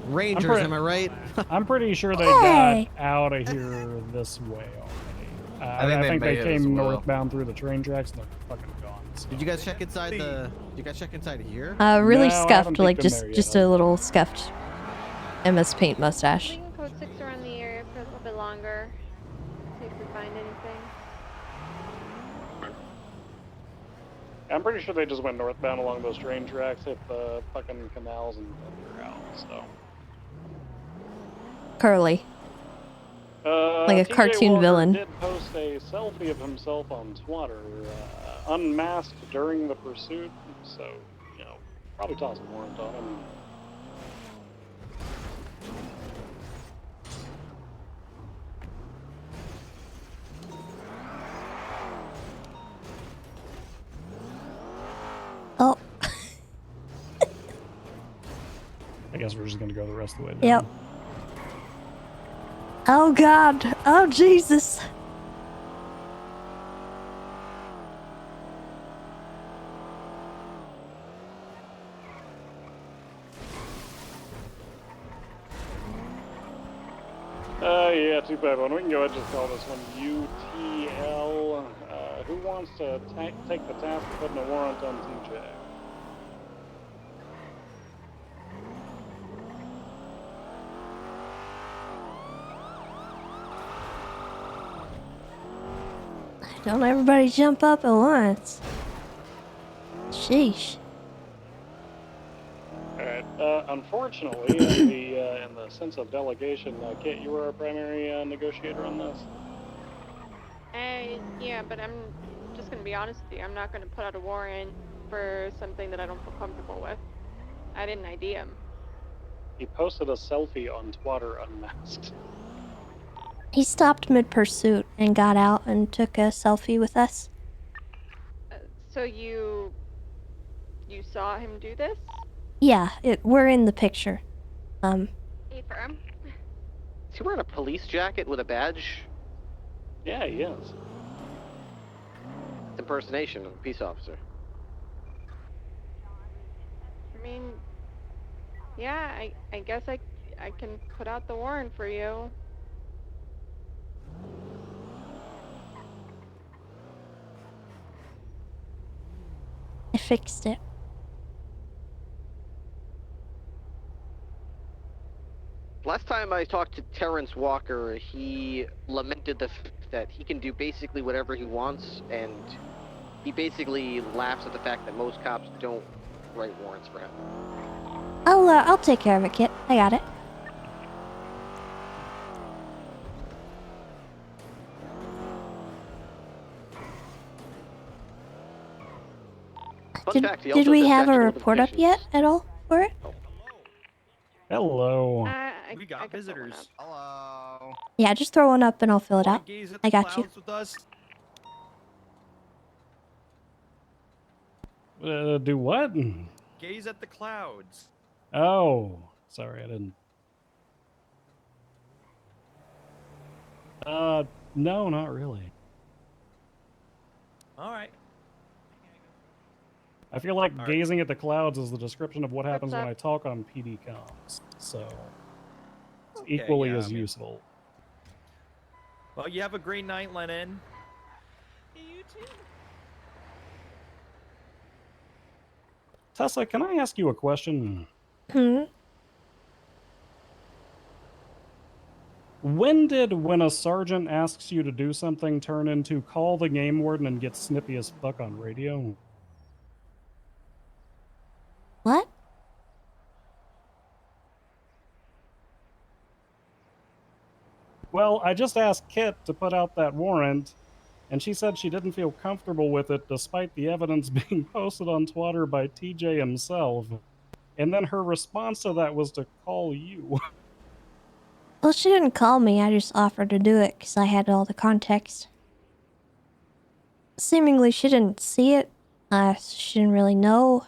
Rangers, am I right? I'm pretty sure they Hey! got out of here this way already. I think they may have as came well. northbound through the train tracks and they're fucking gone. So. Did you guys check inside the? Did you guys check inside here? Really No, I scuffed, haven't like peeked in there just yet. a little scuffed MS Paint mustache. We can code 6 around the area for a little bit longer. See if we find anything. I'm pretty sure they just went northbound along those train tracks, hit the fucking canals, and they're out, so. Curly. Like a TJ cartoon Walker villain. did post a selfie of himself on Twitter, unmasked during the pursuit, so, you know, probably toss a warrant on him. Oh. I guess we're just gonna go the rest of the way down. Yep. Oh, God. Oh, Jesus. Yeah, too bad one. We can go ahead and just call this one UTL. Who wants to take the task of putting a warrant on TJ? Don't everybody jump up at once. Sheesh. Alright, unfortunately, in the sense of delegation, Kit, you were our primary negotiator on this. Yeah, but I'm just gonna be honest with you. I'm not gonna put out a warrant for something that I don't feel comfortable with. I didn't ID him. He posted a selfie on Twitter unmasked. He stopped mid-pursuit and got out and took a selfie with us. So you saw him do this? Yeah, we're in the picture. Hey, firm. Is he wearing a police jacket with a badge? Yeah, he is. It's impersonation of a peace officer. I mean, yeah, I guess I can put out the warrant for you. I fixed it. Last time I talked to Terrence Walker, he lamented the fact that he can do basically whatever he wants, and He basically laughs at the fact that most cops don't write warrants for him. I'll take care of it, Kit. I got it. Did we have a report up yet at all for it? Hello. We got visitors. Hello. Yeah, just throw one up and I'll fill it out. I got you. With us? Do what? Gaze at the clouds. Oh, sorry, I didn't. No, not really. All right. I feel like gazing at the clouds is the description of what happens when up? I talk on PD comms, so it's Okay, equally yeah, as I mean- useful. Well, you have a great night, Lennon. You too. Tessa, can I ask you a question? When a sergeant asks you to do something turn into call the game warden and get snippy as fuck on radio? What? Well, I just asked Kit to put out that warrant, and she said she didn't feel comfortable with it despite the evidence being posted on Twitter by TJ himself. And then her response to that was to call you. Well, she didn't call me. I just offered to do it because I had all the context. Seemingly, she didn't see it. She didn't really know.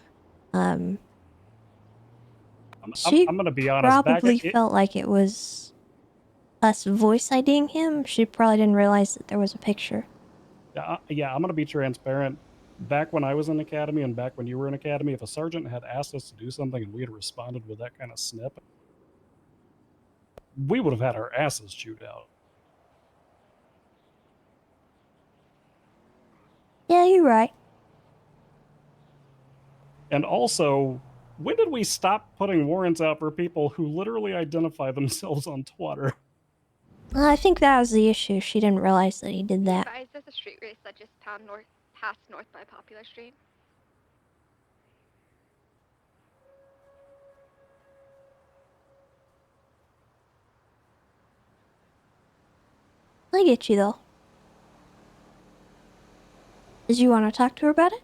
She I'm gonna be honest. probably felt like it was us voice IDing him. She probably didn't realize that there was a picture. Yeah, I'm gonna be transparent. Back when I was in Academy and back when you were in Academy, if a sergeant had asked us to do something and we had responded with that kind of snip, we would have had our asses chewed out. Yeah, you're right. And also, when did we stop putting warrants out for people who literally identify themselves on Twitter? I think that was the issue. She didn't realize that he did that. Advised there's a street race that just passed north by Popular Street. I get you, though. Did you want to talk to her about it?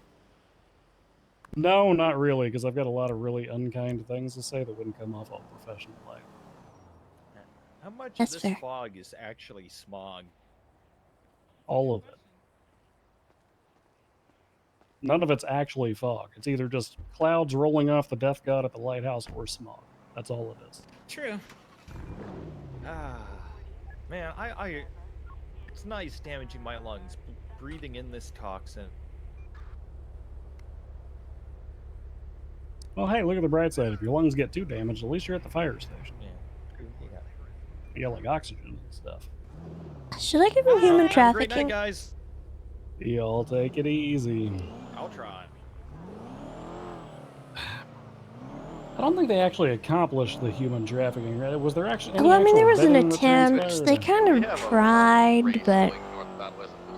No, not really, because I've got a lot of really unkind things to say that wouldn't come off all professional like. How much That's of this fair. fog is actually smog? All of it. None of it's actually fog. It's either just clouds rolling off the death god at the lighthouse or smog. That's all it is. True. Man, it's nice damaging my lungs, breathing in this toxin. Well, hey, look at the bright side. If your lungs get too damaged, at least you're at the fire station. Yeah. You got like oxygen and stuff. Should I give him human Have a great trafficking? night, guys. Y'all take it easy. I'll try. I don't think they actually accomplished the human trafficking, right? Was there actually any Well, I mean, there was actual an bidding that attempt. transpired? They kind of tried, but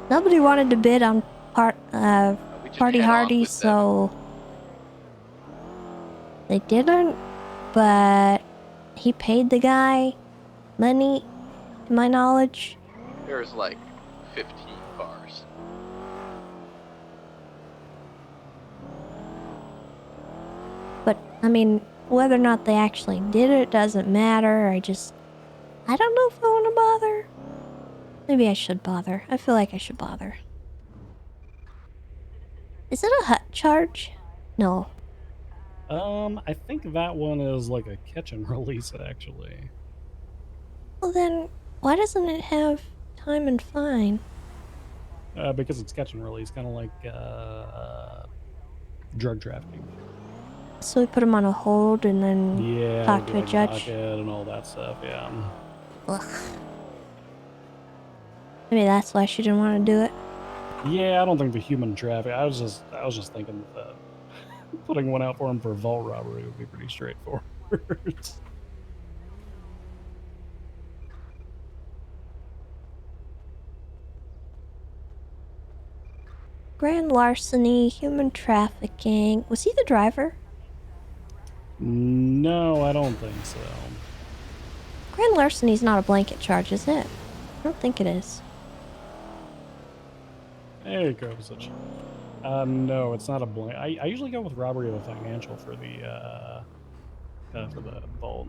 nobody wanted to bid on Party Hardy, so they didn't. But he paid the guy money, to my knowledge. There's like 15 cars. But, I mean, whether or not they actually did it doesn't matter. I don't know if I want to bother. Maybe I should bother. I feel like I should bother. Is it a hut charge? No. I think that one is like a catch and release, actually. Well then, why doesn't it have time and fine? Because it's catch and release, kind of like drug trafficking. So we put him on a hold and then Yeah, talk do to a like judge? docket and all that stuff, yeah. Ugh. Maybe that's why she didn't want to do it. Yeah, I don't think the human traffic. I was just thinking that putting one out for him for vault robbery would be pretty straightforward. Grand larceny, human trafficking. Was he the driver? No, I don't think so. Grand larceny's not a blanket charge, is it? I don't think it is. There goes a no, it's not a blank. I usually go with robbery of a financial for the vault.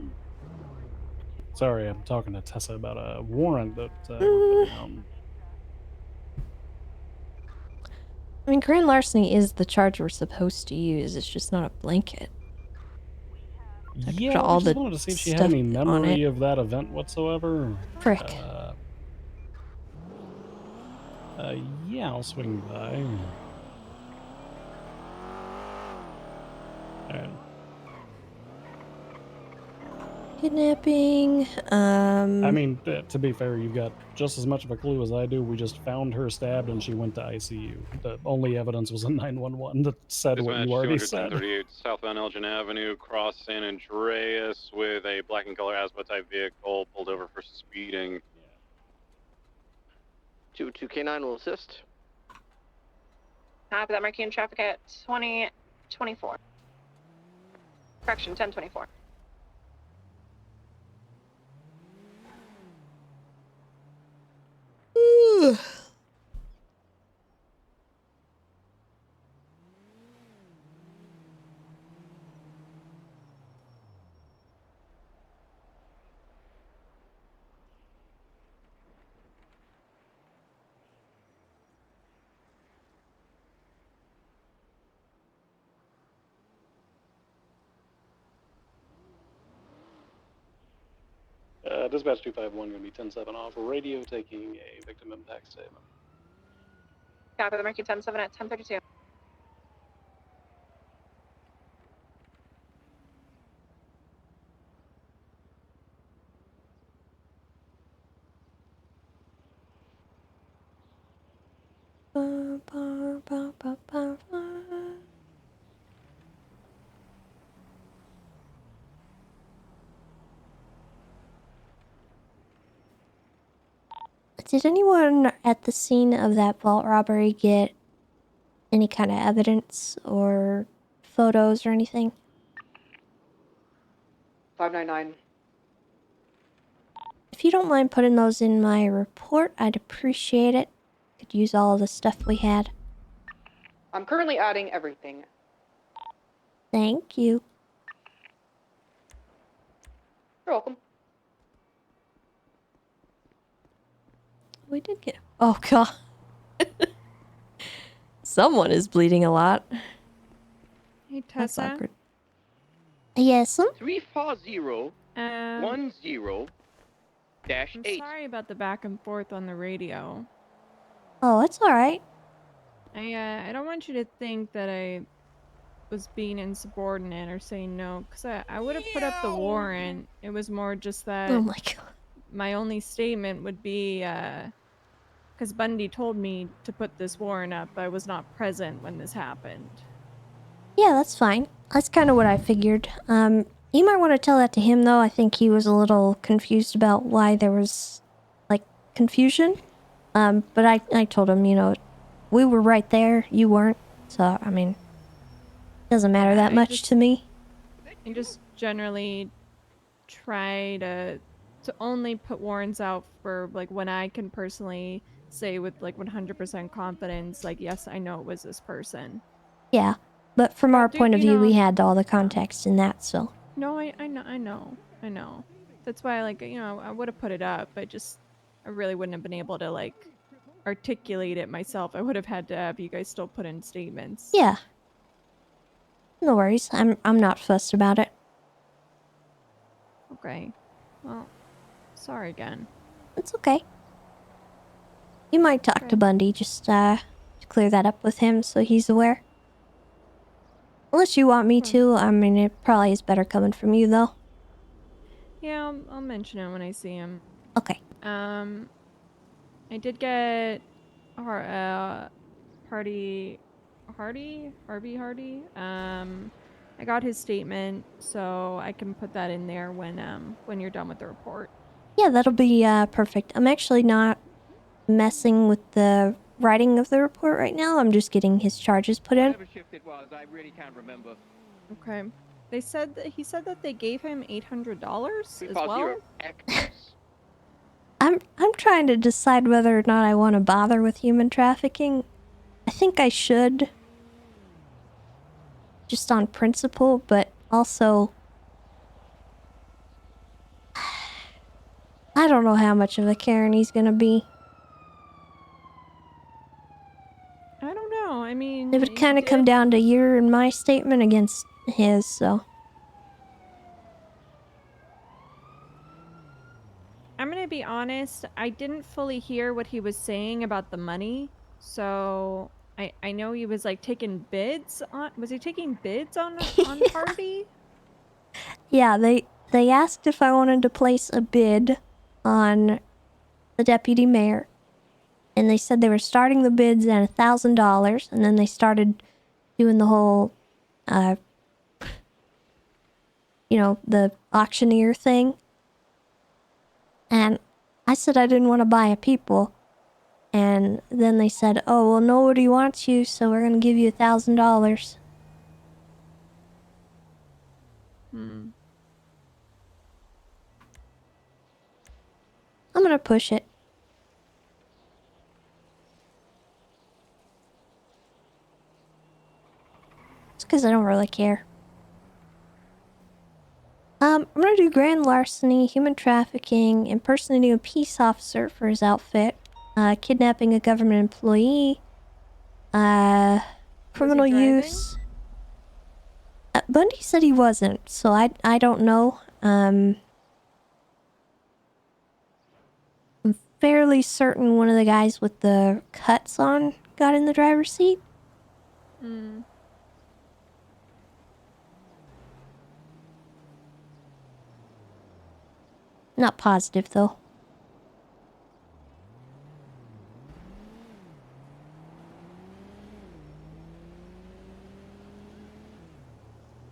Sorry, I'm talking to Tessa about a warrant that we're putting out. I mean, grand larceny is the charge we're supposed to use. It's just not a blanket. Yeah, all I just the wanted to see if she had stuff any on memory it. of that event whatsoever. Frick. Yeah, I'll swing by. Alright. Kidnapping. I mean, to be fair, you've got just as much of a clue as I do. We just found her stabbed and she went to ICU. The only evidence was a 911 that said what Dispatch you already said. 238 southbound Elgin Avenue, cross San Andreas with a black and color Asmo type vehicle pulled over for speeding. 2K9 will assist. Copy that, marking traffic at 2024. Correction, 1024. Dispatch 251 going to be 10-7 off. Radio taking a victim impact statement. Copy the marking 10-7 at 1032. Did anyone at the scene of that vault robbery get any kind of evidence or photos or anything? 599. If you don't mind putting those in my report, I'd appreciate it. Could use all of the stuff we had. I'm currently adding everything. Thank you. You're welcome. We did get... Oh, God. Someone is bleeding a lot. Hey, That's Tessa. awkward. Yes? 340 10 I'm 8. sorry about the back and forth on the radio. Oh, it's alright. I don't want you to think that I was being insubordinate or saying no, because I would have put up the warrant. It was more just that... Oh my God. My only statement would be, because Bundy told me to put this warrant up. I was not present when this happened. Yeah, that's fine. That's kind of what I figured. You might want to tell that to him, though. I think he was a little confused about why there was, like, confusion. But I told him, you know, we were right there, you weren't. So, I mean, it doesn't matter that much to me. I just generally try to only put warrants out for, like, when I can personally say with, like, 100% confidence, like, yes, I know it was this person. Yeah, but from our point of you view, we know- had all the context in that, so... No, I know. That's why, like, you know, I would have put it up. I really wouldn't have been able to, like, articulate it myself. I would have had to have you guys still put in statements. Yeah. No worries. I'm not fussed about it. Okay. Well, sorry again. It's okay. You might talk to Bundy, just to clear that up with him so he's aware. Unless you want me to, I mean, it probably is better coming from you, though. Yeah, I'll mention it when I see him. Okay. I did get Harvey Hardy. I got his statement, so I can put that in there when you're done with the report. Yeah, that'll be perfect. I'm actually not messing with the writing of the report right now. I'm just getting his charges put in. Whatever shift it was, I really can't remember. Okay. They said that he said that they gave him $800 as Because well. you're actors. I'm trying to decide whether or not I want to bother with human trafficking. I think I should. Just on principle, but also I don't know how much of a Karen he's gonna be. I don't know. I mean, It would kind of come down to your and my statement against his, so. I'm gonna be honest, I didn't fully hear what he was saying about the money, so I know he was like taking bids on. Was he taking bids on party? Yeah, they asked if I wanted to place a bid on the deputy mayor, and they said they were starting the bids at $1,000, and then they started doing the whole, you know, the auctioneer thing. And I said I didn't want to buy a people. And then they said, oh, well, nobody wants you, so we're going to give you $1,000. Hmm. I'm going to push it. It's because I don't really care. I'm going to do grand larceny, human trafficking, impersonating a peace officer for his outfit, kidnapping a government employee, criminal use. Bundy said he wasn't, so I don't know. I'm fairly certain one of the guys with the cuts on got in the driver's seat. Hmm. Not positive, though.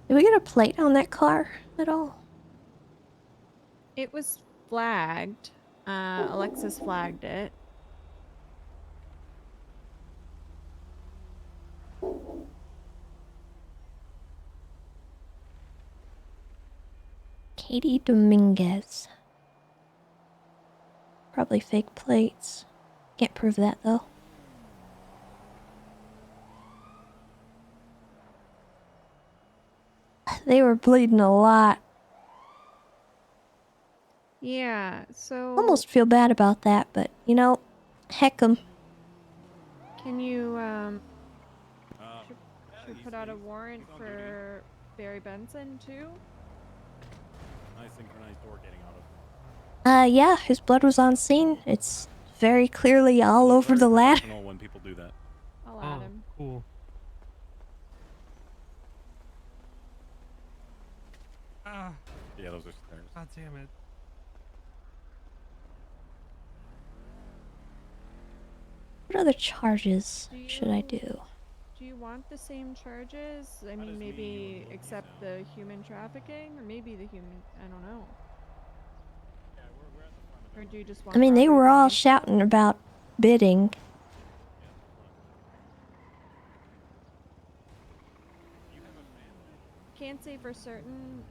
Did we get a plate on that car at all? It was flagged. Alexis flagged it. Katie Dominguez. Probably fake plates. Can't prove that, though. They were bleeding a lot. Yeah, so... Almost feel bad about that, but, you know, heck 'em. Can you, should put out a warrant for Barry Benson, too? Nice synchronized door getting out of. Yeah, his blood was on scene. It's very clearly all over the ladder. When people do that. I'll add him. Cool. Ah. Yeah, those are stairs. God damn it. What other charges should I do? Do you want the same charges? I mean, maybe except the human trafficking, or maybe the human... I don't know. Or do you just want... I mean, they were all shouting about bidding. Can't say for certain,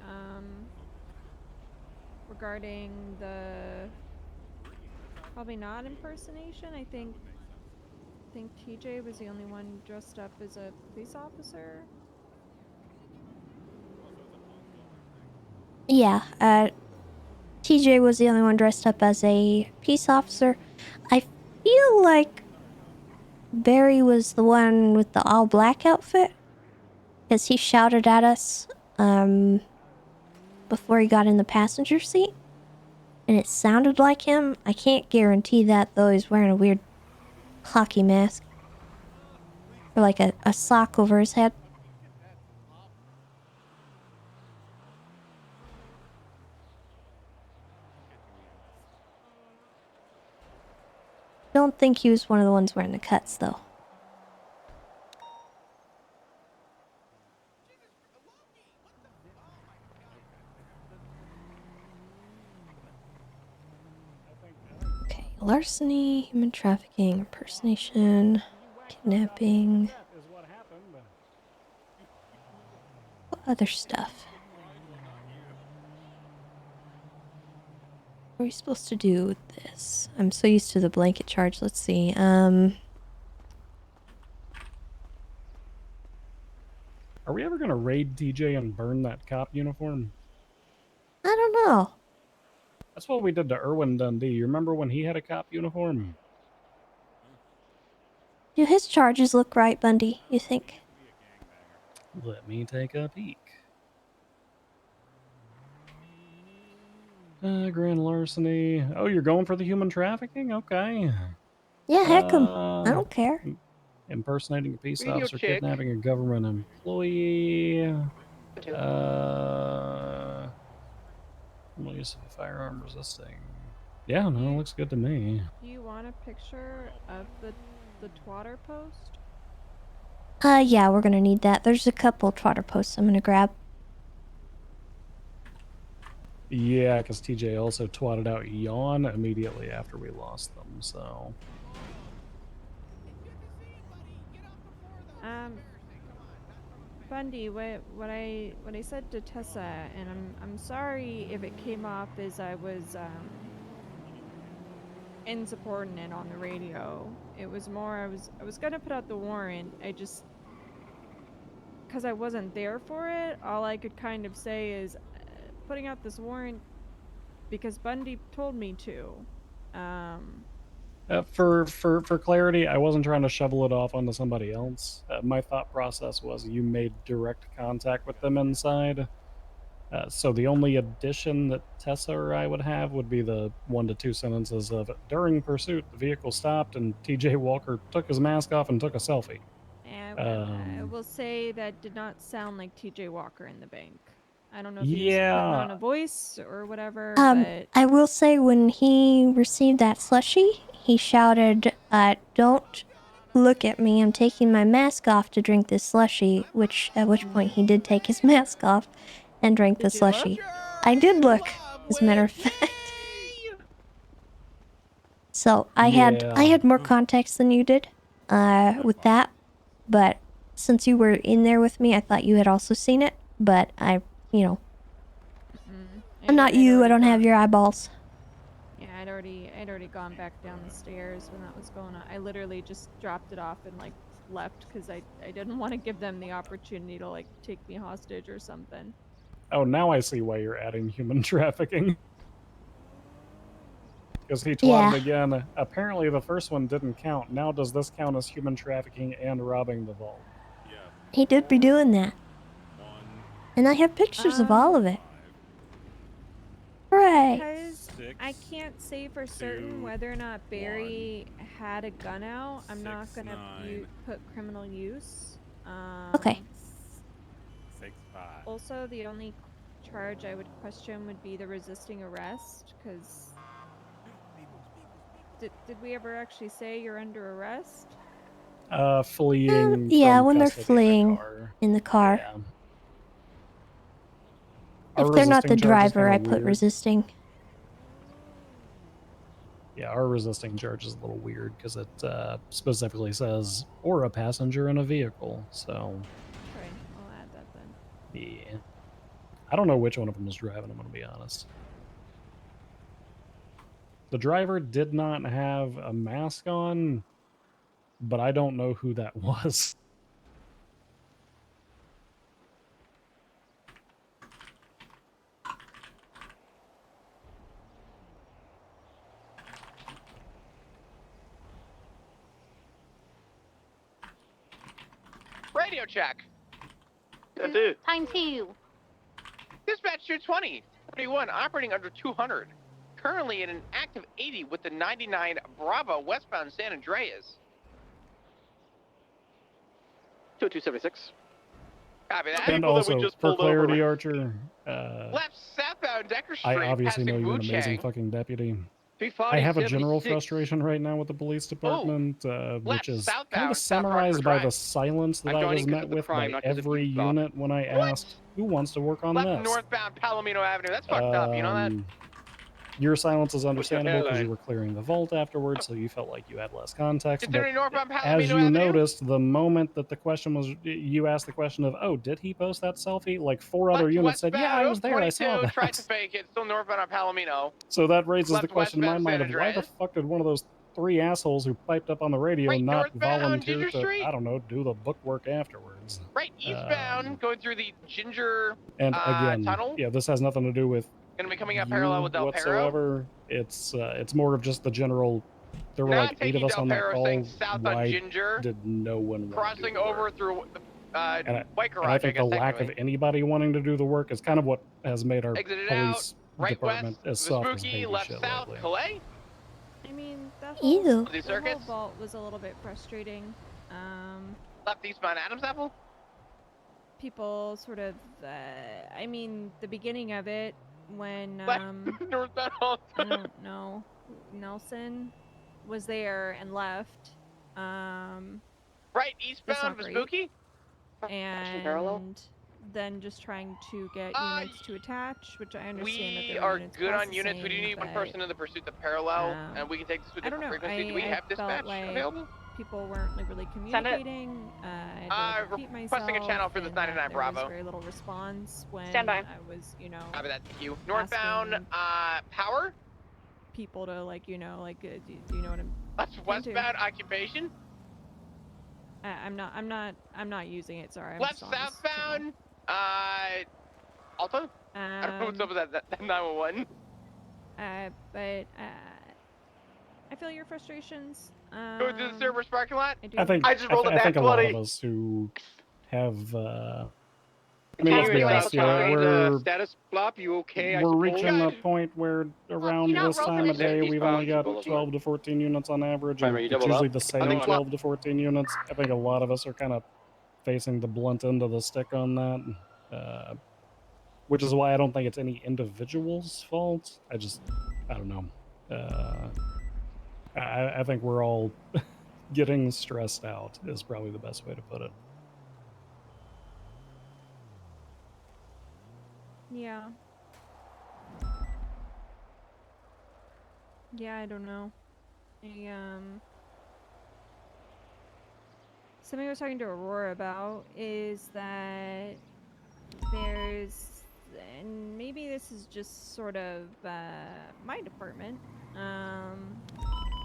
regarding the... Probably not impersonation. I think TJ was the only one dressed up as a police officer. Yeah, TJ was the only one dressed up as a peace officer. I feel like Barry was the one with the all black outfit, because he shouted at us before he got in the passenger seat, and it sounded like him. I can't guarantee that, though. He's wearing a weird hockey mask, or like a sock over his head. Don't think he was one of the ones wearing the cuts, though. Okay, Larceny, human trafficking, impersonation, kidnapping. What other stuff? What are we supposed to do with this? I'm so used to the blanket charge. Let's see. Are we ever gonna raid TJ and burn that cop uniform? I don't know. That's what we did to Erwin Dundee. You remember when he had a cop uniform? Do his charges look right, Bundy, you think? Let me take a peek. Grand larceny. Oh, you're going for the human trafficking? Okay. Yeah, heck 'em. I don't care. Impersonating a peace Radio officer, check. kidnapping a government employee. Use of a firearm resisting. Yeah, no, looks good to me. Do you want a picture of the twatter post? Yeah, we're gonna need that. There's a couple twatter posts I'm gonna grab. Yeah, because TJ also twatted out Yawn immediately after we lost them, so... Bundy, what I said to Tessa, and I'm sorry if it came off as I was insubordinate on the radio. It was more I was gonna put out the warrant. I just, because I wasn't there for it, all I could kind of say is putting out this warrant because Bundy told me to. For clarity, I wasn't trying to shovel it off onto somebody else. My thought process was you made direct contact with them inside. So the only addition that Tessa or I would have would be the 1 to 2 sentences of, during pursuit, the vehicle stopped and TJ Walker took his mask off and took a selfie. I will say that did not sound like TJ Walker in the bank. I don't know if he was putting on a voice or whatever, but... I will say when he received that slushie, he shouted, "Don't look at me, I'm taking my mask off to drink this slushie," at which point he did take his mask off and drank the slushie. I did look, as a matter of fact. So I had more context than you did, with that, but since you were in there with me, I thought you had also seen it, but I'm not you, I don't have your eyeballs. Yeah, I'd already gone back down the stairs when that was going on. I literally just dropped it off and left because I didn't want to give them the opportunity to take me hostage or something. Oh, now I see why you're adding human trafficking. Because he twatted again. Apparently the first one didn't count. Now does this count as human trafficking and robbing the vault? He did be doing that. And I have pictures of all of it. Right. Because I can't say for certain whether or not Barry had a gun out. I'm not going to put criminal use. Okay. Also, the only charge I would question would be the resisting arrest, because... Did we ever actually say you're under arrest? Fleeing. Yeah, from when they're custody fleeing in the car. Yeah. If Our they're not the resisting charge is driver, I kinda put weird. resisting. Yeah, our resisting charge is a little weird because it specifically says, or a passenger in a vehicle, so... Okay, I'll add that then. Yeah. I don't know which one of them was driving, I'm going to be honest. The driver did not have a mask on, but I don't know who that was. Radio check. Yeah, dude. Time 2. Dispatch 220, 41, operating under 200. Currently in an active 80 with the 99 Bravo westbound San Andreas. 2276. Copy that. And also, for clarity, Archer, Left southbound Decker Street, I obviously know passing you're an amazing Wuchang. fucking deputy. 340, I have a general 76. frustration right now with the police department, which is kind southbound, of South summarized by the Drive. silence that I'm I joining was 'cause met of the with crime, by not 'cause of every you, Bob. unit when I asked who wants to work on Left this. northbound Palomino Avenue. That's fucked up. You know that? your silence is understandable because you hairline? were clearing the vault afterwards, so you felt like you had less context. But Considering northbound as Palomino you Avenue? noticed, the moment that the question was, you asked the question of, "Oh, did he post that selfie?" Like 4 other Left units said, "Yeah, I westbound, was there. I saw 22, tried that." to fake it, still northbound on Palomino. So that raises the Left question in my westbound mind San of why the Andreas. fuck did one of those 3 assholes who piped up on the radio Right not northbound volunteer Ginger to, Street. I don't know, do the bookwork afterwards? Right eastbound, going through the Ginger And again, tunnel. yeah, this has nothing to do with Gonna be coming up you parallel with Del Perro. whatsoever. It's more of just the general. There were Not like 8 of taking us Del on that Perro, call. staying south on Why Ginger. did no one want to do Crossing the over work? through And White and I Garage, think guess, the lack of technically. anybody wanting to do the work is kind of what has made our Exited police out, right department west, as soft as Vespucci, baby left shit south, lately. Calais. I mean, the Ew. whole, The the circus. whole vault was a little bit frustrating. Left eastbound Adams Apple. People sort of, I mean, the beginning of it when northbound I don't know, Nelson was there and left. Right eastbound great. Vespucci. And then just trying to get units to attach, which I understand that We there are units good on processing, units. We do need one but, person in the pursuit, the parallel, and we can take this with I don't different know. frequency. Do we I have dispatch felt like available? people weren't like really Send it. communicating. I had to repeat Requesting a myself, channel for this and that 99 there was Bravo. very little response when Stand by. I was, you know, Copy that. Thank you. Northbound asking Power. people to like, you know, like, do you know what I'm? That's westbound Occupation. I'm not using it. Sorry. I'm Left just on this southbound Alta. I don't know what's up with that 911. But I feel your frustrations. Go to the Cerberus parking lot. I think I just rolled a I nat think a lot 20. of us who have. I Can mean, you let's be honest. Yeah, we're status flop. You okay? we're reaching a point where around not this roll time of for day we've only got Boulevard. 12 to 14 units on average, and Primer, you it's doubled usually up? the same think 12 to 14 units. I think a lot of us are kind of facing the blunt end of the stick on that, which is why I don't think it's any individual's fault. I don't know. I think we're all getting stressed out is probably the best way to put it. Yeah. Yeah, I don't know. Something I was talking to Aurora about is that there's, and maybe this is just sort of my department,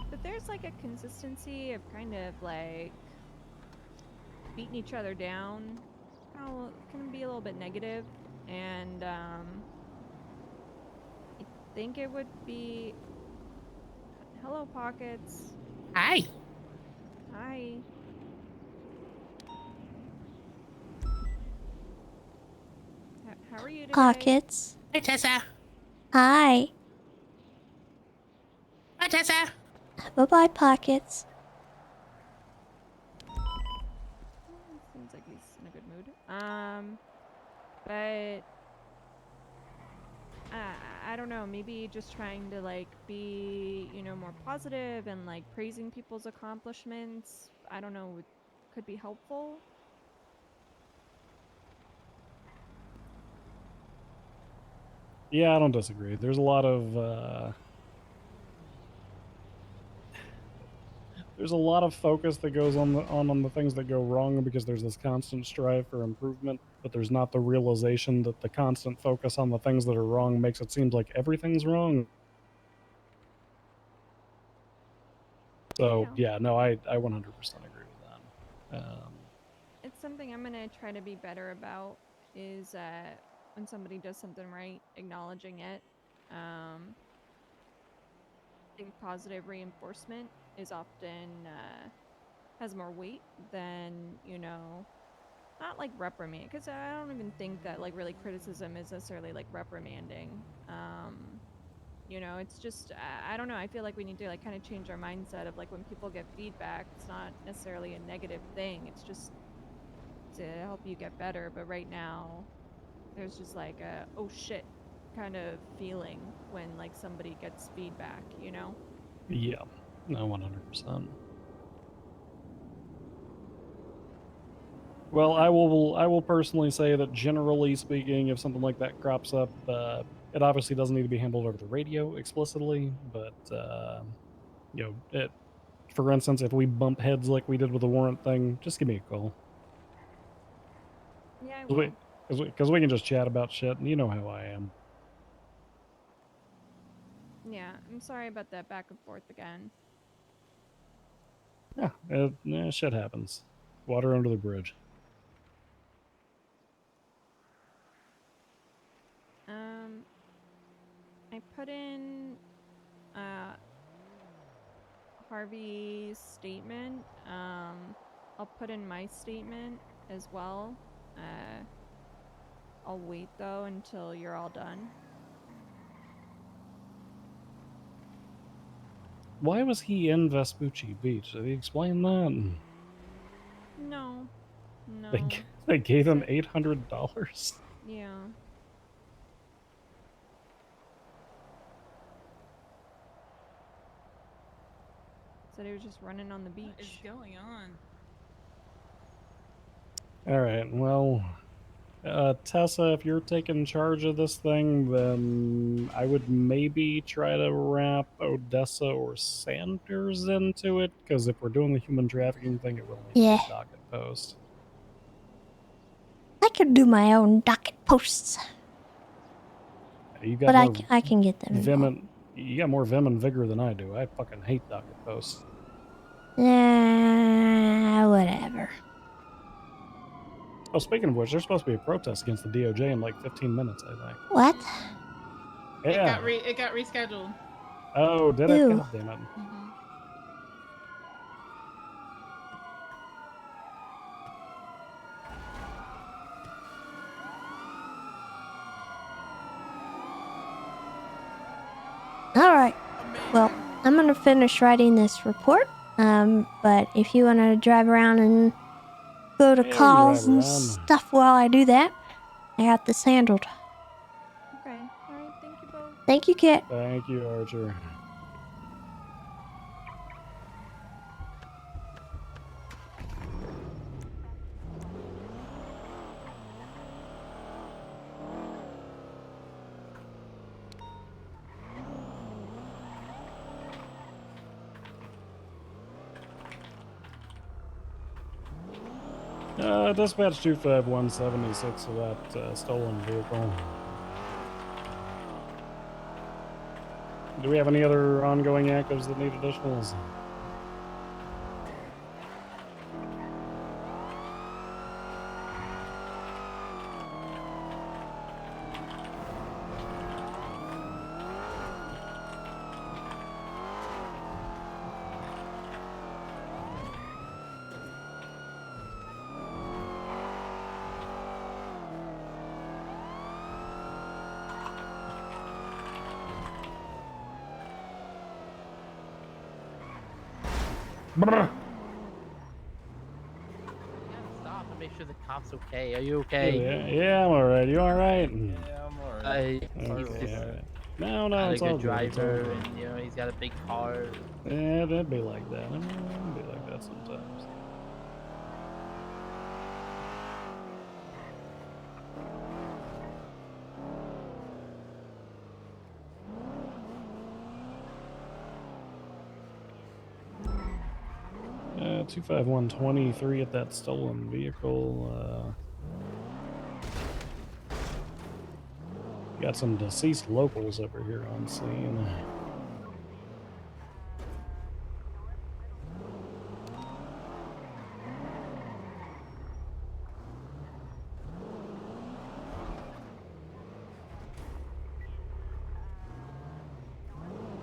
but there's like a consistency of kind of like beating each other down. Can be a little bit negative, and I think it would be. Hello, Pockets. Hi. Hi. How are you today? Pockets. Hey, Tessa. Hi. Hi, Tessa. Bye-bye, Pockets. Seems like he's in a good mood. But I don't know. Maybe just trying to like be, you know, more positive and like praising people's accomplishments. I don't know. Could be helpful. Yeah, I don't disagree. There's a lot of focus that goes on the things that go wrong because there's this constant strive for improvement, but there's not the realization that the constant focus on the things that are wrong makes it seem like everything's wrong. So yeah, no, I 100% agree with that. It's something I'm gonna try to be better about. Is when somebody does something right, acknowledging it. I think positive reinforcement is often has more weight than, you know, not like reprimand, because I don't even think that like really criticism is necessarily like reprimanding. You know, it's just I don't know. I feel like we need to like kind of change our mindset of like when people get feedback, it's not necessarily a negative thing. It's just to help you get better. But right now, there's just like a oh shit kind of feeling when like somebody gets feedback, you know? Yeah, no, 100%. Well, I will personally say that generally speaking, if something like that crops up, It obviously doesn't need to be handled over the radio explicitly, but for instance, if we bump heads like we did with the warrant thing, just give me a call. Yeah, I will. Because we can just chat about shit, and you know how I am. Yeah, I'm sorry about that back and forth again. Yeah, shit happens. Water under the bridge. I put in Harvey's statement. I'll put in my statement as well. I'll wait though until you're all done. Why was he in Vespucci Beach? Did he explain that? No. No. They gave him $800. Yeah. Said he was just running on the beach. What is going on? All right, well, Tessa, if you're taking charge of this thing, then I would maybe try to wrap Odessa or Sanders into it, because if we're doing the human trafficking thing, it will need Yeah. to be a docket post. I could do my own docket posts. You got But more I can get them involved. you got more vim and vigor than I do. I fucking hate docket posts. Whatever. Oh, speaking of which, there's supposed to be a protest against the DOJ in like 15 minutes, I think. What? Yeah. It got rescheduled. Oh, did it? Ew. God damn it. Alright. Well, I'm gonna finish writing this report. But if you wanna drive around and go to Yeah, calls drive and around. stuff while I do that, I got this handled. Okay. Alright, thank you both. Thank you, Kit. Thank you, Archer. 'Dispatch 25176 of that stolen vehicle. Do we have any other ongoing actives that need additionals? Stop and make sure the cop's okay. Are you okay? Yeah, I'm alright. You alright? Yeah, I'm alright. He's Okay, just alright. No, not it's a all good good. It's all driver, good. and he's got a big car. Yeah, it'd be like that. It'd be like that sometimes. Uh, 25123 at that stolen vehicle. Got some deceased locals over here on scene.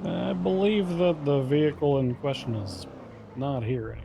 I believe that the vehicle in question is not here anymore.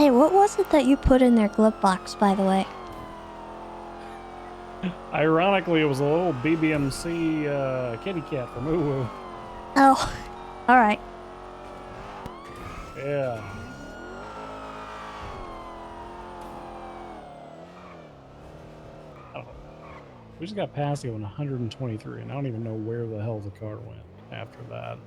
Hey, what was it that you put in their glove box, by the way? Ironically, it was a little BBMC kitty cat from Uwu. Oh, alright. Yeah. Oh. We just got past it on 123, and I don't even know where the hell the car went after that.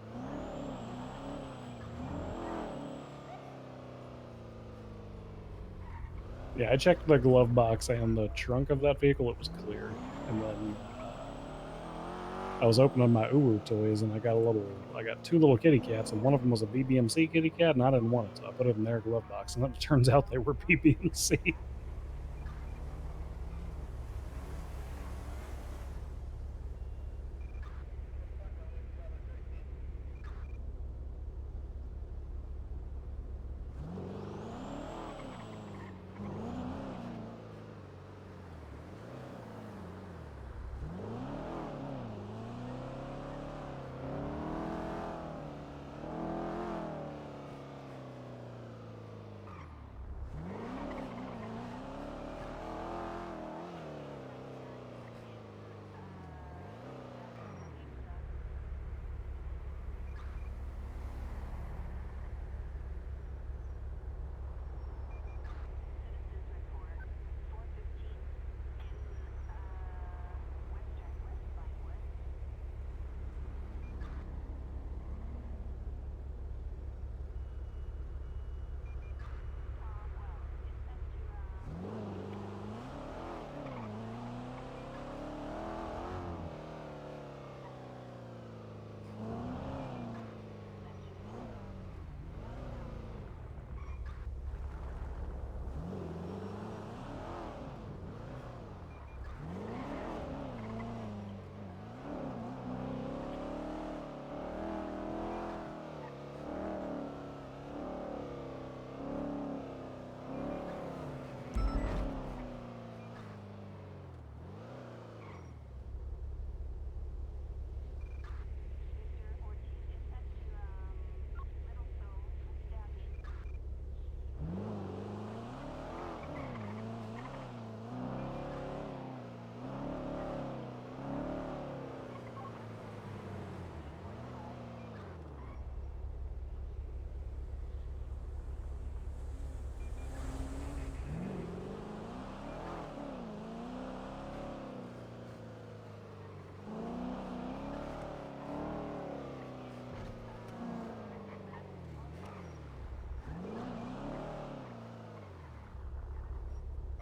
Yeah, I checked the glove box and the trunk of that vehicle. It was clear. And then I was opening my Uwu toys, and I got two little kitty cats, and one of them was a BBMC kitty cat, and I didn't want it, so I put it in their glove box, and then it turns out they were BBMC.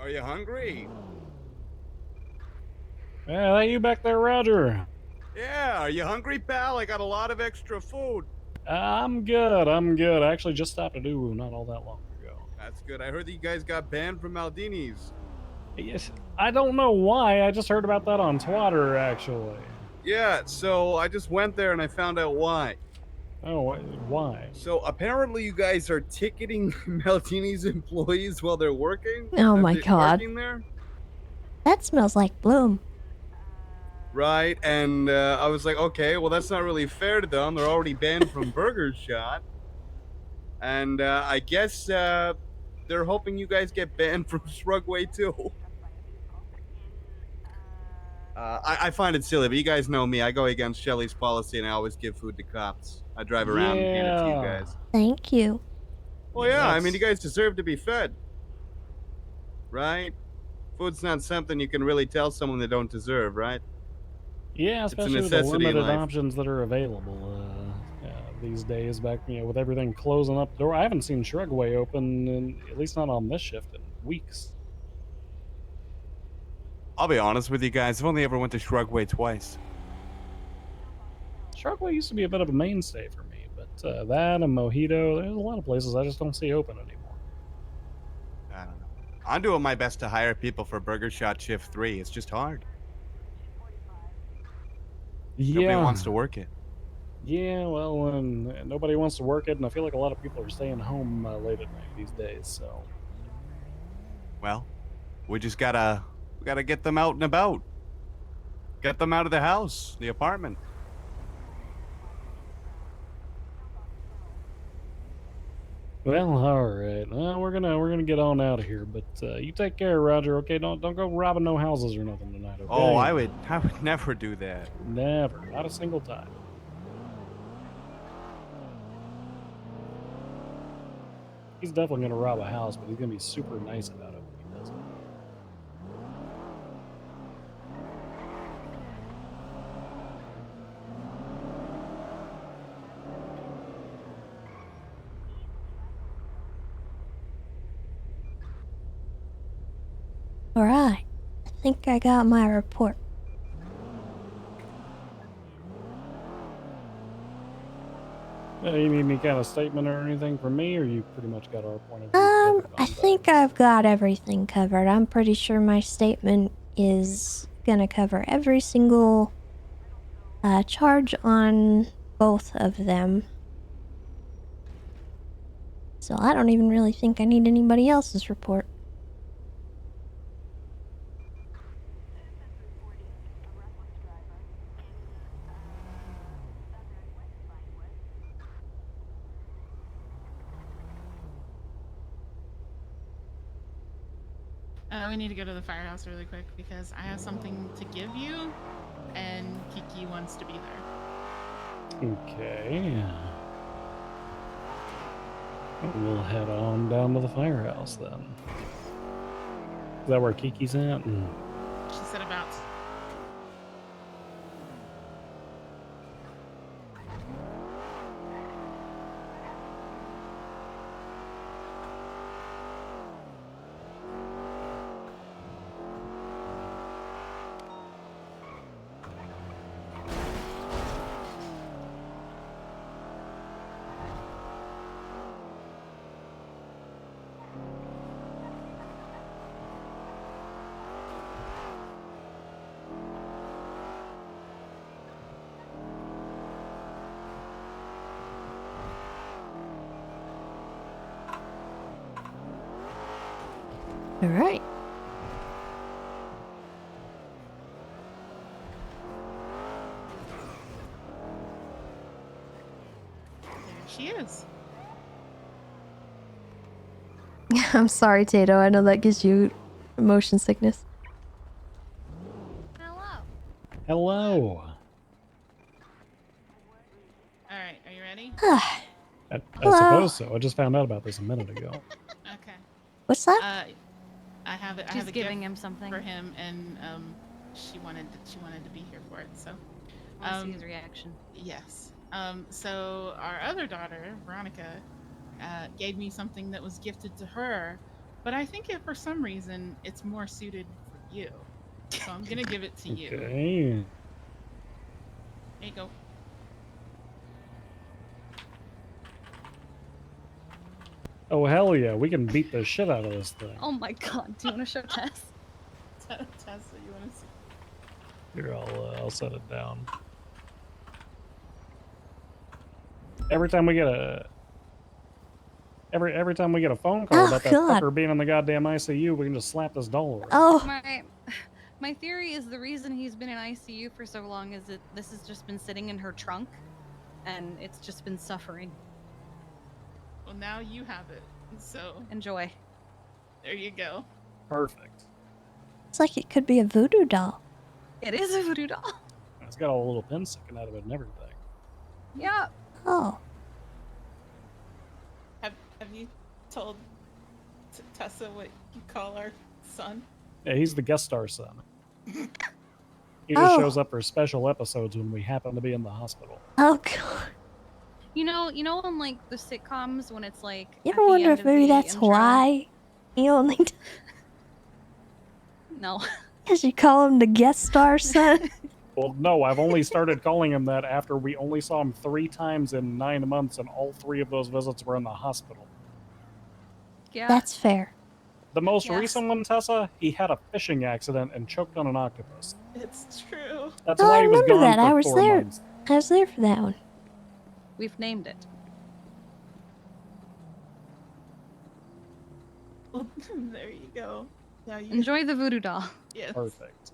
Are you hungry? Yeah, that you back there, Roger? Yeah, are you hungry, pal? I got a lot of extra food. I'm good, I actually just stopped at Uwu not all that long ago. That's good. I heard that you guys got banned from Maldini's. Yes, I don't know why, I just heard about that on Twitter, actually. Yeah, so I just went there and I found out why. Oh, why? So apparently you guys are ticketing Maldini's employees while they're working? Oh my They're god. working there? That smells like Bloom. Right, and I was like, okay, well that's not really fair to them. They're already banned from Burger Shot. And I guess they're hoping you guys get banned from Shrugway too. I find it silly, but you guys know me. I go against Shelly's policy, and I always give food to cops. I drive around and hand it to you guys. Thank you. Well, yeah, I mean, you guys deserve to be fed. Right? Food's not something you can really tell someone they don't deserve, right? Yeah, It's a especially with the necessity in limited life. options that are available these days. Back, with everything closing up the door, I haven't seen Shrugway open, at least not on this shift, in weeks. I'll be honest with you guys. I've only ever went to Shrugway twice. Shrugway used to be a bit of a mainstay for me, but that and Mojito, there's a lot of places I just don't see open anymore. I don't know. I'm doing my best to hire people for Burger Shot Shift 3. It's just hard. Nobody Yeah. wants to work it. Yeah, well, nobody wants to work it, and I feel like a lot of people are staying home late at night these days, so... Well, we just gotta get them out and about. Get them out of the house, the apartment. Well, all right. Well, we're gonna get on out of here, but you take care, Roger. Okay, don't go robbing no houses or nothing tonight. Okay. Oh, I would never do that. Never, not a single time. He's definitely gonna rob a house, but he's gonna be super nice about it when he does it. Alright. I think I got my report. You need any kind of statement or anything from me, or you pretty much got our point of view? I think I've got everything covered. I'm pretty sure my statement is gonna cover every single charge on both of them. So I don't even really think I need anybody else's report. We need to go to the firehouse really quick because I have something to give you, and Kiki wants to be there. Okay. We'll head on down to the firehouse then. Is that where Kiki's at? She said about. Alright. There she is. I'm sorry, Tato. I know that gives you motion sickness. Hello. Alright, are you ready? I suppose so. I just found out about this a minute ago. Okay. What's that? I have a She's giving gift him something for him, and she wanted to be here for it. So, I want to see his reaction. Yes. So our other daughter, Veronica, gave me something that was gifted to her, but I think for some reason it's more suited for you. So I'm gonna give it to you. Okay. There you go. Oh, hell yeah. We can beat the shit out of this thing. Oh my god, do you want to show Tess? Tessa, you want to see? Here, I'll set it down. Every time we get a phone call about that fucker being in the goddamn ICU, we can just slap this doll around. Oh. My theory is the reason he's been in ICU for so long is that this has just been sitting in her trunk, and it's just been suffering. Well, now you have it, so enjoy. There you go. Perfect. It's like it could be a voodoo doll. It is a voodoo doll. It's got a little pin sticking out of it and everything. Yeah. Oh. Have you told Tessa what you call our son? Yeah, he's the guest star son. He just shows up for special episodes when we happen to be in the hospital. Oh god. You know on like the sitcoms when it's like. You ever wonder if maybe that's why he only. No. Because you call him the guest star son? Well, no, I've only started calling him that after we only saw him 3 times in 9 months, and all 3 of those visits were in the hospital. Yeah. That's fair. The most recent one, Tessa, he had a fishing accident and choked on an octopus. It's true. That's Oh, why I he was remember gone that. for I was 4 there. months. I was there for that one. We've named it. There you go. Now you Enjoy the voodoo doll. Yes. Perfect.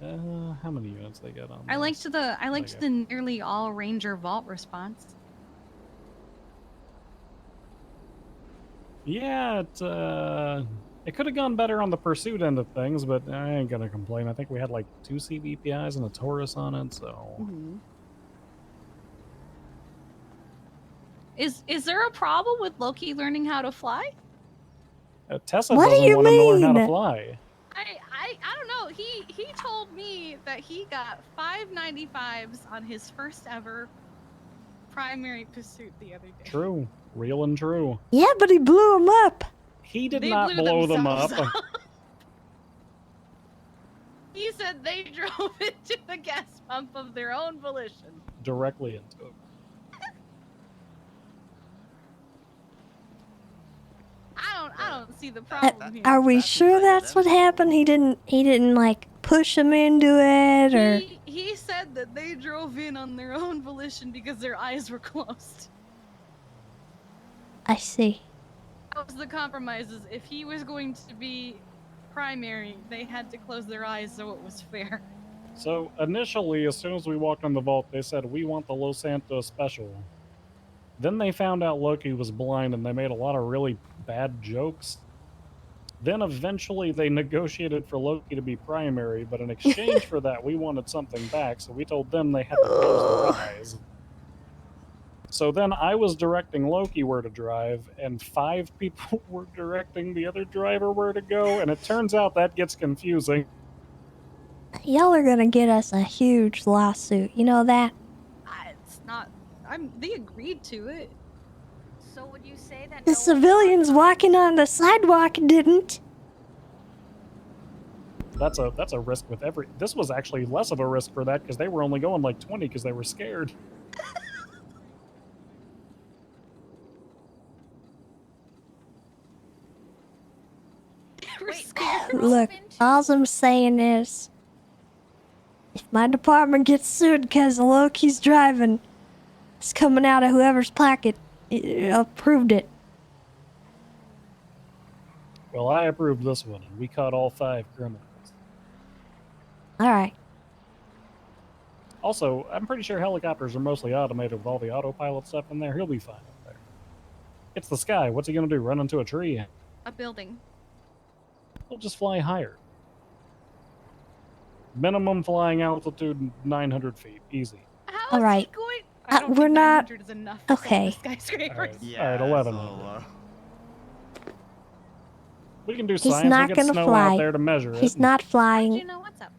How many units they got on? I liked the nearly all Ranger vault response. Yeah, it could have gone better on the pursuit end of things, but I ain't gonna complain. I think we had like 2 CVPIs and a Taurus on it, so. Mm-hmm. Is there a problem with Loki learning how to fly? Tessa What do doesn't you want him to learn how to mean? fly. I don't know. He told me that he got 595s on his first ever primary pursuit the other day. True. Real and true. Yeah, but he blew him up. He did They not blew blow them up. themselves up. He said they drove into the gas pump of their own volition. Directly into it. I don't see the problem here. Are we sure that's what happened? He didn't like push him into it, or He said that they drove in on their own volition because their eyes were closed. I see. That was the compromises. If he was going to be primary, they had to close their eyes so it was fair. So initially, as soon as we walked in the vault, they said, we want the Los Santos special. Then they found out Loki was blind and they made a lot of really bad jokes. Then eventually they negotiated for Loki to be primary, but in exchange for that, we wanted something back, so we told them they had to close their eyes. So then I was directing Loki where to drive, and 5 people were directing the other driver where to go, and it turns out that gets confusing. Y'all are gonna get us a huge lawsuit. You know that? It's not. They agreed to it. So would you say that The civilians walking on the sidewalk didn't. That's a risk with every. This was actually less of a risk for that because they were only going like 20 because they were scared. Look, all I'm saying is, if my department gets sued because Loki's driving, it's coming out of whoever's pocket approved it. Well, I approved this one, and we caught all 5 criminals. All right. Also, I'm pretty sure helicopters are mostly automated with all the autopilot stuff in there. He'll be fine up there. It's the sky. What's he gonna do? Run into a tree? A building. He'll just fly higher. Minimum flying altitude 900 feet. Easy. All right. We're not. Okay. Skyscrapers. All right, 11. We can do He's science. not We get gonna snow fly. out there to measure it. He's not flying. You know what's up?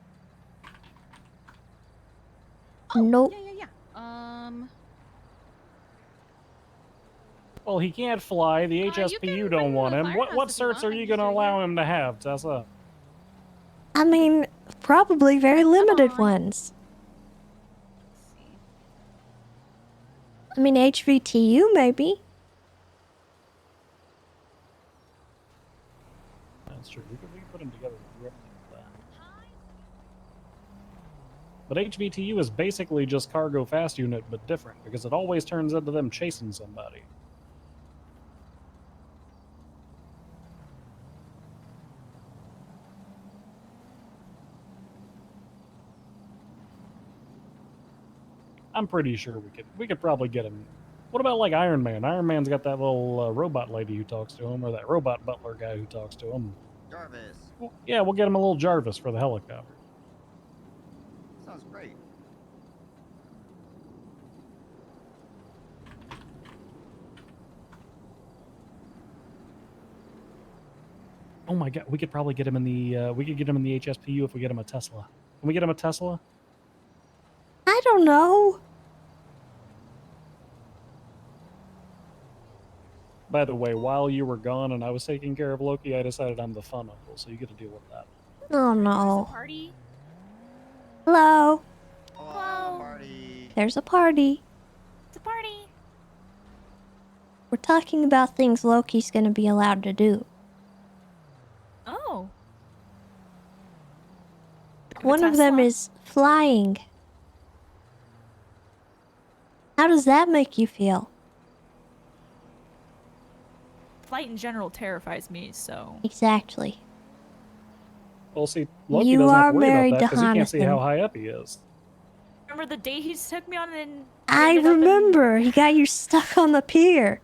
Nope. Yeah. Well, he can't fly. The HSPU don't want him. What firehouse if you certs are want. you going to allow him to have, Tessa? I mean, probably very limited ones. I mean, HVTU maybe. That's true. We could put him together with that. But HVTU is basically just cargo fast unit, but different, because it always turns into them chasing somebody. I'm pretty sure we could probably get him. What about like Iron Man? Iron Man's got that little robot lady who talks to him, or that robot butler guy who talks to him. Jarvis. Well, yeah, we'll get him a little Jarvis for the helicopter. Sounds great. Oh my god, we could probably get him in the we could get him in the HSPU if we get him a Tesla. Can we get him a Tesla? I don't know. By the way, while you were gone and I was taking care of Loki, I decided I'm the fun uncle, so you get to deal with that. Oh no. Party? Hello. Hello. Party. There's a party. It's a party. We're talking about things Loki's gonna be allowed to do. Oh. One of them is flying. How does that make you feel? Flight in general terrifies me, so. Exactly. Well, see, Loki You doesn't are have to worry married about that to because he can't see how Jonathan. high up he is. Remember the day he took me on and I remember. He got you stuck on the pier.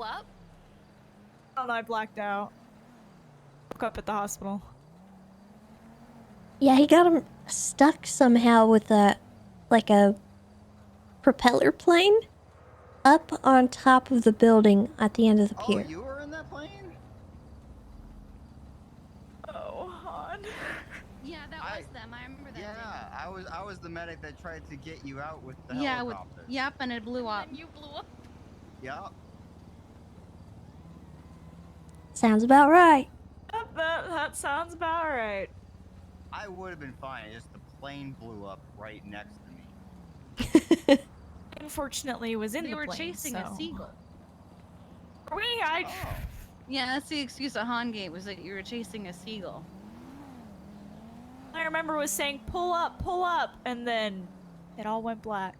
up? Oh, I blacked out. Woke up at the hospital. Yeah, he got him stuck somehow with a propeller plane up on top of the building at the end of the Oh, pier. you were in that plane? Oh, Han. Yeah, that was them. I remember that. Yeah, I was the medic that tried to get you out with the Yeah, helicopter. yep, and it blew up. And you blew up. Yeah. Sounds about right. That sounds about right. I would have been fine. Just the plane blew up right next to me. Unfortunately, it was in They the were plane, chasing a seagull. Yeah, that's the excuse that Han gave, was that you were chasing a seagull. I remember was saying, pull up, and then it all went black.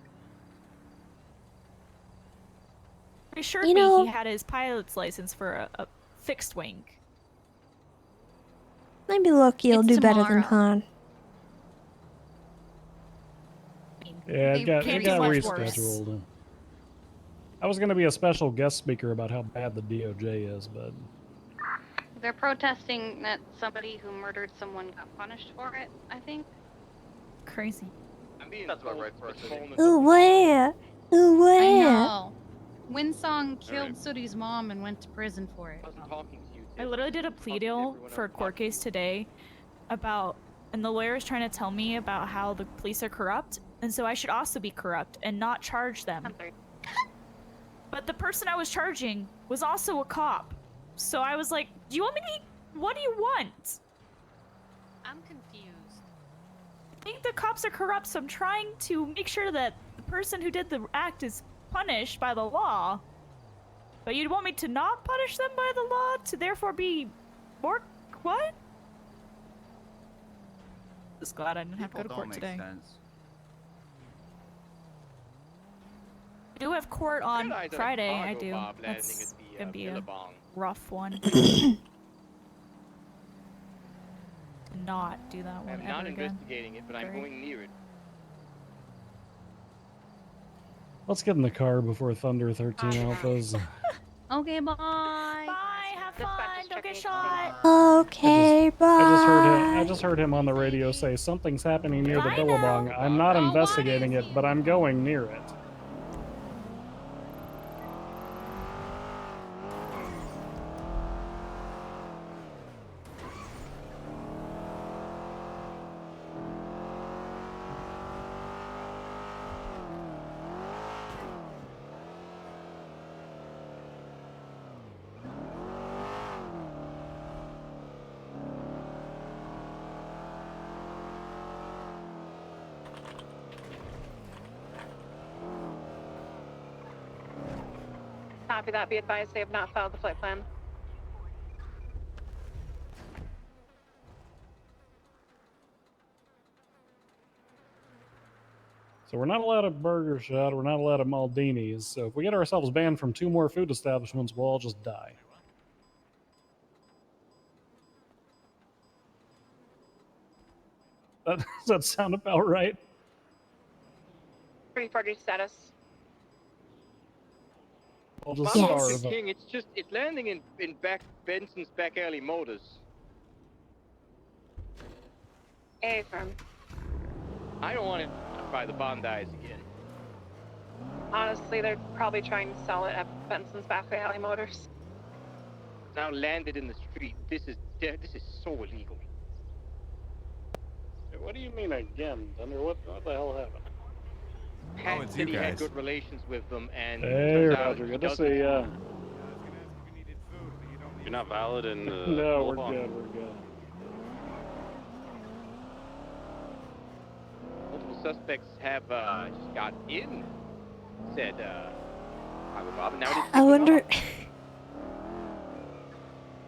He assured me he had his pilot's license for a fixed wing. Maybe Loki will do better than tomorrow. Han. Yeah, it got can't do much worse. rescheduled. I was going to be a special guest speaker about how bad the DOJ is, but They're protesting that somebody who murdered someone got punished for it, I think. Crazy. That's about right for us. Ooh, where? Ooh, I where? know. Winsong killed Sooty's mom and went to prison for it. I literally did a plea deal for a court case today about, and the lawyer is trying to tell me about how the police are corrupt, and so I should also be corrupt and not charge them. But the person I was charging was also a cop. So I was like, do you want me to, what do you want? I'm confused. I think the cops are corrupt, so I'm trying to make sure that the person who did the act is punished by the law. But you'd want me to not punish them by the law, to therefore be more, what? Just glad I didn't have to go to court today. I do have court on Friday, I do. That's gonna be a rough one. Not do that one I'm not ever again. investigating it, but I'm going near it. let's get in the car before Thunder 13 Alphas. Okay, bye. Bye, have fun, don't get shot. Okay, bye. I just heard him on the radio say something's happening near the Billabong. I'm not investigating it, but I'm going near it. Copy that. Be advised they have not filed the flight plan. So we're not allowed a Burger Shot, we're not allowed a Maldini's, so if we get ourselves banned from 2 more food establishments, we'll all just die. Does that sound about right? 340 status. We'll just Yes. starve. King, it's landing in Benson's back alley motors. Affirm. I don't want it by the Bondis again. Honestly, they're probably trying to sell it at Benson's Back Alley Motors. Now landed in the street. This is so illegal. What do you mean again, Thunder? What the hell happened? Pat said he had good relations with them, and Hey, turns out Roger, he good to doesn't. see ya. You're not valid in the. No, we're good, we're good. Multiple suspects have just got in. Said Highway Bob, and now it is. I wonder.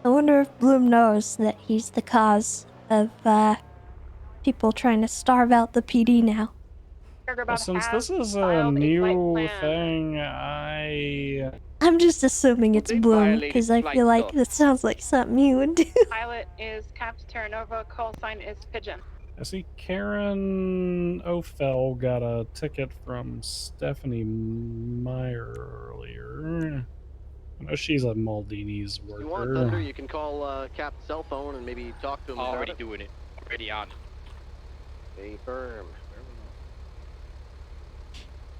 I wonder if Bloom knows that he's the cause of people trying to starve out the PD now. Well, since this is a new thing, I'm just assuming it's Bloom because I feel like that sounds like something you would do. Pilot is Capt Terra Nova. Call sign is Pigeon. I see Karen Ophel got a ticket from Stephanie Meyer earlier. I know she's a Maldini's worker. You want Thunder, you can call Cap's cell phone and maybe talk to him about Already it. doing it. Already on it. Stay firm.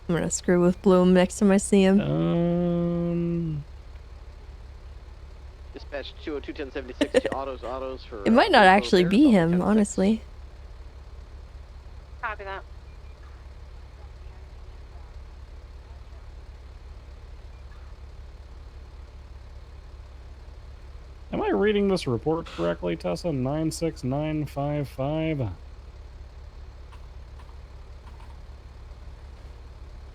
I'm gonna screw with Bloom next time I see him. Dispatch 202-1076 to autos for... It might not vehicle actually repairs, be on him, 10-6. honestly. Copy that. Am I reading this report correctly, Tessa? 96955.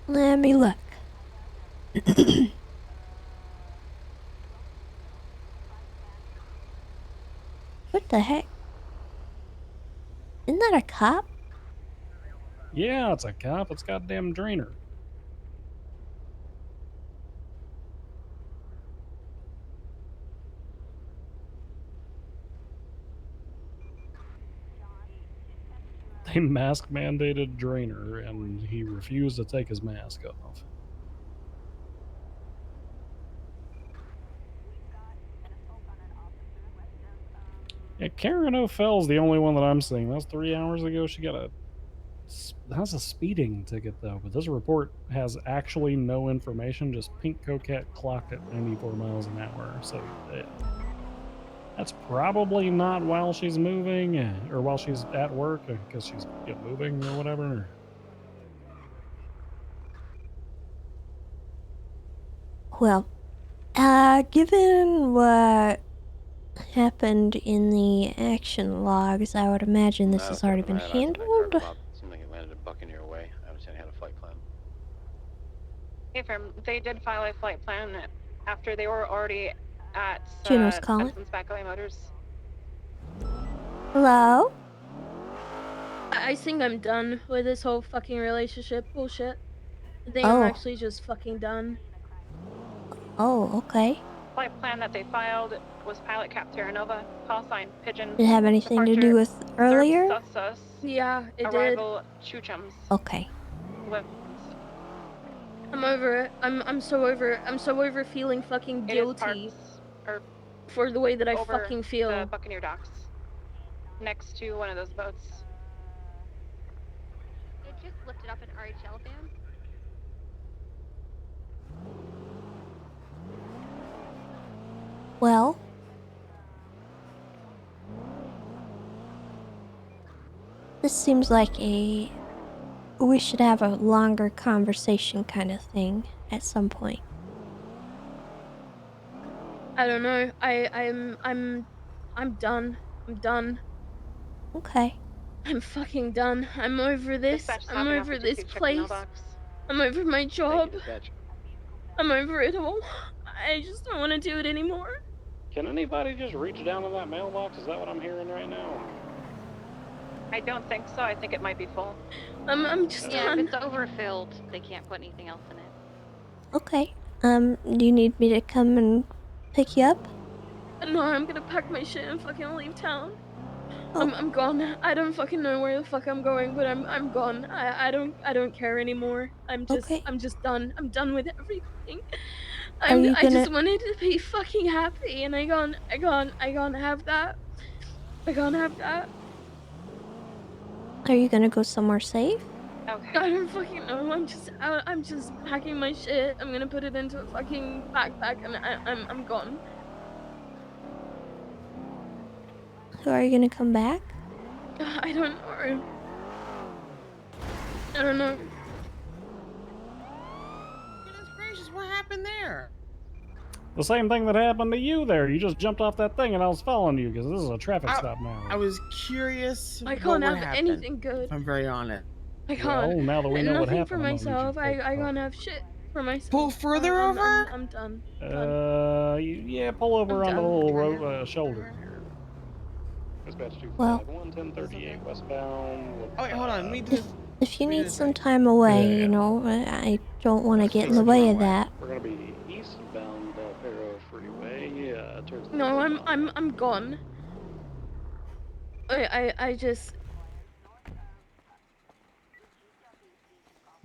Let me look. What the heck? Isn't that a cop? Yeah, it's a cop. It's goddamn Drainer. They mask mandated Drainer, and he refused to take his mask off. Yeah, Karen O'Fell's the only one that I'm seeing. That was 3 hours ago. She got that's a speeding ticket, though. But this report has actually no information, just pink coquette clocked at 94 miles an hour. So that's probably not while she's moving, or while she's at work, because she's moving or whatever. Well, given what happened in the action logs, I would imagine this has already been handled. Seemed like it landed a buck in your way. I understand you had a flight plan. Affirm. They did file a flight plan after they were already at Juno's calling. Benson's Backaway Motors. Hello? I think I'm done with this whole fucking relationship bullshit. I think Oh. I'm actually just fucking done. Oh, okay. Flight plan that they filed was pilot Cap Terra Nova, call sign Pigeon. Did it have anything to do with earlier? Sus, yeah, it arrival Chuchums. Okay. I'm over it. I'm so over it. I'm so over feeling fucking guilty for the way that I over fucking feel. The Buccaneer docks, next to one of those boats. They just lifted up an RHL van. Well, this seems like we should have a longer conversation kind of thing at some point. I don't know. I'm done. I'm done. Okay. I'm fucking done. I'm over this. I'm over this place. I'm over my job. I'm over it all. I just don't want to do it anymore. Can anybody just reach down in that mailbox? Is that what I'm hearing right now? I don't think so. I think it might be full. I'm just Yeah, done. if it's overfilled, they can't put anything else in it. Okay. Do you need me to come and pick you up? No, I'm gonna pack my shit and fucking leave town. Oh. I'm gone. I don't fucking know where the fuck I'm going, but I'm gone. I don't care anymore. I'm just done. I'm done with everything. Are you I gonna- just wanted to be fucking happy, and I can't have that. I can't have that. Are you gonna go somewhere safe? Okay. I don't fucking know. I'm just packing my shit. I'm gonna put it into a fucking backpack, and I'm gone. So are you gonna come back? I don't know. I don't know. Goodness gracious, what happened there? The same thing that happened to you there. You just jumped off that thing and I was following you because this is a traffic stop now. I was curious. I what can't would have happen, anything good. if I'm very honest. I can't. Well, now that we know what Nothing happened, for I'm gonna need you to myself. pull I can't have shit for myself. Pull further over? I'm done. Yeah, pull over on the done. little shoulder here. Dispatch 251, Well- 1038 westbound. Oh, wait, hold on. Let me do. If you need some time away, you know, I don't want to get in the way of that. We're gonna be eastbound Faro Freeway. Towards the No, I'm gone. I just.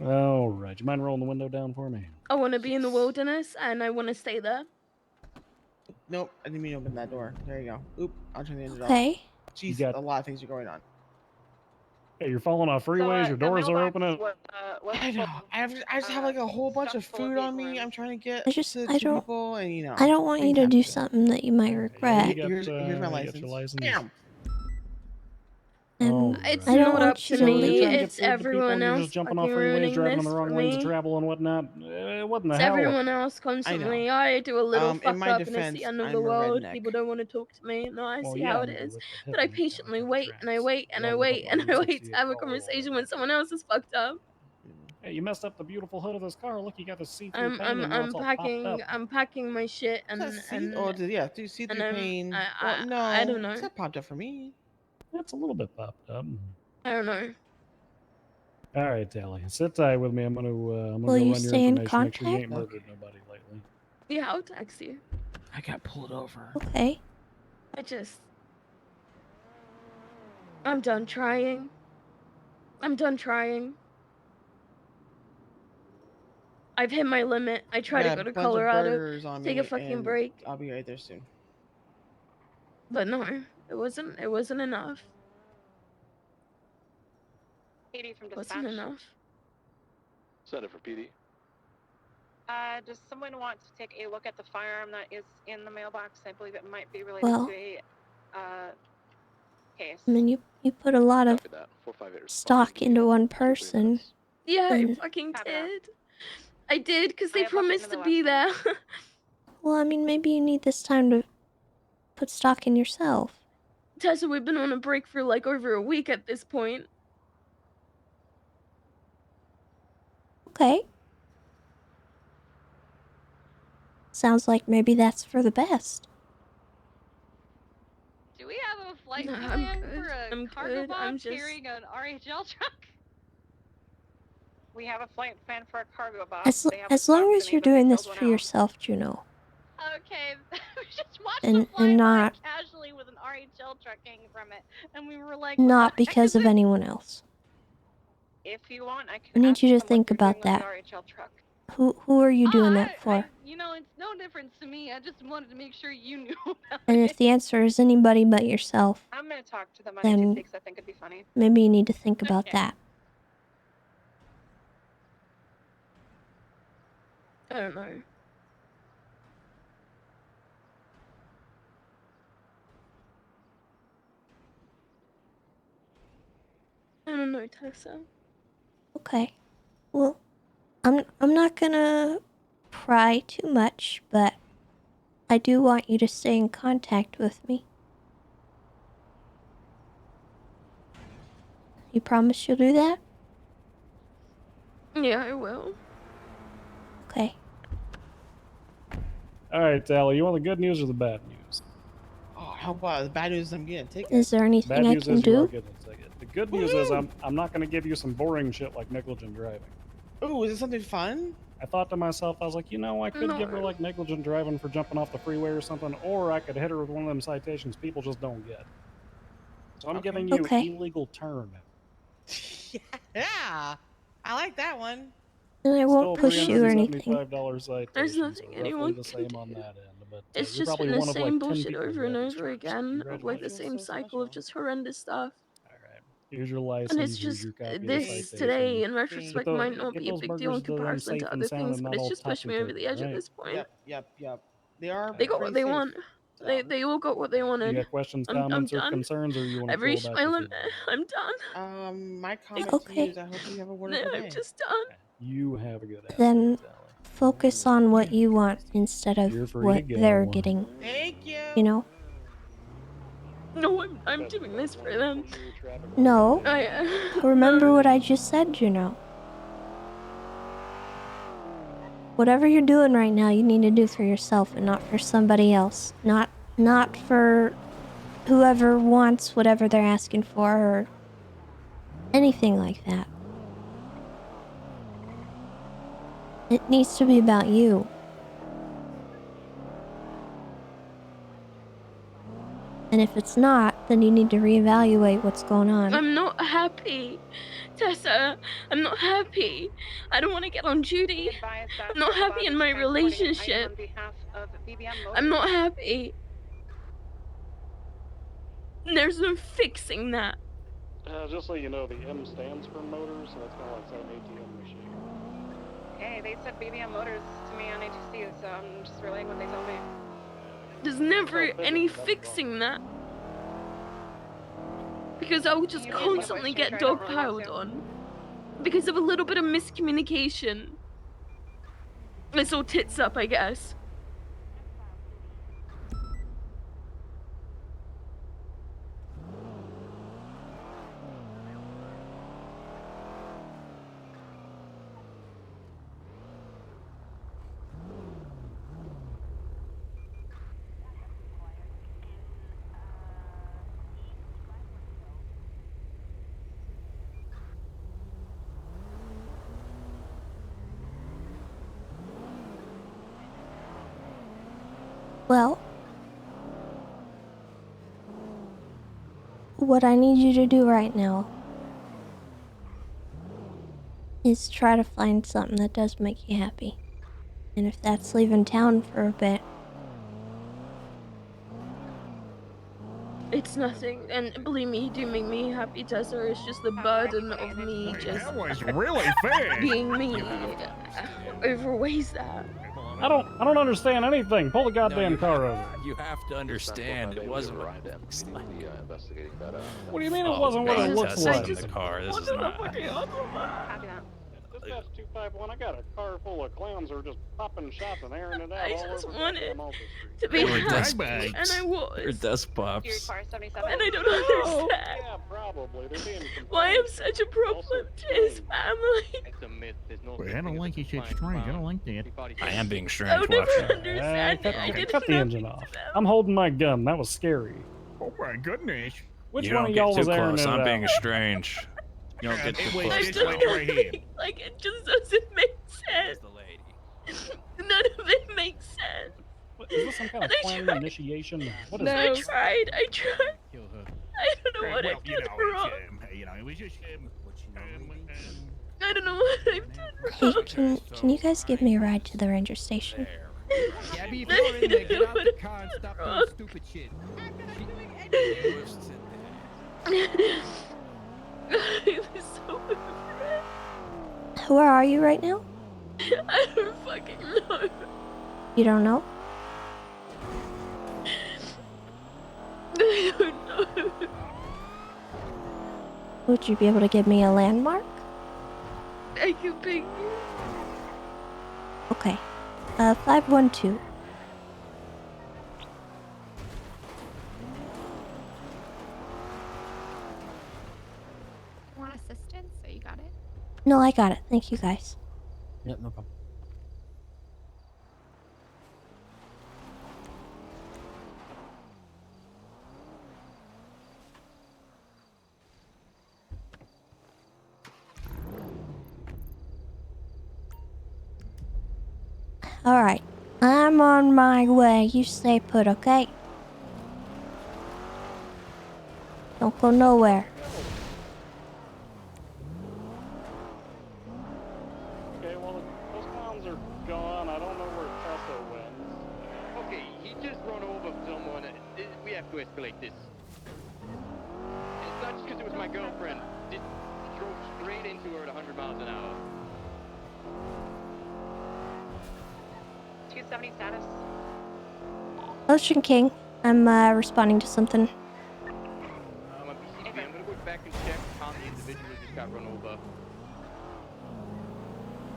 All right, you mind rolling the window down for me? I want to be in the wilderness, and I want to stay there. Nope, I didn't mean to open that door. There you go. Oop, I'll turn the engine off. Okay. Jeez, got- a lot of things are going on. Hey, you're falling off freeways. Your doors are opening. I know. I just have like a whole bunch of food on me. I'm trying to get to I don't people, and you know. I don't want you to do something that you might You regret. got, Here's my you got license. your license. Bam. And It's I don't not want up you to to me. leave. Trying to get It's food to people everyone and you're else just jumping fucking off freeways, ruining driving on this the wrong for lanes of me. travel and whatnot. What in the It's hell? everyone else constantly. I do a little In fuck my up and it's defense, the end of I'm the a world. redneck. People don't want to talk to me. No, I Well, see yeah, how it maybe is. with the But I hip and patiently wait and I wait and I Y'all wait look and like I wait 168 to have a Caldwell conversation over when someone else is fucked up. Hey, you messed up the beautiful hood of this car. Look, you got the see-through paint and now it's I'm all popped up. packing my shit Is that and see? Oh, yeah. Do you see and through pain? Well, no. I don't know. It's not popped up for me. It's a little bit popped up. I don't know. All right, Tally, sit tight with me. I'm gonna Will go you run your stay in information. Make sure you ain't contact? murdered nobody lately. Yeah, I'll text you. I got pulled over. Okay. I'm done trying. I'm done trying. I've hit my limit. I try to got go a to bunch of Colorado, burgers on take me, a fucking and break, I'll be right there soon. but no, it wasn't enough. 80 from dispatch. Wasn't enough. Send it for PD. Does someone want to take a look at the firearm that is in the mailbox? I believe it might be related Well, to a case. I mean, you put a lot of Copy that. 458 stock into one person. Yeah, I and- fucking did. I did, because they promised to be there. Well, I mean, maybe you need this time to put stock in yourself. Tessa, we've been on a break for like over a week at this point. Okay. Sounds like maybe that's for the best. Do we have a flight No, plan for a I'm cargo good. box I'm just... carrying an RHL truck? We have a flight plan for a cargo box. As long as you're doing this for yourself, Juno, Okay, we just watched and them fly not by casually with an RHL truck hanging from it, and we were like, not what the heck because is of this? anyone else. If you want, I can I need ask you to them what think they're about doing with that. the RHL truck. Who are you doing that for? You know, it's no difference to me. I just wanted to make sure you knew about And it. if the answer is anybody but yourself, I'm gonna talk to them on then ATC because I think it'd be funny. maybe you need to think about that. I don't know. I don't know, Tessa. Okay. Well, I'm not gonna pry too much, but I do want you to stay in contact with me. You promise you'll do that? Yeah, I will. Okay. All right, Tally, you want the good news or the bad news? Oh, how about the bad news? I'm getting a ticket. Is there anything Bad I news can is you are do? getting a ticket. The good news is I'm not going to give you some boring shit like negligent driving. Ooh, is it something fun? I thought to myself, I was like, you know, I could give her like negligent driving for jumping off the freeway or something, or I could hit her with one of them citations people just don't get. So I'm giving you illegal turn. Yeah, I like that one. And I won't push you or anything. $375 citation. There's nothing so anyone roughly the can same do. on that end. But It's you're just probably been the one of same like 10 bullshit people over who and have these over charges. again of like the Congratulations. same cycle of just horrendous stuff. Here's your license. And it's here's just your copy of the this citation. today in retrospect Get might not get be a those big deal in burgers to them comparison safe to and other sound things, and but not it's all just pushed me over topsy-turvy, the edge at right? this point. Yep. They are. They got what they pretty want. safe, They all got what they wanted. You got questions, I'm comments, or done. concerns, or you want to I've throw reached back my the limit. food? I'm done. My comment to you is I hope you have a wonderful day. I'm just done. You have a good Then focus on what you want instead of You're free what to go. they're getting. Thank you. You know? No, I'm doing this for them. No. Remember what I just said, you know. Whatever you're doing right now, you need to do for yourself and not for somebody else. Not for whoever wants whatever they're asking for or anything like that. It needs to be about you. And if it's not, then you need to reevaluate what's going on. I'm not happy. Tessa, I'm not happy. I don't want to get on duty. I'm not happy in my relationship. I'm not happy. There's no fixing that. Just so you know, the M stands for motors, so that's kind of like saying ATM machine. Hey, they said BBM Motors to me on ATC, so I'm just relaying what they told me. There's never any fixing that. Because I would just constantly get dogpiled on. Because of a little bit of miscommunication. It's all tits up, I guess. Well, what I need you to do right now is try to find something that does make you happy. And if that's leaving town for a bit, It's nothing, and believe me, you do make me happy, Tessa. It's just the burden of me just That was really fast. being me overweighs that. I don't understand anything. Pull the goddamn car over. You have to understand, it wasn't what it looks like. What do you mean it wasn't what it looks like? The car. This is not. Dispatch 251, I got a car full of clowns who are just popping shots and airing it out I all just over wanted goddamn Alta Street. to be They were dust happy, bags. and I was. They're dust pops. And I don't understand Yeah, probably. They're being why I'm such a problem to his family. It's a myth. There's no Wait, I don't like you said strange. I don't like that. I am being I strange. would Watch never it. understand it. I didn't Cut the engine off. I'm holding my gun. That was scary. Oh my goodness. Which You one don't of get y'all too was airing close. it I'm out? being strange. You don't get too Wait, close. this lady right here. Like, it just doesn't make sense. None of it makes sense. What, is this some kind of And I planned tried- initiation? What is No. this? I tried. Kill her. I don't know what well, I've you done know, wrong. it was just I don't know what I've done hey, wrong. can you guys give me a ride to the ranger station? Gabby, if you're in there, get out the car and stop doing stupid shit. I was so afraid. Where are you right now? I don't fucking know. You don't know? I don't know. Would you be able to give me a landmark? I can pick you. Okay. 512. Want assistance? So you got it? No, I got it. Thank you guys. Yep, no problem. Alright. I'm on my way. You stay put, okay? Don't go nowhere. Okay, well, those clowns are gone. I don't know where Tessa went. Okay, he just run over someone. We have to escalate this. It's not just because it was my girlfriend. Just drove straight into her at 100 miles an hour. 270 status. Ocean King, I'm responding to something. I'm a BCP. I'm gonna go back and check on the individual who just got run over.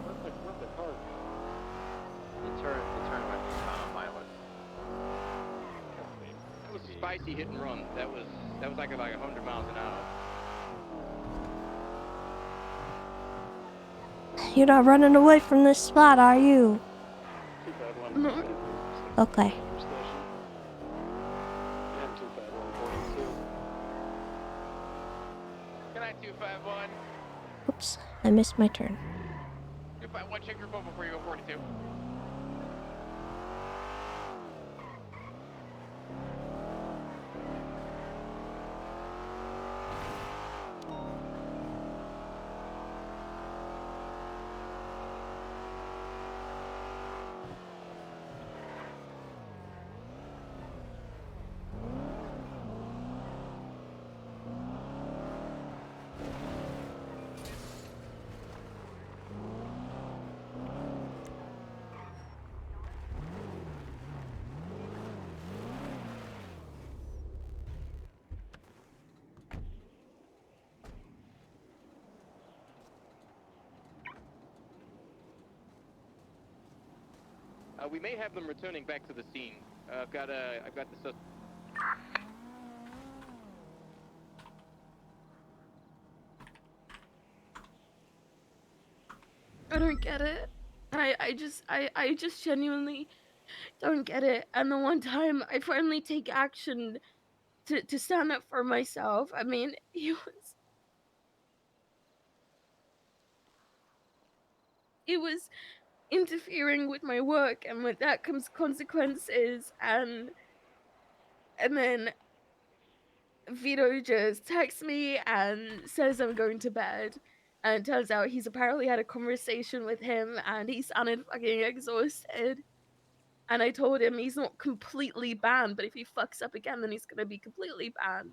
Where'd the car go? The turn went violent. That was a spicy hit and run. That was like 100 miles an hour. You're not running away from this spot, are you? No. Okay. Good night, 251. Oops, I missed my turn. 251, check your phone before you go 42. We may have them returning back to the scene. I've got the suspect. I don't get it. I just genuinely don't get it. And the one time I finally take action to stand up for myself, I mean, he was interfering with my work, and with that comes consequences. And then Vito just texts me and says I'm going to bed. And it turns out he's apparently had a conversation with him, and he sounded fucking exhausted. And I told him he's not completely banned, but if he fucks up again, then he's gonna be completely banned.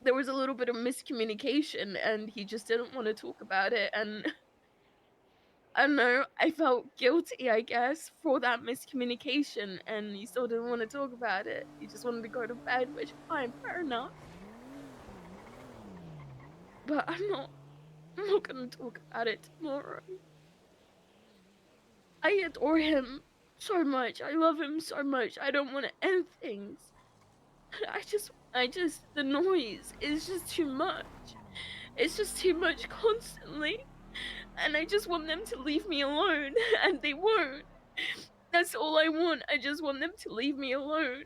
There was a little bit of miscommunication, and he just didn't want to talk about it. And I don't know, I felt guilty, I guess, for that miscommunication, and he still didn't want to talk about it. He just wanted to go to bed, which, fine, fair enough. But I'm not gonna talk about it tomorrow. I adore him so much. I love him so much. I don't want to end things. The noise is just too much. It's just too much constantly. And I just want them to leave me alone, and they won't. That's all I want. I just want them to leave me alone.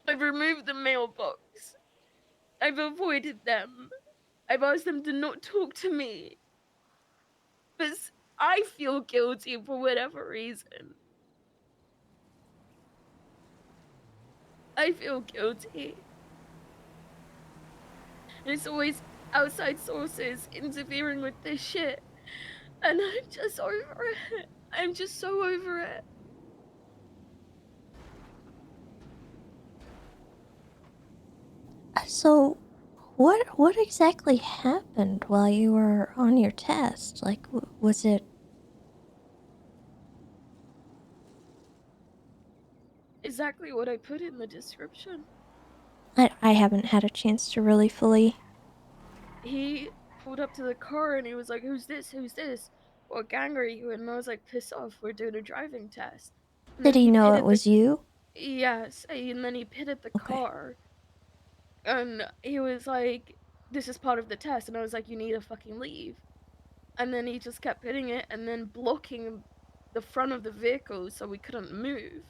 I've removed the mailbox. I've avoided them. I've asked them to not talk to me. Because I feel guilty for whatever reason. I feel guilty. And it's always outside sources interfering with this shit. And I'm just over it. I'm just so over it. So, what exactly happened while you were on your test? Like, was it... Exactly what I put in the description. I haven't had a chance to really fully... He pulled up to the car and he was like, "Who's this? Who's this? What gang are you in?" And I was like, "Piss off, we're doing a driving test." And Did then he know it pitted was you? Yes, and then he pitted the car. And he was like, "This is part of the test." And I was like, "You need to fucking leave." And then he just kept hitting it and then blocking the front of the vehicle so we couldn't move.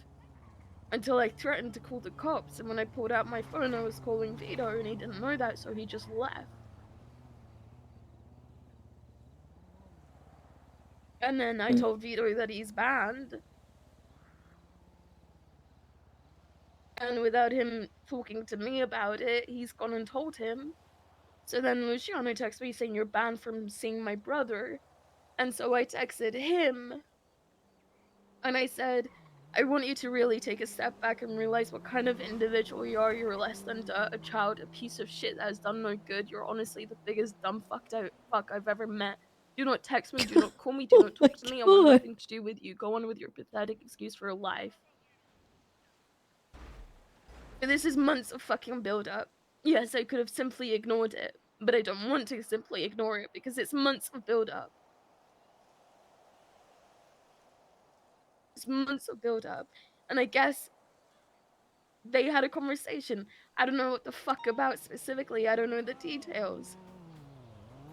Until I threatened to call the cops, and when I pulled out my phone, I was calling Vito, and he didn't know that, so he just left. And then I told Vito that he's banned. And without him talking to me about it, he's gone and told him. So then Luciano texted me saying, "You're banned from seeing my brother." And so I texted him. And I said, "I want you to really take a step back and realize what kind of individual you are. You're less than a child, a piece of shit that has done no good. You're honestly the biggest dumb fuck I've ever met. Do not text me, do not call me, do not talk to me. I want nothing to do with you. Go on with your pathetic excuse for a life." And this is months of fucking build-up. Yes, I could have simply ignored it, but I don't want to simply ignore it because it's months of build-up. It's months of build-up. And I guess they had a conversation. I don't know what the fuck about specifically. I don't know the details.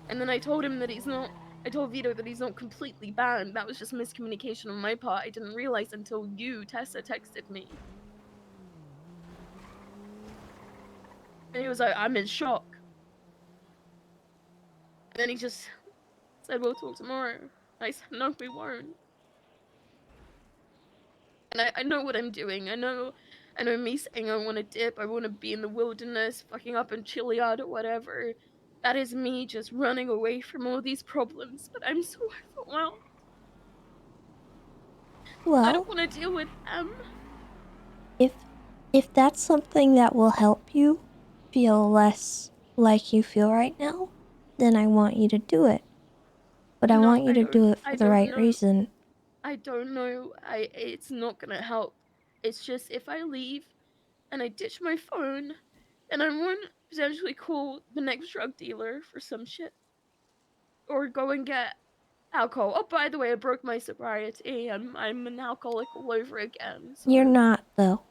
And then I told him that I told Vito that he's not completely banned. That was just miscommunication on my part. I didn't realize until you, Tessa, texted me. And he was like, "I'm in shock." And then he just said, "We'll talk tomorrow." I said, "No, we won't." And I know what I'm doing. I know me saying I want to dip, I want to be in the wilderness, fucking up in Chiliad or whatever. That is me just running away from all these problems, but I'm so overwhelmed. Well, I don't want to deal with them. If that's something that will help you feel less like you feel right now, then I want you to do it. But I want you to do it for the right reason. I don't know. It's not gonna help. It's just if I leave and I ditch my phone, then I won't potentially call the next drug dealer for some shit. Or go and get alcohol. Oh, by the way, I broke my sobriety. I'm an alcoholic all over again. So You're not, though.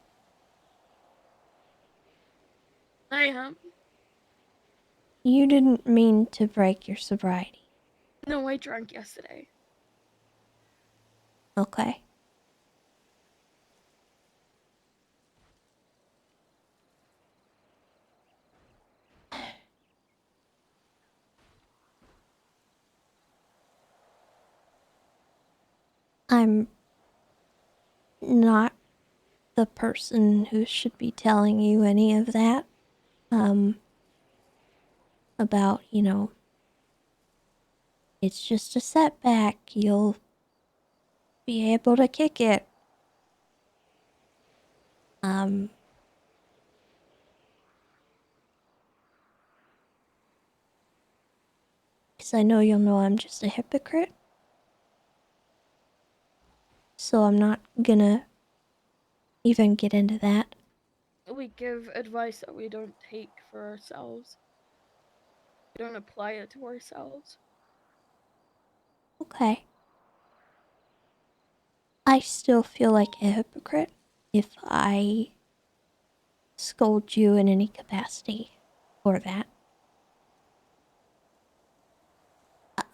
I am. You didn't mean to break your sobriety. No, I drank yesterday. Okay. I'm not the person who should be telling you any of that. About, it's just a setback. You'll be able to kick it. Because I know you'll know I'm just a hypocrite. So I'm not gonna even get into that. We give advice that we don't take for ourselves. We don't apply it to ourselves. Okay. I still feel like a hypocrite if I scold you in any capacity for that.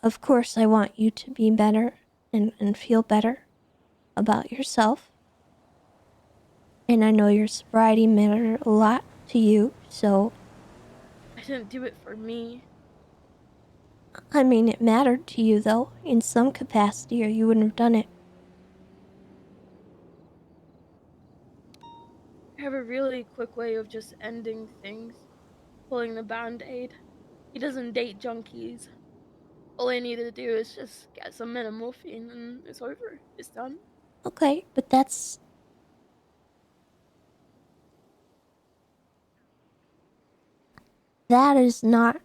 Of course, I want you to be better and feel better about yourself. And I know your sobriety mattered a lot to you, so... I didn't do it for me. I mean, it mattered to you, though, in some capacity, or you wouldn't have done it. I have a really quick way of just ending things. Pulling the band-aid. He doesn't date junkies. All I need to do is just get some metamorphine and it's over. It's done. Okay, but that's... That is not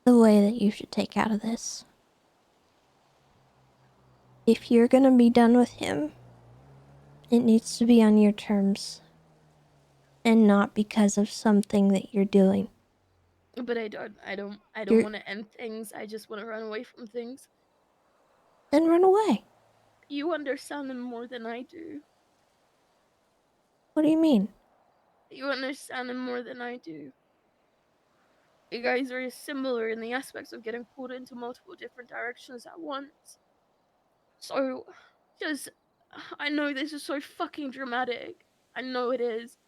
the way that you should take out of this. If you're gonna be done with him, it needs to be on your terms. And not because of something that you're doing. But I don't You're- want to end things. I just want to run away from things. Then run away. You understand them more than I do. What do you mean? You understand them more than I do. You guys are similar in the aspects of getting pulled into multiple different directions at once. So, I know this is so fucking dramatic. I know it is.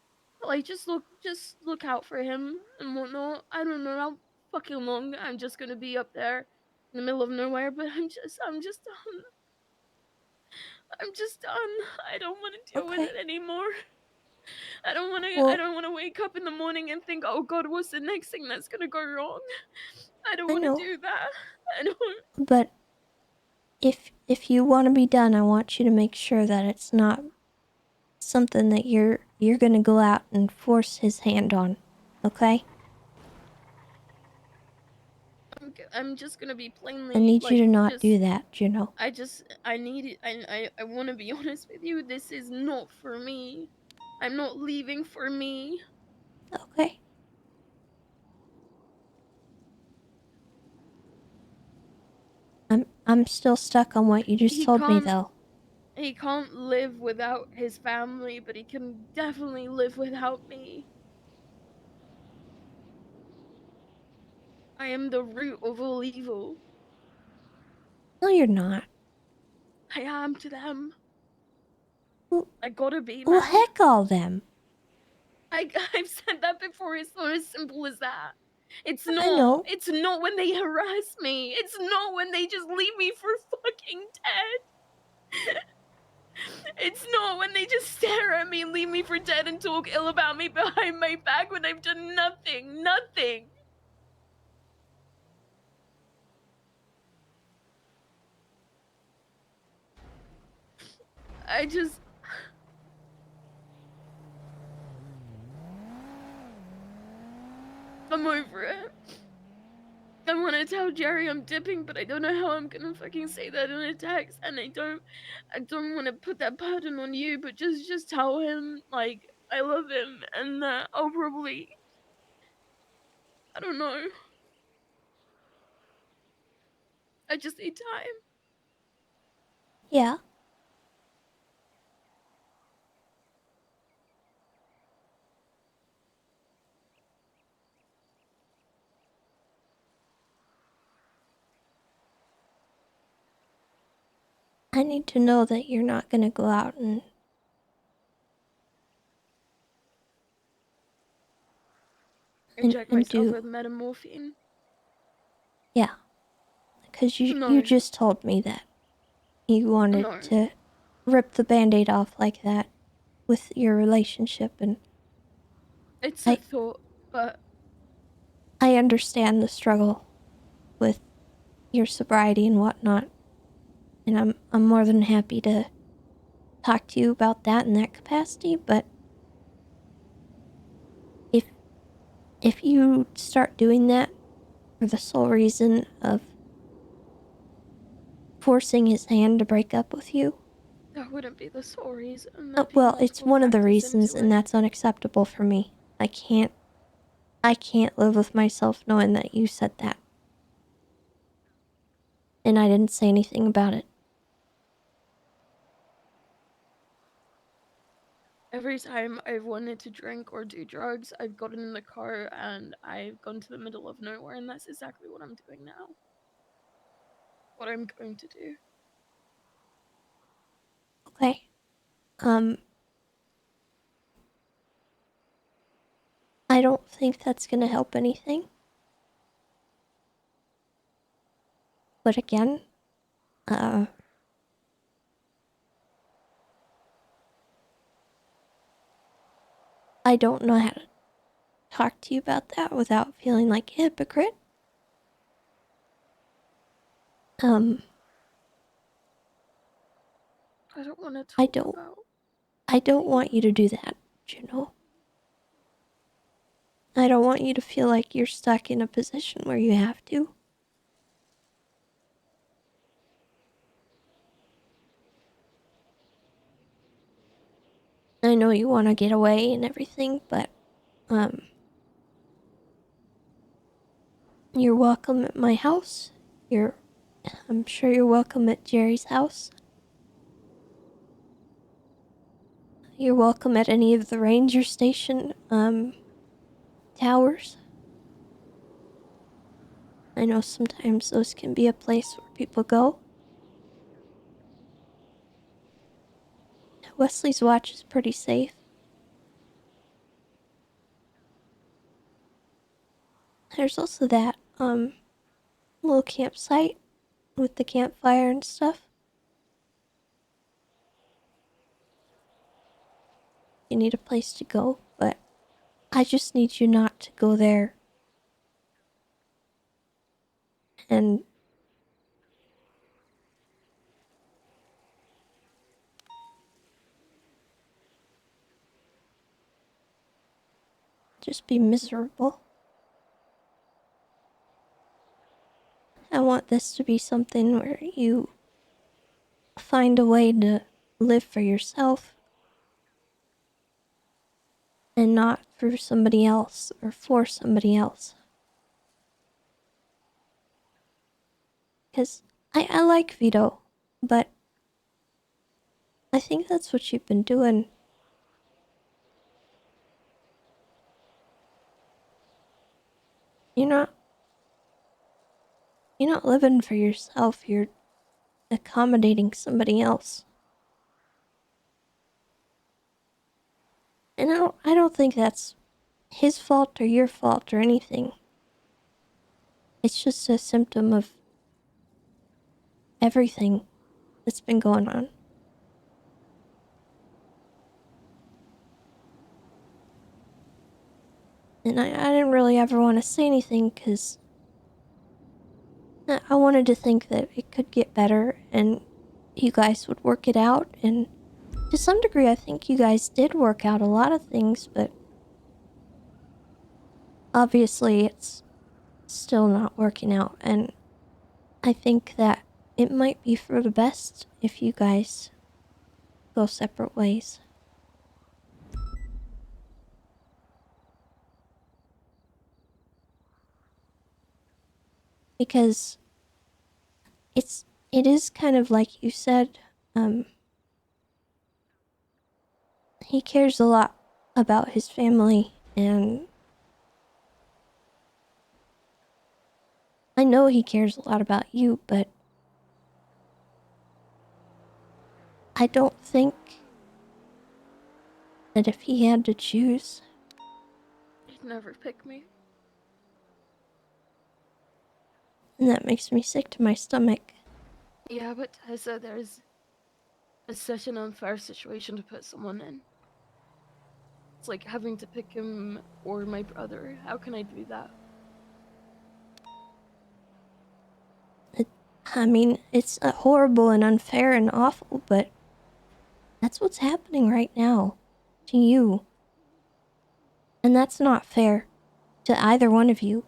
But like, just look out for him and whatnot. I don't know how fucking long I'm just gonna be up there in the middle of nowhere, but I'm just done. I'm just done. I don't want to deal with it anymore. I don't want to wake up in the morning and think, oh God, what's the next thing that's gonna go wrong? I don't I want know. to do that. I don't. But if you want to be done, I want you to make sure that it's not something that you're gonna go out and force his hand on, okay? I'm just gonna be plainly. I need you to not just, do that, you know. I need it. I want to be honest with you. This is not for me. I'm not leaving for me. Okay. I'm still stuck on what you just He told me, can't- though. He can't live without his family, but he can definitely live without me. I am the root of all evil. No, you're not. I am to them. I gotta be, Well, man. heck all them. I've said that before. It's not as simple as that. It's I not. know. It's not when they harass me. It's not when they just leave me for fucking dead. It's not when they just stare at me and leave me for dead and talk ill about me behind my back when I've done nothing. Nothing. I'm over it. I want to tell Jerry I'm dipping, but I don't know how I'm gonna fucking say that in a text, and I don't want to put that burden on you, but just tell him like I love him, and that I'll probably, I don't know. I just need time. Yeah. I need to know that you're not gonna go out and Inject and myself do. with metamorphine. Yeah. Because you No. just told me that you wanted No. to rip the band-aid off like that with your relationship, and It's a thought, but I understand the struggle with your sobriety and whatnot, and I'm more than happy to talk to you about that in that capacity. But if you start doing that for the sole reason of forcing his hand to break up with you, that wouldn't be the sole reason. There'd be well, it's multiple one of the factors reasons, into and it. that's unacceptable for me. I can't live with myself knowing that you said that. And I didn't say anything about it. Every time I've wanted to drink or do drugs, I've gotten in the car and I've gone to the middle of nowhere, and that's exactly what I'm doing now. What I'm going to do. Okay. I don't think that's gonna help anything. But again, I don't know how to talk to you about that without feeling like a hypocrite. I don't want to talk about. I don't want you to do that, Juno. I don't want you to feel like you're stuck in a position where you have to. I know you want to get away and everything, but, you're welcome at my house. I'm sure you're welcome at Jerry's house. You're welcome at any of the ranger station, towers. I know sometimes those can be a place where people go. Wesley's watch is pretty safe. There's also that, little campsite with the campfire and stuff. You need a place to go, but I just need you not to go there and just be miserable. I want this to be something where you find a way to live for yourself and not through somebody else or for somebody else. Because I like Vito, but I think that's what you've been doing. You're not living for yourself, you're accommodating somebody else. And I don't think that's his fault or your fault or anything. It's just a symptom of everything that's been going on. And I didn't really ever want to say anything because I wanted to think that it could get better and you guys would work it out. And to some degree, I think you guys did work out a lot of things, but obviously it's still not working out. And I think that it might be for the best if you guys go separate ways. Because it is kind of like you said, he cares a lot about his family, and I know he cares a lot about you, but I don't think that if he had to choose, He'd never pick me. and that makes me sick to my stomach. Yeah, but Tessa, it's such an unfair situation to put someone in. It's like having to pick him or my brother. How can I do that? I mean, it's horrible and unfair and awful, but that's what's happening right now to you. And that's not fair to either one of you.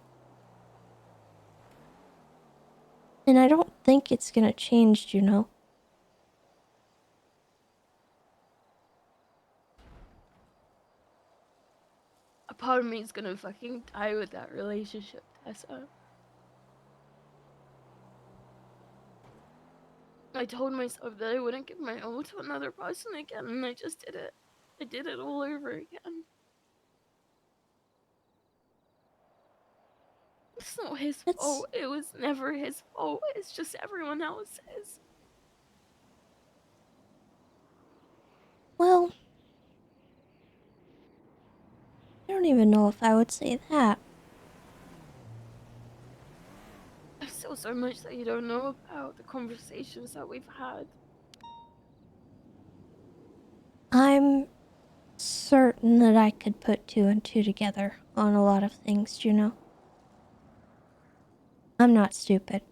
And I don't think it's gonna change, you know. A part of me is gonna fucking die with that relationship, Tessa. I told myself that I wouldn't give my all to another person again, and I just did it. I did it all over again. It's not his fault. It was never his fault. It's just everyone else's. Well, I don't even know if I would say that. There's still so much that you don't know about the conversations that we've had. I'm certain that I could put two and two together on a lot of things, you know. I'm not stupid.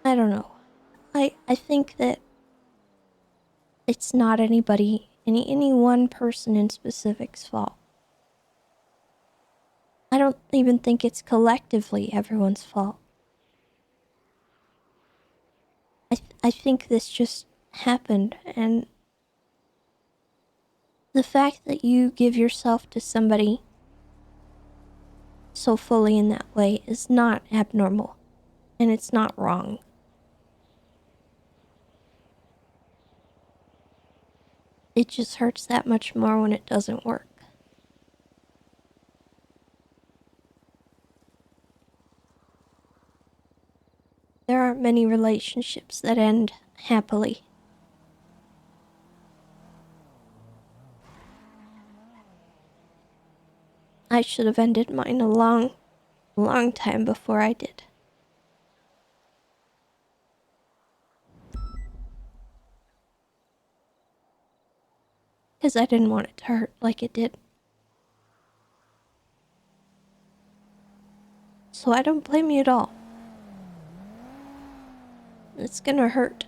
I don't know. I think that it's not any one person in specific's fault. I don't even think it's collectively everyone's fault. I think this just happened, and the fact that you give yourself to somebody so fully in that way is not abnormal, and it's not wrong. It just hurts that much more when it doesn't work. There aren't many relationships that end happily. I should have ended mine a long time before I did. Because I didn't want it to hurt like it did. So I don't blame you at all. It's gonna hurt.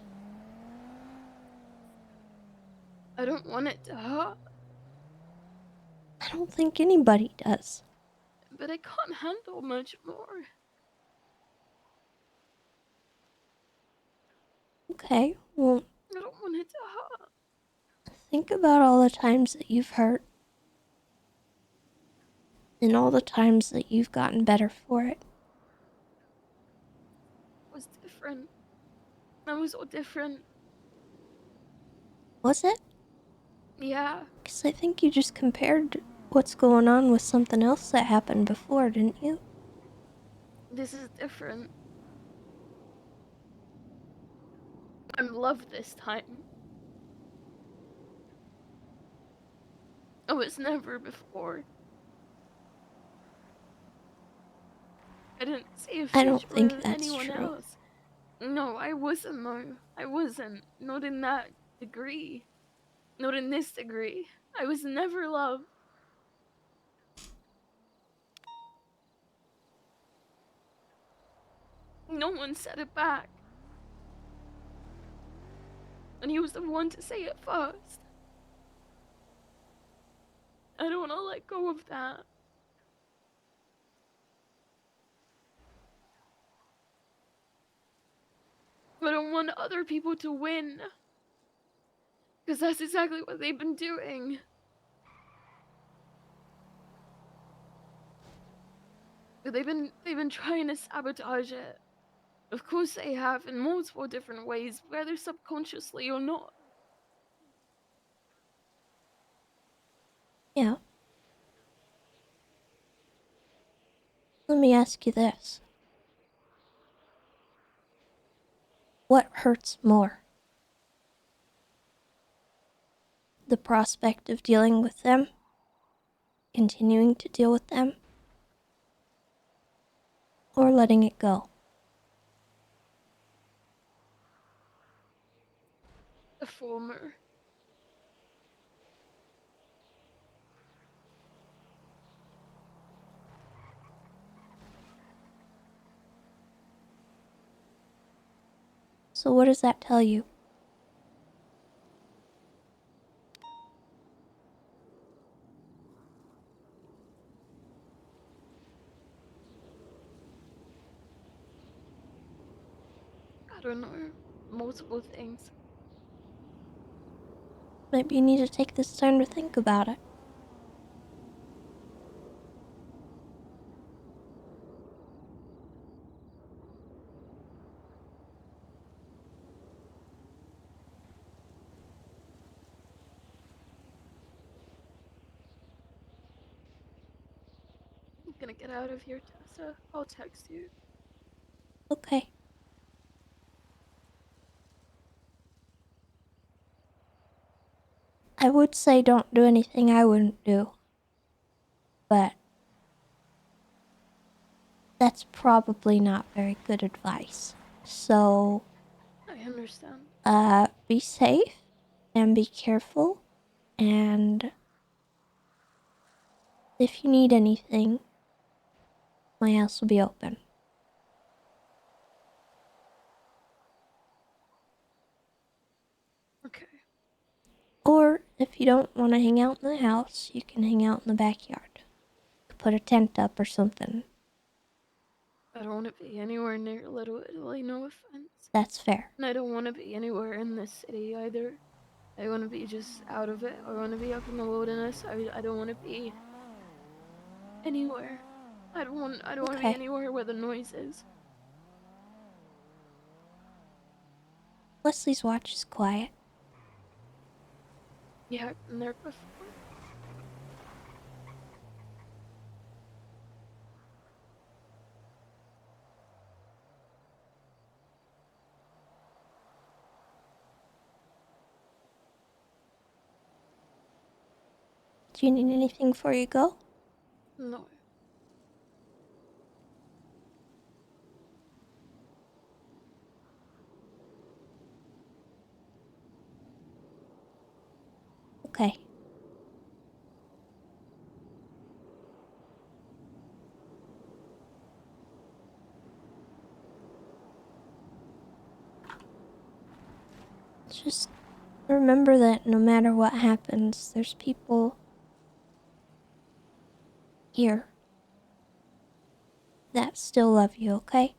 I don't want it to hurt, I don't think anybody does. but I can't handle much more. Okay, well, I don't want it to hurt. think about all the times that you've hurt. And all the times that you've gotten better for it. It was different. I was all different. Was it? Yeah. Because I think you just compared what's going on with something else that happened before, didn't you? This is different. I'm loved this time. I was never before. I didn't see a future I don't think with that's anyone true. else. No, I wasn't though. I wasn't. Not in that degree. Not in this degree. I was never loved. No one said it back. And he was the one to say it first. I don't want to let go of that. I don't want other people to win. Because that's exactly what they've been doing. They've been trying to sabotage it. Of course they have, in multiple different ways, whether subconsciously or not. Yeah. Let me ask you this. What hurts more? The prospect of dealing with them? Continuing to deal with them? Or letting it go? The former. So what does that tell you? I don't know. Multiple things. Maybe you need to take this time to think about it. I'm gonna get out of here, Tessa. I'll text you. Okay. I would say don't do anything I wouldn't do. But that's probably not very good advice. So, I understand. be safe and be careful. And if you need anything, my house will be open. Okay. Or if you don't want to hang out in the house, you can hang out in the backyard. Put a tent up or something. I don't want to be anywhere near Little Italy, no offense. That's fair. And I don't want to be anywhere in this city either. I want to be just out of it. I want to be up in the wilderness. I don't want to be anywhere. I don't want to be anywhere where the noise is. Leslie's watch is quiet. Yeah, I've been there before. Do you need anything before you go? No. Okay. Just remember that no matter what happens, there's people here that still love you, okay?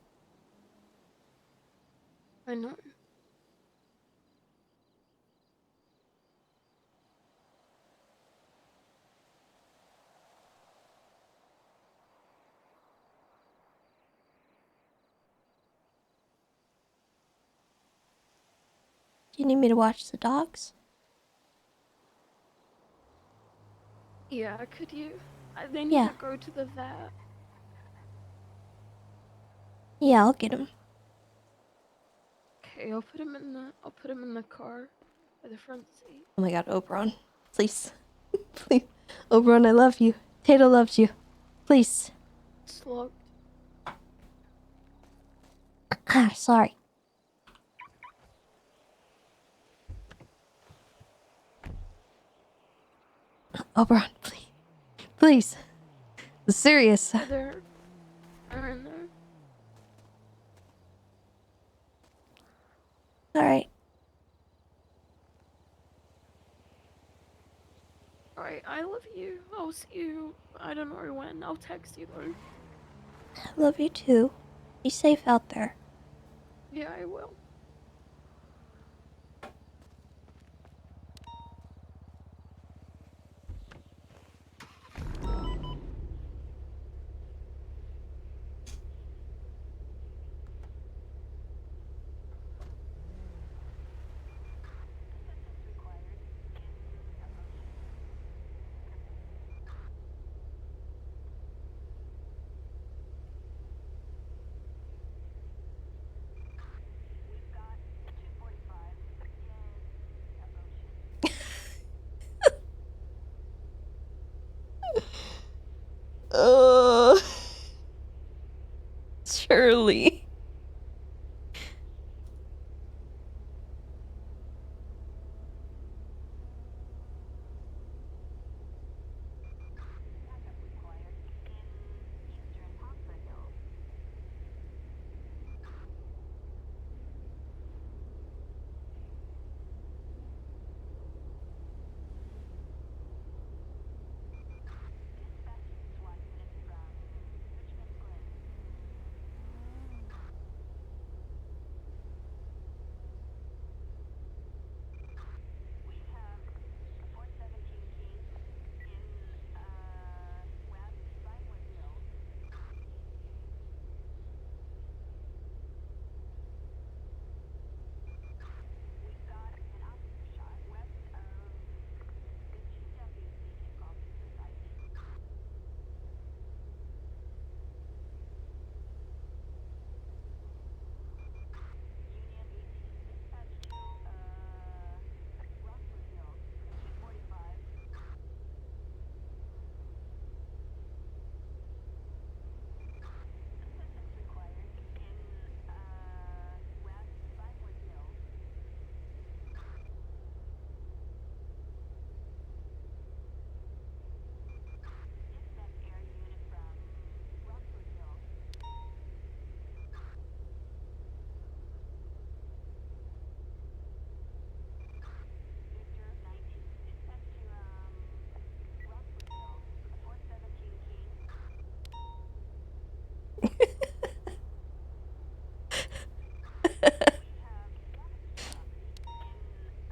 I know. Do you need me to watch the dogs? Yeah, could you? They need Yeah. to go to the vet. Yeah, I'll get him. Okay, I'll put him in the car by the front seat. Oh my god, Oberon. Please. Please. Oberon, I love you. Tato loves you. Please. It's locked. Ah, sorry. Oberon, please. Please. It's serious. They're in there. Alright. Alright, I love you. I'll see you. I don't know when. I'll text you though. I love you too. Be safe out there. Yeah, I will. early.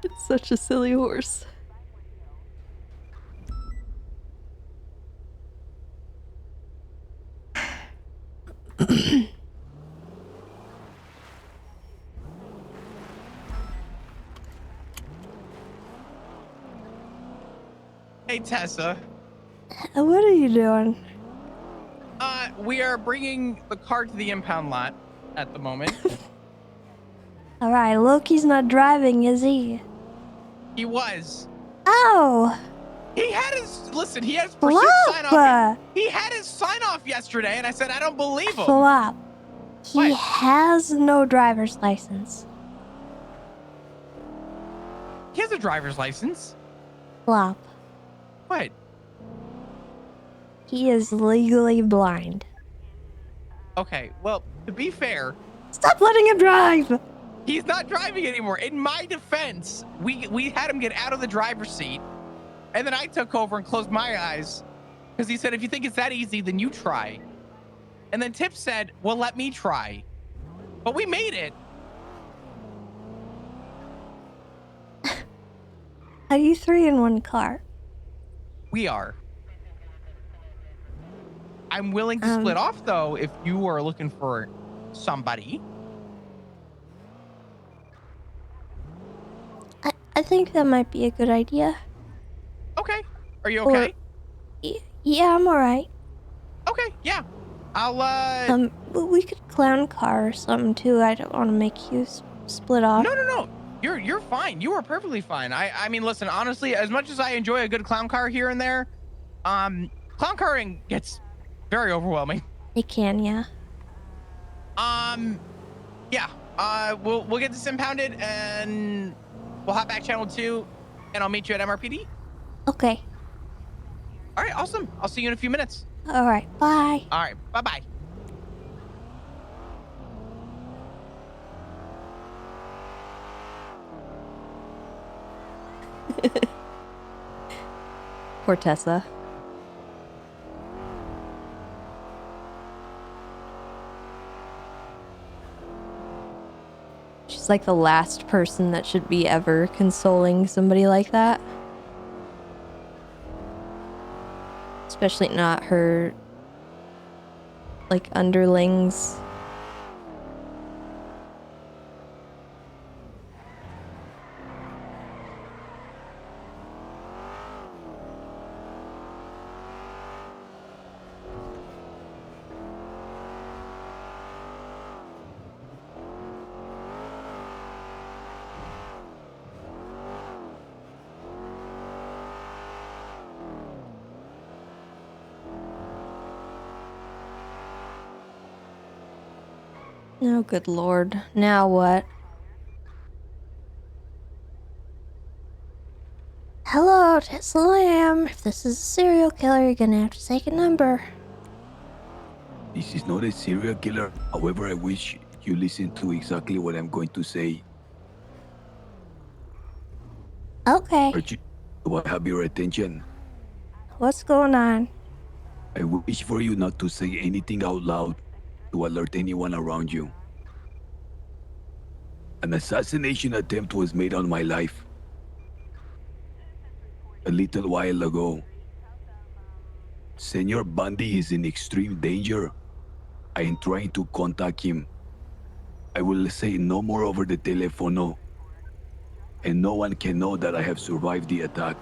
It's such a silly horse. Hey, Tessa. What are you doing? We are bringing the car to the impound lot at the moment. Alright, Loki's not driving, is he? He was. Oh! He had his, listen, he had his pursuit sign off. He had his sign off yesterday, and I said, I don't believe him. Flop. He has no driver's license. He has a driver's license. Flop. What? He is legally blind. Okay, well, to be fair. Stop letting him drive! He's not driving anymore. In my defense, we had him get out of the driver's seat, and then I took over and closed my eyes because he said, if you think it's that easy, then you try. And then Tip said, well, let me try. But we made it. Are you three in one car? We are. I'm willing to split off, though, if you are looking for somebody. I think that might be a good idea. Okay. Are you okay? Yeah, I'm alright. Okay, yeah. I'll, we could clown car or something, too. I don't want to make you split off. No. You're fine. You are perfectly fine. I mean, listen, honestly, as much as I enjoy a good clown car here and there, clown carring gets very overwhelming. It can, yeah. Yeah. We'll get this impounded and we'll hop back channel 2 and I'll meet you at MRPD. Okay. All right, awesome. I'll see you in a few minutes. All right, bye. All right, bye-bye. Poor Tessa. She's like the last person that should be ever consoling somebody like that. Especially not her, like, underlings. Oh, good lord. Now what? Hello, Tessa Lamb. If this is a serial killer, you're gonna have to take a number. This is not a serial killer. However, I wish you listen to exactly what I'm going to say. Okay. Do I have your attention? What's going on? I wish for you not to say anything out loud to alert anyone around you. An assassination attempt was made on my life a little while ago. Senor Bundy is in extreme danger. I am trying to contact him. I will say no more over the telephone, and no one can know that I have survived the attack.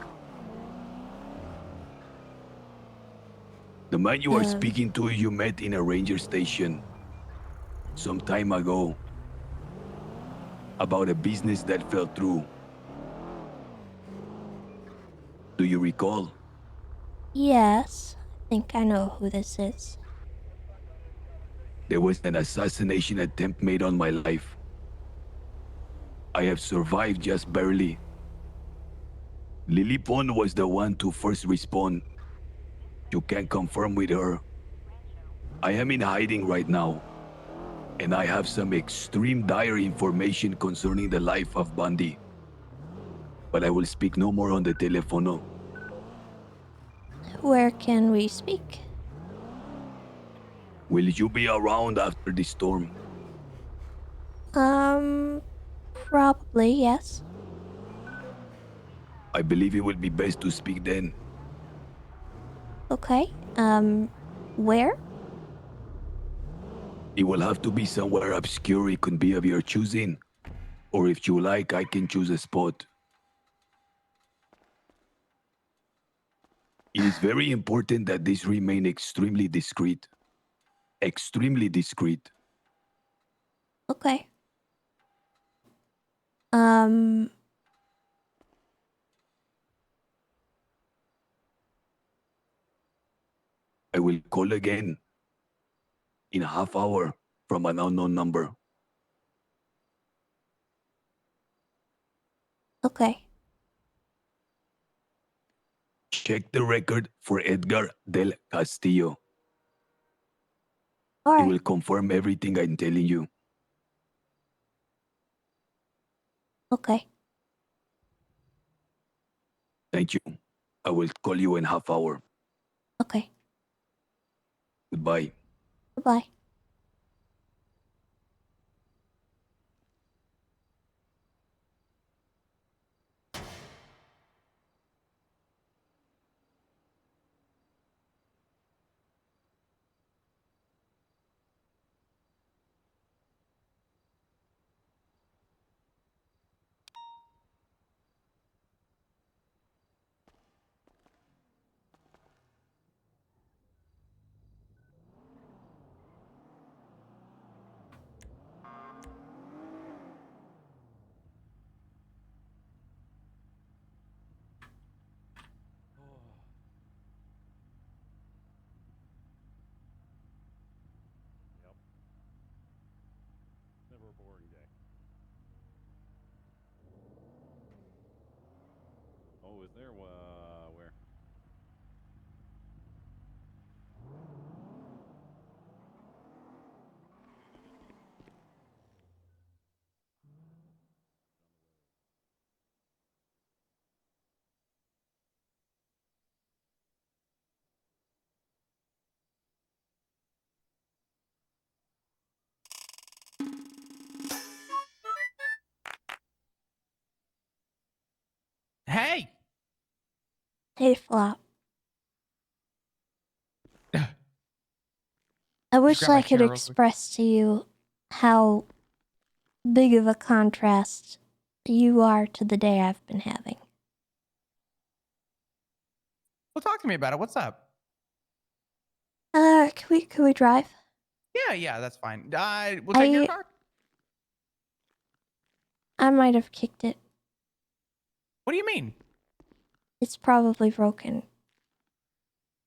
The man you are speaking to, you met in a ranger station some time ago about a business that fell through. Do you recall? Yes, I think I know who this is. There was an assassination attempt made on my life. I have survived just barely. Lily Pond was the one to first respond. You can confirm with her. I am in hiding right now, and I have some extreme dire information concerning the life of Bundy. But I will speak no more on the telephone. Where can we speak? Will you be around after the storm? Probably, yes. I believe it would be best to speak then. Okay, where? It will have to be somewhere obscure. It could be of your choosing. Or if you like, I can choose a spot. It is very important that this remain extremely discreet. Extremely discreet. Okay. I will call again in a half hour from an unknown number. Okay. Check the record for Edgar del Castillo. All right. It will confirm everything I'm telling you. Okay. Thank you. I will call you in half hour. Okay. Goodbye. Goodbye. Never a boring day. Oh, is there? Where? Hey! Hey, Flop. I wish grab my I could chair real quick? express to you how big of a contrast you are to the day I've been having. Well, talk to me about it. What's up? Can we drive? Yeah, that's fine. We'll take your car. I might have kicked it. What do you mean? It's probably broken.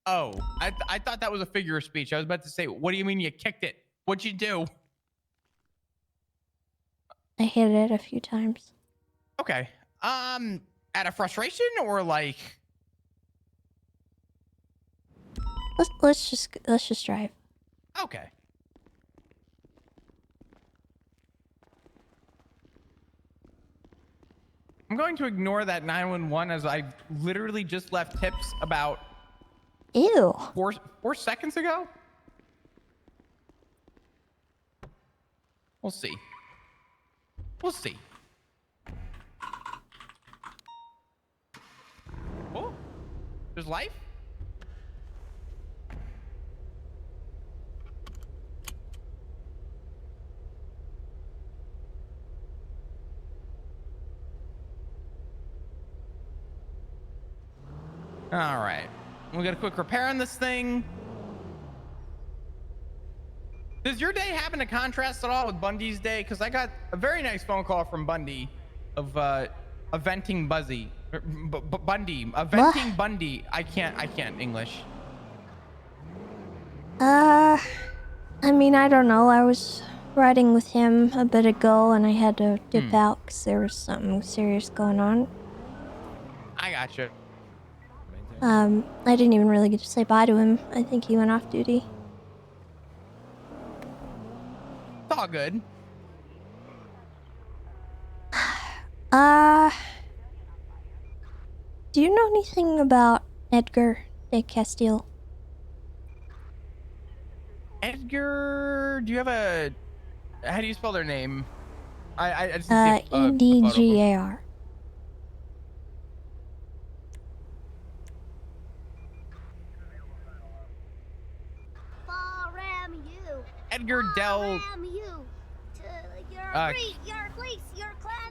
Oh, I thought that was a figure of speech. I was about to say, what do you mean you kicked it? What'd you do? I hit it a few times. Okay. Out of frustration or like? Let's just drive. Okay. I'm going to ignore that 911 as I literally just left tips about Ew. 4 seconds ago. We'll see. We'll see. Oh, there's life? All right. We'll get a quick repair on this thing. Does your day happen to contrast at all with Bundy's day? Because I got a very nice phone call from Bundy of eventing Buzzy. Bundy. Eventing Bundy. I can't English. I mean, I don't know. I was riding with him a bit ago and I had to dip out because there was something serious going on. I gotcha. I didn't even really get to say bye to him. I think he went off duty. It's all good. Do you know anything about Edgar de Castile? Edgar, do you have a? How do you spell their name? I just see EDGAR. Edgar Del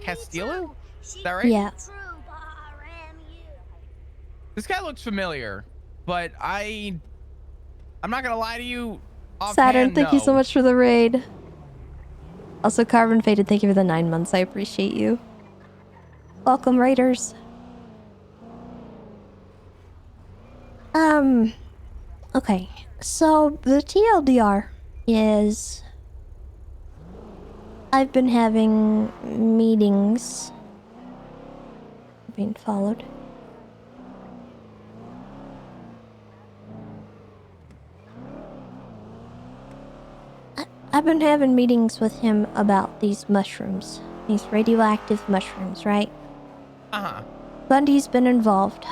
Castillo? Is that right? Yes. This guy looks familiar, but I'm not gonna lie to you. Saturn, thank you so much for the raid. Also, Carbon Faded, thank you for the 9 months. I appreciate you. Welcome, raiders. Okay. So, the TLDR is... I've been having meetings... Being followed. I've been having meetings with him about these mushrooms. These radioactive mushrooms, right? Uh-huh. Bundy's been involved.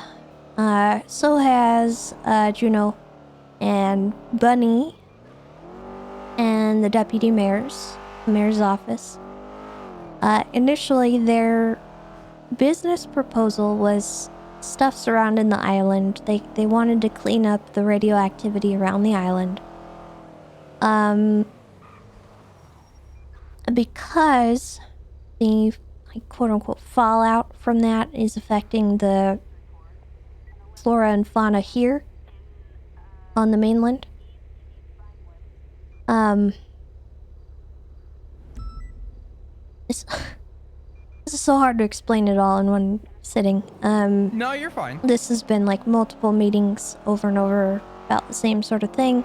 So has Juno and Bunny and the deputy mayor's office. Initially, their business proposal was stuff surrounding the island. They wanted to clean up the radioactivity around the island. Because the quote-unquote fallout from that is affecting the flora and fauna here on the mainland. This is so hard to explain it all in one sitting. No, you're fine. This has been like multiple meetings over and over about the same sort of thing.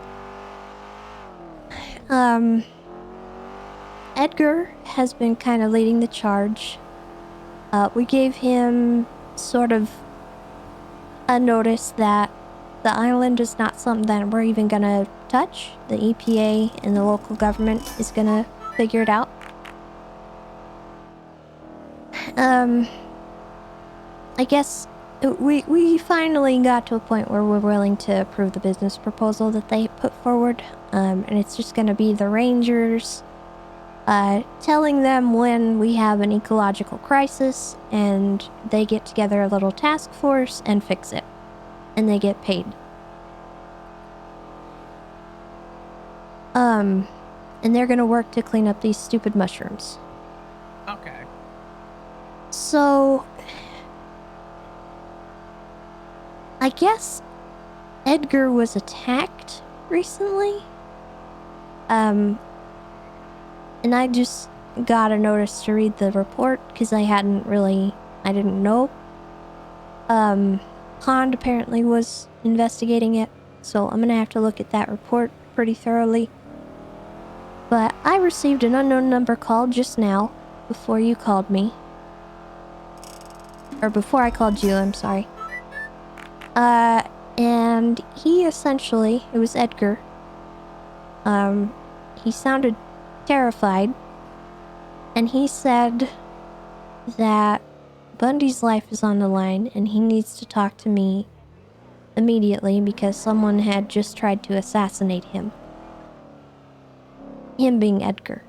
Edgar has been kind of leading the charge. We gave him sort of a notice that the island is not something that we're even gonna touch. The EPA and the local government is gonna figure it out. I guess we finally got to a point where we're willing to approve the business proposal that they put forward. And it's just gonna be the Rangers telling them when we have an ecological crisis, and they get together a little task force and fix it. And they get paid. And they're gonna work to clean up these stupid mushrooms. Okay. So... I guess Edgar was attacked recently. And I just got a notice to read the report because I didn't know. Pond apparently was investigating it, so I'm gonna have to look at that report pretty thoroughly. But I received an unknown number call just now, before you called me. Or before I called you, I'm sorry. And he essentially, it was Edgar. He sounded terrified. And he said that Bundy's life is on the line and he needs to talk to me immediately because someone had just tried to assassinate him. Him being Edgar.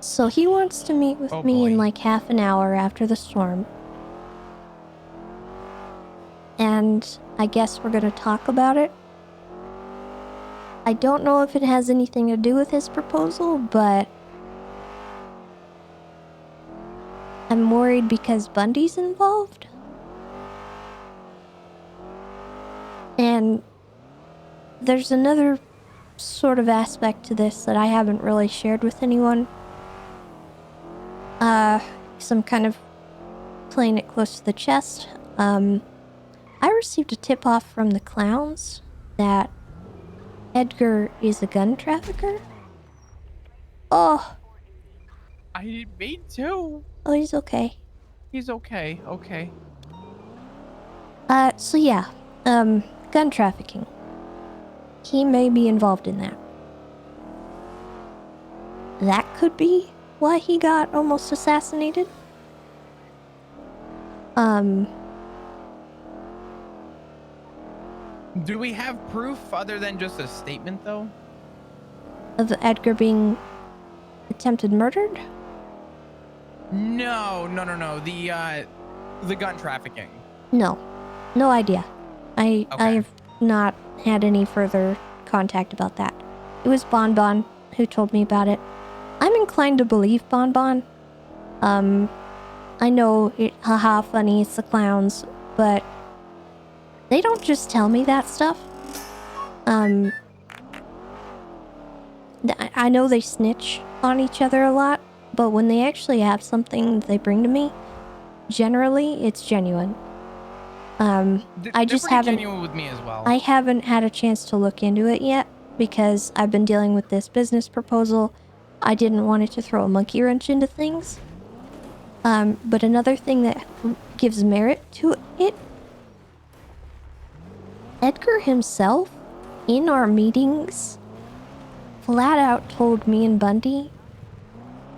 So he wants to meet with me in like half an hour after the storm. And I guess we're gonna talk about it. I don't know if it has anything to do with his proposal, but I'm worried because Bundy's involved. And there's another sort of aspect to this that I haven't really shared with anyone. So I'm kind of playing it close to the chest. I received a tip-off from the clowns that Edgar is a gun trafficker. Oh. Me too. Oh, he's okay. He's okay. Okay. So yeah, gun trafficking. He may be involved in that. That could be why he got almost assassinated. Do we have proof other than just a statement, though? Of Edgar being attempted murdered? No. The gun trafficking. No. No idea. I have not had any further contact about that. It was Bon Bon who told me about it. I'm inclined to believe Bon Bon. I know it, haha, funny, it's the clowns, but they don't just tell me that stuff. I know they snitch on each other a lot, but when they actually have something they bring to me, generally it's genuine. I just haven't. Genuine with me as well. I haven't had a chance to look into it yet because I've been dealing with this business proposal. I didn't want it to throw a monkey wrench into things. But another thing that gives merit to it, Edgar himself, in our meetings, flat out told me and Bundy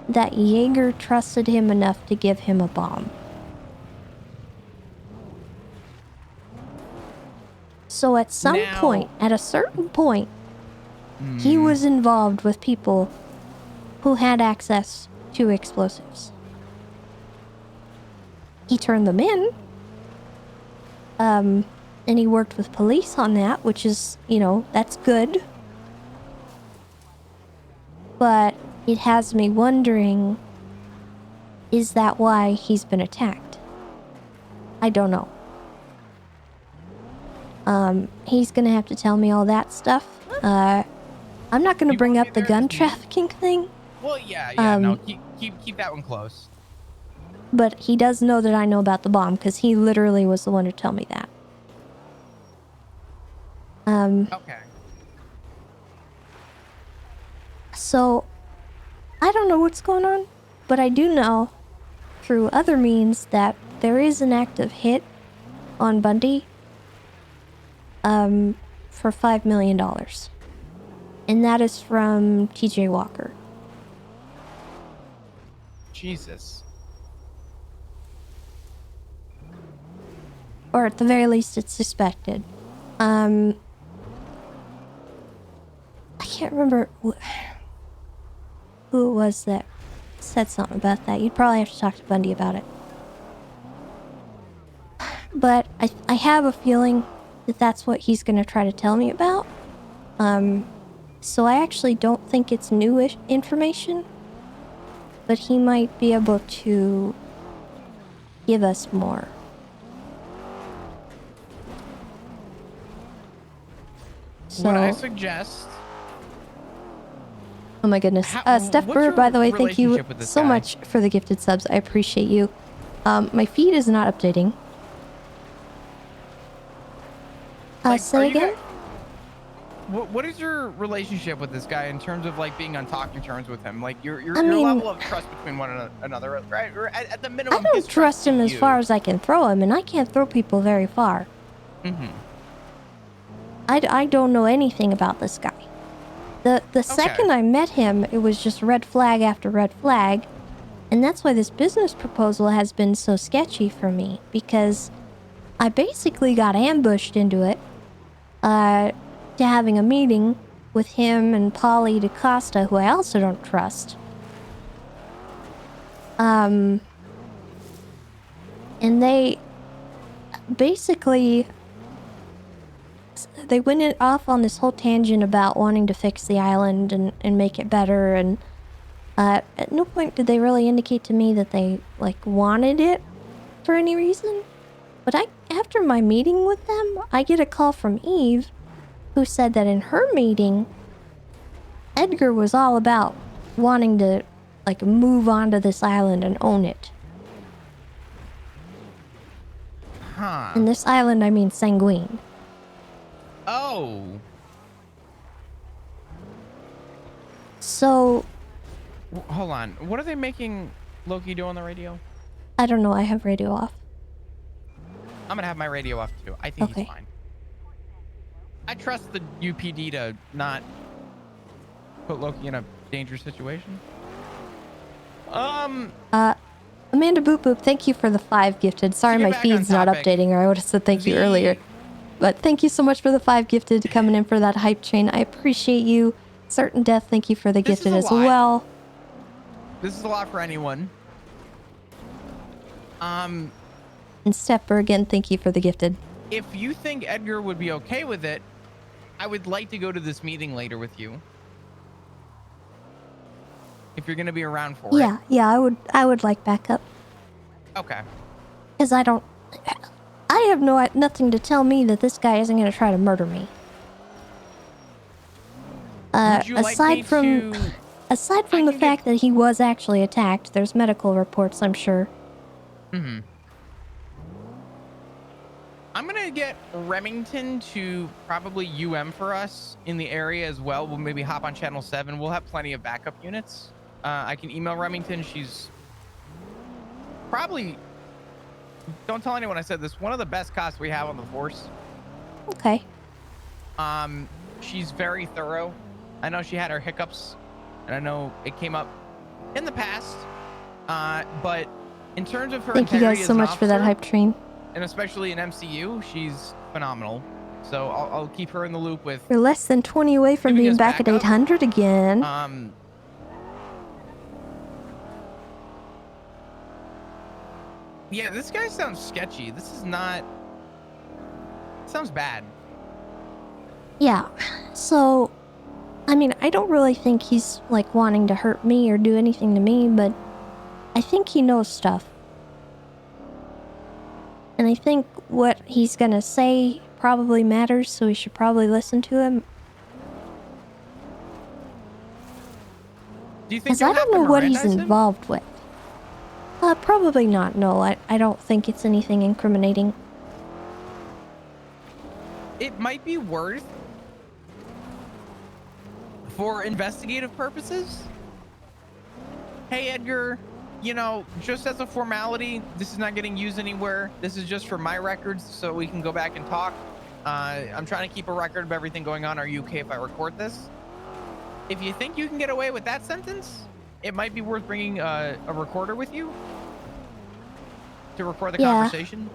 that Jaeger trusted him enough to give him a bomb. So at some point, at a certain point, he was involved with people who had access to explosives. He turned them in. And he worked with police on that, which is, that's good. But it has me wondering, is that why he's been attacked? I don't know. He's gonna have to tell me all that stuff. I'm not gonna bring up the gun trafficking thing. Well, yeah, no, keep that one close. But he does know that I know about the bomb, because he literally was the one who told me that. Okay. So, I don't know what's going on, but I do know, through other means, that there is an active hit on Bundy, for $5 million. And that is from TJ Walker. Jesus. Or at the very least, it's suspected. I can't remember who it was that said something about that. You'd probably have to talk to Bundy about it. But I have a feeling that that's what he's going to try to tell me about. So I actually don't think it's new-ish information. But he might be able to give us more. So, what I suggest... Oh my goodness. Steph Burr, by the way, thank you so much for the gifted subs. I appreciate you. My feed is not updating. Say again? what is your relationship with this guy in terms of like being on talking terms with him? Like your I mean, level of trust between one another, right? Or at the minimum, I don't his trust him as you. far as I can throw him, and I can't throw people very far. Mm-hmm. I don't know anything about this guy. The second I met him, it was just red flag after red flag, and that's why this business proposal has been so sketchy for me, because I basically got ambushed into it, to having a meeting with him and Polly DaCosta, who I also don't trust. And they basically, they went off on this whole tangent about wanting to fix the island and make it better, and at no point did they really indicate to me that they like wanted it for any reason. But after my meeting with them, I get a call from Eve, who said that in her meeting, Edgar was all about wanting to like move onto this island and own it. Huh. And this island, I mean Sanguine. Oh. So, Hold on. What are they making Loki do on the radio? I don't know, I have radio off. I'm gonna have my radio off too. I think Okay. he's fine. I trust the UPD to not put Loki in a dangerous situation. Amanda Boop Boop, thank you for the 5 gifted. Sorry my feed's not updating, or I would have said thank you earlier. But thank you so much for the 5 gifted coming in for that hype train. I appreciate you. Certain Death, thank you for the gifted as well. This is a lot for anyone. And Stepper, again, thank you for the gifted. If you think Edgar would be okay with it, I would like to go to this meeting later with you. If you're gonna be around for it. Yeah, I would like backup. Okay. Because I have nothing to tell me that this guy isn't going to try to murder me. Would you like aside me from to- aside from the fact that he was actually attacked, there's medical reports, I'm sure. Mm-hmm. I'm gonna get Remington to probably UM for us in the area as well. We'll maybe hop on channel 7. We'll have plenty of backup units. I can email Remington. She's probably, don't tell anyone I said this, one of the best cops we have on the force. Okay. She's very thorough. I know she had her hiccups, and I know it came up in the past. But in terms of her Thank you integrity guys as so an much for that officer, hype train. and especially in MCU, she's phenomenal. So I'll keep her in the loop with. We're less than 20 away from being back at 800 again. Yeah, this guy sounds sketchy. This is not. Sounds bad. Yeah, so, I mean, I don't really think he's, like, wanting to hurt me or do anything to me, but I think he knows stuff. And I think what he's gonna say probably matters, so we should probably listen to him. Do you think Because I you'll don't have know to what he's Mirandize him? involved with. Probably not, no. I don't think it's anything incriminating. It might be worth, for investigative purposes. Hey, Edgar, you know, just as a formality, this is not getting used anywhere. This is just for my records so we can go back and talk. I'm trying to keep a record of everything going on. Are you okay if I record this? If you think you can get away with that sentence, it might be worth bringing a recorder with you to record the conversation.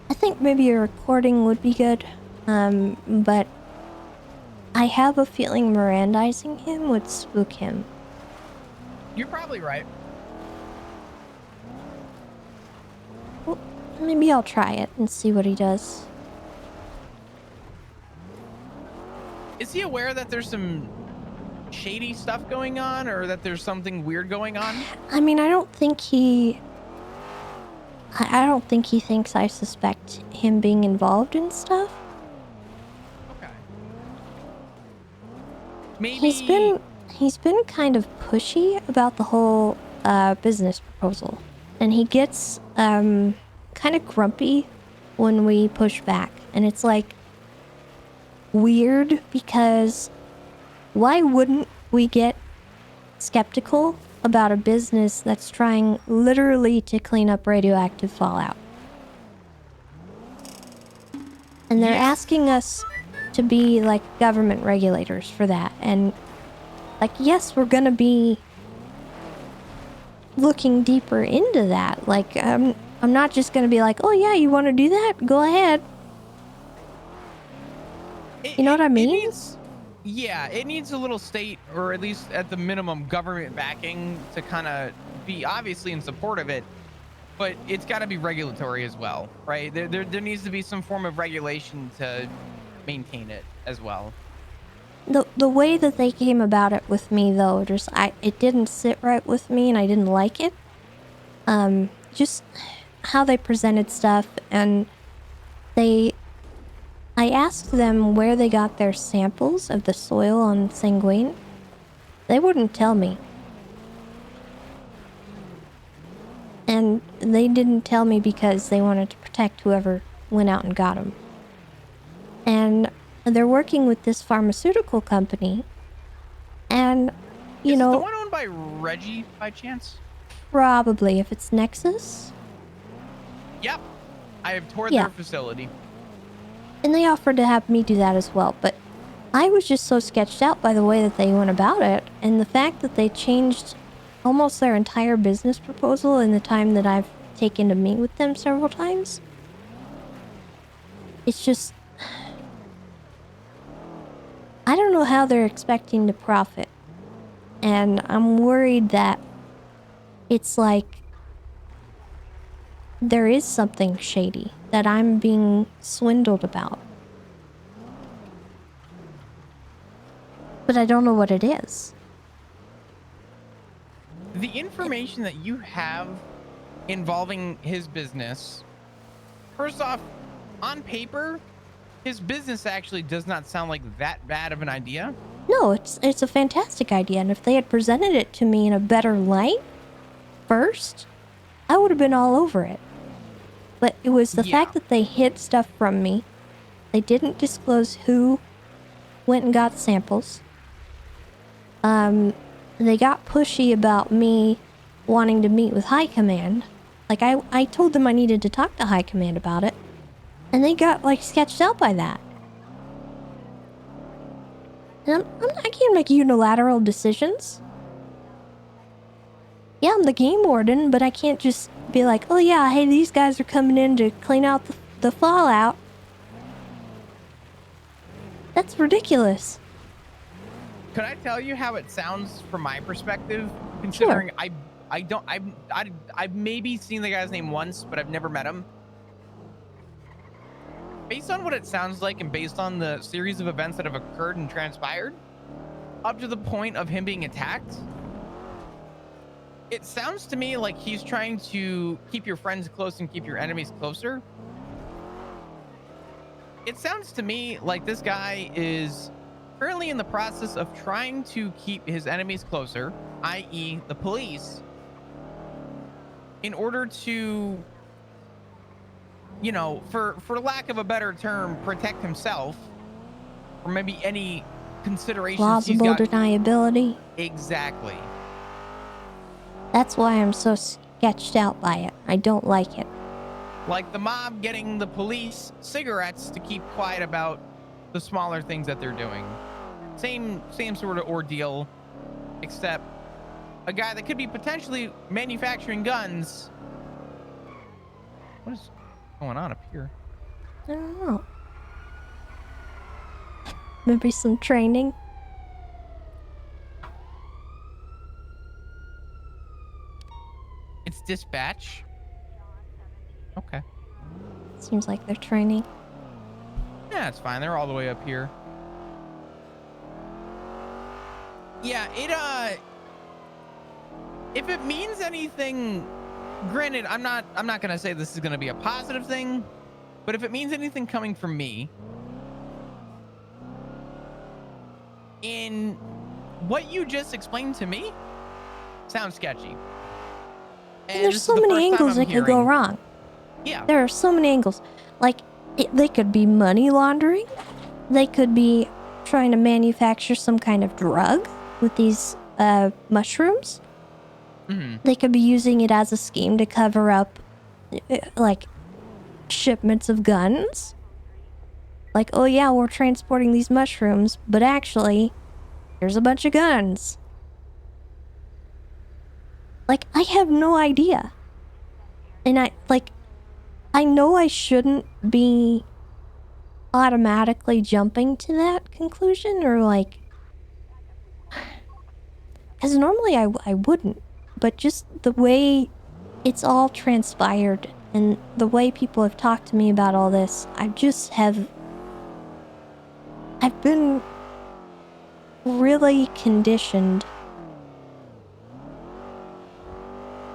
I think maybe a recording would be good. But I have a feeling Mirandizing him would spook him. You're probably right. Well, maybe I'll try it and see what he does. Is he aware that there's some shady stuff going on, or that there's something weird going on? I mean, I don't think he thinks I suspect him being involved in stuff. Okay. Maybe He's been kind of pushy about the whole business proposal, and he gets kind of grumpy when we push back, and it's like, weird because why wouldn't we get skeptical about a business that's trying literally to clean up radioactive fallout? And they're asking us to be like government regulators for that. And like, yes, we're gonna be looking deeper into that. Like, I'm not just gonna be like, oh yeah, you want to do that? Go ahead. You know what I mean? Yeah, it needs a little state, or at least at the minimum government backing to kind of be obviously in support of it, but it's got to be regulatory as well, right? There needs to be some form of regulation to maintain it as well. The way that they came about it with me, though, it didn't sit right with me, and I didn't like it. Just how they presented stuff, and I asked them where they got their samples of the soil on Sanguine. They wouldn't tell me. And they didn't tell me because they wanted to protect whoever went out and got them. And they're working with this pharmaceutical company. And, you know... Is the one owned by Reggie, by chance? Probably, if it's Nexus. Yep. I have toured their facility. And they offered to have me do that as well, but I was just so sketched out by the way that they went about it, and the fact that they changed almost their entire business proposal in the time that I've taken to meet with them several times. It's just... I don't know how they're expecting to profit, and I'm worried that it's like there is something shady that I'm being swindled about. But I don't know what it is. The information that you have involving his business, first off, on paper, his business actually does not sound like that bad of an idea. No, it's a fantastic idea, and if they had presented it to me in a better light first, I would have been all over it. But it was the fact that they hid stuff from me. They didn't disclose who went and got samples. They got pushy about me wanting to meet with High Command. Like, I told them I needed to talk to High Command about it. And they got, like, sketched out by that. And I can't make unilateral decisions. Yeah, I'm the game warden, but I can't just be like, oh yeah, hey, these guys are coming in to clean out the fallout. That's ridiculous. Could I tell you how it sounds from my perspective? Considering I've maybe seen the guy's name once, but I've never met him. Based on what it sounds like and based on the series of events that have occurred and transpired, up to the point of him being attacked, it sounds to me like he's trying to keep your friends close and keep your enemies closer. It sounds to me like this guy is currently in the process of trying to keep his enemies closer, i.e. the police, in order to, you know, for lack of a better term, protect himself, or maybe any considerations Plausible deniability. Exactly. That's why I'm so sketched out by it. I don't like it. Like the mob getting the police cigarettes to keep quiet about the smaller things that they're doing. Same sort of ordeal, except a guy that could be potentially manufacturing guns. What is going on up here? I don't know. Maybe some training. It's dispatch. Okay. Seems like they're training. Yeah, it's fine. They're all the way up here. Yeah, if it means anything, granted, I'm not gonna say this is gonna be a positive thing, but if it means anything coming from me, in what you just explained to me, sounds sketchy. And there's so many angles that could go wrong. Yeah. There are so many angles. Like, they could be money laundering. they could be trying to manufacture some kind of drug with these mushrooms. They could be using it as a scheme to cover up like shipments of guns. Like, oh yeah, we're transporting these mushrooms, but actually, here's a bunch of guns. Like, I have no idea. And I know I shouldn't be automatically jumping to that conclusion, or like, because normally I wouldn't, but just the way it's all transpired and the way people have talked to me about all this, I've been really conditioned.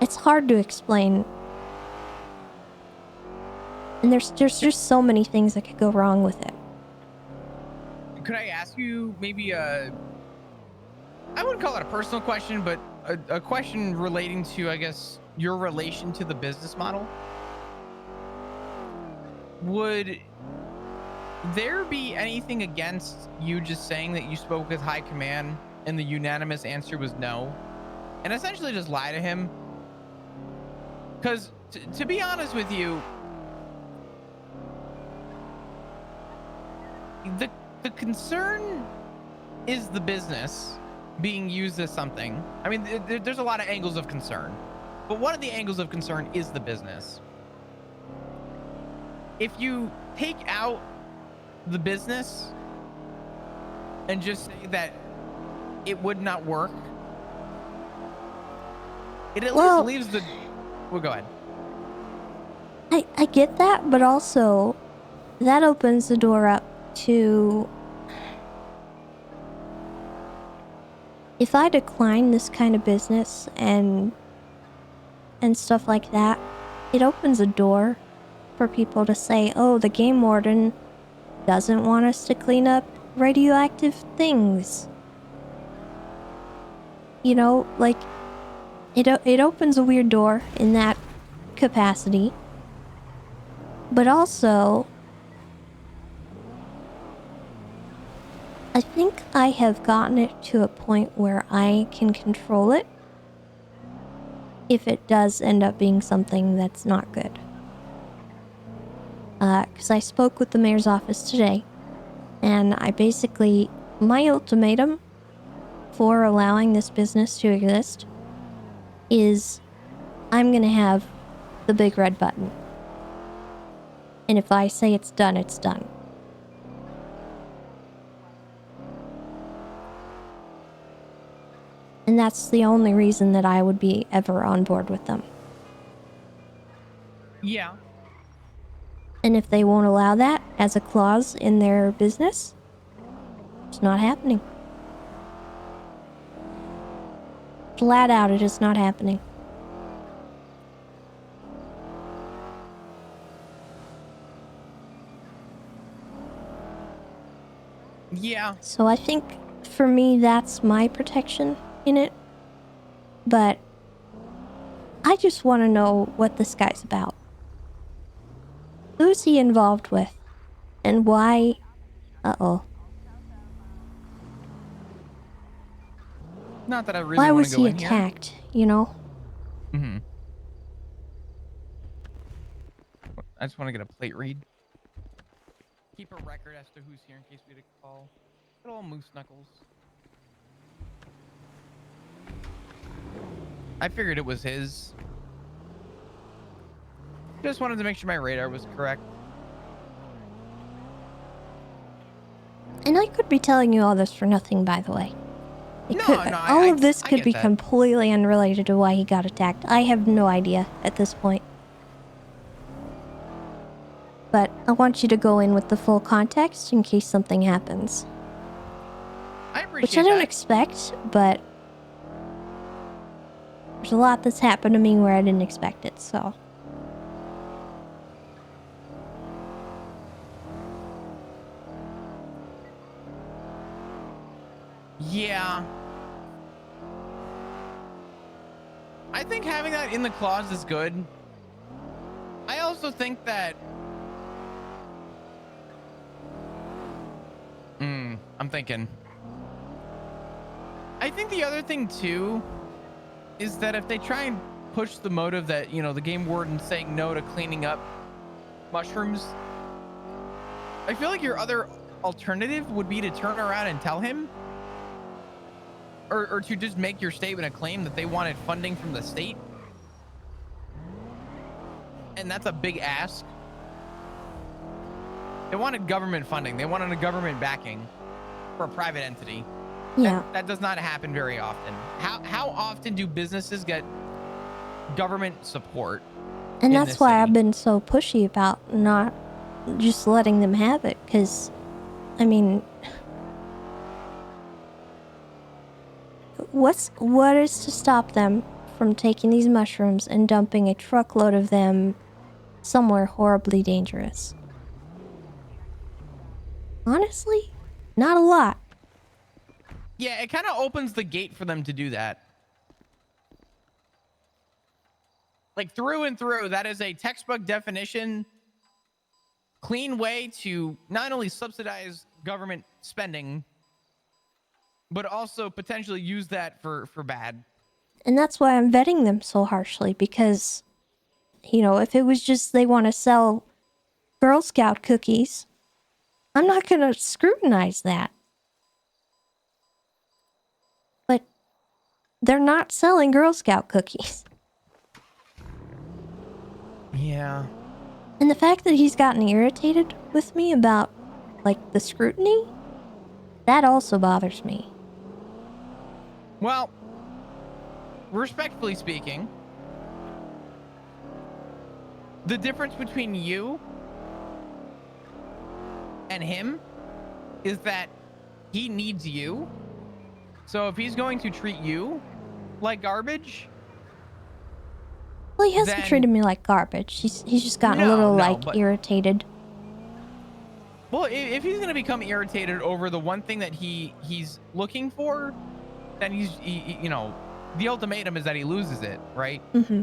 It's hard to explain. And there's just so many things that could go wrong with it. Could I ask you maybe I wouldn't call it a personal question, but a question relating to, I guess, your relation to the business model? Would there be anything against you just saying that you spoke with high command and the unanimous answer was no, and essentially just lie to him? Because to be honest with you, the concern is the business being used as something. I mean, there's a lot of angles of concern, but one of the angles of concern is the business. If you take out the business and just say that it would not work, it at least leaves the... Well, go ahead. I get that, but also that opens the door up to... If I decline this kind of business and stuff like that, it opens a door for people to say, oh, the game warden doesn't want us to clean up radioactive things. You know, like, it opens a weird door in that capacity. But also, I think I have gotten it to a point where I can control it if it does end up being something that's not good. Because I spoke with the mayor's office today, and I basically, my ultimatum for allowing this business to exist is I'm gonna have the big red button. And if I say it's done, it's done. And that's the only reason that I would be ever on board with them. Yeah. And if they won't allow that as a clause in their business, it's not happening. Flat out, it is not happening. Yeah. So I think for me, that's my protection in it. But I just want to know what this guy's about. Who's he involved with? And why? Uh-oh. Not that I really Why want was to go he in here. attacked, you know? Mm-hmm. I just want to get a plate read. Keep a record as to who's here in case we get a call. Good old Moose Knuckles. I figured it was his. Just wanted to make sure my radar was correct. And I could be telling you all this for nothing, by the way. All of this could be completely unrelated to why he got attacked. I have no idea at this point. But I want you to go in with the full context in case something happens. I appreciate Which I don't expect, but there's a lot that's happened to me where I didn't expect it, so. Yeah. I think having that in the clause is good. I also think that I'm thinking. I think the other thing too is that if they try and push the motive that, you know, the game warden's saying no to cleaning up mushrooms, I feel like your other alternative would be to turn around and tell him, or to just make your statement a claim that they wanted funding from the state. And that's a big ask. They wanted government funding. They wanted a government backing for a private entity. Yeah. That does not happen very often. How often do businesses get government support? And in that's this why city? I've been so pushy about not just letting them have it, because, I mean, what is to stop them from taking these mushrooms and dumping a truckload of them somewhere horribly dangerous? Honestly, not a lot. Yeah, it kind of opens the gate for them to do that. Like through and through, that is a textbook definition, clean way to not only subsidize government spending, but also potentially use that for bad. And that's why I'm vetting them so harshly, because, you know, if it was just they want to sell Girl Scout cookies, I'm not going to scrutinize that. But they're not selling Girl Scout cookies. Yeah. And the fact that he's gotten irritated with me about, like, the scrutiny, that also bothers me. Well, respectfully speaking, the difference between you and him is that he needs you. So if he's going to treat you like garbage, Well, he hasn't then- treated me like garbage. He's just gotten a No, little, no, like, but- irritated. well, if he's going to become irritated over the one thing that he's looking for, then he, you know, the ultimatum is that he loses it, right? Mm-hmm.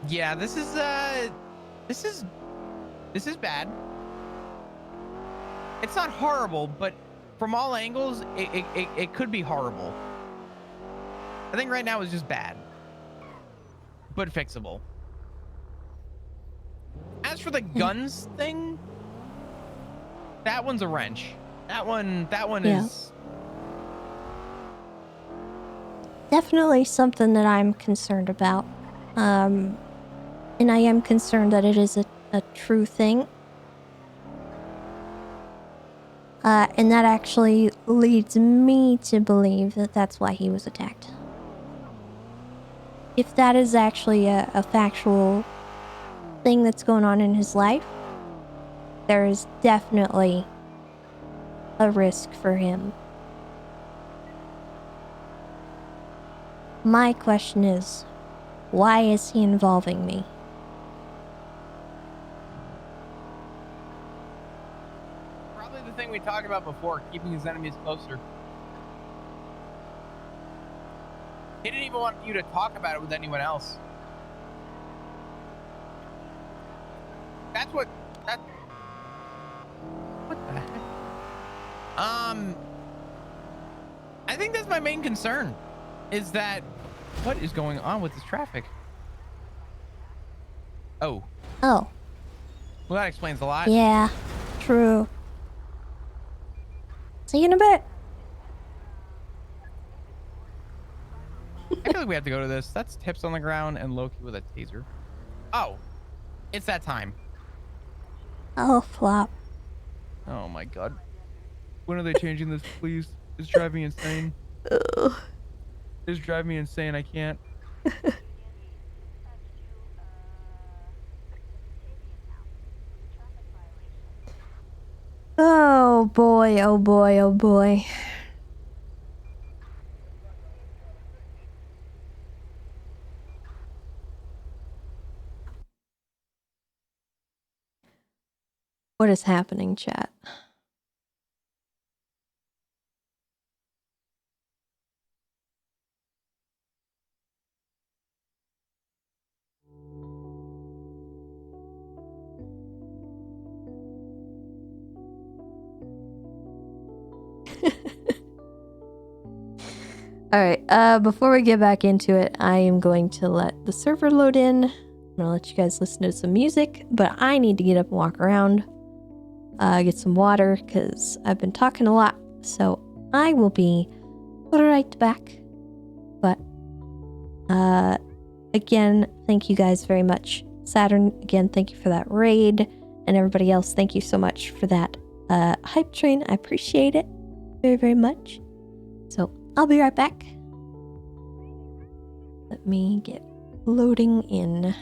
Yeah, this is bad. It's not horrible, but from all angles, it could be horrible. I think right now is just bad, but fixable. As for the guns thing, that one's a wrench. That one Yeah. is Definitely something that I'm concerned about. And I am concerned that it is a true thing. And that actually leads me to believe that that's why he was attacked. If that is actually a factual thing that's going on in his life, there is definitely a risk for him. My question is, why is he involving me? probably the thing we talked about before, keeping his enemies closer. He didn't even want you to talk about it with anyone else. That's what the heck? I think that's my main concern, is that what is going on with this traffic? Oh. Oh. Well, that explains a lot. Yeah, true. See you in a bit. I feel like we have to go to this. That's tips on the ground and Loki with a taser. Oh, it's that time. Oh, flop. Oh my god. When are they changing this, please? It's driving me insane. It's driving me insane. I can't. Oh boy, oh boy, oh boy. What is happening, chat? All right. Before we get back into it, I am going to let the server load in. I'm gonna let you guys listen to some music, but I need to get up and walk around, get some water because I've been talking a lot. So I will be right back. But again, thank you guys very much. Saturn, again, thank you for that raid, and everybody else, thank you so much for that hype train. I appreciate it very, very much. So I'll be right back. Let me get loading in.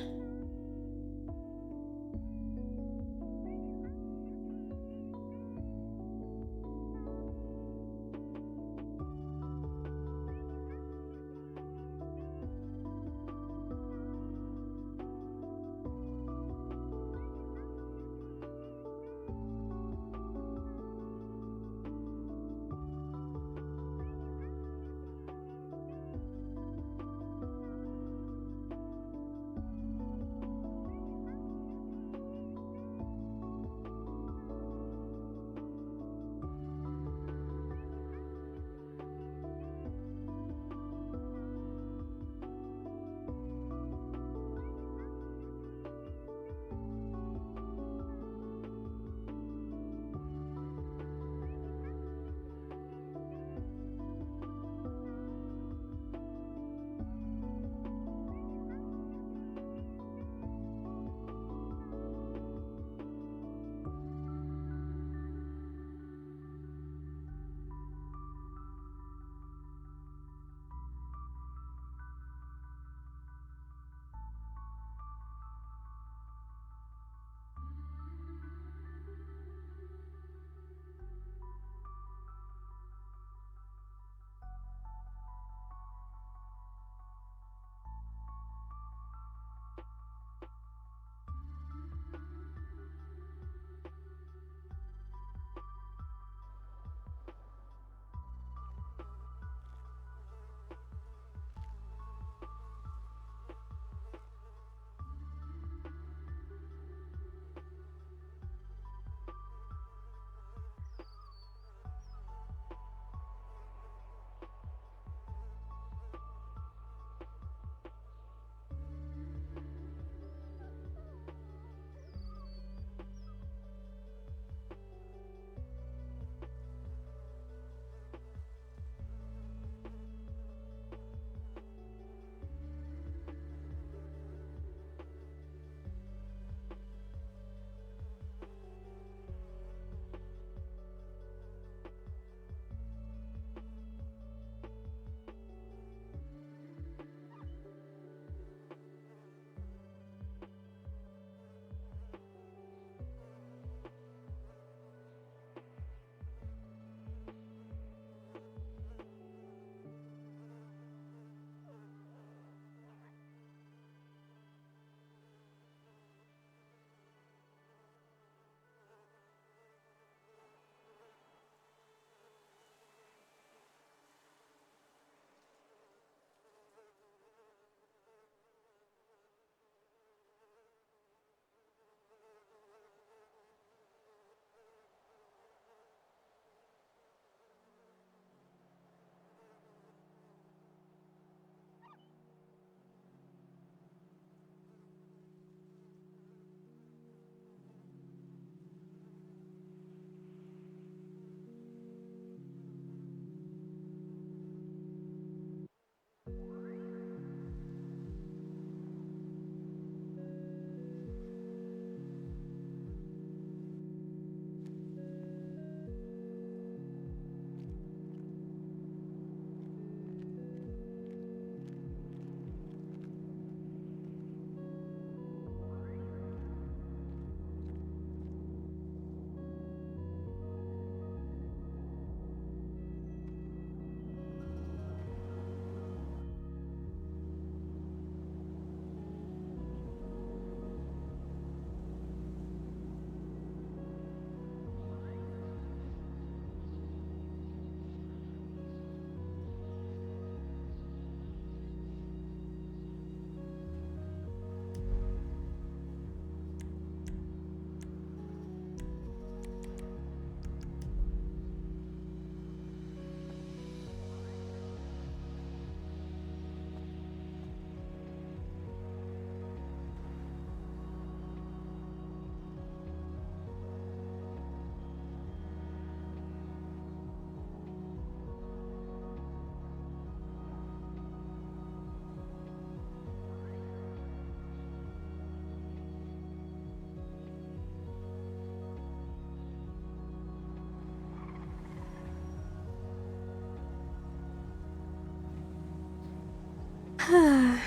I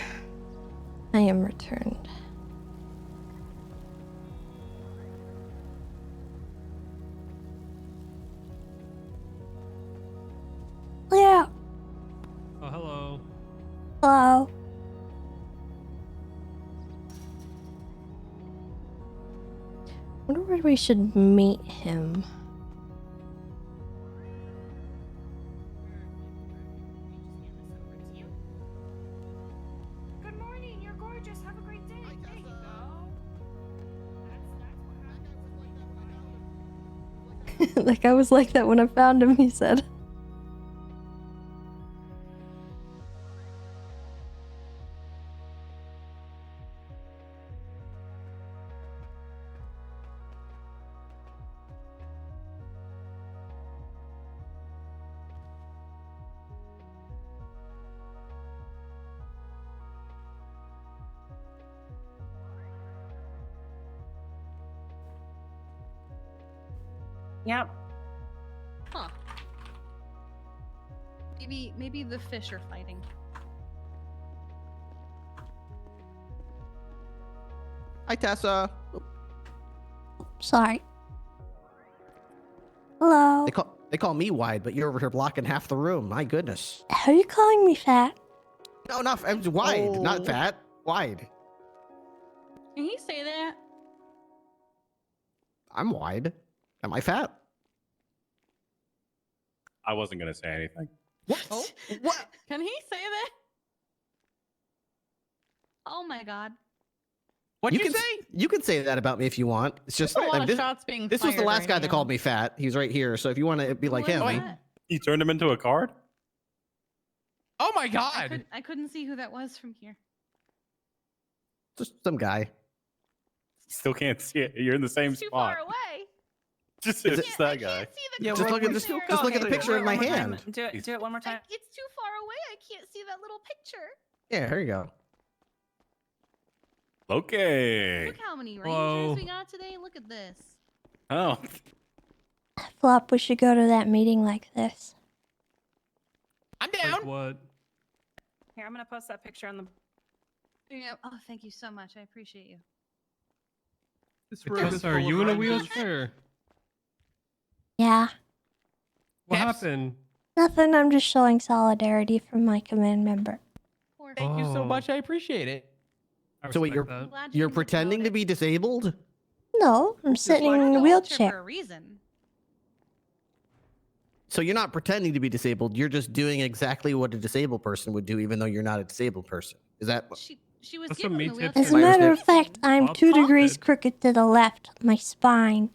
am returned. Yeah. Oh, hello. Hello. Wonder where we should meet him. Good morning. You're gorgeous. Have a great day. There you go. Like I was like that when I found him, he said. Yep. Huh. Maybe the fish are fighting. Hi, Tessa. Sorry. Hello. They call me wide, but you're over here blocking half the room. My goodness. How are you calling me fat? No, not I'm wide, Oh. not fat. Wide. Can he say that? I'm wide. Am I fat? I wasn't gonna say anything. What? Oh, what? Can he say that? Oh my god. What'd you say? You can say that about me if you want. It's just There's a lot of this, shots being this was the fired last right guy that now. called me fat. He's right here. So if you want to be like him, You turned him into a card? Oh my god! I couldn't see who that was from here. just some guy. Still can't see it. You're in the same Too spot. far away. Just Is it's that guy. Just look at this. Just look at the picture in my hand. Do it one more time. It's too far away. I can't see that little picture. Yeah, here you go. Okay. Look how many Hello. rangers we got today. Look at this. Oh. Flop, we should go to that meeting like this. I'm down. Like what? Here, I'm gonna post that picture on the. Yeah. Oh, thank you so much. I appreciate you. Tessa, are you in a wheelchair? Yeah. What happened? Nothing, I'm just showing solidarity from my command member. Thank you so Oh. much. I appreciate it. So wait, you're pretending to be disabled? No, I'm sitting in a wheelchair. For a reason. So you're not pretending to be disabled. You're just doing exactly what a disabled person would do, even though you're not a disabled person. Is that? She was That's given what the me wheelchair. tips As a matter of fact, I'm Bob 2 Hoffman. degrees crooked to the left, my spine.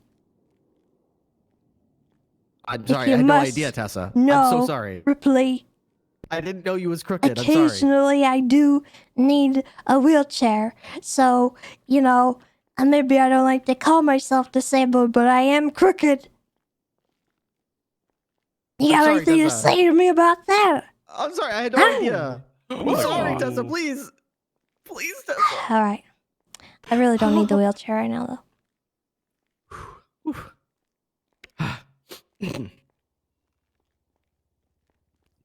I'm If sorry. you I had no must idea, Tessa. know, I'm so sorry. Ripley, I didn't know you was crooked. I'm sorry. occasionally I do need a wheelchair. So, you know, maybe I don't like to call myself disabled, but I am crooked. You I'm got sorry, anything to Tessa. say to me about that? I'm sorry. I had no idea. I'm sorry, Tessa. Please. Please, Tessa. All right. I really don't need the wheelchair right now, though.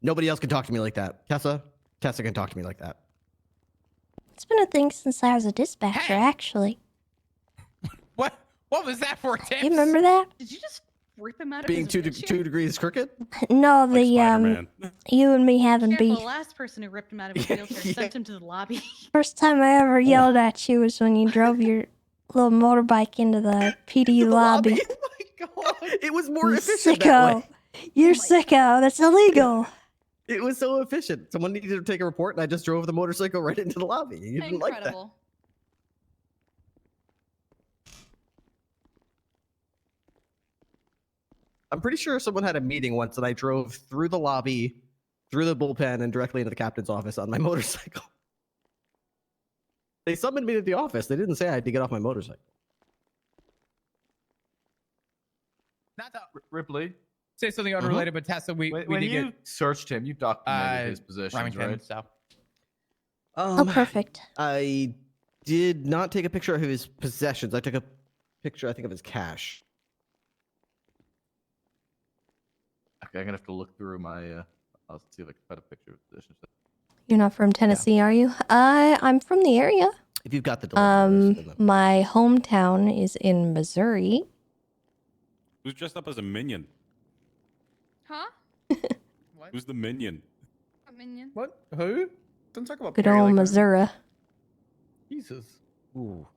Nobody else can talk to me like that. Tessa can talk to me like that. It's been a thing since I was a dispatcher, actually. What was that for, Tim? You remember that? Did you just rip him out of Being his 2 degrees crooked? No, the you and me having Careful, beef. the last person who ripped him out of his wheelchair sent him to the lobby. First time I ever yelled at you was when you drove your little motorbike into the PD lobby. It was more You efficient sicko. that way. You're sicko. That's illegal. It was so efficient. Someone needed to take a report, and I just drove the motorcycle right into the lobby. You didn't like that. Incredible. I'm pretty sure someone had a meeting once, and I drove through the lobby, through the bullpen, and directly into the captain's office on my motorcycle. They summoned me to the office. They didn't say I had to get off my motorcycle. Not the Ripley. say something unrelated, but Tessa, we When did you get searched him, you documented his positions, Remington, right? So. Oh, perfect. I did not take a picture of his possessions. I took a picture, I think, of his cash. Okay, I'm gonna have to look through my. I'll see if I can find a picture of positions. You're not from Tennessee, are you? I'm from the area. If you've got the delivery list, My hometown is in Missouri. Who's dressed up as a minion? Huh? Who's the minion? A minion. What? Who? Don't talk about Good Perry old like that. Missouri. Jesus. Ooh.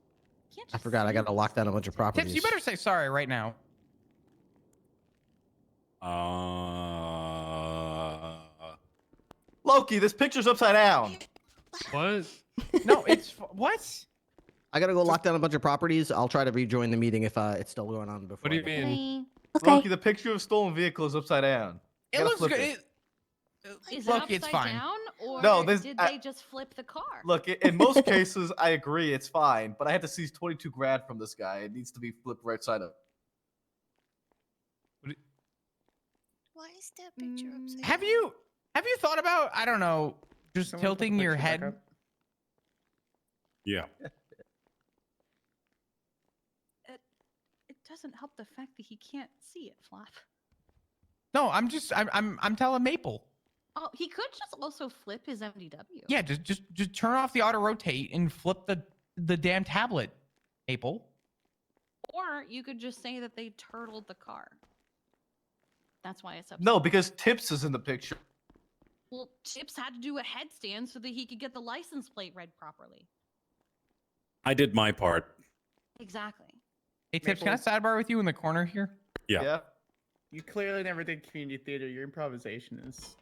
I forgot. I got to lock down a bunch of properties. Tips, you better say sorry right now. Loki, this picture's upside down. What? No, it's what? I gotta go lock down a bunch of properties. I'll try to rejoin the meeting if it's still going on before. What do you mean? Okay. Loki, the picture of stolen vehicle is upside down. It You gotta looks flip good. it. Is Look, it it's upside fine. down, or No, this- did I- they just flip the car? Look, in most cases, I agree, it's fine, but I had to seize 22 grand from this guy. It needs to be flipped right side up. Why is that picture upside Have you thought about, I don't know, just tilting your head? Yeah. It doesn't help the fact that he can't see it, Flap. No, I'm telling Maple. Oh, he could just also flip his MDW. Yeah, just turn off the auto rotate and flip the damn tablet, Maple. Or you could just say that they turtled the car. That's why it's upside No, because Tips is in the picture. Well, Chips had to do a headstand so that he could get the license plate read properly. I did my part. Exactly. Hey, Tips, can I sidebar with you in the corner here? Yeah. You clearly never did community theater. Your improvisation is.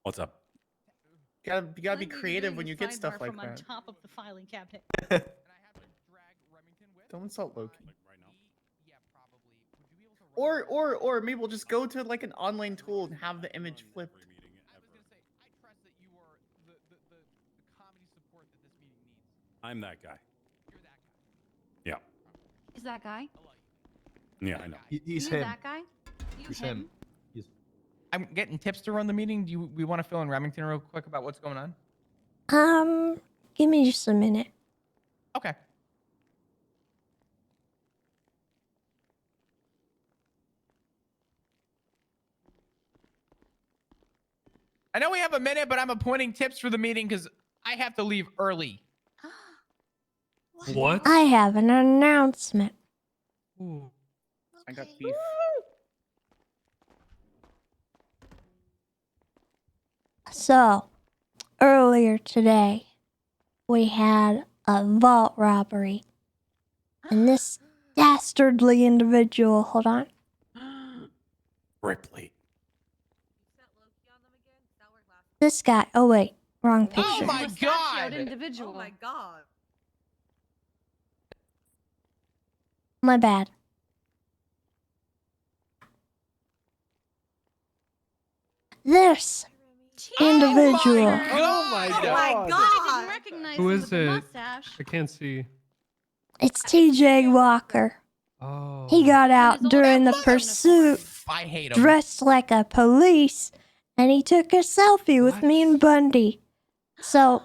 What's up? You gotta be creative when you get stuff like from on that. top of the filing cabinet. Don't insult Loki. Or maybe we'll just go to like an online tool and have the image flipped. I'm that guy. Yeah. Is that guy? Yeah, I know. He's You that guy? You He's him? him. I'm getting Tips to run the meeting. We want to fill in Remington real quick about what's going on? Give me just a minute. Okay. I know we have a minute, but I'm appointing Tips for the meeting because I have to leave early. What? I have an announcement. I got beef. So, earlier today, we had a vault robbery. And this dastardly individual, hold on. Ripley. This guy, oh wait, wrong picture. Oh my god! Individual. Oh my god. My bad. This individual. Oh my god! I didn't recognize Who him is with the it? mustache. I can't see. It's TJ Walker. Oh. He got out during the pursuit, I hate him. dressed like a police, and he took a selfie with me and Bundy. So,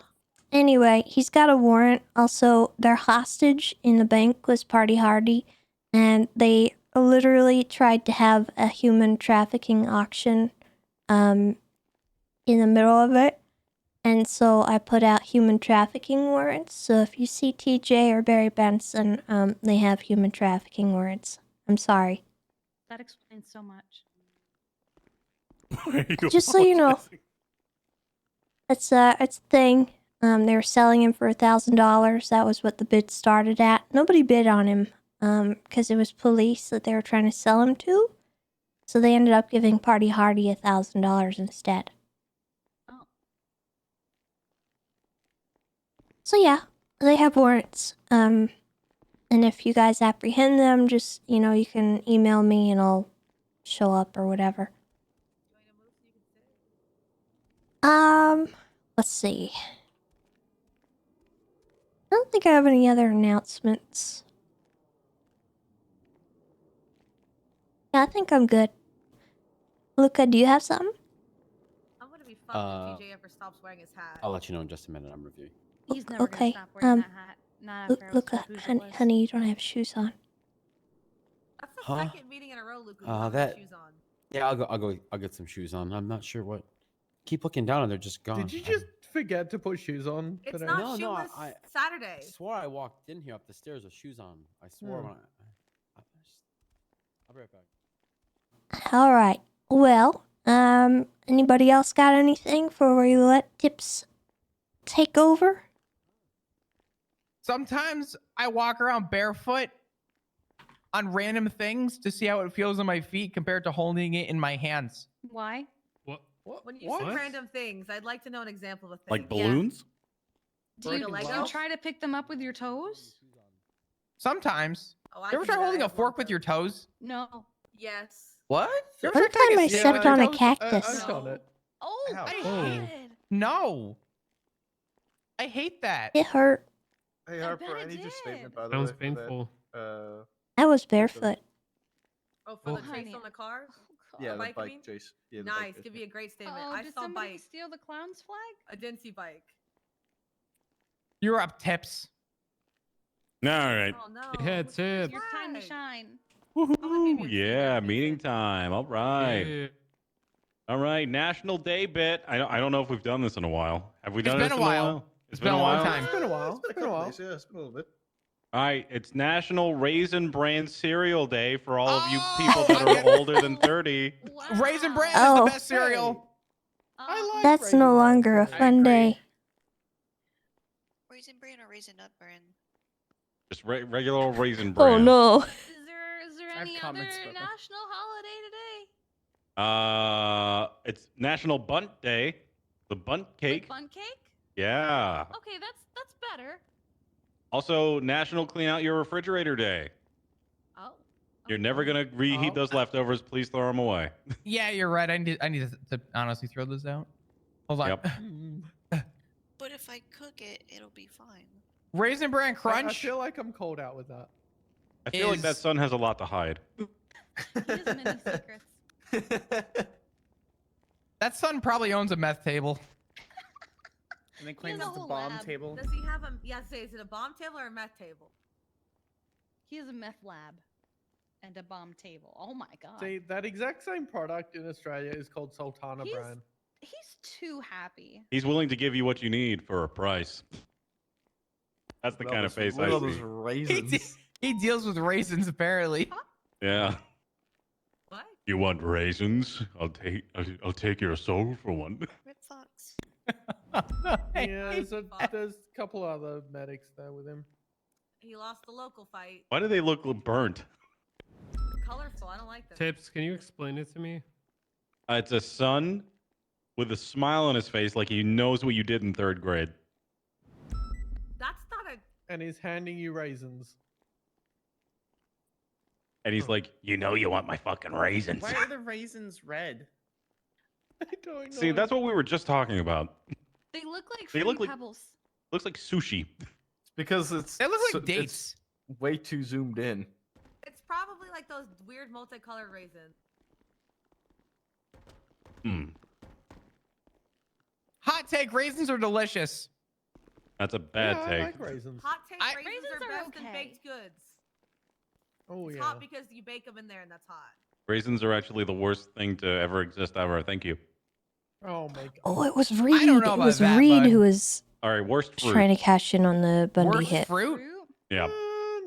anyway, he's got a warrant. Also, their hostage in the bank was Party Hardy, and they literally tried to have a human trafficking auction in the middle of it. And so I put out human trafficking warrants. So if you see TJ or Barry Benson, they have human trafficking warrants. I'm sorry. That explains so much. Just so you know, it's a thing. They were selling him for $1,000. That was what the bid started at. Nobody bid on him because it was police that they were trying to sell him to. So they ended up giving Party Hardy $1,000 instead. So yeah, they have warrants. And if you guys apprehend them, just, you know, you can email me and I'll show up or whatever. Let's see. I don't think I have any other announcements. Yeah, I think I'm good. Luca, do you have something? I'm gonna be fucked if TJ ever stops wearing his hat. I'll let you know in just a minute. I'm reviewing. He's never Okay, gonna stop wearing that hat. Not after I was Luca, told whose it was. honey, you don't have shoes on. That's the Huh? second meeting in a row Luke has That. shoes on. Yeah, I'll go. I'll get some shoes on. I'm not sure what keep looking down and they're just gone. Did you just forget to put shoes on It's today? not No, shoeless I Saturday. swore I walked in here up the stairs with shoes on. I swore Hmm. when I'll be right back. All right. Well, anybody else got anything before we let Tips take over? Sometimes I walk around barefoot on random things to see how it feels on my feet compared to holding it in my hands. Why? When you say random things, I'd like to know an example of a thing. Like balloons? Do Like you, a do Lego? you try to pick them up with your toes? Sometimes. Oh, I You ever can try do that holding a if you fork want with to. your toes? No. Yes. What? You ever One try time I taking a stepped stick on a with your toes? cactus. I've done it. Oh, I Oh. hate it. No. I hate that. It hurt. Hey Harper, I need your statement by the Sounds way. painful. I was barefoot. Oh, for Oh. the chase on the car? Yeah, the bike, you bike mean? chase. Yeah, the Nice. bike chase, Give yeah. you a great statement. Oh, I did saw somebody bike. steal the clown's flag? I didn't see bike. You're up, Tips. All right. Oh no. Yeah, What's Tips. Your time to shine. Woohoo! Yeah, meeting time. All right. Yeah. All right. National Day bit. I don't know if we've done this in a while. Have we It's done been this a in while. It's been a long while? time. It's been a while. It's been a couple days, yeah, it's been a little bit. All right. It's National Raisin Bran Cereal Day for all of you Oh, people that I are older than 30. Raisin Bran Oh. is the best cereal. I like That's Raisin no Bran longer a cereal. fun day. Raisin Bran or Raisin Nut Bran? Just regular old Raisin Bran. Oh no. Is there I have any other comments about that. national holiday today? It's National Bunt Day. The bunt cake. Like bun cake? Yeah. Okay, that's better. Also, National Clean Out Your Refrigerator Day. Oh. You're never gonna reheat those leftovers. Please throw them away. Yeah, you're right. I need to honestly throw this out. Hold on. Yep. But if I cook it, it'll be fine. Raisin Bran I Crunch. feel like I'm cold out with that. I feel like that son has a lot to hide. He has many secrets. That son probably owns a meth table. And then He has claims a it's a whole bomb lab. table. Does he have a? Yeah, say is it a bomb table or a meth table? He has a meth lab and a bomb table. Oh my god. See, that exact same product in Australia is called Sultana He's- brand. He's too happy. He's willing to give you what you need for a price. That's the kind of face I see. He deals with raisins apparently. Yeah. What? You want raisins? I'll take your soul for one. Red Fox. Yeah, there's a couple other medics there with him. He lost the local fight. Why do they look burnt? Colorful. I don't like them. Tips, can you explain it to me? It's a son with a smile on his face, like he knows what you did in 3rd grade. That's not a. And he's handing you raisins. And he's like, you know, you want my fucking raisins. Why are the raisins red? I don't know. See, that's what we were just talking about. They look like They fruity look like- pebbles. Looks like sushi. Because it's. They look like so- dates. It's way too zoomed in. It's probably like those weird multicolored raisins. Hmm. Hot take: raisins are delicious. That's a bad Yeah, take. I like raisins. Hot take raisins, Raisins are are best in okay. baked goods. Oh It's yeah. hot because you bake them in there and that's hot. Raisins are actually the worst thing to ever exist ever. Thank you. Oh my god. Oh, it was Reed. don't know It about was that, Reed bud. who was All right, worst fruit. trying to cash in on the Bundy Worst hit. fruit? Yeah.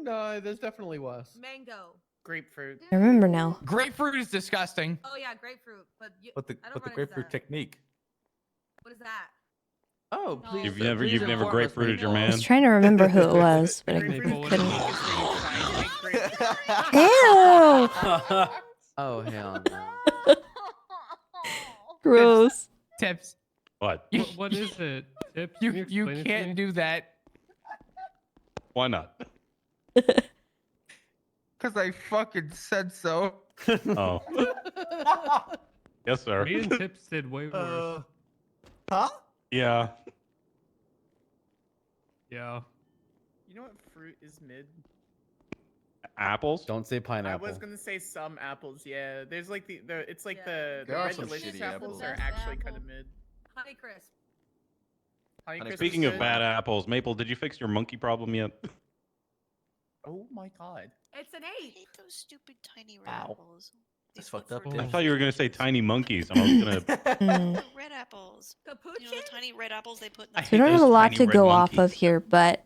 No, there's definitely worse. Mango. Grapefruit. I remember now. Grapefruit is disgusting. Oh yeah, grapefruit. But But the I don't run into grapefruit that. technique. What is that? Oh, please. You've never grapefruited your I man. was trying to remember who it was, but I Grapefruit couldn't. technique Ew! Oh hell no. Gross. Tips. What? What is it? Tips, You can explain it to me? can't do that Why not? because I fucking said so. Oh. Yes, sir. Me and Tips did way worse. Huh? Yeah. Yeah. You know what fruit is mid? Apples? Don't say I pineapple. was gonna say some apples. Yeah, there's like the it's like Yeah. the There are red some delicious shitty apples apples. are Best actually kind apple. of mid. Honey crisp. Honey Crisp is Speaking of good. bad apples, Maple, did you fix your monkey problem yet? Oh my god. It's an I 8. hate those stupid tiny Ow. red apples. That's They fucked flip up, fruit. I thought you were gonna say tiny monkeys, and I was gonna. Mm. Red apples. apples. You know the tiny red apples they put in So the we don't have a those lot tiny to red go off of monkeys. here, but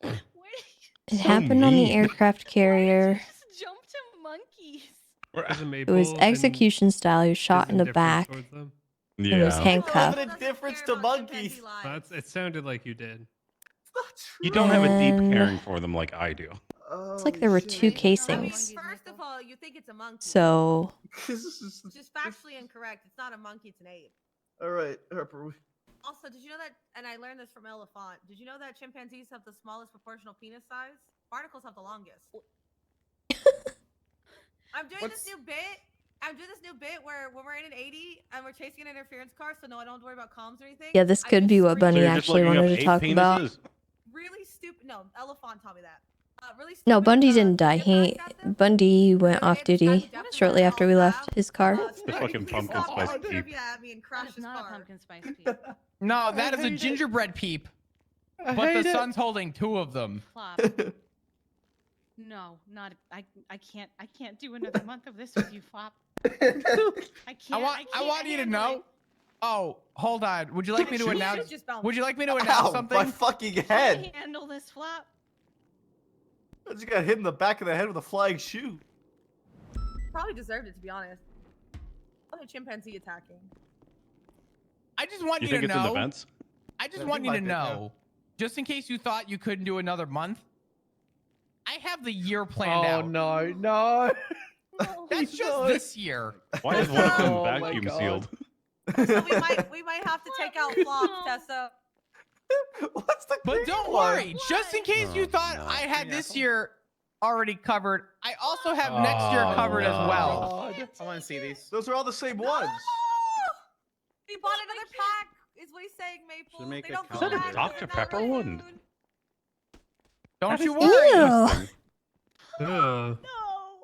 it So happened on the mean. aircraft carrier. Jump to monkeys. It was execution style. He was shot in the back and was Yeah. handcuffed. What a difference to monkeys. It sounded like you did. You don't have a deep And- caring for them like I do. It's like there were two casings. First of all, you think it's a monkey. So It's just factually incorrect. It's not a monkey, it's an ape. All right, Harper. Also, did you know that, and I learned this from Elephant, did you know that chimpanzees have the smallest proportional penis size? Barnacles have the longest. I'm doing this new bit where when we're in an 80 and we're chasing an interference car, so no, I don't have to worry about comms or anything. yeah, this could be what Bunny you're just actually looking up wanted to ape talk about. penises? Really stupid. No, Elephant taught me that. Really stupid. No, Bundy didn't die. Bundy went off duty shortly after we left his car. The fucking pumpkin spice peep. Trivia at me and crash his Not a car. pumpkin spice peep. No, that is a hate it. gingerbread peep. I But the hate it. son's holding two of them. Flop. No, not I can't do another month of this with you, Flop. I can't. I want you to know. Oh, hold on. Would you like me to Shoot. announce? Just bounced. Would you like me to announce Ow, something? my fucking I head. handle this, Flop. I just got hit in the back of the head with a flying shoe. Probably deserved it, to be honest. Probably a chimpanzee attacking. I just want You you think to it's in the know. vents? I just Yeah, want he you to might be, yeah. know, just in case you thought you couldn't do another month, I have the year planned Oh out. no, no. That's just this year. Why is one of them Oh my vacuum God. sealed? So we might have to take out flops, Tessa. What's the But green don't one? worry, just in case you Oh, thought no. I had this year already covered, I also have next year covered as well. God. I want to see these. Those are all the same ones. We bought another pack, is what he's saying, Maple. Should make They a don't Is come that a back Dr. in Pepper that one? soon. Don't you Ew. worry. Ugh.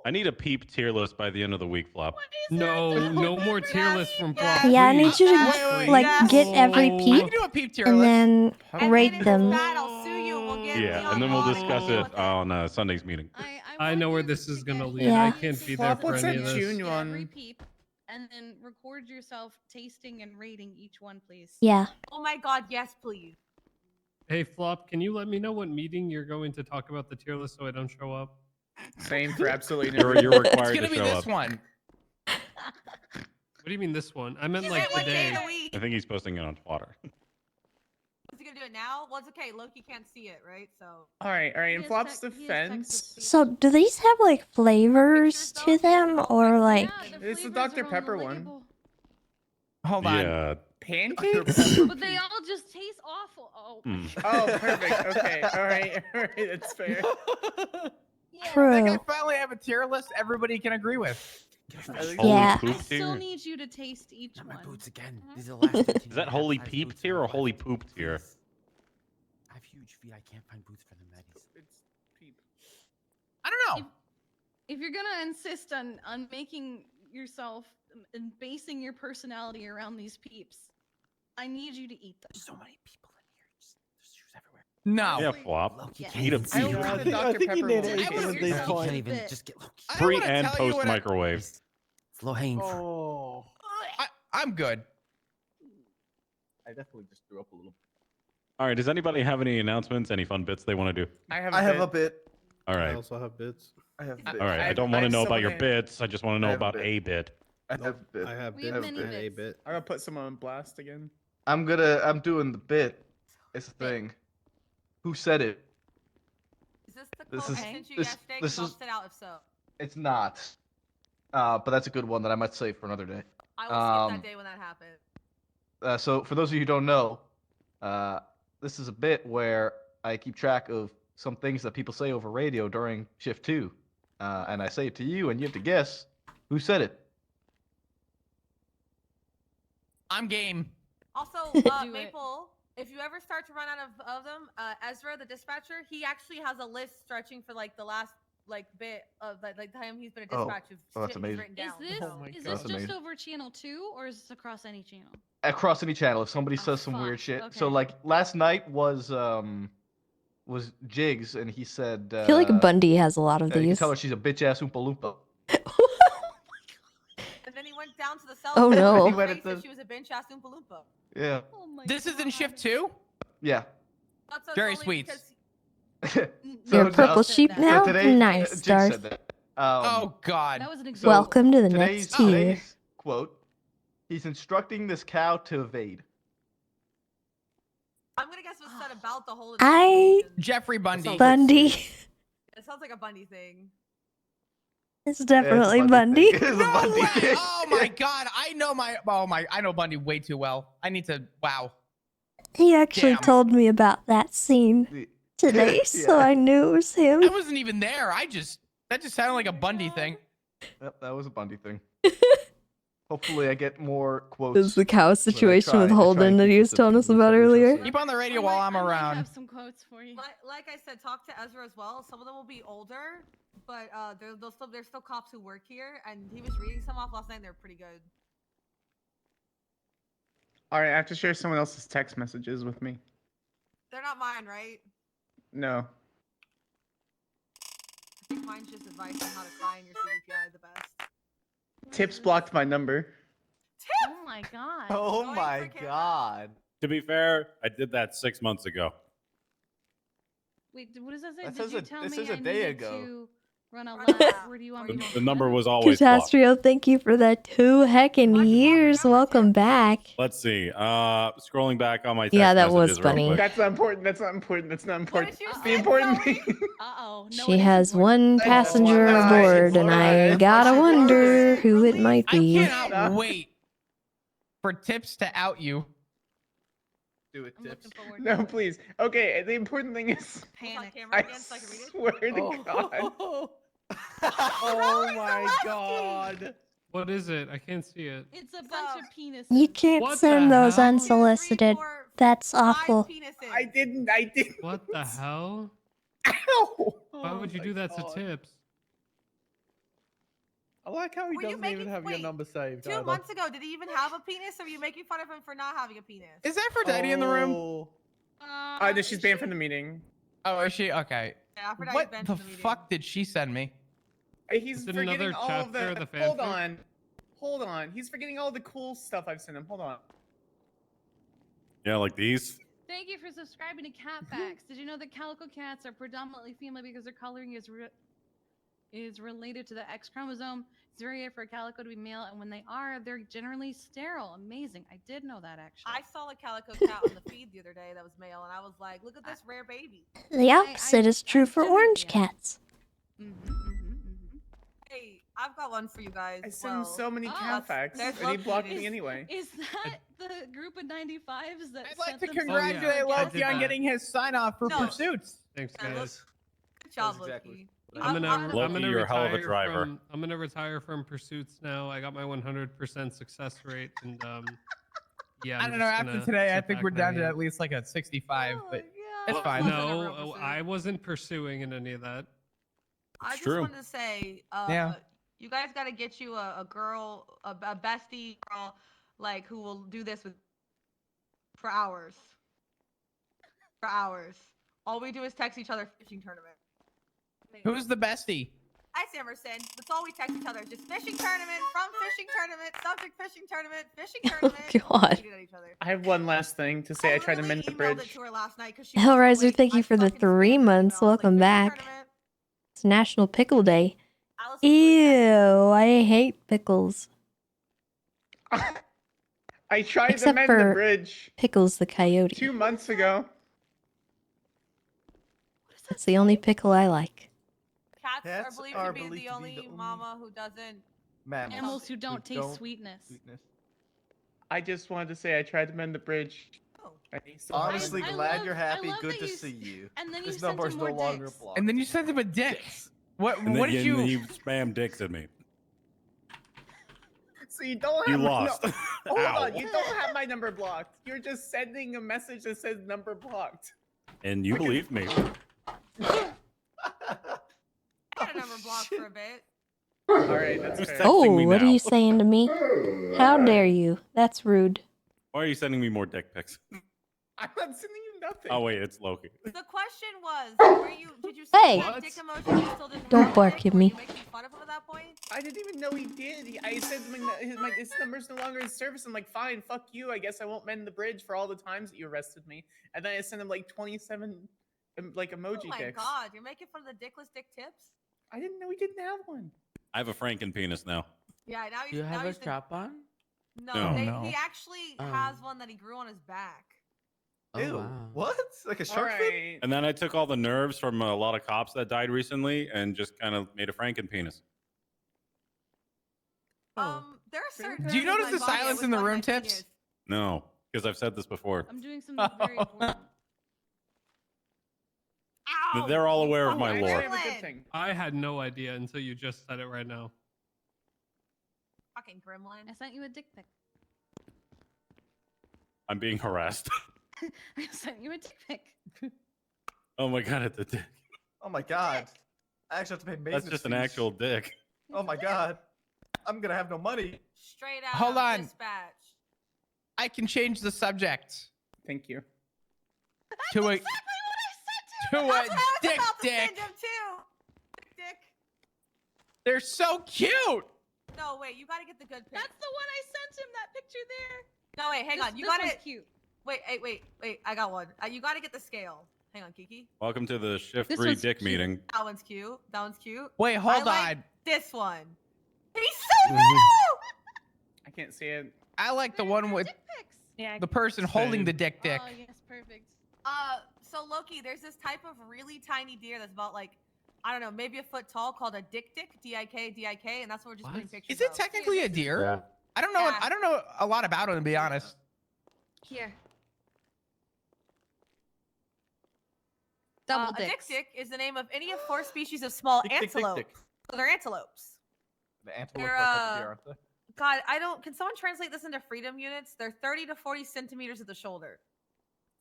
I need a peep tier list by the end of the week, Flop. No, no more tier lists from Flop. Yeah, I need please. you to Wait, like yes. get every Oh. I peep can do a peep tier and list. then And rate then if them. it's bad, I'll sue you. We'll get Yeah, Leon and then we'll Paul to discuss deal it with on Sunday's meeting. I know where this is gonna lead. Yeah. I can't be there Flop, for what's any that of this. June Get one? every peep, and then record yourself tasting and rating each one, please. Yeah. Oh my god, yes, please. Hey Flop, can you let me know what meeting you're going to talk about the tier list so I don't show up? Same for absolutely no You're reason. It's required gonna to be show this up. one. What do you mean this one? I meant Is like it what day today. of the week? I think he's posting it on Twitter. Is he gonna do it now? Well, it's okay. Loki can't see it, right? So. All right. And He has Flop's text- he has defense. text-to-speech. So do these have like flavors to them or like Yeah, the It's the flavors Dr. are on the Pepper one. label. Hold on. Yeah. Pancakes? But they all just taste awful. Oh. Hmm. Oh, perfect. Okay. All right. All right. That's fair. I think true? I finally have a tier list everybody can agree with. Holy Yeah. poop I still tier? need you to taste each Not my one. boots again. These are the last 15 Is that I holy have 5 peep boots tier in or my holy life. poop tier? Please. I have huge feet. I can't find boots for them. Maddies. It's peep. I don't know. If you're gonna insist on making yourself and basing your personality around these peeps, I need you to eat them. There's so many people in here. There's shoes everywhere. No. Yeah, Flop. Loki Yes. can't Eat a even see I peep. only you. want the Dr. I think he Pepper made one. it I easy want at your this self He point. can't even bit. just get Loki. I don't Pre wanna and tell you post what microwave. It's low hanging fruit. Oh, I'm good. I definitely just threw up a little. All right. Does anybody have any announcements? Any fun bits they want to do? I have. I have a bit. bit. All I right. also have bits. I have a I- bit. All right. I I- don't I want to have know about some your of bits. I just want to know I have a about bit. a bit. I have a bit. I have We have bits many and a bits. bit. I'm gonna put someone on blast again. I'm doing the bit. It's the thing. Who said it? Is this the This quote is- I sent you this- yesterday? this 'Cause I'll is- sit out if so. It's not. But that's a good one that I might save for another day. I will skip that day when that happens. So for those of you who don't know, this is a bit where I keep track of some things that people say over radio during shift 2. And I say it to you and you have to guess who said it. I'm game. Also, Do it. Maple, if you ever start to run out of them, Ezra, the dispatcher, he actually has a list stretching for like the last bit of like the time he's been a Oh. dispatch of Oh, that's shit he's amazing. written Is down. this Oh my is God. this That's just amazing. over channel 2 or is this across any channel? Across any channel, if somebody Oh, says some weird fuck. shit. So Okay. like last night was Jigs and he said I feel like Bundy has a lot of you can these. tell her she's a bitch ass Oompa Loompa. And then he went down to the cell Oh, She no. was racist, so she was a bench ass Oompa Loompa. Yeah. This is in shift 2? Yeah. That's us Jerry only Sweets. because You're a purple uh, sheep so now? today, Nice, Jinx Darth. said that. Oh God. That was an So Welcome to the today's, next tier. today's quote, he's instructing this cow to evade. I'm gonna guess it was said about the whole. Jeffrey Bundy. Bundy. It sounds like a Bundy thing. It's definitely Bundy. It is a Bundy Way! thing. Oh my God. I know Bundy way too well. I need to. Wow. He actually Damn. told me about that scene today, so I knew it was him. I wasn't even there. That just sounded like a Bundy thing. Yep, that was a Bundy thing. Hopefully, I get more quotes. This is the cow situation with I try Holden and that keep he was this telling us about earlier. Keep on the radio while I'm around. have some quotes for you. Like I said, talk to Ezra as well. Some of them will be older, but there's still cops who work here, and he was reading some off last night. And they're pretty good. All right, I have to share someone else's text messages with me. They're not mine, right? No. I think mine's just advice on how to cry in your CVPI the best. Tips blocked my number. Oh my god. Oh my god. To be fair, I did that 6 months ago. Wait, what does that say? That Did says you a- tell this me is a I day needed ago. to run a lap? Where do you want me to The number was always blocked. Catastrio, thank you for that 2 heckin' years. Welcome back. Let's see. Scrolling back on my text Yeah, that was messages real funny. quick. That's not important. That's not important. That's not important. The important thing. Uh-oh. She has one passenger aboard, and I gotta wonder who it might be. I cannot wait for Tips to out you. Do it, Tips. No, please. Okay, the important thing is. Panic. I swear to God. Oh my god. What is it? I can't see it. It's a bunch of penises. You can't What send the those hell? unsolicited. That's awful. I didn't. What the hell? Ow! Why would you do that to Tips? I like how he Were you doesn't even making- have your wait, number saved. 2 either. months ago, did he even have a penis, or were you making fun of him for not having a penis? Is Aphrodite in the room? Oh. No, she's banned from the meeting. Oh, is she? Okay. Yeah, Aphrodite's What banned the from the meeting. fuck did she send me? He's Is it forgetting another all of chapter of the Hold fanfic? on. Hold on. He's forgetting all the cool stuff I've sent him. Hold on. Yeah, like these. Thank you for subscribing to Cat Facts. Did you know that calico cats are predominantly female because their coloring is related to the X chromosome? It's very rare for a calico to be male, and when they are, they're generally sterile. Amazing. I did know that, actually. I saw a calico cat on the feed the other day that was male, and I was like, "Look at this rare baby." The opposite is true for orange cats. Hey, I've got one for you guys. I sent him so many cat facts, there's and he Loki. blocked me anyway. Is that the group of 95s that I'd like sent to them congratulate some Loki gas? on getting his sign off for No. Pursuits. Thanks, Yeah, guys. Good job, That's exactly Loki. I'm Loki, gonna you're a hell of a retire driver. I'm gonna retire from pursuits now. I got my 100% success rate, and yeah. I don't know. After today, I think we're down to at least like a 65, Oh but it's fine. No, I wasn't pursuing in any of that. I just true. wanted to say, Yeah. you guys got to get you a girl, a bestie girl, like who will do this with for hours. For hours. All we do is text each other fishing tournament. Who's the bestie? Hi, Emerson. That's all we text each other. Just fishing tournament, from fishing tournament, subject fishing tournament, fishing tournament. God. We do that each other. I have one last thing to say. I tried to mend the Emailed it bridge. to her last night 'cause she Hellraiser, thank you for the 3 months. Welcome back. It's National Pickle Day. Ew, I hate pickles. I tried to Except mend the for bridge Pickles the coyote. 2 months ago. That's the only pickle I like. Cats Cats are are believed to be believed the to be only the only mama who doesn't. Mammals Animals who don't taste sweetness. I just wanted to say I tried to mend the bridge. I still haven't. Honestly, I glad love- you're I happy. love Good that to you see you. and then you This sent number is him no more longer dicks. blocked. And then you sent him a dick. What? And What then, did and you? then spam dicks at me. So you don't You have my lost. Hold Ow. on, you don't have my number blocked. You're just sending a message that says number blocked. And you believed me. I got a number blocked for a bit. All right, that's fair. Oh, me what are now. you saying to me? How dare you? That's rude. Why are you sending me more dick pics? I'm not sending you nothing. Oh wait, it's Loki. The question was, did you see Hey! that dick emoji? You still didn't Don't have bark dick? at Were me. you making fun of him at that point? I didn't even know he did. I said his number's no longer in service. I'm like, fine, fuck you. I guess I won't mend the bridge for all the times that you arrested me. And then I sent him like 27 like emoji Oh my dicks. god, you're making fun of the dickless dick tips? I didn't know he didn't have one. I have a Franken penis now. Yeah, now he's Do you have now a he's the- strap on? No, No. they, No. he actually has one that he grew on his back. Oh, Ew. wow. What? Like a shark fin? And then I took all the nerves from a lot of cops that died recently and just kind of made a Franken penis. There are certain. Do you nerves notice in the my body I silence would in the want room, my Tips? penis. No, because I've said this before. I'm doing something very important. They're all aware of Oh, my actually, I lore. have a good thing. I had no idea until you just said it right now. Fucking gremlin. I sent you a dick pic. I'm being harassed. I sent you a dick pic. Oh my god, it's a dick. Oh my god. I actually have to pay maintenance That's just an fees. actual dick. Oh my god. I'm gonna have no money. Straight out Hold of on. dispatch. I can change the subject Thank you. to a That's to what I was a dick about to dick. send him too. Dick. They're so cute. No, wait, you gotta get the good pic. That's the one I sent him. That picture there. No, wait, hang on. You this gotta. one's cute. Wait. I got one. You gotta get the scale. Hang on, Kiki. Welcome to the Shift This 3 one's dick cute. meeting. That one's cute. That one's cute. Wait, hold I like on. this one. He's so little. I can't see it. I like the one with Dick pics. Yeah. the person holding Same. the dick. Oh yes, perfect. So Loki, there's this type of really tiny deer that's about like, I don't know, maybe a foot tall called a dick, D-I-K, and that's what we're just putting pictures Is it of. technically a deer? Yeah. I don't know. Yeah. I don't know a lot about it, to be honest. Here. Double A dicks. dick is the name of any of 4 species of small Dick, dick, dick, antelope. dick. So they're antelopes. The antelope They're, are a type of deer, aren't they? God, I don't. Can someone translate this into freedom units? They're 30 to 40 centimeters at the shoulder.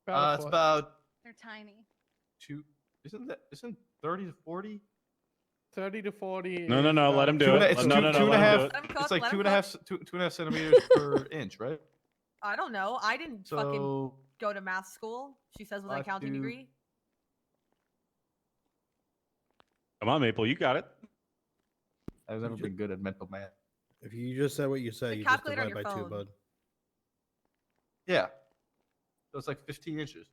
It's about They're tiny. isn't 30 to 40? 30 to 40. No, let him do Two and a- it. it's No, two- no, two and a let him half- do it. Let 'em cook, It's like let 'em 2.5 centimeters per inch, right? I don't know. I didn't fucking So go to math school. She says with an I'll accounting do- degree. Come on, Maple, you got it. I've never been good at mental math. If you just said what you said, The you just calculator on divide your by 2, phone. bud. Yeah. So it's like 15 inches.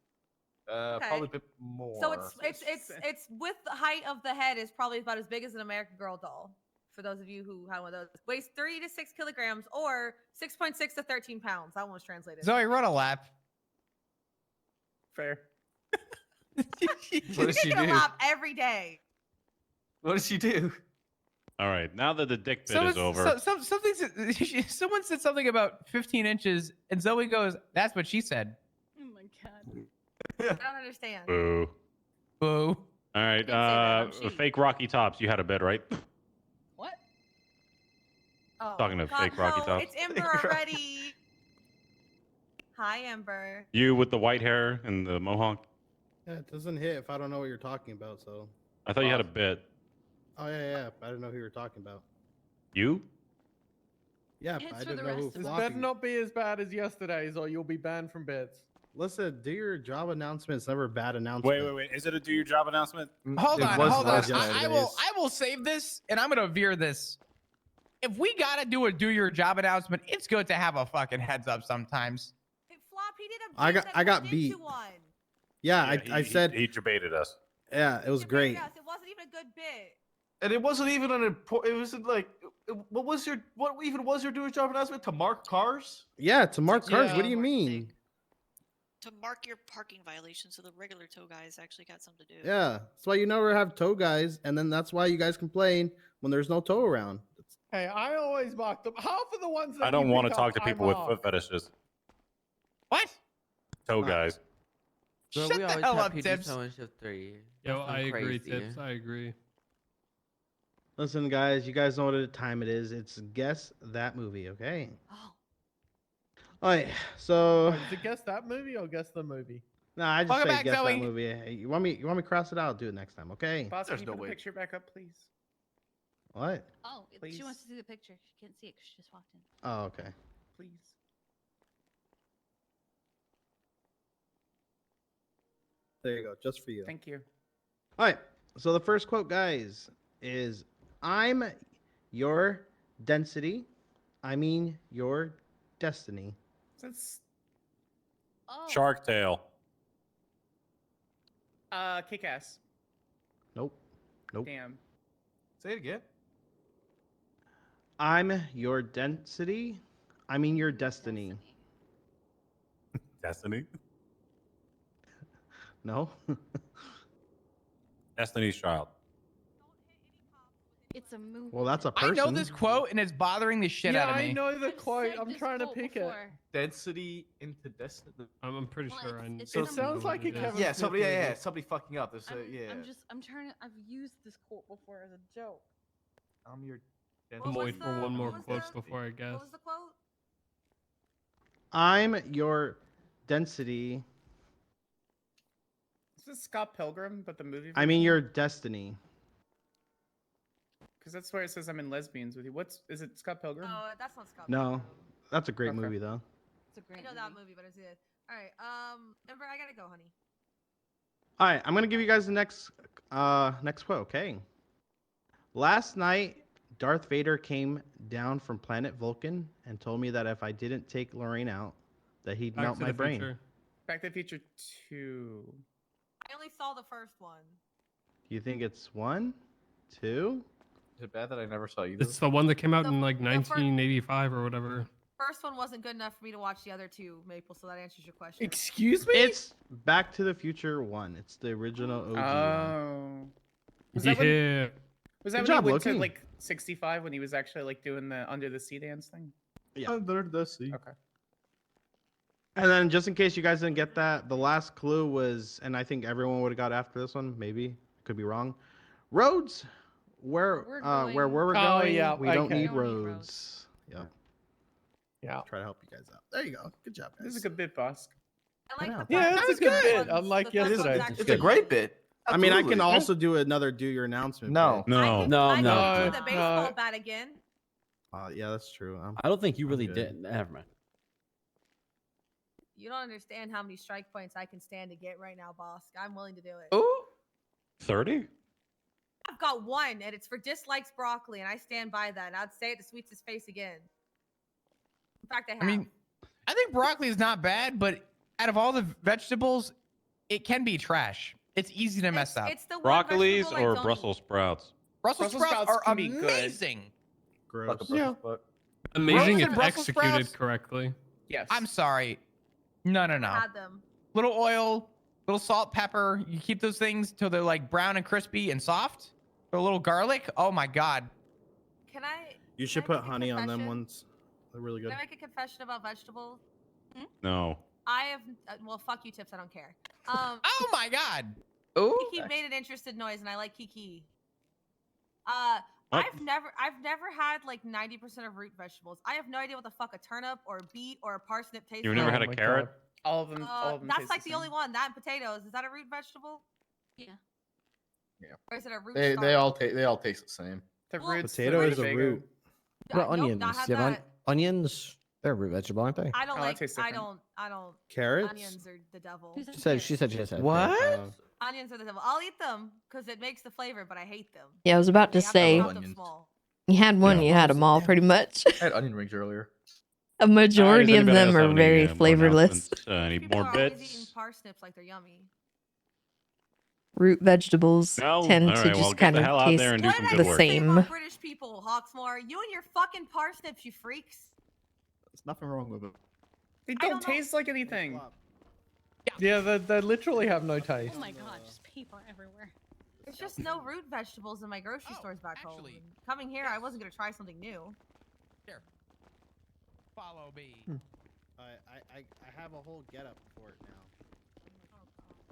Okay. Probably a bit more. So it's with the height of the head is probably about as big as an American Girl doll. For those of you who have one of those, weighs 3 to 6 kilograms or 6.6 to 13 pounds. That one was translated. Zoe, run a lap. Fair. What does she Taking a do? lap every day. What does she do? All right, now that the dick bit is over. Someone said something about 15 inches, and Zoe goes, "That's what she said." Oh my god. I don't understand. Boo. Boo. All right, that, I'm cheating. fake Rocky Tops. You had a bed, right? What? Oh, Talking to God, fake Rocky no, Tops. It's Ember already. Hi, Ember. You with the white hair and the mohawk. Yeah, it doesn't hit if I don't know what you're talking about, so. I thought you had a bit. Oh, yeah. I didn't know who you were talking about. You? Yeah, It's I for didn't the know who rest of This us. better floppy. not be as bad as yesterday's, or you'll be banned from bits. Listen, do your job announcement. It's never a bad announcement. Wait. Is it a do your job announcement? Hold It on. was I yesterday's. will save this, and I'm gonna veer this. If we gotta do a do your job announcement, it's good to have a fucking heads up sometimes. Hey, Flop, he did a I beat got- that I got turned beat. into one. Yeah, I he said, he debated us. yeah, it was great. Yes, it wasn't even a good bit. And it wasn't even an important. It wasn't like. What even was your doing job announcement to mark cars? Yeah, to mark cars. What Yeah. do you mean? To mark your parking violation, so the regular tow guys actually got something to do. Yeah, that's why you never have tow guys, and then that's why you guys complain when there's no tow around. Hey, I always mark them. Half of the ones that I don't you want to pick talk up, to I people with mark. foot fetishes. What? Toe guys. So Shut we the always hell have up, PD Tips. so in shift 3. Yo, That's I agree, crazy. Tips. I agree. Listen, guys, you guys know what time it is. It's Guess That Movie, okay? Oh. All right, so Wait, is it guess that movie or guess the movie? nah, I just Welcome say back, Guess Zoe. That Movie. Hey, you want me to cross it out? I'll do it next time, okay? Boss, There's can no you put way. the picture back up, please? What? Oh, Please. she wants to see the picture. She can't see it because she just walked in. Oh, okay. Please. There you go, just for you. Thank you. All right. So the first quote, guys, is "I'm your density. I mean your destiny." That's Shark Tale. kick ass. Nope. Nope. Damn. Say it again. I'm your density. I mean your destiny. Destiny. No. Destiny's Child. It's a movie. Well, that's a I person. know this quote and it's bothering the shit Yeah, out of me. I know the quote. I'm trying to pick it. Density into destiny. I'm pretty sure I. It sounds like a Kevin Yeah, Smith somebody. Yeah, movie. somebody fucking up. This, yeah. I'm trying to. I've used this quote before as a joke. I'm your. I'm waiting for one more quote before I guess. What was the quote? I'm your density. Is this Scott Pilgrim, but the movie? I mean your destiny. Because that's where it says I'm in Lesbians with you. Is it Scott Pilgrim? Oh, that's not Scott. No, that's a great Okay. movie though. It's a great. I know that movie, but it's good. All right. Ember, I gotta go, honey. All right, I'm gonna give you guys the next quote. Okay. Last night, Darth Vader came down from planet Vulcan and told me that if I didn't take Lorraine out, that he'd Back melt to my the brain. Future. Back to the Future 2. I only saw the first one. You think it's 1, 2? Is it bad that I never saw either? It's the one that came out in like 1985 or whatever. First one wasn't good enough for me to watch the other two, Maple. So that answers your question. Excuse me? It's Back to the Future 1. It's the original OG. Oh. Was Yeah. that when, was that Good when job, he went to Loki. like 65 when he was actually like doing the under the sea dance thing? Yeah. Under the sea. Okay. And then, just in case you guys didn't get that, the last clue was, and I think everyone would have got after this one. Maybe could be wrong. Roads, where we're going, yeah, we don't okay. need We don't need roads. Yep. Yeah. Try to help you guys out. There you go. Good job, guys. This is a good bit, boss. I like the Yeah, fact it's that a good the bit. first one's- Unlike the first one's yesterday. actually It's a great bit. I mean, I can Absolutely. also do another do your announcement. No. bit. I No. can, No, I no. can do the No, baseball no. bat again. Yeah, that's true. I don't think you really good. did. Never mind. You don't understand how many strike points I can stand to get right now, boss. I'm willing to do it. Ooh. 30? I've got one, and it's for dislikes broccoli, and I stand by that. And I'd say it to Sweets' face again. In fact, I have. I mean, I think broccoli is not bad, but out of all the vegetables, it can be trash. It's easy to mess up. It's the one Broccolis vegetable I or don't Brussels sprouts? Brussels Brussels sprouts sprouts are can be good. amazing. Gross. Yeah. Amazing Roasted if Brussels executed sprouts? correctly. Yes. I'm sorry. No. eat. Had them. Little oil, little salt, pepper. You keep those things till they're like brown and crispy and soft. A little garlic. Oh my god. Can I? You should can I put make a honey on them confession? ones. They're really good. Can I make a confession about vegetables? No. I have. Well, fuck you, Tips. I don't care. Oh my god. Kiki made an interested noise, and I like Kiki. I've never had like 90% of root vegetables. I have no idea what the fuck a turnip or a beet or a parsnip tastes You've like. never had a my carrot? God. All of them. All of them That's taste like the same. only one. That and potatoes. Is that a root vegetable? Yeah. Or is it a root? They starter? all taste the same. The Well, roots. Potato the is a rutabaga. root. What about Nope, onions? not had You have that. onions? They're a root vegetable, aren't they? I don't Oh, that like. tastes I different. don't. Carrots? Onions are the devil. She said she has had What? carrots. Onions are the devil. I'll eat them because it makes the flavor, but I hate them. Yeah, I was about to You have say, chop them small. you had one, Yeah. you had them all, pretty much. I had onion rings earlier. A majority Does of anybody them else are have any, very more flavorless. announcements? Any People more are always bits? eating parsnips like they're yummy. Root vegetables No? tend All to right, well, just get kind the of hell out taste there and do What some did I good the work. say same. about British people, Hawksmoor? You and your fucking parsnips, you freaks. There's nothing wrong with it. They I don't don't know. taste like anything. Yeah, they literally have no taste. Oh my god, just paper everywhere. There's just no root vegetables in my grocery stores back home. actually, And coming here, I wasn't gonna try something new. Here. Follow me. I have a whole getup for it now.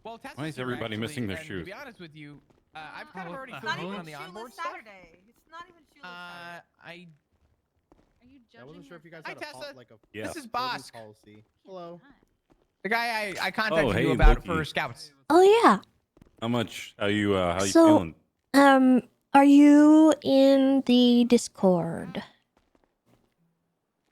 Well, Tessa's Why is here, everybody actually, missing their and shoes? To be honest with you, I've kind of already It's filled not in even on the shoeless onboard stuff. Saturday. It's not even shoeless Saturday. I Are you judging? I wasn't sure if you guys Hi, had Tessa. like a Yeah. This is building Bosk, policy. Hello. the guy I contacted Oh, hey, you about Loki. for scouts. Oh yeah. How much? How you So- feeling? Are you in the Discord?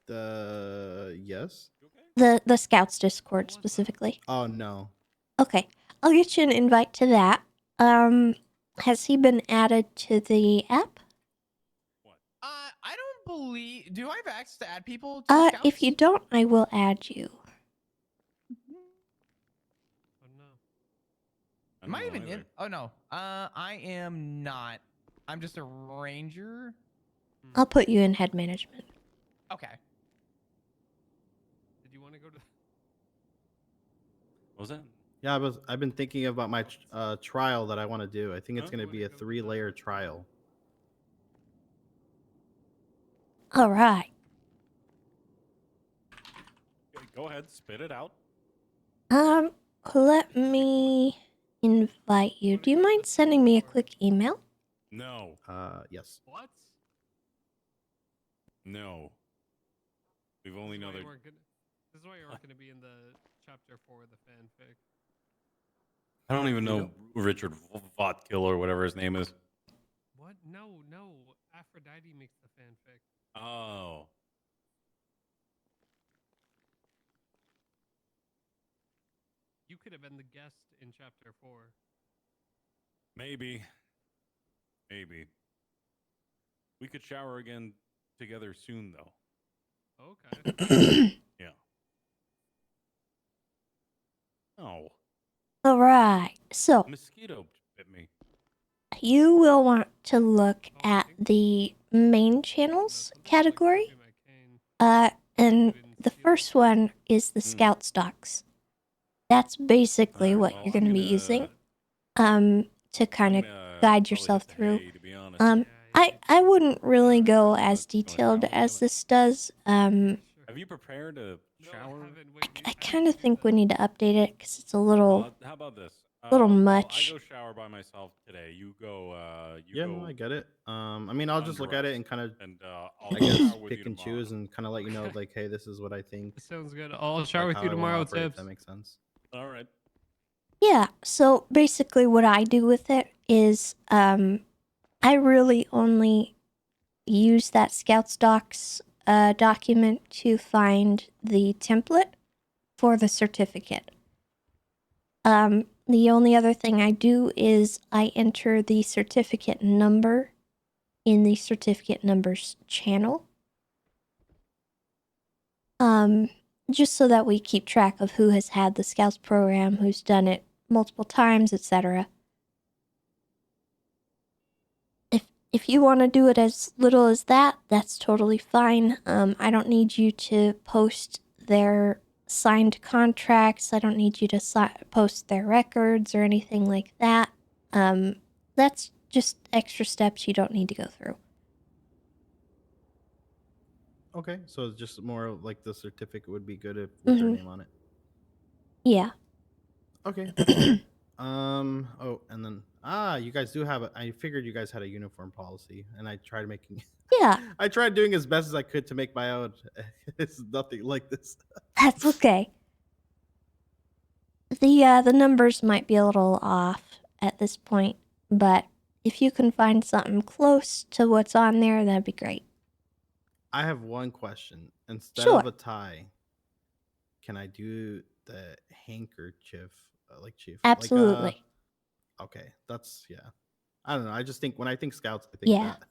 Yes. The Scouts Discord specifically. Oh no. Okay. I'll get you an invite to that. Has he been added to the app? I don't believe. Do I have access to add people to the Scouts? If you don't, I will add you. Am I even in? Oh no. I am not. I'm just a ranger. I'll put you in head management. Okay. Did you want to go to? What was that? Yeah, I've been thinking about my trial that I want to do. I think it's going to be a 3-layer trial. All right. Okay, go ahead, spit it out. Let me invite you. Do you mind sending me a quick email? No. Yes. What? No. We've only know that. This is why you aren't going to be in the chapter 4 of the fanfic. I don't even know Richard Votkill or whatever his name is. What? No. Aphrodite makes the fanfic. Oh. You could have been the guest in chapter 4. Maybe. We could shower again together soon, though. Okay. Yeah. Oh. All right. So Mosquito bit me. you will want to look at the main channels category. And the first one is the scout stocks. That's basically what you're going to be using to kind of guide yourself through. I wouldn't really go as detailed as this does. Have you prepared a shower? I kind of think we need to update it because it's a little How about this? little much. I go shower by myself today. You go. No, I get it. I mean, I'll just look at it and kind of, I'll I guess, shower with pick you and tomorrow. choose and kind of let you know, like, hey, this is what I think. Sounds good. I'll shower with how you I wanna tomorrow, operate, if Tips. that makes sense. All right. Yeah, so basically what I do with it is I really only use that Scout Docs document to find the template for the certificate. The only other thing I do is I enter the certificate number in the certificate numbers channel. Just so that we keep track of who has had the Scouts program, who's done it multiple times, etc. If you want to do it as little as that, that's totally fine. I don't need you to post their signed contracts. I don't need you to post their records or anything like that. That's just extra steps you don't need to go through. Okay, so it's just more like the certificate would be good if with their name on it. Yeah. Okay. Oh, and then you guys do have I figured you guys had a uniform policy, and I tried making. Yeah. I tried doing as best as I could to make my own. It's nothing like this. That's okay. The numbers might be a little off at this point, but if you can find something close to what's on there, that'd be great. I have one question. Instead Sure. of a tie, can I do the handkerchief, like chief? Absolutely. Okay, that's I don't know. I just think when I think Scouts, I think that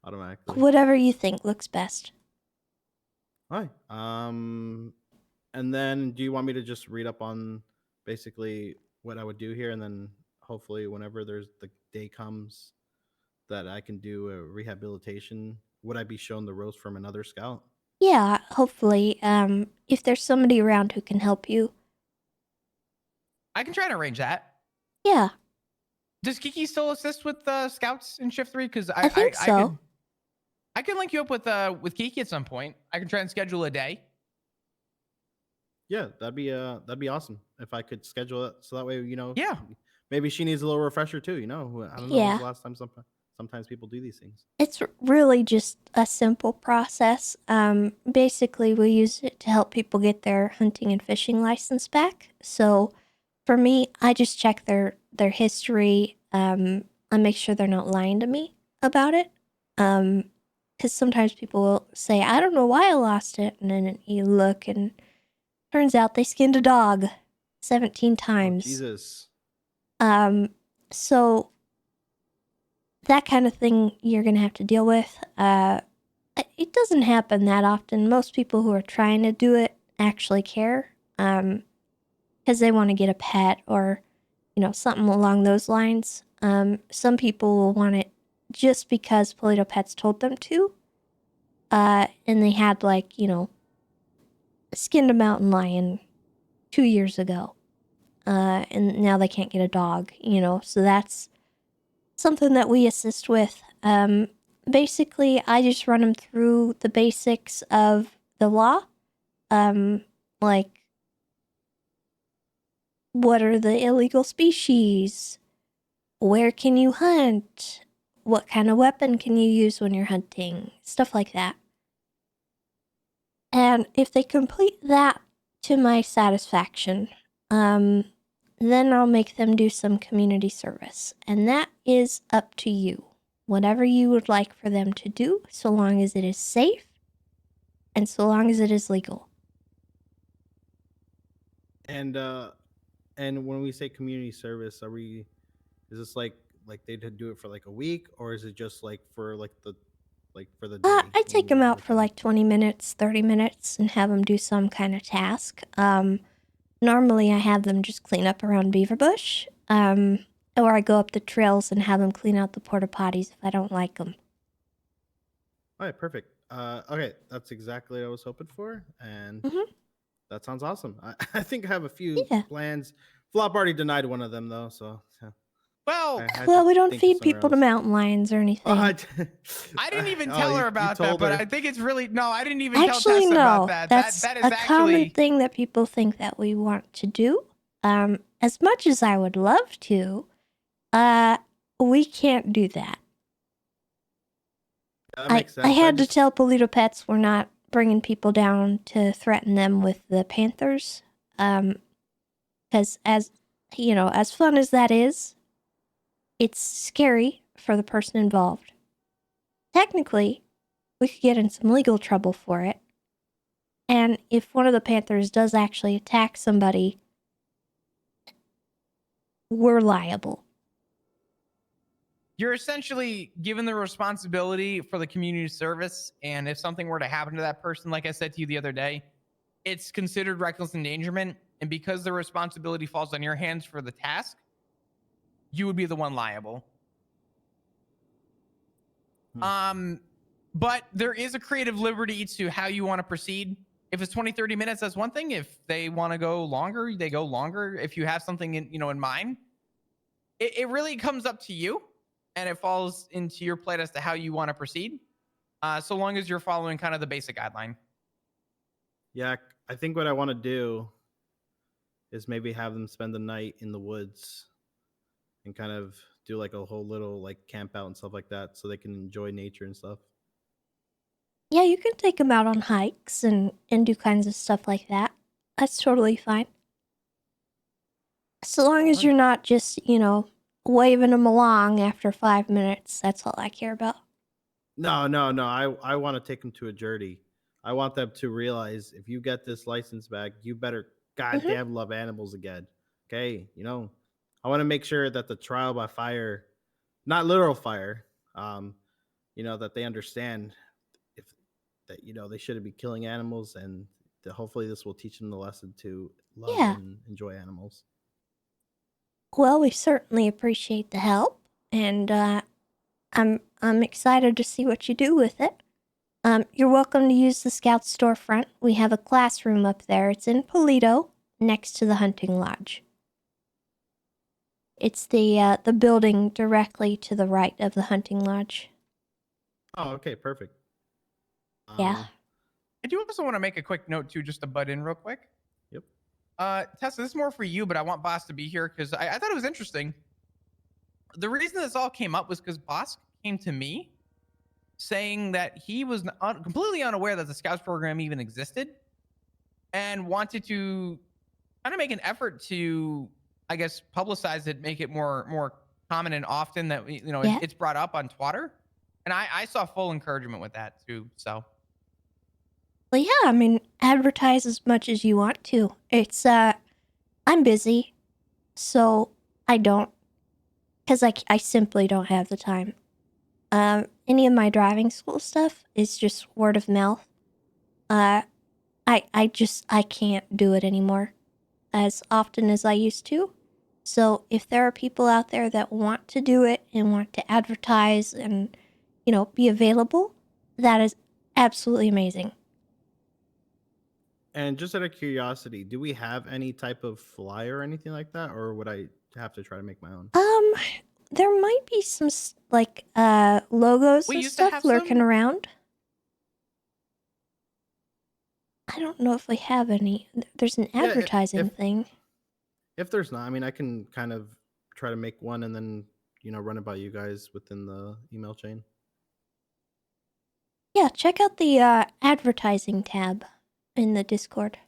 automatically. Whatever you think looks best. All right. And then do you want me to just read up on basically what I would do here, and then hopefully whenever there's the day comes that I can do a rehabilitation, would I be shown the ropes from another Scout? Yeah, hopefully. If there's somebody around who can help you. I can try to arrange that. Yeah. Does Kiki still assist with Scouts in Shift 3? Because I think so. I can link you up with Kiki at some point. I can try and schedule a day. Yeah, that'd be awesome if I could schedule it so that way Yeah. maybe she needs a little refresher too. I don't know. Yeah. When's the last time sometimes people do these things. It's really just a simple process. Basically, we use it to help people get their hunting and fishing license back. So, for me, I just check their history. I make sure they're not lying to me about it. Because sometimes people will say, "I don't know why I lost it," and then you look, and turns out they skinned a dog 17 times. Jesus. So that kind of thing you're gonna have to deal with. It doesn't happen that often. Most people who are trying to do it actually care, because they want to get a pet or, something along those lines. Some people will want it just because Polito Pets told them to. And they had skinned a mountain lion 2 years ago. And now they can't get a dog, so that's something that we assist with. Basically, I just run them through the basics of the law. Like, what are the illegal species? Where can you hunt? What kind of weapon can you use when you're hunting? Stuff like that. And if they complete that to my satisfaction, then I'll make them do some community service. And that is up to you. Whatever you would like for them to do, so long as it is safe and so long as it is legal. And when we say community service, is this like they do it for like a week, or is it just like for the day? I take them out for like 20 minutes, 30 minutes, and have them do some kind of task. Normally I have them just clean up around Beaver Bush, or I go up the trails and have them clean out the porta potties if I don't like them. All right, perfect. Okay, that's exactly what I was hoping for, and that sounds awesome. I think I have a few plans. Flop already denied one of them though, so. Well, we don't feed people to mountain lions or anything. I didn't even tell her about that, but I think it's really no. I didn't even tell Actually, Tessa no. about that. That's that is a actually common thing that people think that we want to do. As much as I would love to, we can't do that. That makes sense. I had to tell Polito Pets we're not bringing people down to threaten them with the panthers. Because as fun as that is, it's scary for the person involved. Technically, we could get in some legal trouble for it. And if one of the panthers does actually attack somebody, we're liable. you're essentially given the responsibility for the community service, and if something were to happen to that person, like I said to you the other day, it's considered reckless endangerment, and because the responsibility falls on your hands for the task, you would be the one liable. But there is a creative liberty to how you want to proceed. If it's 20, 30 minutes, that's one thing. If they want to go longer, they go longer. If you have something in mind, it really comes up to you, and it falls into your plate as to how you want to proceed. So long as you're following kind of the basic guideline. Yeah, I think what I want to do is maybe have them spend the night in the woods and kind of do like a whole little like camp out and stuff like that, so they can enjoy nature and stuff. Yeah, you can take them out on hikes and do kinds of stuff like that. That's totally fine. So long as you're not just, waving them along after 5 minutes. That's all I care about. No. I want to take them to a journey. I want them to realize if you get this license back, you better goddamn love animals again. Okay, I want to make sure that the trial by fire, not literal fire, that they understand that they shouldn't be killing animals, and that hopefully this will teach them the lesson to love and enjoy animals. Well, we certainly appreciate the help, and I'm excited to see what you do with it. You're welcome to use the Scout storefront. We have a classroom up there. It's in Polito, next to the hunting lodge. It's the building directly to the right of the hunting lodge. Oh, okay, perfect. Yeah. I do also want to make a quick note too, just to butt in real quick. Yep. Tessa, this is more for you, but I want Boss to be here because I thought it was interesting. The reason this all came up was because Boss came to me saying that he was completely unaware that the Scouts program even existed, and wanted to kind of make an effort to, I guess, publicize it, make it more common and often that it's brought up on Twitter. And I saw full encouragement with that too. So. Well, yeah, I mean, advertise as much as you want to. It's, I'm busy, so I don't. Because I simply don't have the time. Any of my driving school stuff is just word of mouth. I can't do it anymore as often as I used to. So if there are people out there that want to do it and want to advertise and, be available, that is absolutely amazing. And just out of curiosity, do we have any type of flyer or anything like that, or would I have to try to make my own? There might be some logos We and used to stuff have lurking some. around. I don't know if we have any. There's an advertising thing. If there's not, I mean, I can kind of try to make one and then, run it by you guys within the email chain. Yeah, check out the advertising tab in the Discord.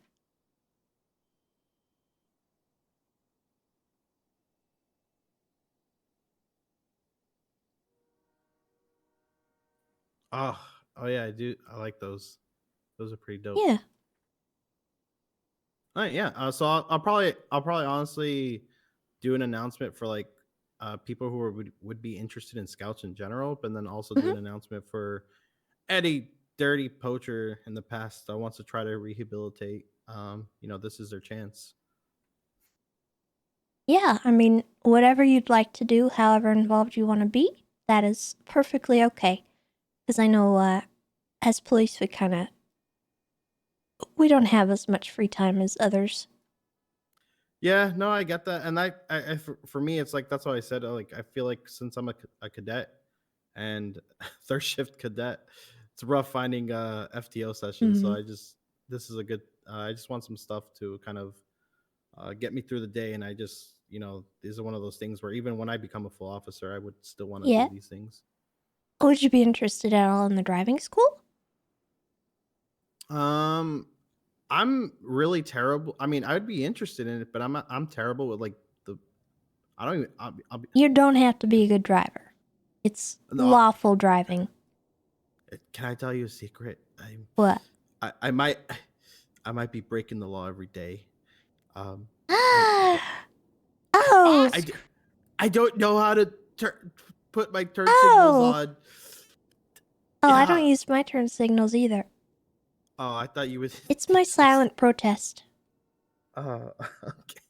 Oh yeah, I do. I like those. Those are pretty dope. Yeah. All right, yeah. So I'll probably honestly do an announcement for like people who would be interested in scouts in general, but then also do an announcement for any dirty poacher in the past that wants to try to rehabilitate. This is their chance. Yeah, I mean, whatever you'd like to do, however involved you want to be, that is perfectly okay. Because I know as police, we don't have as much free time as others. Yeah, no, I get that, and I for me, it's like that's why I said like I feel like since I'm a cadet and third shift cadet, it's rough finding FTO sessions. So this is a good. I just want some stuff to kind of get me through the day, and I just these are one of those things where even when I become a full officer, I would still want to do these things. Would you be interested at all in the driving school? I'm really terrible. I mean, I'd be interested in it, but I'm terrible with like I don't even. You don't have to be a good driver. It's lawful driving. Can I tell you a secret? What? I might be breaking the law every day. Oh. I don't know how to put my turn signals on. Oh, I don't use my turn signals either. Oh, I thought you would. It's my silent protest. Okay.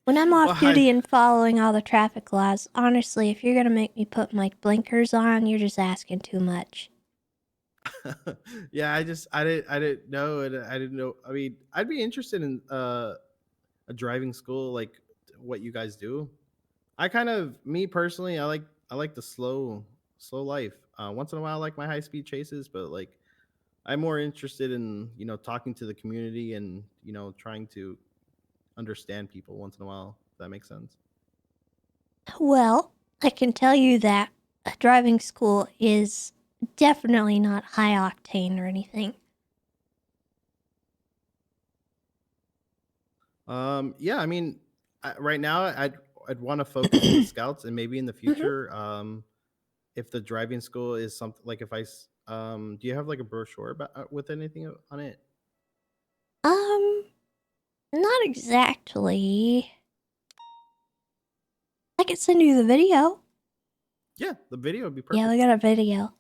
When I'm off duty and following all the traffic laws, honestly, if you're gonna make me put my blinkers on, you're just asking too much. Yeah, I didn't know, and I didn't know. I mean, I'd be interested in a driving school, like what you guys do. Me personally, I like the slow life. Once in a while, I like my high speed chases, but like I'm more interested in talking to the community and trying to understand people once in a while. If that makes sense. Well, I can tell you that a driving school is definitely not high octane or anything. Yeah, I mean, right now I'd want to focus on the scouts, and maybe in the future, if the driving school is something like if I do you have like a brochure about with anything on it? Not exactly. I could send you the video. Yeah, the video would be perfect. Yeah, we got a video.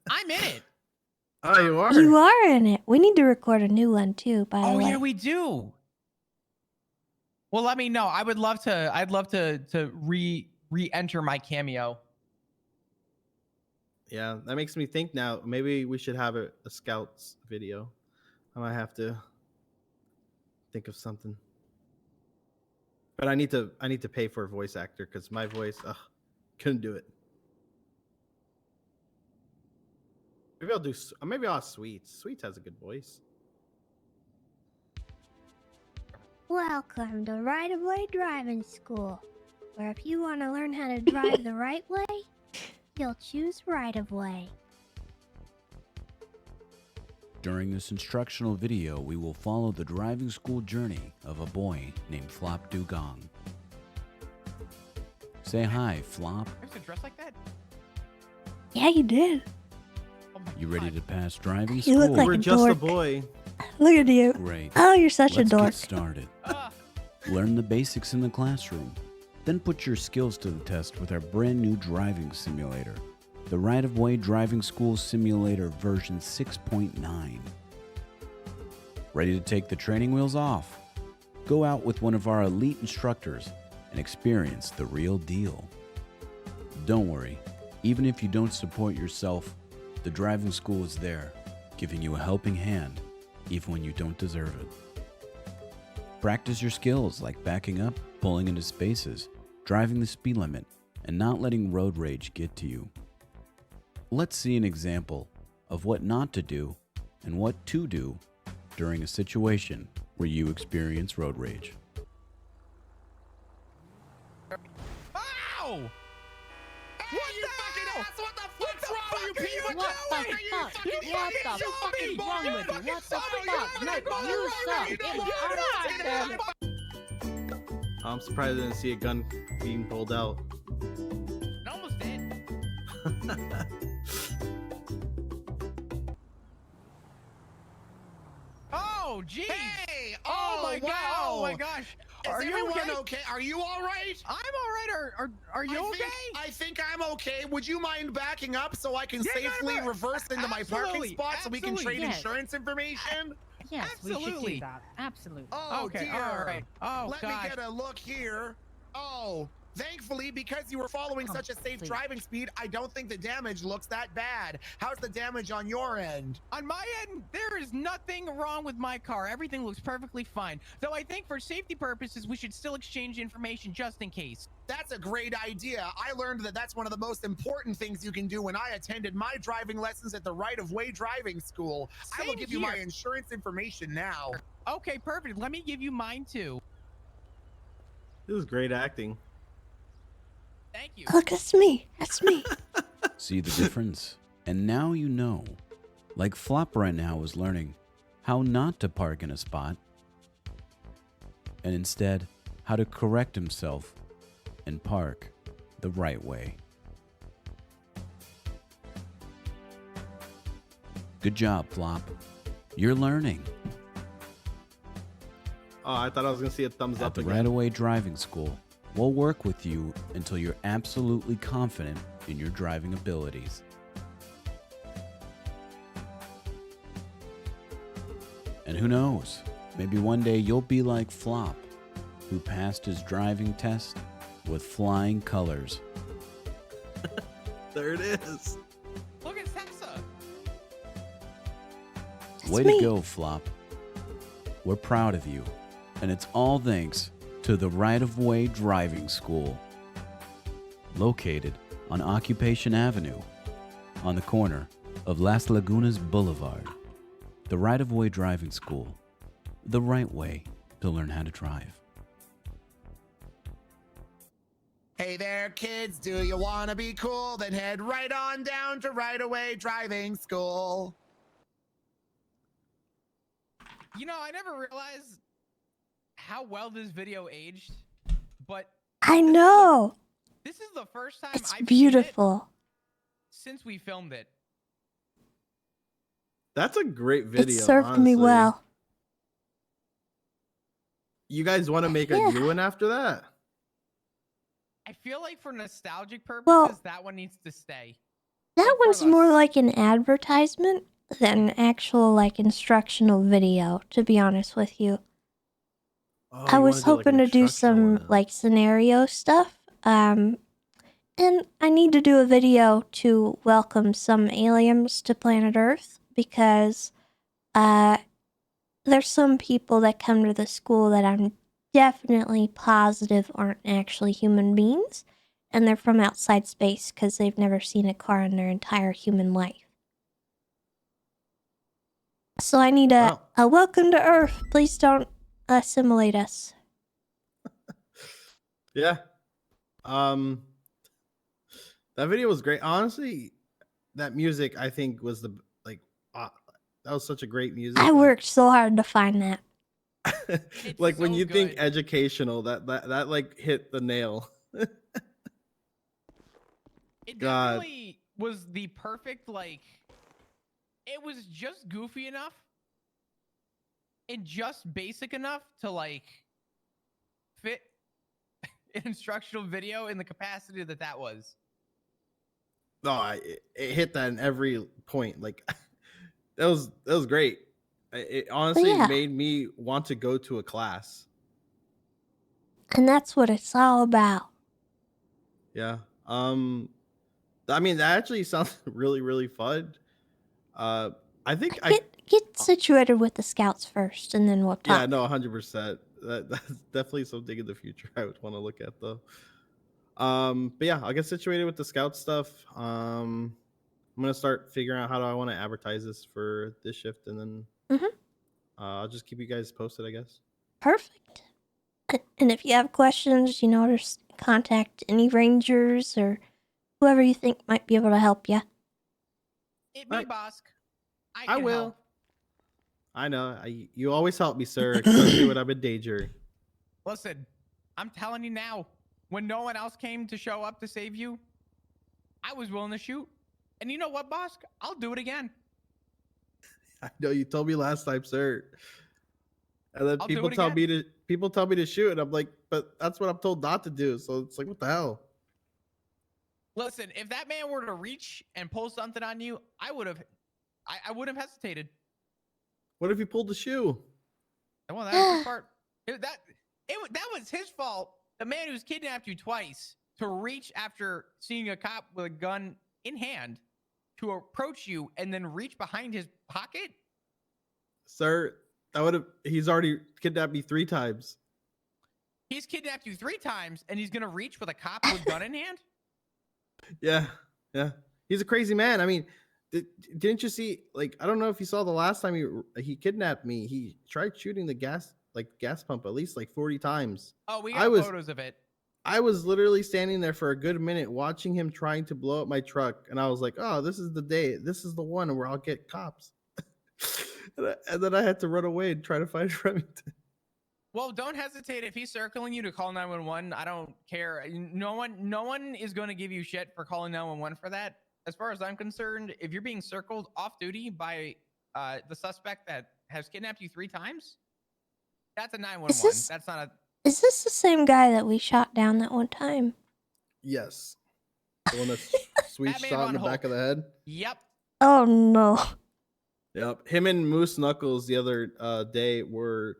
I'm in it. Oh, you are? You are in it. We need to record a new one too, by the way. Oh yeah, we do. Well, let me know. I'd love to re-enter my cameo. Yeah, that makes me think now. Maybe we should have a scouts video. I might have to think of something. But I need to pay for a voice actor because my voice, couldn't do it. Maybe I'll ask Sweets. Sweets has a good voice. Welcome to Right of Way Driving School, where if you want to learn how to drive the right way, you'll choose Right of Way. During this instructional video, we will follow the driving school journey of a boy named Flop Dugong. Say hi, Flop. I have to dress like that? Yeah, you did. You ready to pass driving You school? look like We're a just dork. a boy. Look at you. Great. Oh, you're such Let's a dork. get started. Learn the basics in the classroom. Then put your skills to the test with our brand new driving simulator, the Right-of-Way Driving School Simulator version 6.9. Ready to take the training wheels off? Go out with one of our elite instructors and experience the real deal. Don't worry, even if you don't support yourself, the driving school is there, giving you a helping hand, even when you don't deserve it. Practice your skills like backing up, pulling into spaces, driving the speed limit, and not letting road rage get to you. Let's see an example of what not to do and what to do during a situation where you experience road rage. Ow! What the hell? What the fuck's wrong with you people? What the fuck? What the fuck is wrong with you? What the fuck? No, you suck. It was unacceptable. I'm surprised I didn't see a gun being pulled out. It almost did. Oh, geez. Hey! Oh my wow. god! Oh my gosh! Is everyone okay? Are you all right? I'm all right. Are you okay? I think I'm okay. Would you mind backing up so I can Yeah, safely reverse into my parking Absolutely, spot so we can absolutely. trade Yes. insurance information? Yes, we should Absolutely. do that. Absolutely. Oh, Okay, dear. all right. Oh, Let gosh. me get a look here. Oh, thankfully, because you were following such a safe please. driving speed, I don't think the damage looks that bad. How's the damage on your end? On my end, there is nothing wrong with my car. Everything looks perfectly fine. Though I think for safety purposes, we should still exchange information just in case. That's a great idea. I learned that that's one of the most important things you can do when I attended my driving lessons at the Right-of-Way Driving School. I will Same give you my here. insurance information now. Okay, perfect. Let me give you mine too. This is great acting. Thank you. Look, that's me. That's me. See the difference? And now you know. Like Flop right now is learning how not to park in a spot, and instead how to correct himself and park the right way. Good job, Flop. You're learning. Oh, I thought I was gonna see a thumbs At up the again. Right-of-Way Driving School, we'll work with you until you're absolutely confident in your driving abilities. And who knows, maybe one day you'll be like Flop, who passed his driving test with flying colors. There it is. Look at Tessa. Way to go, Flop. We're proud of you, and it's all thanks to the Right-of-Way Driving School, located on Occupation Avenue, on the corner of Las Lagunas Boulevard. The Right-of-Way Driving School, the right way to learn how to drive. Hey there, kids. Do you want to be cool? Then head right on down to Right-of-Way Driving School. You know, I never realized how well this video aged, but I know. this is the first time It's I've seen it beautiful. since we filmed it. That's a great video. It served me honestly. well. You guys want to make a new one after that? I feel like for nostalgic purposes, Well- that one needs to stay. That one's more like an advertisement than an actual like instructional video, to be honest with you. Oh, I you was wanna do, like, an hoping to do some like scenario stuff. And I need to do a video to welcome some aliens to planet Earth because there's some people that come to the school that I'm definitely positive aren't actually human beings, and they're from outside space because they've never seen a car in their entire human life. So I need a welcome to Earth. Please don't assimilate us. Yeah. That video was great. Honestly, that music I think was the that was such a great music. I worked so hard to find that. Like when you think educational, that like hit the nail. It God. definitely was the perfect, like, it was just goofy enough and just basic enough to, like, fit an instructional video in the capacity that was. No, it hit that in every point. Like that was great. It honestly yeah. made me want to go to a class. And that's what it's all about. Yeah. I mean, that actually sounds really, really fun. I think Get situated with the scouts first, and then we'll talk. Yeah, no, 100%. That's definitely something in the future I would want to look at, though. But yeah, I'll get situated with the scout stuff. I'm gonna start figuring out how do I want to advertise this for this shift, and then I'll just keep you guys posted, I guess. Perfect. And if you have questions, just contact any rangers or whoever you think might be able to help you. It me, Bosk. I will. Help. I know. You always help me, sir, especially when I'm in danger. Listen, I'm telling you now, when no one else came to show up to save you, I was willing to shoot. And you know what, Bosk? I'll do it again. I know you told me last time, sir. And then I'll people do it tell again. me to shoot, and I'm like, but that's what I'm told not to do. So it's like, what the hell? Listen, if that man were to reach and pull something on you, I wouldn't have hesitated. What if he pulled the shoe? Well, that's his part. That was his fault. The man who's kidnapped you twice to reach after seeing a cop with a gun in hand to approach you and then reach behind his pocket. Sir, he's already kidnapped me 3 times. He's kidnapped you 3 times and he's gonna reach with a cop with a gun in hand? Yeah. He's a crazy man. I mean, didn't you see? Like, I don't know if you saw the last time he kidnapped me. He tried shooting the gas pump at least 40 times. Oh, we got photos of it. I was literally standing there for a good minute watching him trying to blow up my truck, and I was like, "Oh, this is the day. This is the one where I'll get cops." and then I had to run away and try to find Remington. Well, don't hesitate if he's circling you to call 911. I don't care. No one is going to give you shit for calling 911 for that. As far as I'm concerned, if you're being circled off duty by the suspect that has kidnapped you 3 times, that's a 911. That's not a. Is this the same guy that we shot down that one time? Yes. The one that's sweet shot in the back of the head. Yep. Oh no. Yep. Him and Moose Knuckles the other day were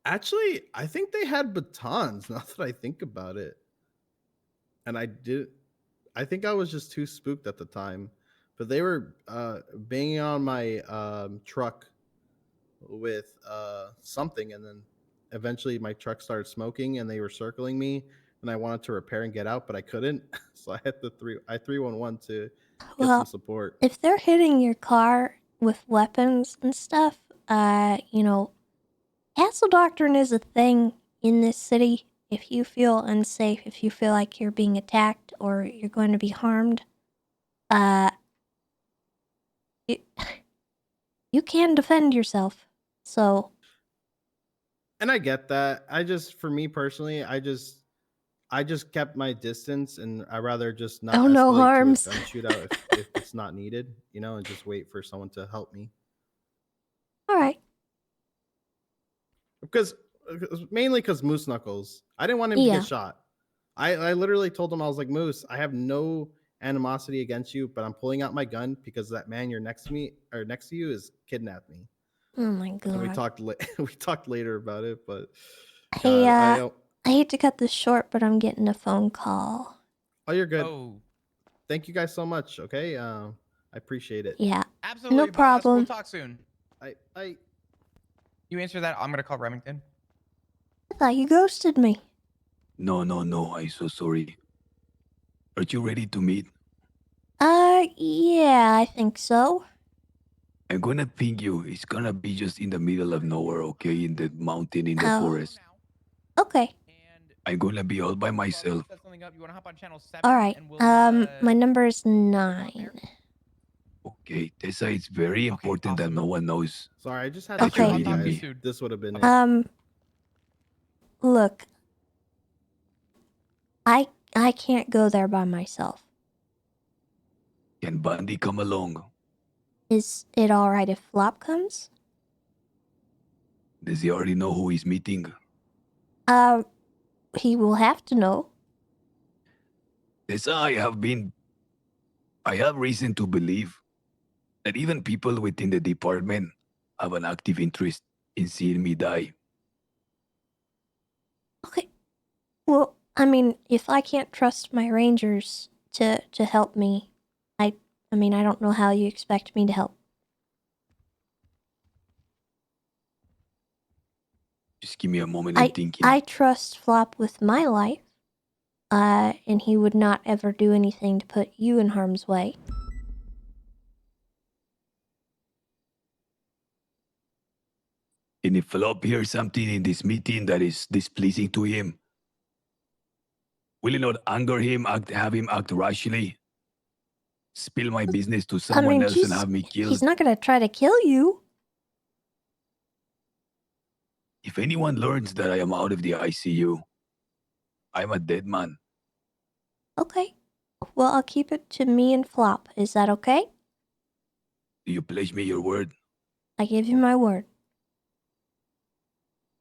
actually, I think they had batons, now that I think about it. And I think I was just too spooked at the time. But they were banging on my truck with something, and then eventually my truck started smoking and they were circling me, and I wanted to repair and get out, but I couldn't. So I had to 311 to get some support. If they're hitting your car with weapons and stuff, castle doctrine is a thing in this city. If you feel unsafe, if you feel like you're being attacked or you're going to be harmed, you can defend yourself. So. And I get that. For me personally, I just kept my distance, and I rather just not escalate no harms. to a gun shootout if it's not needed, and just wait for someone to help me. All right. Mainly because Moose Knuckles, I didn't want him to get shot. I literally told him, I was like, Moose, I have no animosity against you, but I'm pulling out my gun because that man you're next to you is kidnapped me. Oh my god. And we talked later about it, but hey, I hate to cut this short, but I'm getting a phone call. Oh, you're good. Thank you guys so much. Okay, I appreciate it. Yeah, absolutely. No problem. We'll talk soon. You answer that. I'm gonna call Remington. I thought you ghosted me. No, I'm so sorry. Are you ready to meet? Yeah, I think so. I'm gonna ping you. It's gonna be just in the middle of nowhere, okay? In the mountain, in the forest. Okay. I'm gonna be all by myself. All right. My number is 9. Okay, Tessa, it's very important that no one knows. Sorry, I just had that to you're tell meeting you guys. me. This would have been it. Look, I can't go there by myself. Can Bundy come along? Is it all right if Flop comes? Does he already know who he's meeting? he will have to know. Yes, I have reason to believe that even people within the department have an active interest in seeing me die. Well, I mean, if I can't trust my rangers to help me, I mean, I don't know how you expect me to help. Just give me a moment, I'm thinking. I trust Flop with my life, and he would not ever do anything to put you in harm's way. And if Flop hears something in this meeting that is displeasing to him, will it not anger him, have him act rashly? Spill my business to someone else and have me killed? He's not gonna try to kill you. If anyone learns that I am out of the ICU, I'm a dead man. Okay. Well, I'll keep it to me and Flop. Is that okay? Do you pledge me your word? I give you my word.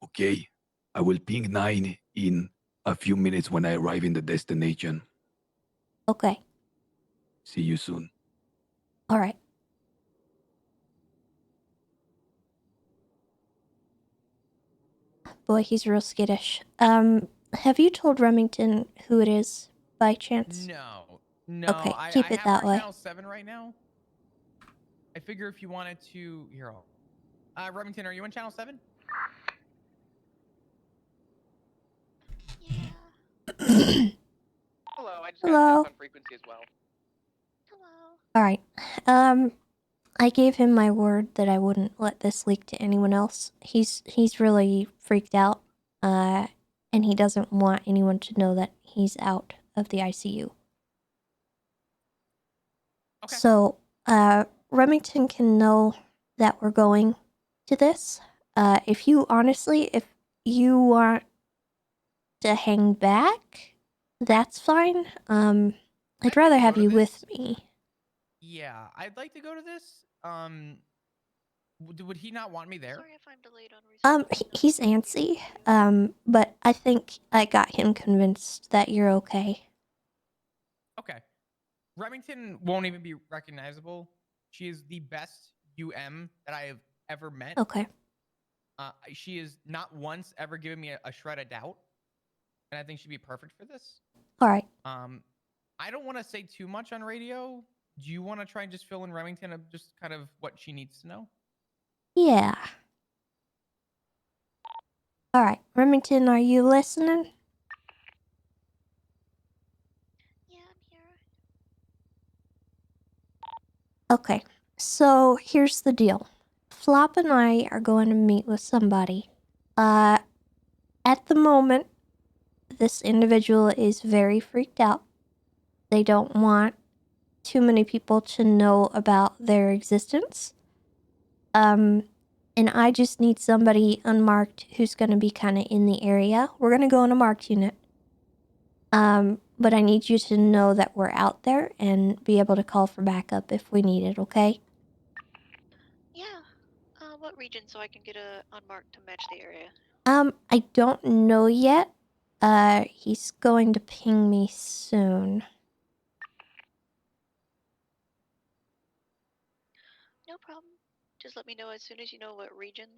Okay. I will ping 9 in a few minutes when I arrive in the destination. Okay. See you soon. All right. Boy, he's real skittish. Have you told Remington who it is by chance? No. Okay, I keep it have that our way. channel 7 right now. I figure if you wanted to, here, Remington, are you on channel 7? Hello, I just Hello. got on frequency as well. All right. I gave him my word that I wouldn't let this leak to anyone else. He's really freaked out, and he doesn't want anyone to know that he's out of the ICU. Okay. So, Remington can know that we're going to this. If you want to hang back, that's fine. I'd rather have you with me. Yeah, I'd like to go to this. Would he not want me there? Sorry if I'm delayed on He's antsy. But I think I got him convinced that you're okay. Okay. Remington won't even be recognizable. She is the best UM that I have ever met. Okay. She has not once ever given me a shred of doubt, and I think she'd be perfect for this. All right. I don't want to say too much on radio. Do you want to try and just fill in Remington of just kind of what she needs to know? Yeah. All right, Remington, are you listening? Yeah, I'm here. Okay, so here's the deal. Flop and I are going to meet with somebody. At the moment, this individual is very freaked out. They don't want too many people to know about their existence. And I just need somebody unmarked who's going to be kind of in the area. We're going to go in a marked unit. But I need you to know that we're out there and be able to call for backup if we need it, okay? Yeah. What region so I can get a unmarked to match the area? I don't know yet. He's going to ping me soon. No problem. Just let me know as soon as you know what region,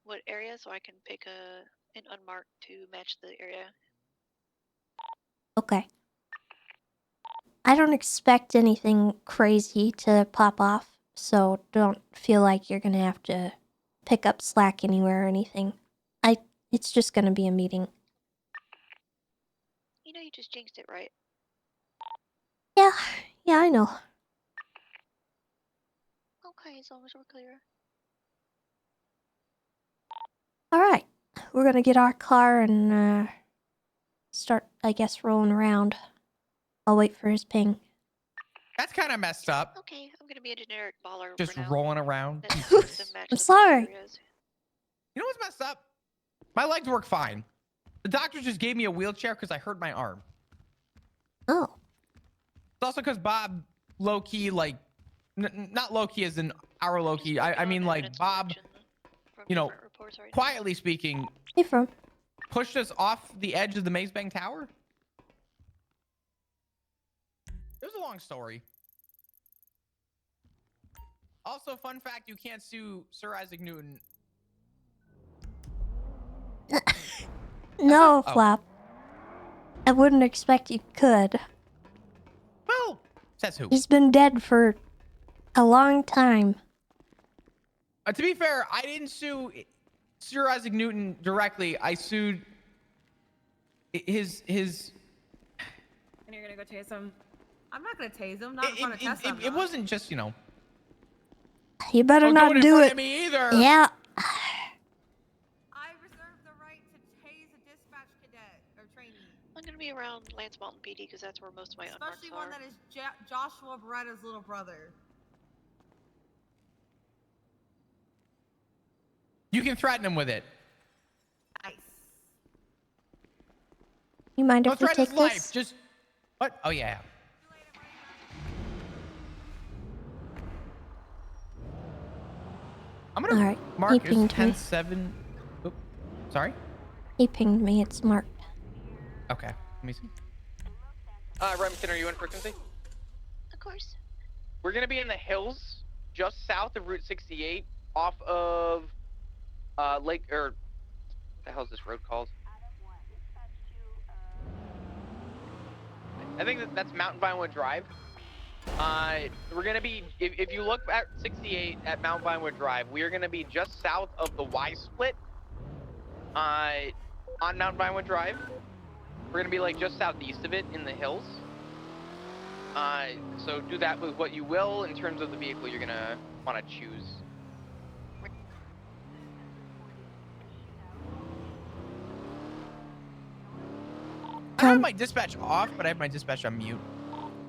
what area, so I can pick an unmarked to match the area. Okay. I don't expect anything crazy to pop off, so don't feel like you're gonna have to pick up slack anywhere or anything. It's just gonna be a meeting. You know you just jinxed it, right? Yeah, I know. Okay, as long as we're clear. Alright, we're gonna get our car and start, I guess, rolling around. I'll wait for his ping. That's kind of messed up. Okay, I'm gonna be a generic baller Just for now. rolling around. I'm sorry. You know what's messed up? My legs work fine. The doctor just gave me a wheelchair because I hurt my arm. Oh. It's also because Bob low-key, like, not low-key as in our low-key. I mean, like, Bob, you know, quietly speaking, Hey, From. pushed us off the edge of the Maze Bank Tower? It was a long story. Also, fun fact, you can't sue Sir Isaac Newton. No, Oh. Flap. I wouldn't expect you could. Well, says who? He's been dead for a long time. To be fair, I didn't sue Sir Isaac Newton directly. I sued his. And you're gonna go tase him? I'm not gonna tase him. Not in front of Tessa. It wasn't just, you know. You better not going in do front it. of me either. Yeah. I reserve the right to tase a dispatch cadet or trainee. I'm gonna be around Lance Mountain PD because that's where most of my Especially unmarks one are. that is Joshua Beretta's little brother. You can threaten him with it. Nice. You mind Don't if we threaten take his life. this? Just what? Oh yeah. I'm gonna Alright, he mark is pinged me. 10-7. Oop, sorry. He pinged me. It's marked. Okay. Let me see. Remington, are you in frequency? Of course. We're gonna be in the hills, just south of Route 68, off of Lake, or what the hell is this road called? I think that's Mountain Vinewood Drive. We're gonna be, if you look at 68 at Mount Vinewood Drive, we are gonna be just south of the Y split. On Mount Vinewood Drive. We're gonna be like just southeast of it in the hills. So do that with what you will in terms of the vehicle you're gonna want to choose. I have my dispatch off, but I have my dispatch on mute.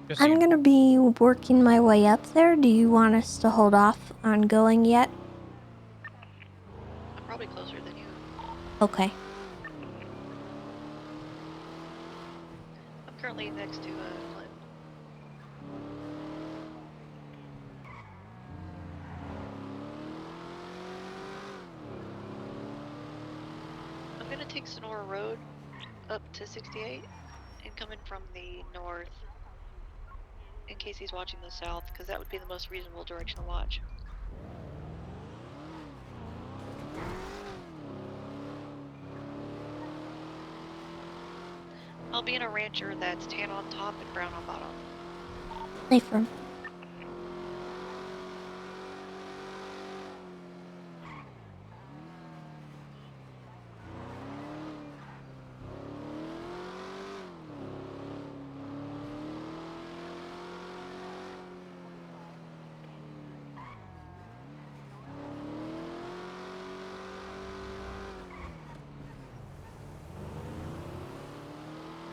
Just so I'm you- gonna be working my way up there. Do you want us to hold off on going yet? I'm probably closer than you. Okay. I'm currently next to Clint. I'm gonna take Sonora Road up to 68 and come in from the north in case he's watching the south, because that would be the most reasonable direction to watch. I'll be in a rancher that's tan on top and brown on bottom. Safe room.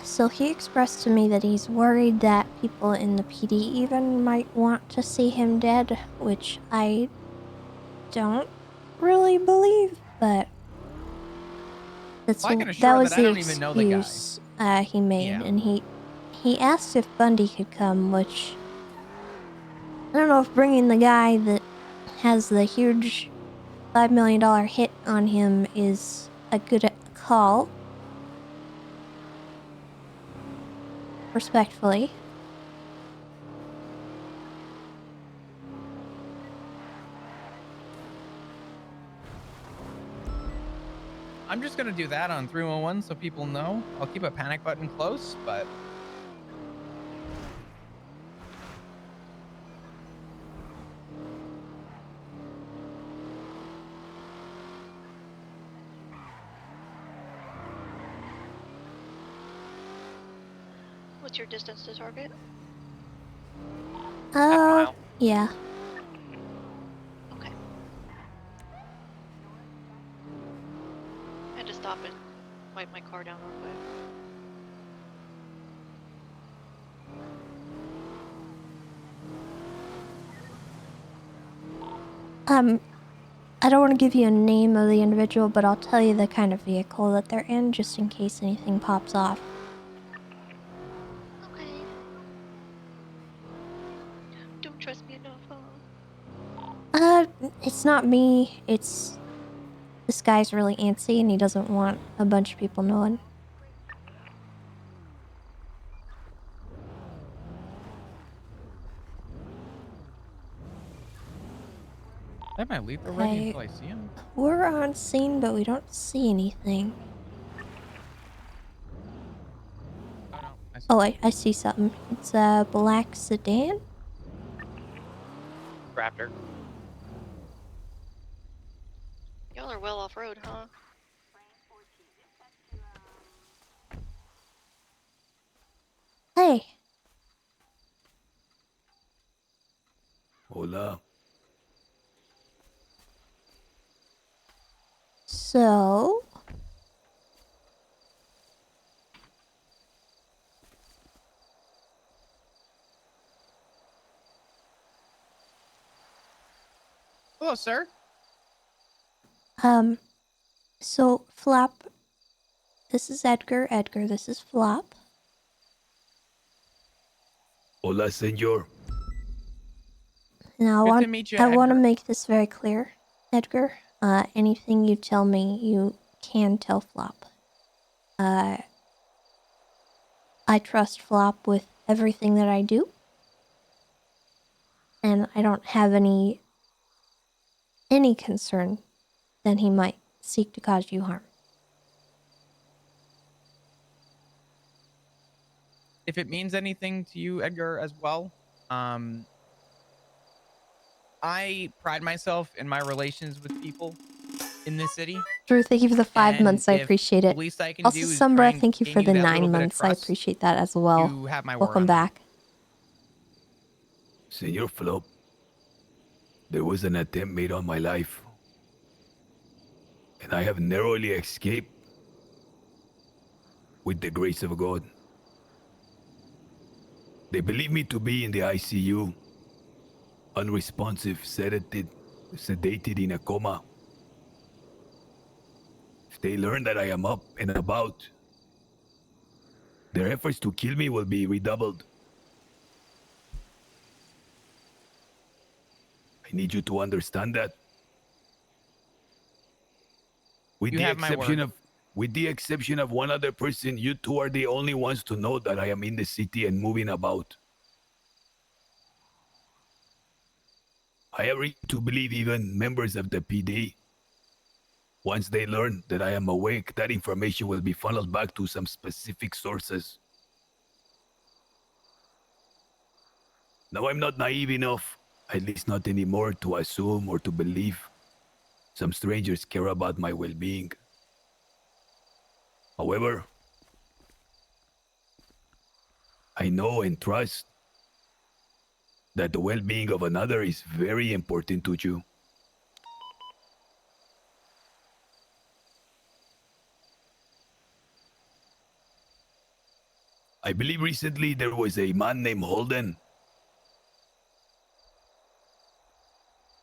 So he expressed to me that he's worried that people in the PD even might want to see him dead, which I don't really believe, but that's Well, I can that assure was that I the don't even know the guy. excuse he made, Yeah. and he asked if Bundy could come, which I don't know if bringing the guy that has the huge $5 million hit on him is a good call. Respectfully. I'm just gonna do that on 311 so people know. I'll keep a panic button close, but What's your distance to target? Yeah. Okay. I had to stop and wipe my car down real quick. I don't want to give you a name of the individual, but I'll tell you the kind of vehicle that they're in, just in case anything pops off. Okay. Don't trust me enough, huh? It's not me. It's this guy's really antsy and he doesn't want a bunch of people knowing. Am I leave already until I see him? We're on scene, but we don't see anything. Oh, I see something. It's a black sedan. Raptor. Y'all are well off road, huh? Hey. Hola. So... Hello, sir. So, Flop, this is Edgar. Edgar, this is Flop. Hola, senor. Now, Good to meet you, I want to Edgar. make this very clear, Edgar. Anything you tell me, you can tell Flop. I trust Flop with everything that I do. And I don't have any concern that he might seek to cause you harm. If it means anything to you, Edgar, as well, I pride myself in my relations with people in this city. Drew, thank you for the 5 And months. I if appreciate it. the least I can Also, do is try Sombra, and thank you gain for the that 9 little bit of months. I trust, appreciate that as well. you have my word Welcome on that. back. Senor Flop, there was an attempt made on my life, and I have narrowly escaped with the grace of God. They believe me to be in the ICU, unresponsive, sedated in a coma. If they learn that I am up and about, their efforts to kill me will be redoubled. I need you to understand that. With You the have my exception word. with the exception of one other person, you two are the only ones to know that I am in the city and moving about. I have reason to believe even members of the PD, once they learn that I am awake, that information will be funneled back to some specific sources. Now, I'm not naive enough, at least not anymore, to assume or to believe some strangers care about my well-being. However, I know and trust that the well-being of another is very important to you. I believe recently there was a man named Holden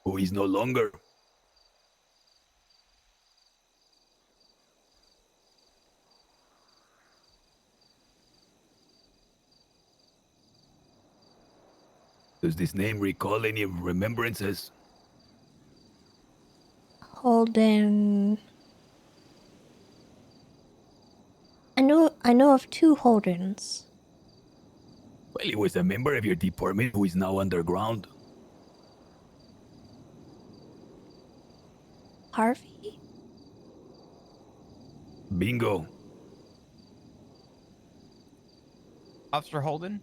who is no longer. Does this name recall any remembrances? Holden. I know of 2 Holdens. Well, he was a member of your department who is now underground. Harvey? Bingo. Officer Holden?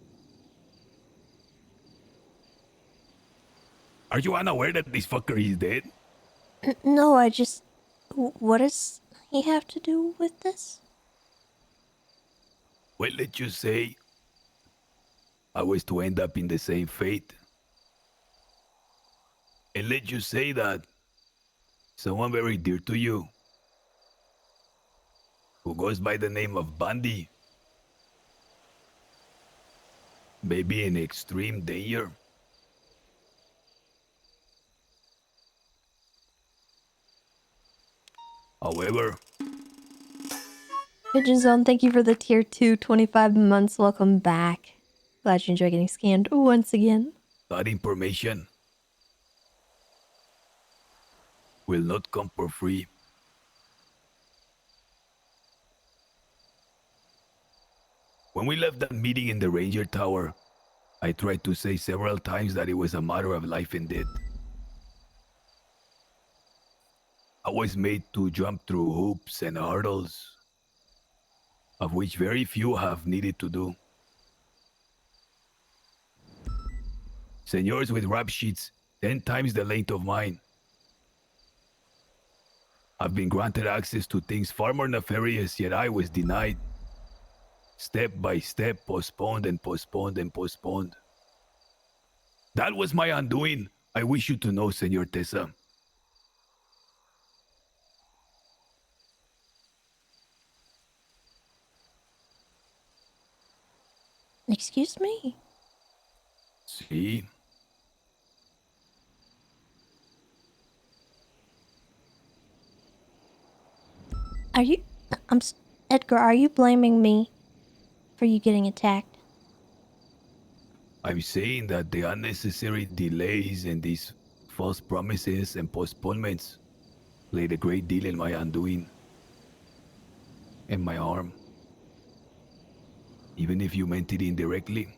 Are you unaware that this fucker is dead? No, I just... What does he have to do with this? Well, let's just say I was to end up in the same fate. And let's just say that someone very dear to you, who goes by the name of Bundy, may be in extreme danger. However, Pigeon Zone, thank you for the tier 2, 25 months. Welcome back. Glad you enjoy getting scanned once again. that information will not come for free. When we left that meeting in the Ranger Tower, I tried to say several times that it was a matter of life and death. I was made to jump through hoops and hurdles, of which very few have needed to do. Senors with rap sheets 10 times the length of mine have been granted access to things far more nefarious, yet I was denied. Step by step, postponed and postponed and postponed. That was my undoing. I wish you to know, Senor Tessa. Excuse me? See? Are you... Edgar, are you blaming me for you getting attacked? I'm saying that the unnecessary delays and these false promises and postponements played a great deal in my undoing. And my harm. Even if you meant it indirectly.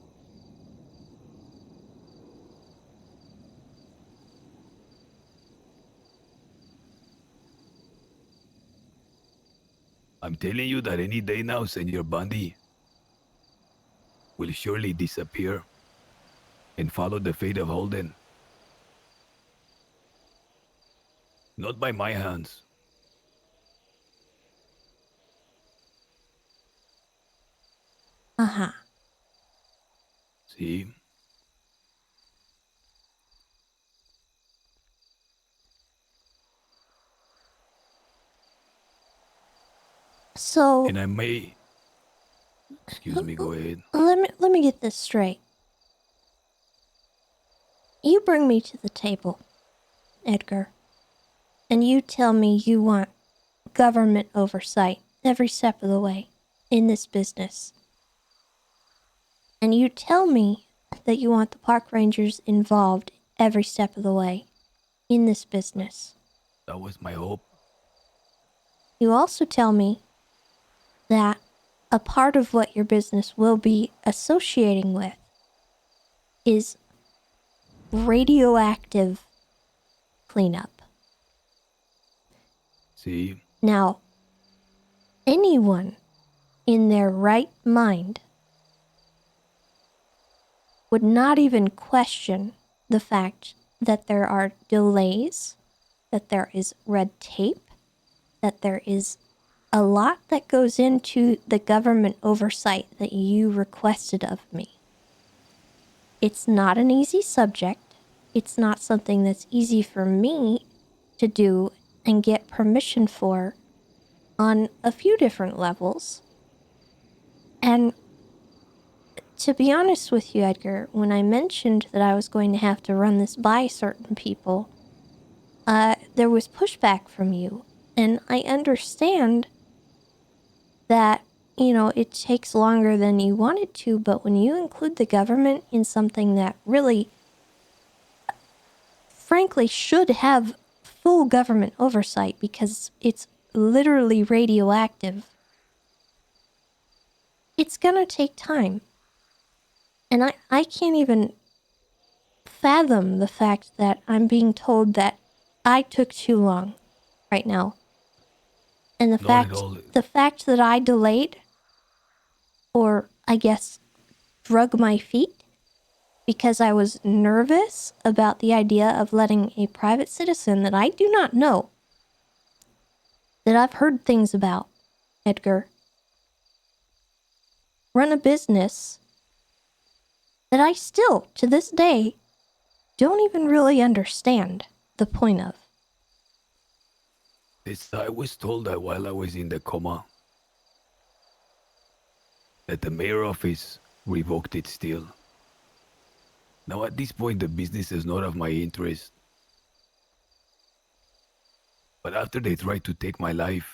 I'm telling you that any day now, Senor Bundy will surely disappear and follow the fate of Holden. Not by my hands. Uh-huh. See? So... And I may... Excuse me, go ahead. Let me get this straight. You bring me to the table, Edgar, and you tell me you want government oversight every step of the way in this business. And you tell me that you want the park rangers involved every step of the way in this business. That was my hope. You also tell me that a part of what your business will be associating with is radioactive cleanup. See? Now, anyone in their right mind would not even question the fact that there are delays, that there is red tape, that there is a lot that goes into the government oversight that you requested of me. It's not an easy subject. It's not something that's easy for me to do and get permission for on a few different levels. And to be honest with you, Edgar, when I mentioned that I was going to have to run this by certain people, there was pushback from you. And I understand that, you know, it takes longer than you want it to, but when you include the government in something that really, frankly, should have full government oversight because it's literally radioactive, it's gonna take time. And I can't even fathom the fact that I'm being told that I took too long right now. And the fact that I delayed, or I guess drug my feet, because I was nervous about the idea of letting a private citizen that I do not know, that I've heard things about, Edgar, run a business that I still, to this day, don't even really understand the point of. I was told that while I was in the coma, that the mayor office revoked it still. Now at this point the business is not of my interest. But after they tried to take my life,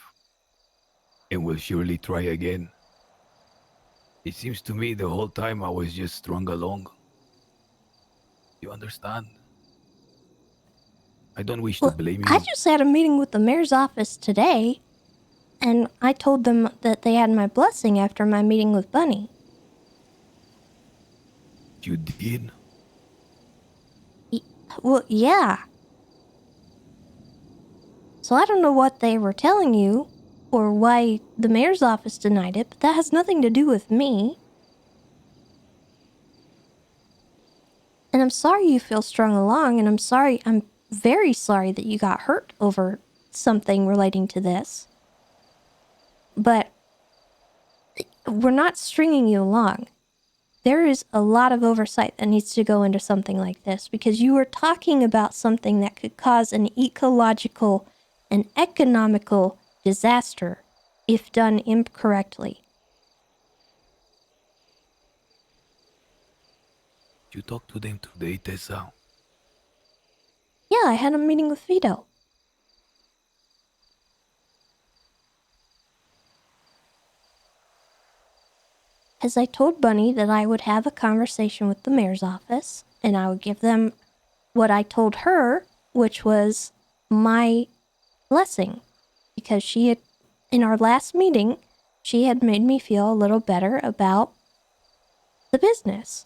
and will surely try again, it seems to me the whole time I was just strung along. You understand? I don't wish to blame you. I just had a meeting with the mayor's office today, and I told them that they had my blessing after my meeting with Bunny. you did? Well, yeah. So I don't know what they were telling you, or why the mayor's office denied it, but that has nothing to do with me. And I'm sorry you feel strung along, and I'm very sorry that you got hurt over something relating to this. But we're not stringing you along. There is a lot of oversight that needs to go into something like this, because you were talking about something that could cause an ecological and economical disaster if done incorrectly. You talked to them today, Tessa. Yeah, I had a meeting with Vito. As I told Bunny that I would have a conversation with the mayor's office, and I would give them what I told her, which was my blessing. Because she had, in our last meeting, she had made me feel a little better about the business.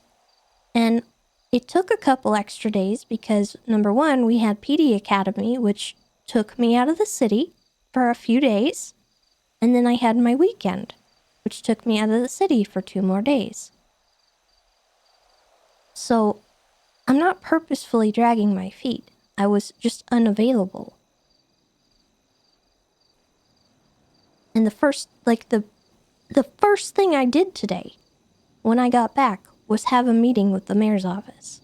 And it took a couple extra days because, number one, we had PD Academy, which took me out of the city for a few days. And then I had my weekend, which took me out of the city for 2 more days. So, I'm not purposefully dragging my feet. I was just unavailable. And the first thing I did today, when I got back, was have a meeting with the mayor's office.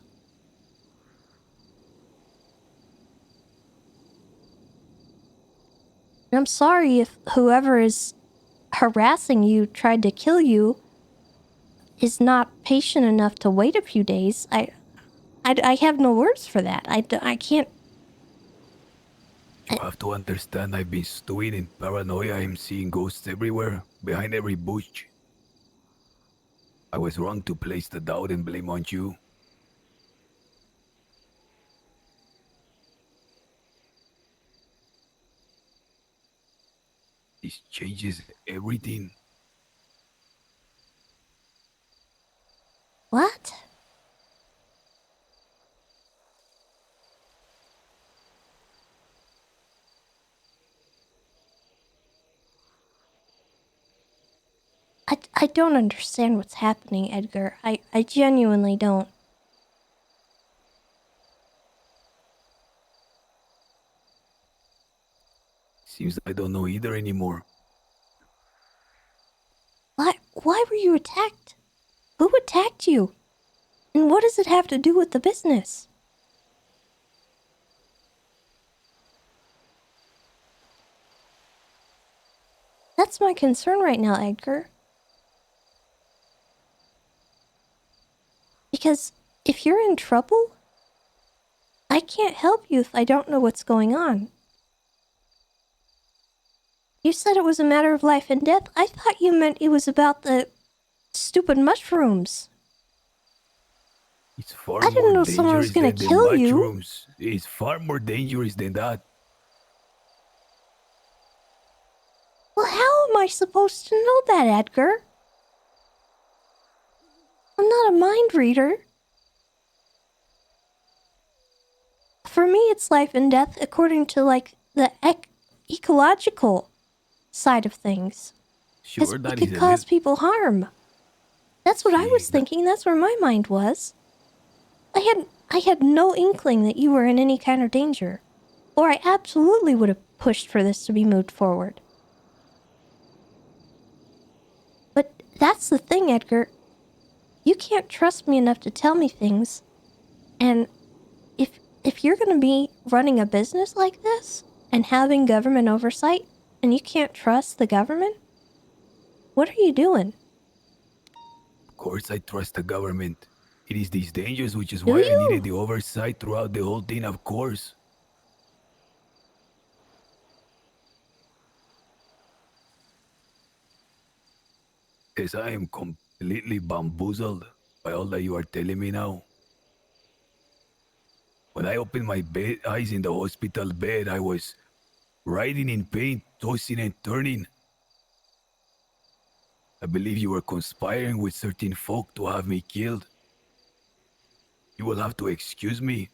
And I'm sorry if whoever is harassing you, tried to kill you, is not patient enough to wait a few days. I have no words for that. I can't. You have to understand I've been stewing in paranoia. I'm seeing ghosts everywhere, behind every bush. I was wrong to place the doubt and blame on you. This changes everything. What? I don't understand what's happening, Edgar. I genuinely don't. Seems I don't know either anymore. Why were you attacked? Who attacked you? And what does it have to do with the business? That's my concern right now, Edgar. Because if you're in trouble, I can't help you if I don't know what's going on. You said it was a matter of life and death. I thought you meant it was about the stupid mushrooms. It's far I didn't more know someone was dangerous gonna than kill the you. mushrooms. It's far more dangerous than that. Well, how am I supposed to know that, Edgar? I'm not a mind reader. For me, it's life and death according to, like, the ecological side of things. Sure, It that could is a cause people harm. That's what I was thinking. That's where my mind was. I had no inkling that you were in any kind of danger. Or I absolutely would have pushed for this to be moved forward. But that's the thing, Edgar. You can't trust me enough to tell me things. And if you're going to be running a business like this and having government oversight and you can't trust the government, what are you doing? Of course I trust the government. It is these dangers, which is Do why I you? needed the oversight throughout the whole thing, of course. Yes, I am completely bamboozled by all that you are telling me now. When I opened my eyes in the hospital bed, I was writhing in pain, tossing and turning. I believe you were conspiring with certain folk to have me killed. You will have to excuse me.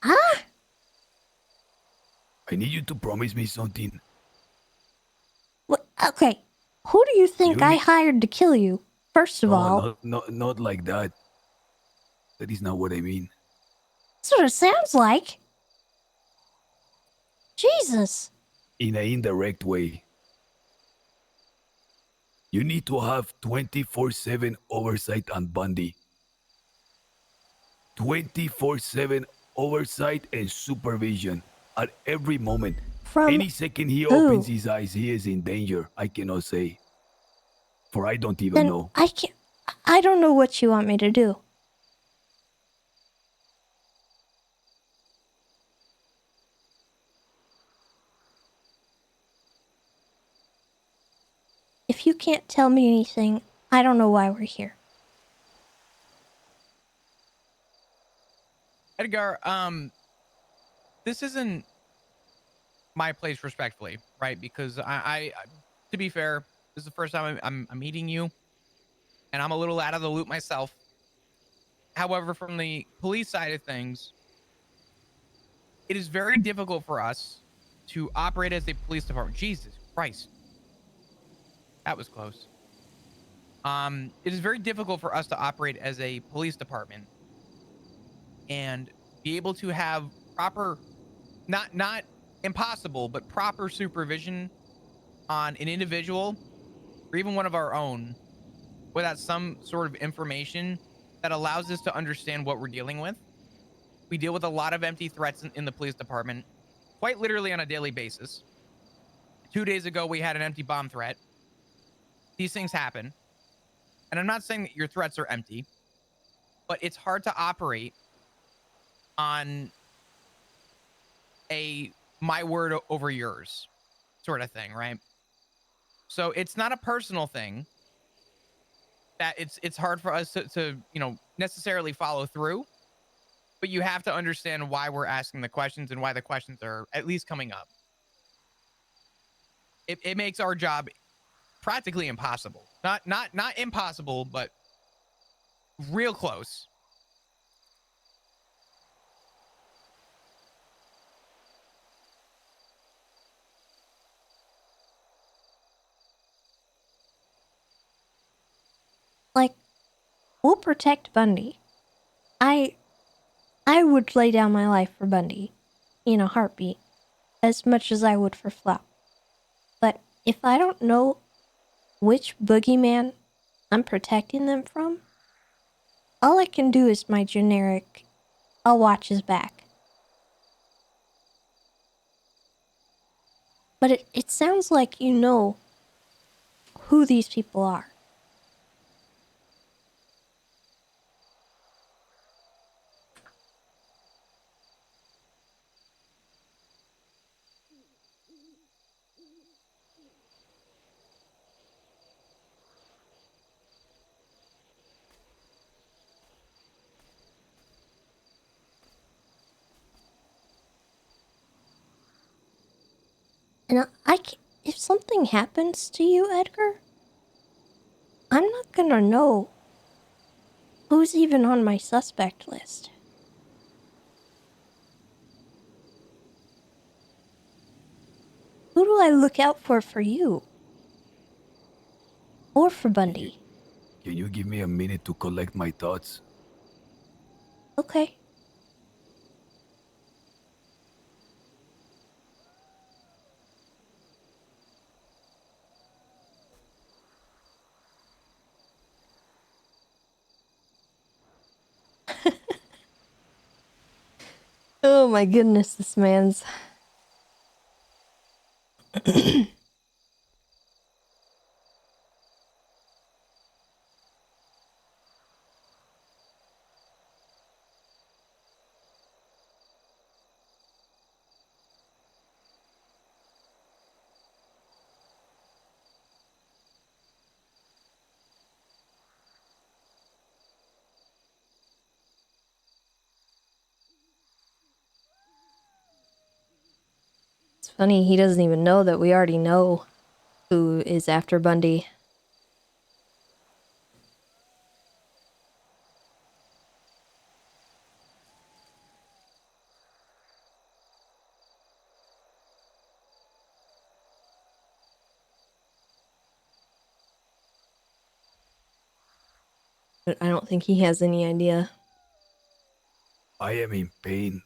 Huh? I need you to promise me something. What? Okay. Who do you think You I need- hired to kill you? First of all, not like that. That is not what I mean. that's what it sounds like. Jesus. In an indirect way. You need to have 24/7 oversight on Bundy. 24/7 oversight and supervision at every moment. From Any second he who? opens his eyes, he is in danger. I cannot say. For I don't even Then know. I don't know what you want me to do. If you can't tell me anything, I don't know why we're here. Edgar, this isn't my place, respectfully, right? Because I to be fair, this is the first time I'm meeting you, and I'm a little out of the loop myself. However, from the police side of things, it is very difficult for us to operate as a police department. Jesus Christ, that was close. It is very difficult for us to operate as a police department and be able to have proper, not impossible, but proper supervision on an individual or even one of our own without some sort of information that allows us to understand what we're dealing with. We deal with a lot of empty threats in the police department, quite literally on a daily basis. 2 days ago, we had an empty bomb threat. These things happen. And I'm not saying that your threats are empty, but it's hard to operate on a my word over yours sort of thing, right? So it's not a personal thing that it's hard for us to necessarily follow through, but you have to understand why we're asking the questions and why the questions are at least coming up. It makes our job practically impossible. Not impossible, but real close. Like, we'll protect Bundy. I would lay down my life for Bundy in a heartbeat, as much as I would for Flop. But if I don't know which boogeyman I'm protecting them from, all I can do is my generic, I'll watch his back. But it sounds like you know who these people are. And if something happens to you, Edgar, I'm not gonna know who's even on my suspect list. Who do I look out for you? Or for Bundy? Can you give me a minute to collect my thoughts? Okay. Oh my goodness, this man's... It's funny, he doesn't even know that we already know who is after Bundy. But I don't think he has any idea. I am in pain.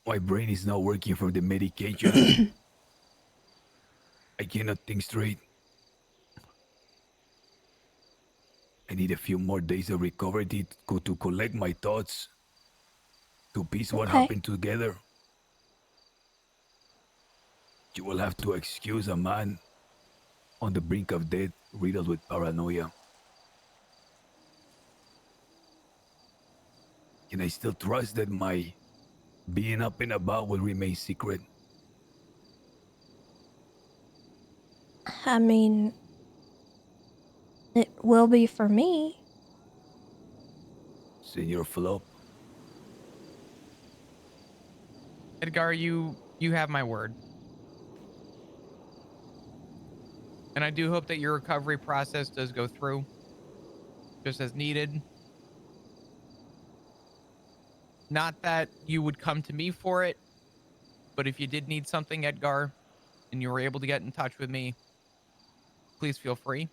My brain is not working for the medication. I cannot think straight. I need a few more days of recovery to collect my thoughts, to piece what Okay. happened together. You will have to excuse a man on the brink of death, riddled with paranoia. Can I still trust that my being up and about will remain secret? I mean, it will be for me. Senor Flop. Edgar, you have my word. And I do hope that your recovery process does go through just as needed. Not that you would come to me for it, but if you did need something, Edgar, and you were able to get in touch with me, please feel free.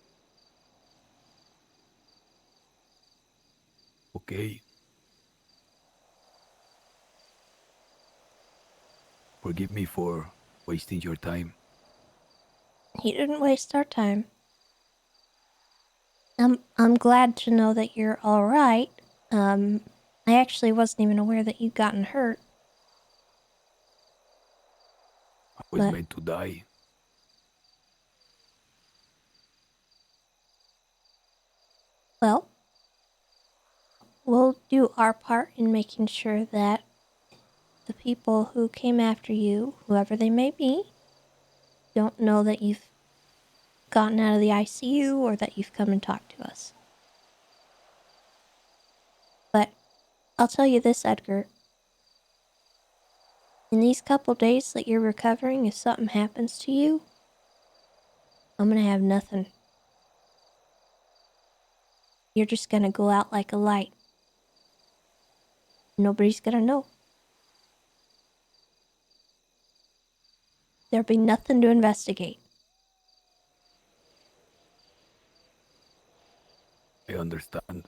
Okay. Forgive me for wasting your time. He didn't waste our time. I'm glad to know that you're all right. I actually wasn't even aware that you'd gotten hurt. I was But- meant to die. Well, we'll do our part in making sure that the people who came after you, whoever they may be, don't know that you've gotten out of the ICU or that you've come and talked to us. But I'll tell you this, Edgar. In these couple days that you're recovering, if something happens to you, I'm gonna have nothing. You're just gonna go out like a light. Nobody's gonna know. There'll be nothing to investigate. I understand.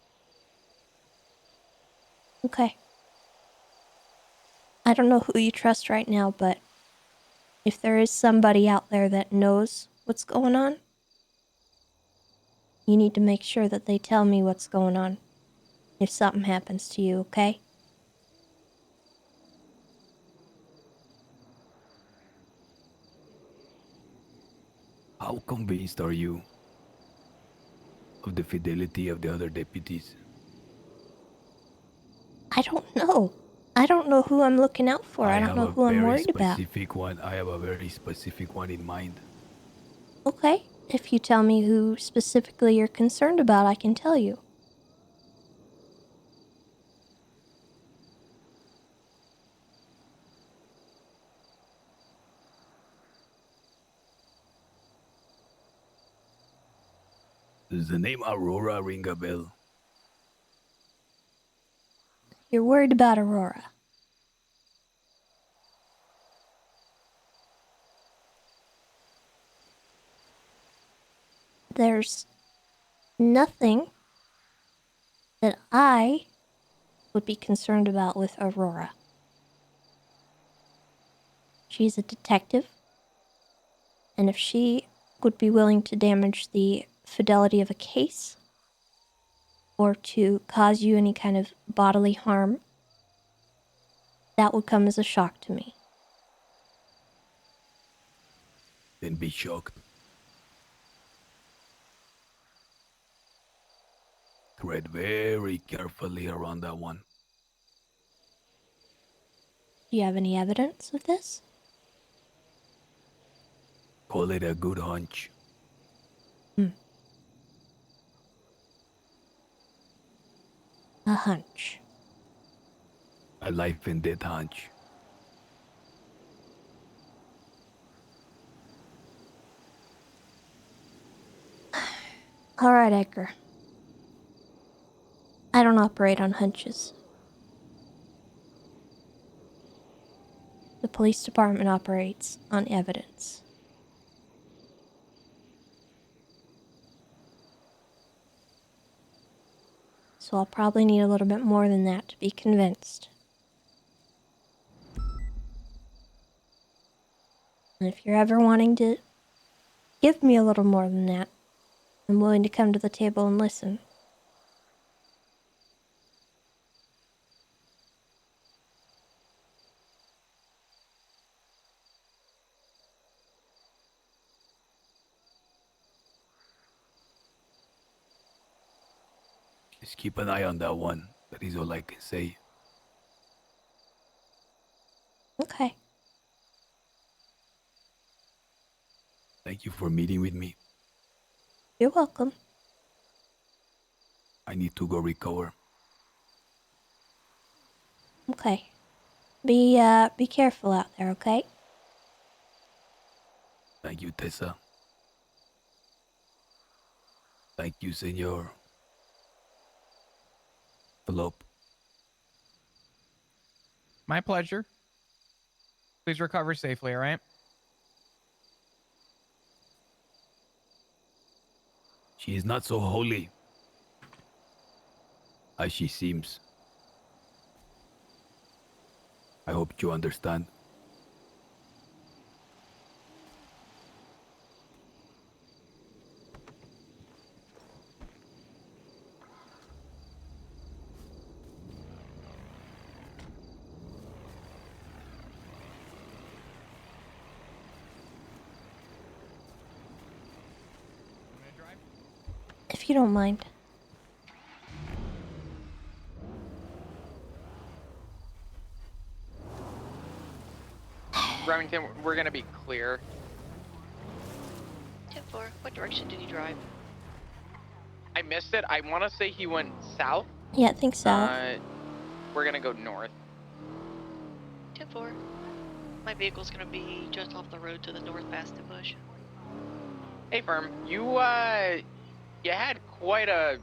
Okay. I don't know who you trust right now, but if there is somebody out there that knows what's going on, you need to make sure that they tell me what's going on if something happens to you, okay? How convinced are you of the fidelity of the other deputies? I don't know. I don't know who I'm looking out for. I don't know who I'm worried about. I have a very specific one in mind. Okay. If you tell me who specifically you're concerned about, I can tell you. Does the name Aurora ring a bell? You're worried about Aurora. There's nothing that I would be concerned about with Aurora. She's a detective, and if she would be willing to damage the fidelity of a case or to cause you any kind of bodily harm, that would come as a shock to me. Then be shocked. Tread very carefully around that one. Do you have any evidence of this? Call it a good hunch. A hunch. A life and death hunch. All right, Edgar. I don't operate on hunches. The police department operates on evidence. so I'll probably need a little bit more than that to be convinced. And if you're ever wanting to give me a little more than that, I'm willing to come to the table and listen. Just keep an eye on that one. That is all I can say. Okay. Thank you for meeting with me. You're welcome. I need to go recover. Okay. Be careful out there, okay? Thank you, Tessa. Thank you, Senor. Philip. My pleasure. Please recover safely, all right? She is not so holy as she seems. I hope you understand. If you don't mind. Remington, we're gonna be clear. 10-4, what direction did he drive? I missed it. I want to say he went south. Yeah, I think so. We're gonna go north. 10-4. My vehicle's gonna be just off the road to the north past the bush. Hey, Firm, you had quite a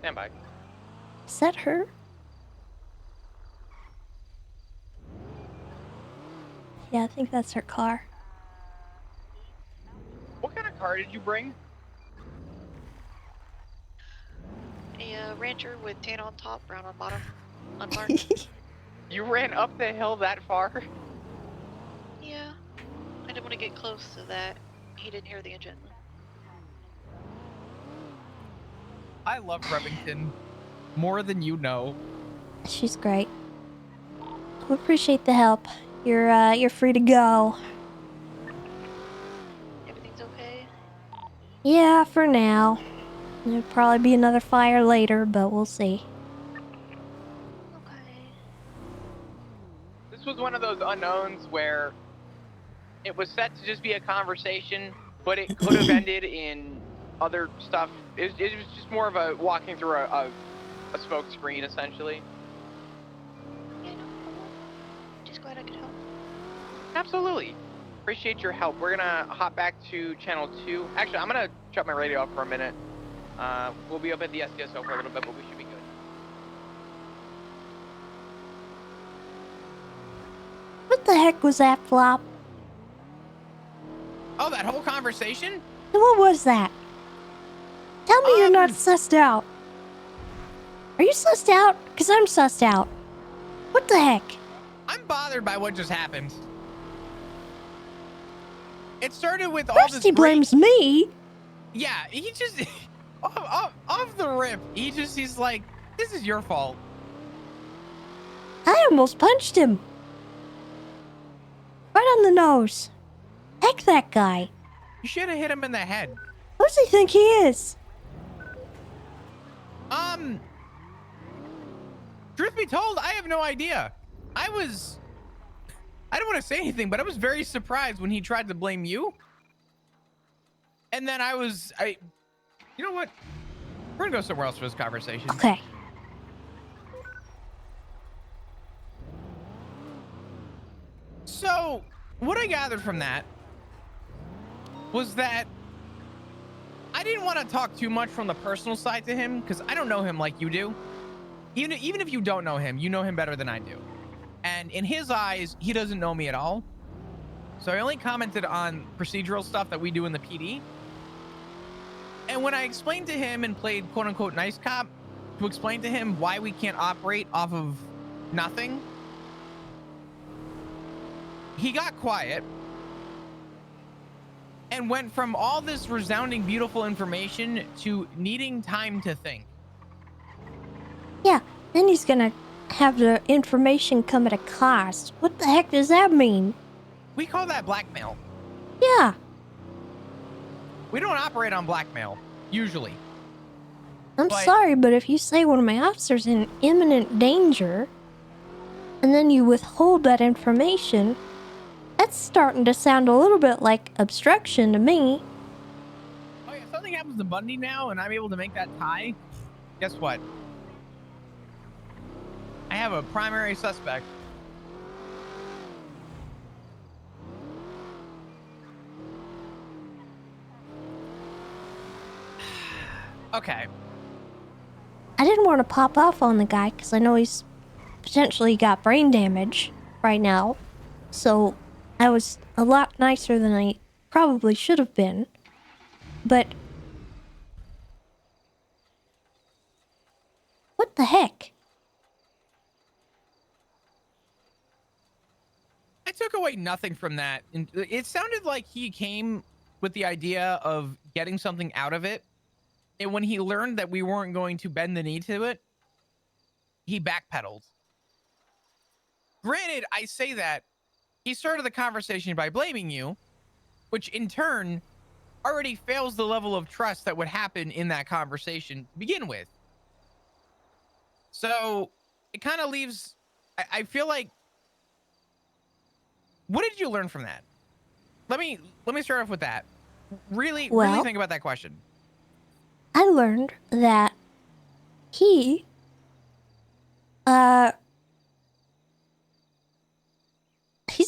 standby. Is that her? Yeah, I think that's her car. What kind of car did you bring? A Rancher with tan on top, brown on bottom, unmarked. You ran up the hill that far? Yeah, I didn't want to get close so that he didn't hear the engine. I love Remington more than you know. She's great. We appreciate the help. You're free to go. Everything's okay? Yeah, for now. There'll probably be another fire later, but we'll see. This was one of those unknowns where it was set to just be a conversation, but it could have ended in other stuff. It was just more of a walking through a smoke screen, essentially. Yeah, no problem. Just glad I could help. Absolutely. Appreciate your help. We're gonna hop back to channel 2. Actually, I'm gonna shut my radio off for a minute. We'll be up at the SDSO for a little bit, but we should be good. What the heck was that, Flop? Oh, that whole conversation? What was that? Tell me you're not sussed out. Are you sussed out? Because I'm sussed out. What the heck? I'm bothered by what just happened. It started with all First this he blames me. Yeah, he just off the rip. He's like, this is your fault. I almost punched him. Right on the nose. Heck that guy. You should have hit him in the head. Who does he think he is? Truth be told, I have no idea. I don't want to say anything, but I was very surprised when he tried to blame you. And then you know what? We're gonna go somewhere else for this conversation. Okay. So, what I gathered from that was that I didn't want to talk too much from the personal side to him because I don't know him like you do. Even if you don't know him, you know him better than I do. And in his eyes, he doesn't know me at all. So I only commented on procedural stuff that we do in the PD. And when I explained to him and played quote unquote nice cop, to explain to him why we can't operate off of nothing, he got quiet and went from all this resounding, beautiful information to needing time to think. Yeah, then he's gonna have the information come at a cost. What the heck does that mean? We call that blackmail. Yeah, We don't operate on blackmail, usually. I'm sorry, but if you say one of my officers in imminent danger, and then you withhold that information, that's starting to sound a little bit like obstruction to me. Oh yeah, if something happens to Bundy now and I'm able to make that tie, guess what? I have a primary suspect. Okay. I didn't want to pop off on the guy because I know he's potentially got brain damage right now. So I was a lot nicer than I probably should have been. But what the heck? I took away nothing from that. And it sounded like he came with the idea of getting something out of it. And when he learned that we weren't going to bend the knee to it, he backpedaled. Granted, I say that he started the conversation by blaming you, which in turn already fails the level of trust that would happen in that conversation to begin with. So it kind of leaves, I feel like, what did you learn from that? Let me start off with that. Really think about that question. I learned that he's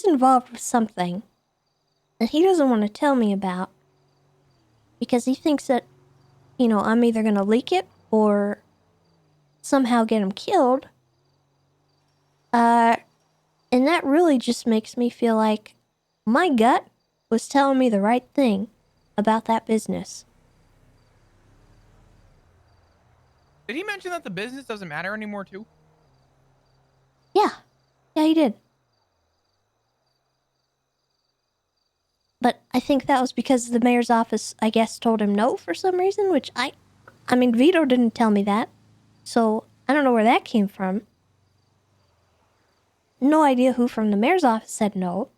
involved with something that he doesn't want to tell me about because he thinks that, you know, I'm either going to leak it or somehow get him killed. And that really just makes me feel like my gut was telling me the right thing about that business. Did he mention that the business doesn't matter anymore too? Yeah, he did. But I think that was because the mayor's office, I guess, told him no for some reason, which I mean, Vito didn't tell me that. So I don't know where that came from. No idea who from the mayor's office said no.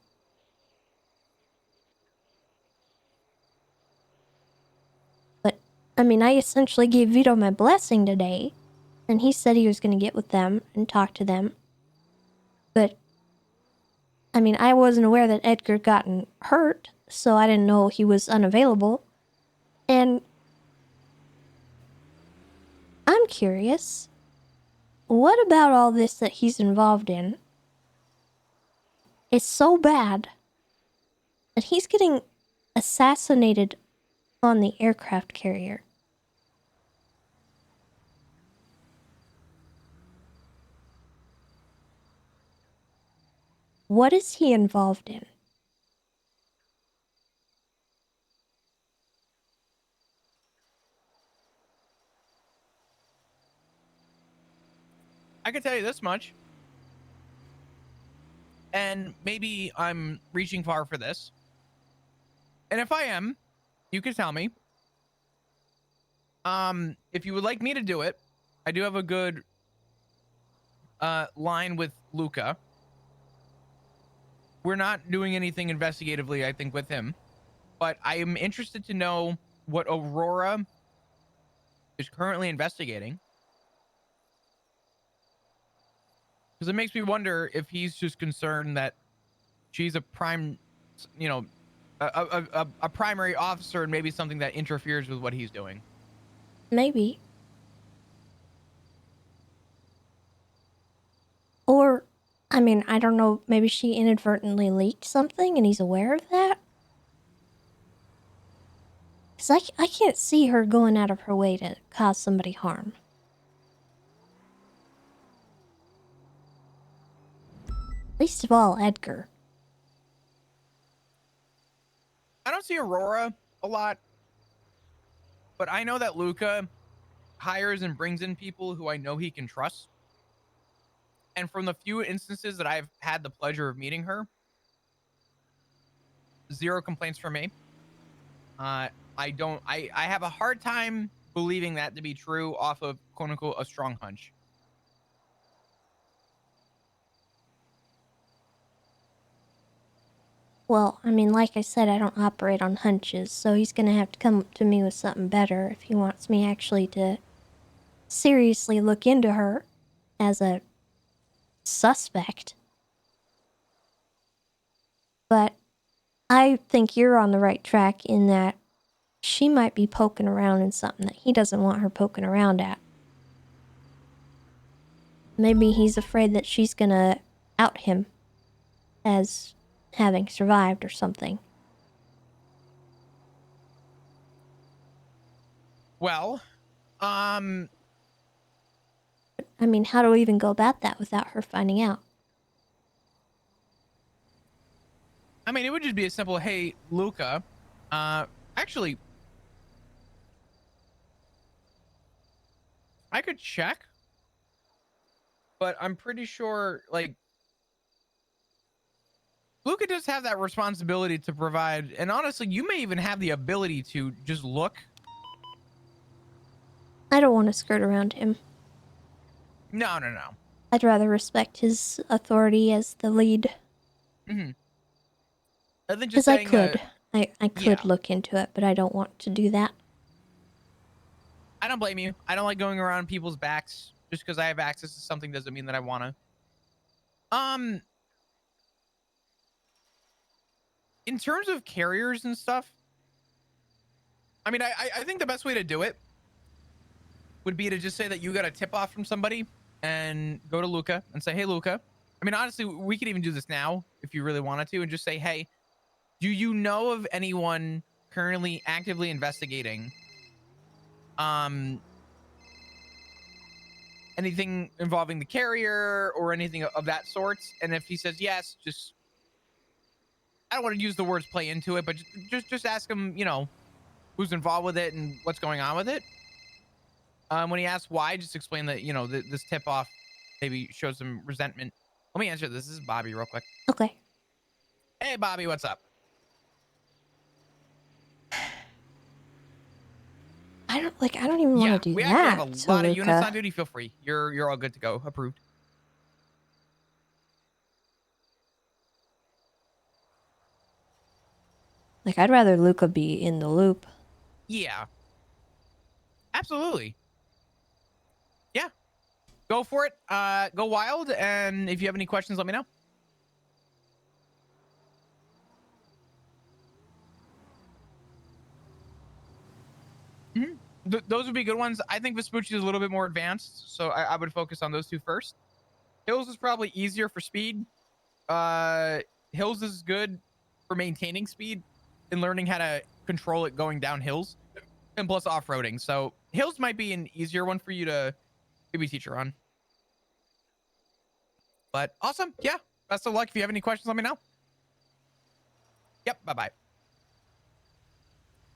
But, I mean, I essentially gave Vito my blessing today, and he said he was going to get with them and talk to them. But, I mean, I wasn't aware that Edgar gotten hurt, so I didn't know he was unavailable. And I'm curious, what about all this that he's involved in is so bad that he's getting assassinated on the aircraft carrier? What is he involved in? I can tell you this much. And maybe I'm reaching far for this. And if I am, you can tell me. If you would like me to do it, I do have a good line with Luca. We're not doing anything investigatively, I think, with him. But I am interested to know what Aurora is currently investigating. Because it makes me wonder if he's just concerned that she's a prime, you know, a primary officer and maybe something that interferes with what he's doing. Maybe. Or, I mean, I don't know, maybe she inadvertently leaked something and he's aware of that? Because I can't see her going out of her way to cause somebody harm. Least of all, Edgar. I don't see Aurora a lot, but I know that Luca hires and brings in people who I know he can trust. And from the few instances that I've had the pleasure of meeting her, 0 complaints from me. I have a hard time believing that to be true off of quote unquote a strong hunch. Well, I mean, like I said, I don't operate on hunches, so he's gonna have to come to me with something better if he wants me actually to seriously look into her as a suspect. But I think you're on the right track in that she might be poking around in something that he doesn't want her poking around at. Maybe he's afraid that she's gonna out him as having survived or something. Well, I mean, how do we even go about that without her finding out? I mean, it would just be a simple, hey, Luca, actually, I could check, but I'm pretty sure, like, Luca does have that responsibility to provide, and honestly, you may even have the ability to just look. I don't want to skirt around him. No. I'd rather respect his authority as the lead. Mm-hmm. And then just Because I saying, could. I could yeah. look into it, but I don't want to do that. I don't blame you. I don't like going around people's backs. Just because I have access to something doesn't mean that I want to. In terms of carriers and stuff, I mean, I think the best way to do it would be to just say that you got a tip off from somebody and go to Luca and say, hey, Luca. I mean, honestly, we could even do this now if you really wanted to and just say, hey, do you know of anyone currently actively investigating anything involving the carrier or anything of that sort? And if he says yes, just, I don't want to use the words play into it, but just ask him, you know, who's involved with it and what's going on with it. When he asks why, just explain that, you know, this tip off maybe shows some resentment. Let me answer this. This is Bobby real quick. Okay. Hey, Bobby, what's up? I don't even want to do we that. actually have a lot of units Luca. on duty. Feel free. You're all good to go. Approved. Like, I'd rather Luca be in the loop. Yeah. Absolutely. Yeah. Go for it. Go wild. And if you have any questions, let me know. Those would be good ones. I think Vespucci is a little bit more advanced, so I would focus on those two first. Hills is probably easier for speed. Hills is good for maintaining speed and learning how to control it going down hills, and plus off-roading. So Hills might be an easier one for you to maybe teach her on. But awesome. Yeah. Best of luck. If you have any questions, let me know. Yep. Bye-bye.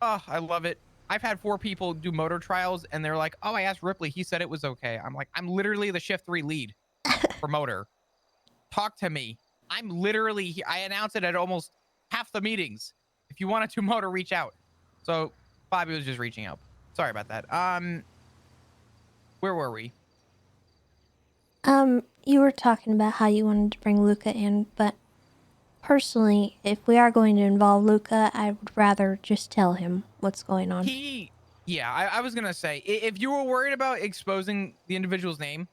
Oh, I love it. I've had 4 people do motor trials and they're like, oh, I asked Ripley. He said it was okay. I'm like, I'm literally the shift 3 lead for motor. Talk to me. I'm literally, I announce it at almost half the meetings. If you want to do motor, reach out. So Bobby was just reaching out. Sorry about that. Where were we? You were talking about how you wanted to bring Luca in, but personally, if we are going to involve Luca, I would rather just tell him what's going on. I was going to say, if you were worried about exposing the individual's name,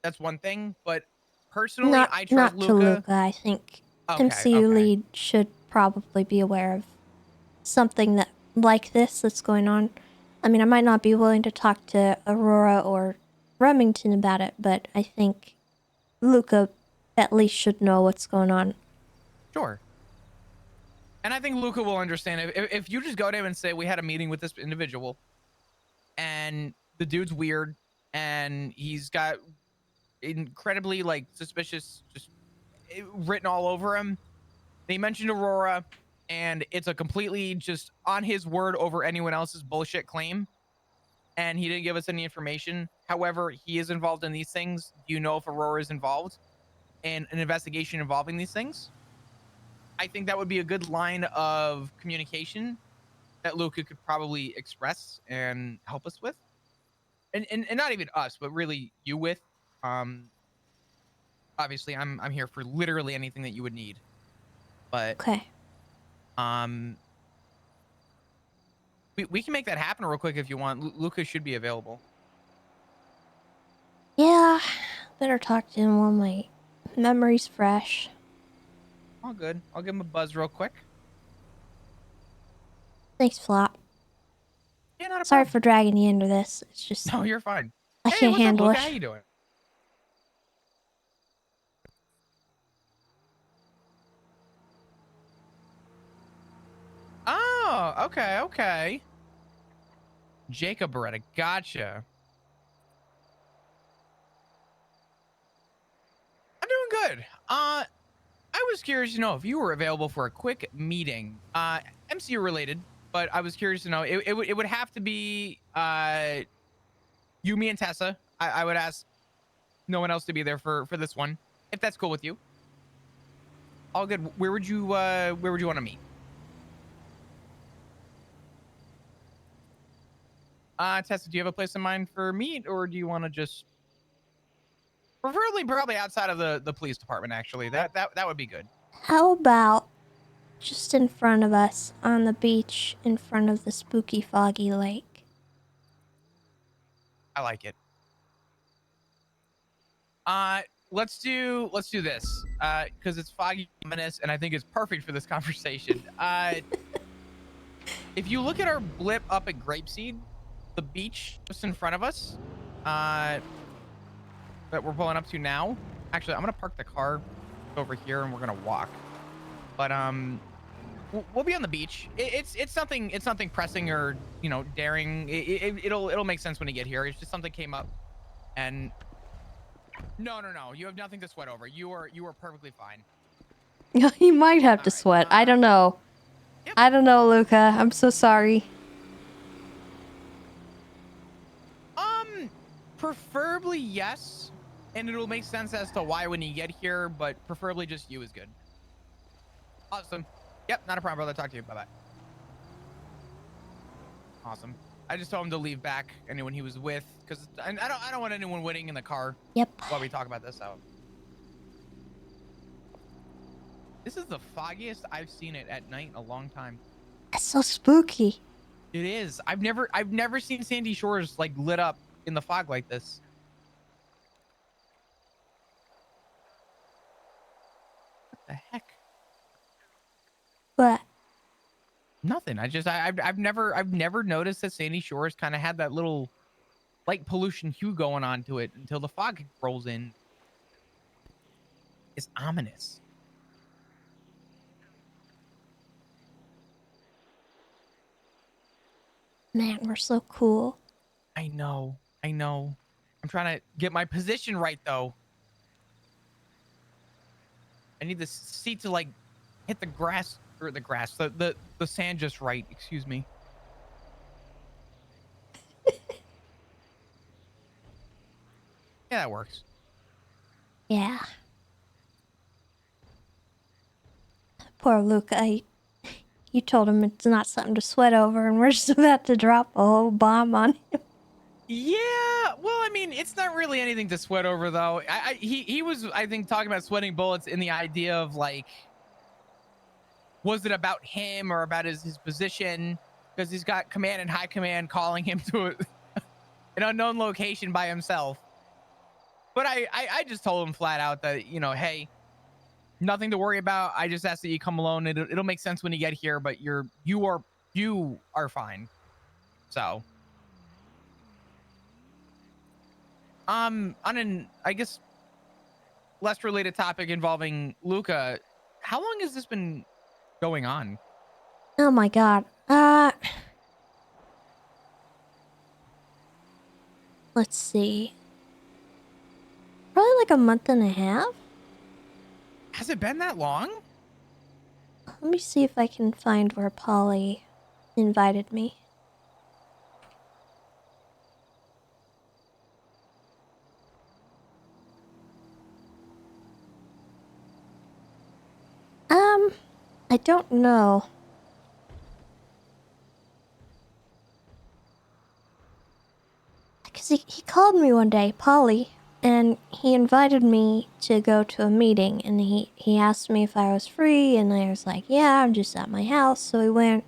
that's one thing, but personally, I trust Not to Luca. I think MCU lead should probably be aware of something that like this that's going on. I mean, I might not be willing to talk to Aurora or Remington about it, but I think Luca at least should know what's going on. Sure. And I think Luca will understand. If you just go to him and say, we had a meeting with this individual, and the dude's weird, and he's got incredibly, like, suspicious, just written all over him. They mentioned Aurora, and it's a completely just on his word over anyone else's bullshit claim. and he didn't give us any information. However, he is involved in these things. Do you know if Aurora is involved in an investigation involving these things? I think that would be a good line of communication that Luca could probably express and help us with. And not even us, but really you with. Obviously I'm here for literally anything that you would need. But okay. We can make that happen real quick if you want. Luca should be available. Yeah, better talk to him while my memory's fresh. All good. I'll give him a buzz real quick. Thanks, Flop. Yeah, not a Sorry problem. for dragging you into this. It's just No, you're fine. I can't what's handle up, Luca? it. How you doing? Oh, okay. Jacob Beretta, gotcha. I'm doing good. I was curious to know if you were available for a quick meeting. MCU related, but I was curious to know. It would have to be you, me, and Tessa. I would ask no one else to be there for this one, if that's cool with you. All good. Where would you want to meet? Tessa, do you have a place in mind for meet, or do you want to just preferably probably outside of the police department? Actually, that would be good. How about just in front of us on the beach in front of the spooky foggy lake? I like it. Let's do this because it's foggy, ominous, and I think it's perfect for this conversation. If you look at our blip up at Grapeseed, the beach just in front of us, that we're pulling up to now. Actually, I'm gonna park the car over here and we're gonna walk. But we'll be on the beach. It's something pressing or daring. It'll make sense when you get here. It's just something came up, and no. You have nothing to sweat over. You are perfectly fine. You might have to sweat. I don't know. Yep. I don't know, Luca. I'm so sorry. Preferably yes, and it'll make sense as to why when you get here, but preferably just you is good. Awesome. Yep, not a problem, brother. Talk to you. Bye-bye. Awesome. I just told him to leave back anyone he was with, because I don't want anyone waiting in the car. Yep. While we talk about this out. This is the foggiest I've seen it at night in a long time. That's so spooky. It is. I've never seen Sandy Shores like lit up in the fog like this. What the heck? What? Nothing. I've never noticed that Sandy Shores kind of had that little light pollution hue going on to it until the fog rolls in. It's ominous. Man, we're so cool. I know. I'm trying to get my position right though. I need the seat to like hit the grass or the sand just right. Excuse me. Yeah, that works. Yeah. Poor Luca. You told him it's not something to sweat over, and we're just about to drop a whole bomb on him. Yeah, well, I mean, it's not really anything to sweat over, though. He was, I think, talking about sweating bullets in the idea of, like, was it about him or about his position? Because he's got command and high command calling him to an unknown location by himself. But I just told him flat out that, hey, nothing to worry about. I just ask that you come alone. It'll make sense when you get here, but you are fine. So. On an, I guess, less related topic involving Luca, how long has this been going on? Oh my god. Let's see. Probably like a month and a half? Has it been that long? Let me see if I can find where Polly invited me. I don't know. Because he called me one day, Polly, and he invited me to go to a meeting, and he asked me if I was free, and I was like, yeah, I'm just at my house, so we went.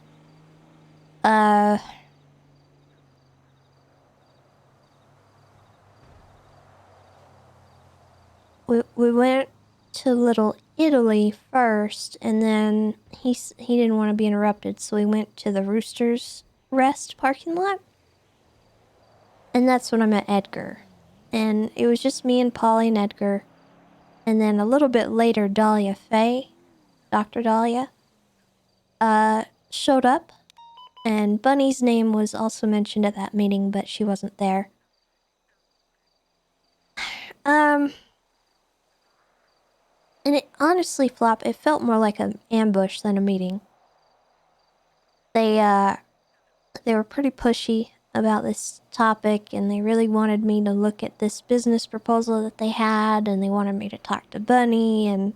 We went to Little Italy first, and then he didn't want to be interrupted, so we went to the Roosters Rest parking lot. And that's when I met Edgar. And it was just me and Polly and Edgar. And then a little bit later, Dahlia Faye, Dr. Dahlia, showed up. And Bunny's name was also mentioned at that meeting, but she wasn't there. And it honestly, Flop, it felt more like an ambush than a meeting. They were pretty pushy about this topic, and they really wanted me to look at this business proposal that they had, and they wanted me to talk to Bunny, and,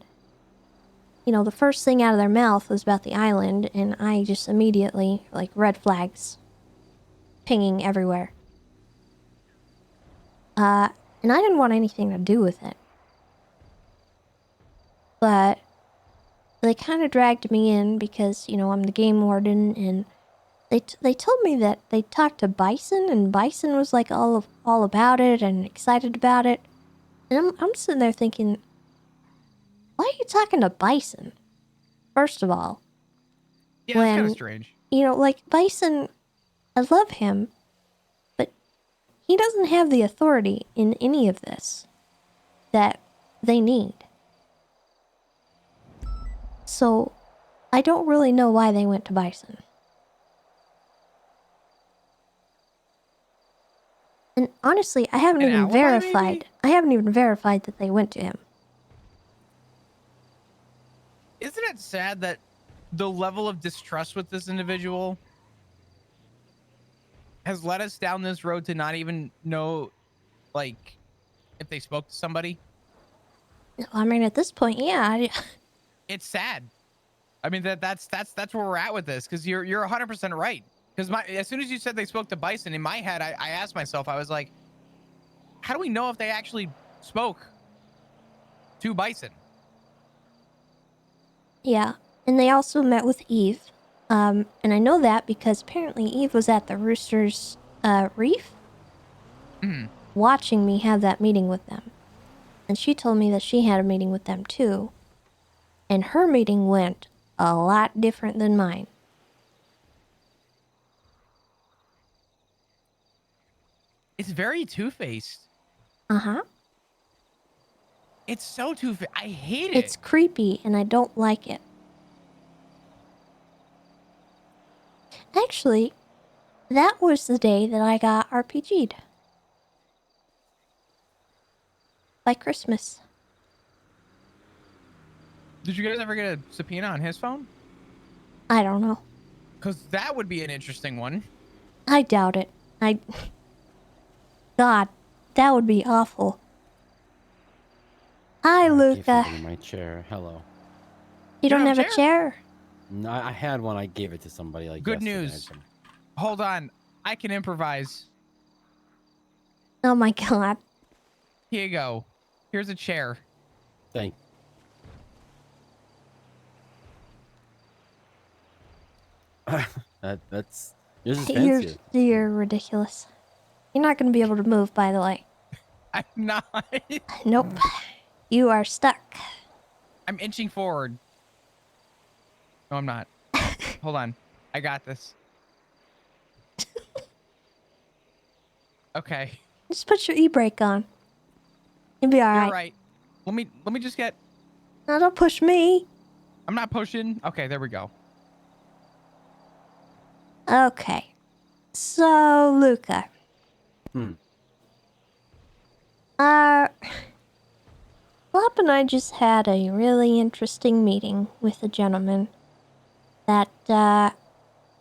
you know, the first thing out of their mouth was about the island, and I just immediately, like, red flags pinging everywhere. And I didn't want anything to do with it. But they kind of dragged me in because, you know, I'm the game warden, and they told me that they talked to Bison, and Bison was like all about it and excited about it. And I'm sitting there thinking, why are you talking to Bison? First of all, Yeah, that's kind of strange. You know, like Bison, I love him, but he doesn't have the authority in any of this that they need. So, I don't really know why they went to Bison. And honestly, I haven't even verified. I haven't even verified that they went to him. Isn't it sad that the level of distrust with this individual has led us down this road to not even know, like, if they spoke to somebody? I mean, at this point, yeah. It's sad. I mean, that's where we're at with this, because you're 100% right. Because as soon as you said they spoke to Bison, in my head, I asked myself, I was like, how do we know if they actually spoke to Bison? Yeah, and they also met with Eve. And I know that because apparently Eve was at the Roosters Reef watching me have that meeting with them. And she told me that she had a meeting with them too. And her meeting went a lot different than mine. It's very two-faced. Uh-huh. It's so two-faced. I hate it. It's creepy, and I don't like it. Actually, that was the day that I got RPG'd. By Christmas. Did you guys ever get a subpoena on his phone? I don't know. Because that would be an interesting one. I doubt it. God, that would be awful. Hi, Luca. In my chair. Hello. You don't have a chair? No, I had one. I gave it to somebody. Like Good yesterday. news. Hold on. I can improvise. Oh my God. Here you go. Here's a chair. Thank. That's yours is fancy. You're ridiculous. You're not going to be able to move, by the way. I'm not. Nope. You are stuck. I'm inching forward. No, I'm not. Hold on. I got this. Okay. Just put your e-brake on. You'll be alright. You're right. Let me just get... No, don't push me. I'm not pushing. Okay, there we go. Okay. So, Luca. Flop and I just had a really interesting meeting with a gentleman that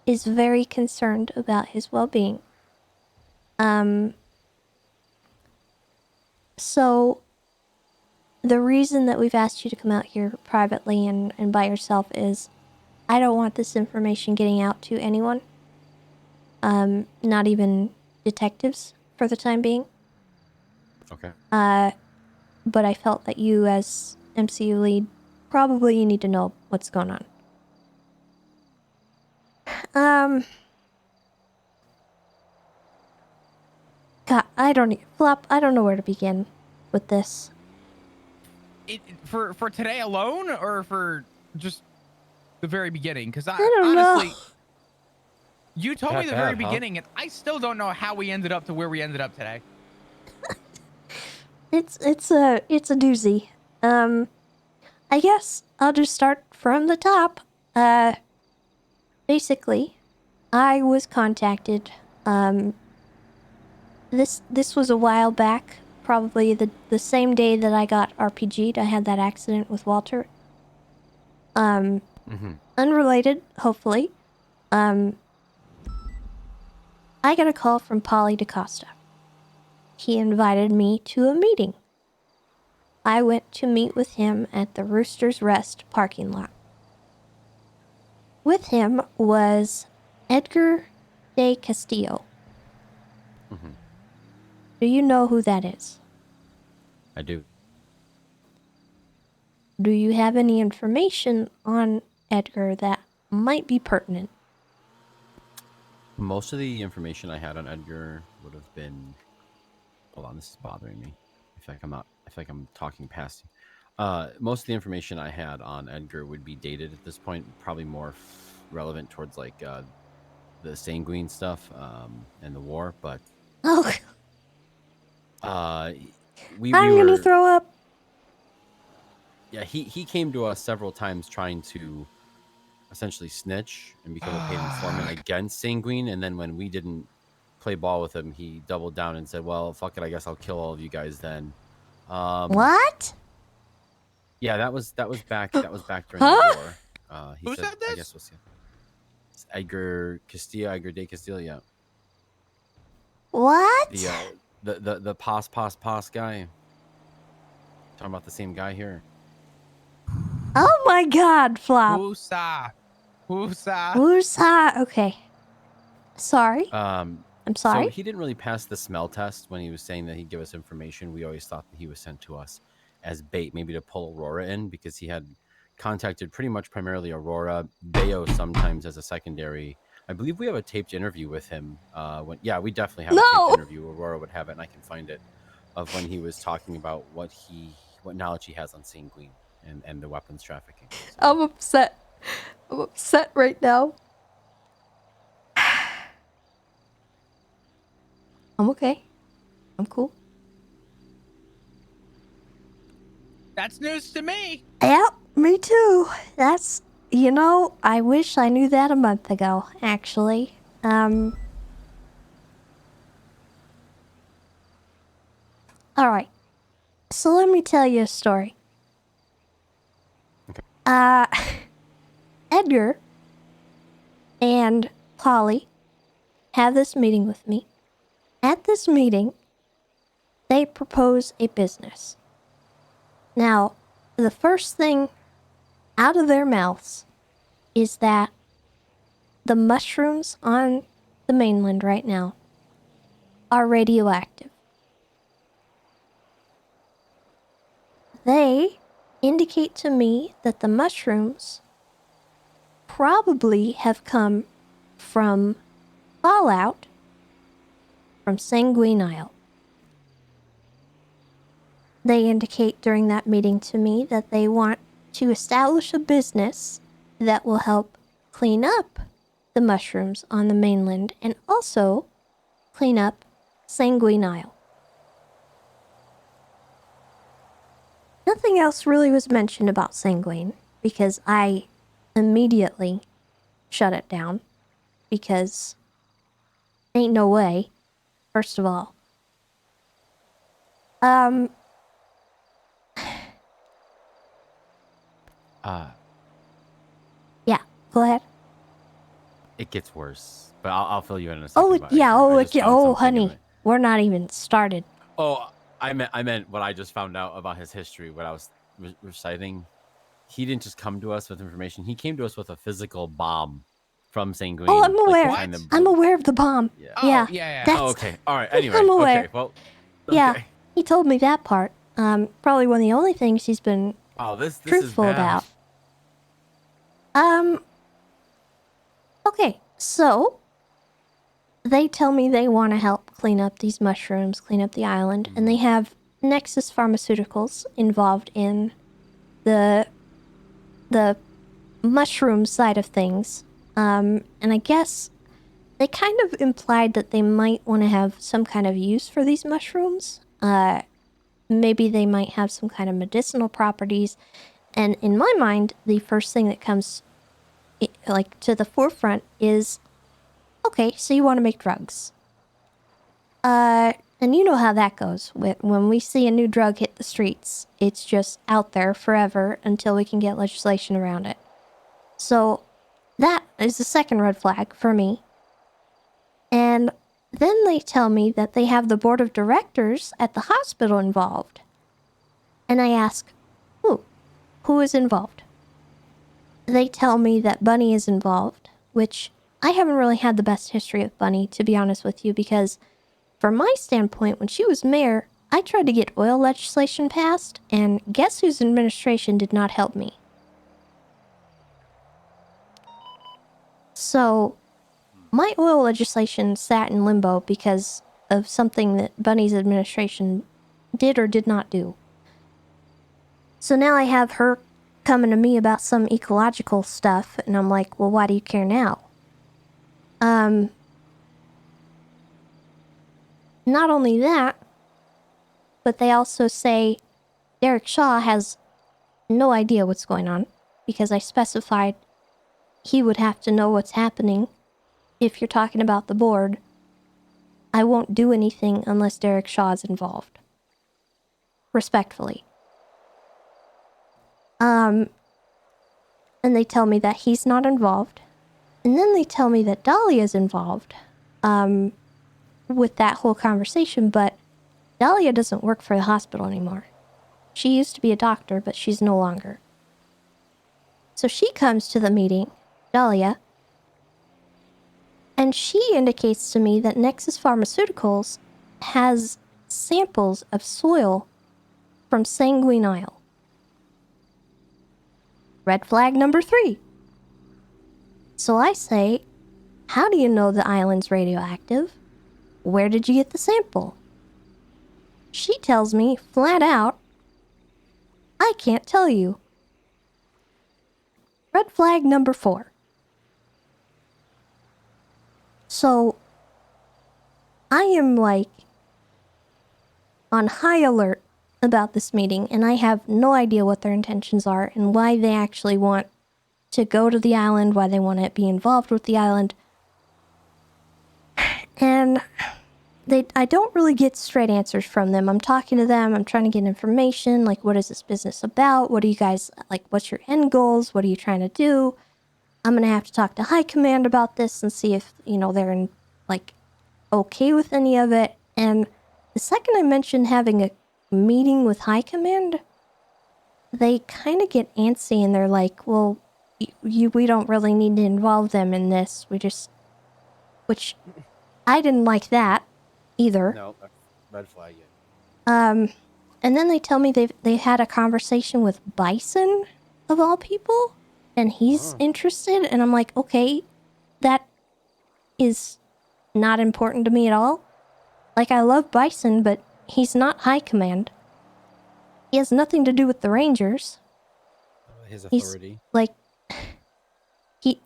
is very concerned about his well-being. So the reason that we've asked you to come out here privately and by yourself is I don't want this information getting out to anyone. Not even detectives for the time being. Okay. But I felt that you, as MCU lead, probably need to know what's going on. God, I don't know where to begin with this. For today alone, or for just the very beginning? Because I don't honestly, know. you told me That the bad, very huh? beginning, and I still don't know how we ended up to where we ended up today. It's a doozy. I guess I'll just start from the top. Basically, I was contacted. This was a while back, probably the same day that I got RPG'd. I had that accident with Walter. Unrelated, hopefully. I got a call from Polly DaCosta. He invited me to a meeting. I went to meet with him at the Rooster's Rest parking lot. With him was Edgar de Castillo. Do you know who that is? I do. Do you have any information on Edgar that might be pertinent? Most of the information I had on Edgar would have been. Hold on, this is bothering me. I feel like I'm talking past you. Most of the information I had on Edgar would be dated at this point, probably more relevant towards like the sanguine stuff and the war. But Oh, I'm gonna throw up. Yeah, he came to us several times trying to essentially snitch and become a paid informant against Sanguine, and then when we didn't play ball with him, he doubled down and said, "Well, fuck it, I guess I'll kill all of you guys then." What? Yeah, that was back during the war. He Who said, said this? I guess we'll see. It's Edgar de Castillo, yeah. What? The pos guy. Talking about the same guy here. Oh my God, Flop. Woosa. Okay. Sorry. I'm sorry. So he didn't really pass the smell test when he was saying that he'd give us information. We always thought that he was sent to us as bait, maybe to pull Aurora in, because he had contacted pretty much primarily Aurora, Bayo sometimes as a secondary. I believe we have a taped interview with him. We definitely have a taped interview. Aurora would have it, and I can find it, of when he was talking about what knowledge he has on Sanguine and the weapons trafficking. So. I'm upset. I'm upset right now. I'm okay. I'm cool. That's news to me. Yep, me too. That's, I wish I knew that a month ago, actually. Alright. So let me tell you a story. Edgar and Polly have this meeting with me. At this meeting, they propose a business. Now, the first thing out of their mouths is that the mushrooms on the mainland right now are radioactive. They indicate to me that the mushrooms probably have come from fallout from Sanguine Isle. They indicate during that meeting to me that they want to establish a business that will help clean up the mushrooms on the mainland and also clean up Sanguine Isle. Nothing else really was mentioned about Sanguine because I immediately shut it down because ain't no way, first of all. Yeah, go ahead. It gets worse, but I'll fill you in a second. Honey, we're not even started. Oh, I meant what I just found out about his history, what I was reciting. he didn't just come to us with information. He came to us with a physical bomb from Sanguine. Oh, I'm aware. behind the I'm aware of the bomb. Yeah. Yeah. That's, Oh, okay. All right. Anyway. I'm aware. Okay. Well. Yeah. Okay. He told me that part. Probably one of the only things he's been Oh, this truthful is bad. about. Okay, so they tell me they want to help clean up these mushrooms, clean up the island, and they have Nexus Pharmaceuticals involved in the mushroom side of things. And I guess they kind of implied that they might want to have some kind of use for these mushrooms. Maybe they might have some kind of medicinal properties. And in my mind, the first thing that comes to the forefront is, okay, so you want to make drugs. And you know how that goes. When we see a new drug hit the streets, it's just out there forever until we can get legislation around it. So that is the second red flag for me. And then they tell me that they have the board of directors at the hospital involved. And I ask, who is involved? They tell me that Bunny is involved, which I haven't really had the best history with Bunny, to be honest with you, because from my standpoint, when she was mayor, I tried to get oil legislation passed, and guess whose administration did not help me? So, my oil legislation sat in limbo because of something that Bunny's administration did or did not do. So now I have her coming to me about some ecological stuff, and I'm like, well, why do you care now? Not only that, but they also say Derek Shaw has no idea what's going on, because I specified he would have to know what's happening. If you're talking about the board, I won't do anything unless Derek Shaw is involved. Respectfully. And they tell me that he's not involved. And then they tell me that Dahlia's involved with that whole conversation, but Dahlia doesn't work for the hospital anymore. She used to be a doctor, but she's no longer. So she comes to the meeting, Dahlia, and she indicates to me that Nexus Pharmaceuticals has samples of soil from Sanguine Isle. Red flag number 3. So I say, how do you know the island's radioactive? Where did you get the sample? She tells me flat out, I can't tell you. Red flag number 4. So, I am on high alert about this meeting, and I have no idea what their intentions are and why they actually want to go to the island, why they want to be involved with the island. And I don't really get straight answers from them. I'm talking to them, I'm trying to get information, what is this business about? What do you guys, what's your end goals? What are you trying to do? I'm going to have to talk to High Command about this and see if, they're okay with any of it. And the second I mention having a meeting with High Command, they kind of get antsy and they're like, well, we don't really need to involve them in this. Which I didn't like that either. No, red flag. And then they tell me they had a conversation with Bison, of all people, and he's interested, and I'm like, okay, that is not important to me at all. I love Bison, but he's not High Command. He has nothing to do with the Rangers. His authority. He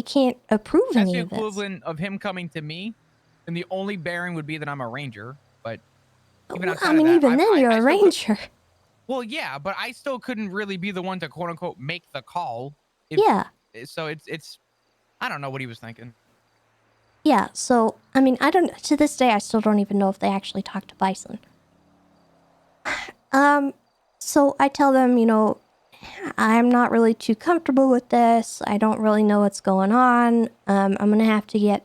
can't approve That's any the of this. equivalent of him coming to me, and the only bearing would be that I'm a ranger. But even Well, outside I mean, of that, even then, you're a ranger. Well, yeah, but I still couldn't really be the one to quote unquote make the call. Yeah. So it's I don't know what he was thinking. Yeah, so, I mean, to this day, I still don't even know if they actually talked to Bison. So I tell them, I'm not really too comfortable with this. I don't really know what's going on. I'm gonna have to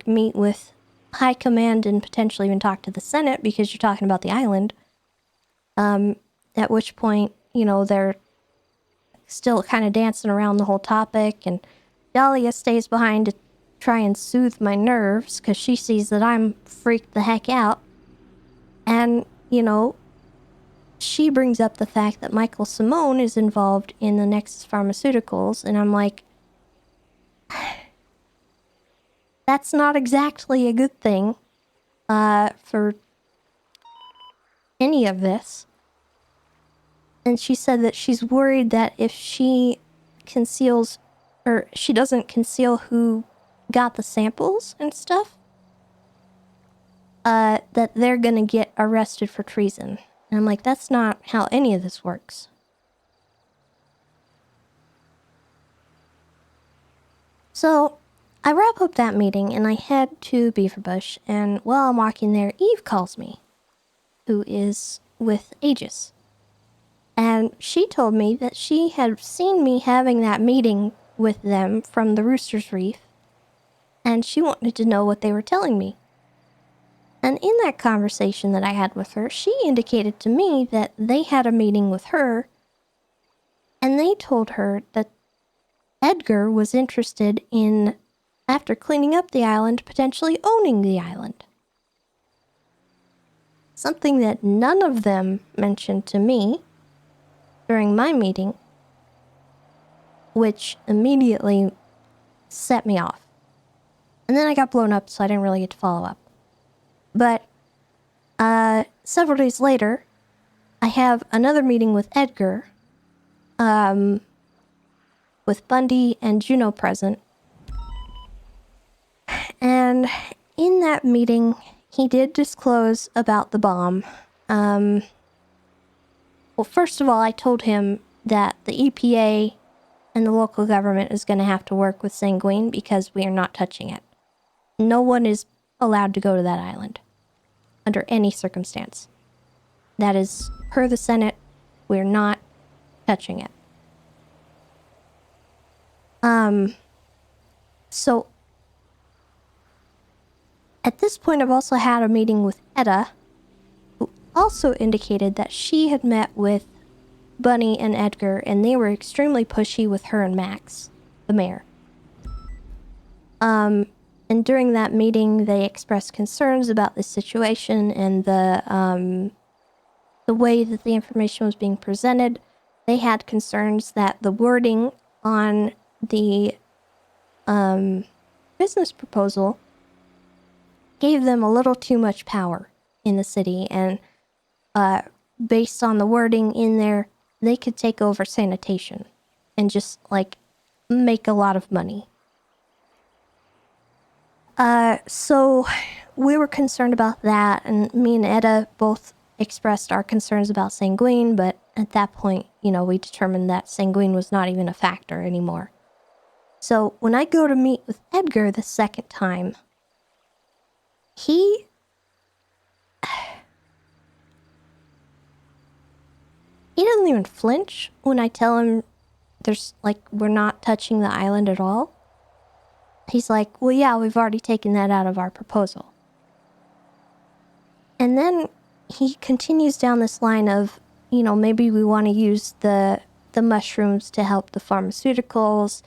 meet with High Command and potentially even talk to the Senate because you're talking about the island. At which point, they're still kind of dancing around the whole topic, and Dahlia stays behind to try and soothe my nerves because she sees that I'm freaked the heck out. And, you know, she brings up the fact that Michael Simone is involved in the Nexus Pharmaceuticals, and I'm like, that's not exactly a good thing for any of this. And she said that she's worried that if she conceals, or she doesn't conceal who got the samples and stuff, that they're gonna get arrested for treason. And I'm like, that's not how any of this works. So, I wrap up that meeting and I head to Beaverbush, and while I'm walking there, Eve calls me, who is with Aegis. And she told me that she had seen me having that meeting with them from the Rooster's Reef, and she wanted to know what they were telling me. And in that conversation that I had with her, she indicated to me that they had a meeting with her, and they told her that Edgar was interested in, after cleaning up the island, potentially owning the island. Something that none of them mentioned to me during my meeting, which immediately set me off. And then I got blown up, so I didn't really get to follow up. But several days later, I have another meeting with Edgar, with Bundy and Juno present. And in that meeting, he did disclose about the bomb. Well, first of all, I told him that the EPA and the local government is going to have to work with Sanguine because we are not touching it. No one is allowed to go to that island under any circumstance. That is per the Senate. We're not touching it. So at this point, I've also had a meeting with Etta, who also indicated that she had met with Bunny and Edgar, and they were extremely pushy with her and Max, the mayor. And during that meeting, they expressed concerns about this situation and the way that the information was being presented. They had concerns that the wording on the business proposal gave them a little too much power in the city, and based on the wording in there, they could take over sanitation and just, like, make a lot of money. So we were concerned about that, and me and Etta both expressed our concerns about Sanguine, but at that point, you know, we determined that Sanguine was not even a factor anymore. So when I go to meet with Edgar the second time, he doesn't even flinch when I tell him we're not touching the island at all. He's like, well, yeah, we've already taken that out of our proposal. And then he continues down this line of, you know, maybe we want to use the mushrooms to help the pharmaceuticals.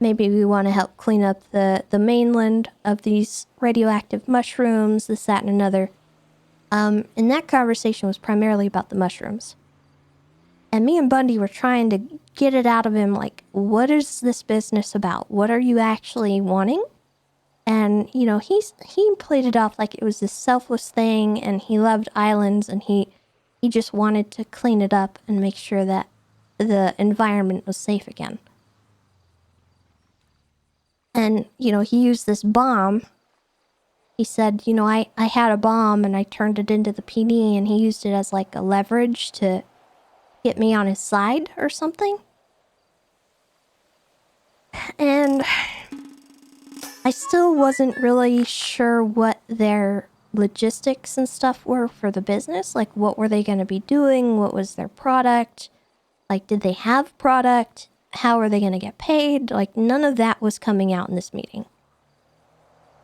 Maybe we want to help clean up the mainland of these radioactive mushrooms, this, that, and another. And that conversation was primarily about the mushrooms. And me and Bundy were trying to get it out of him, like, what is this business about? What are you actually wanting? And, you know, he played it off like it was this selfless thing, and he loved islands, and he just wanted to clean it up and make sure that the environment was safe again. And, you know, he used this bomb. He said, you know, I had a bomb and I turned it into the PD, and he used it as like a leverage to get me on his side or something. And I still wasn't really sure what their logistics and stuff were for the business. Like, what were they going to be doing? What was their product? Like, did they have product? How are they going to get paid? Like, none of that was coming out in this meeting.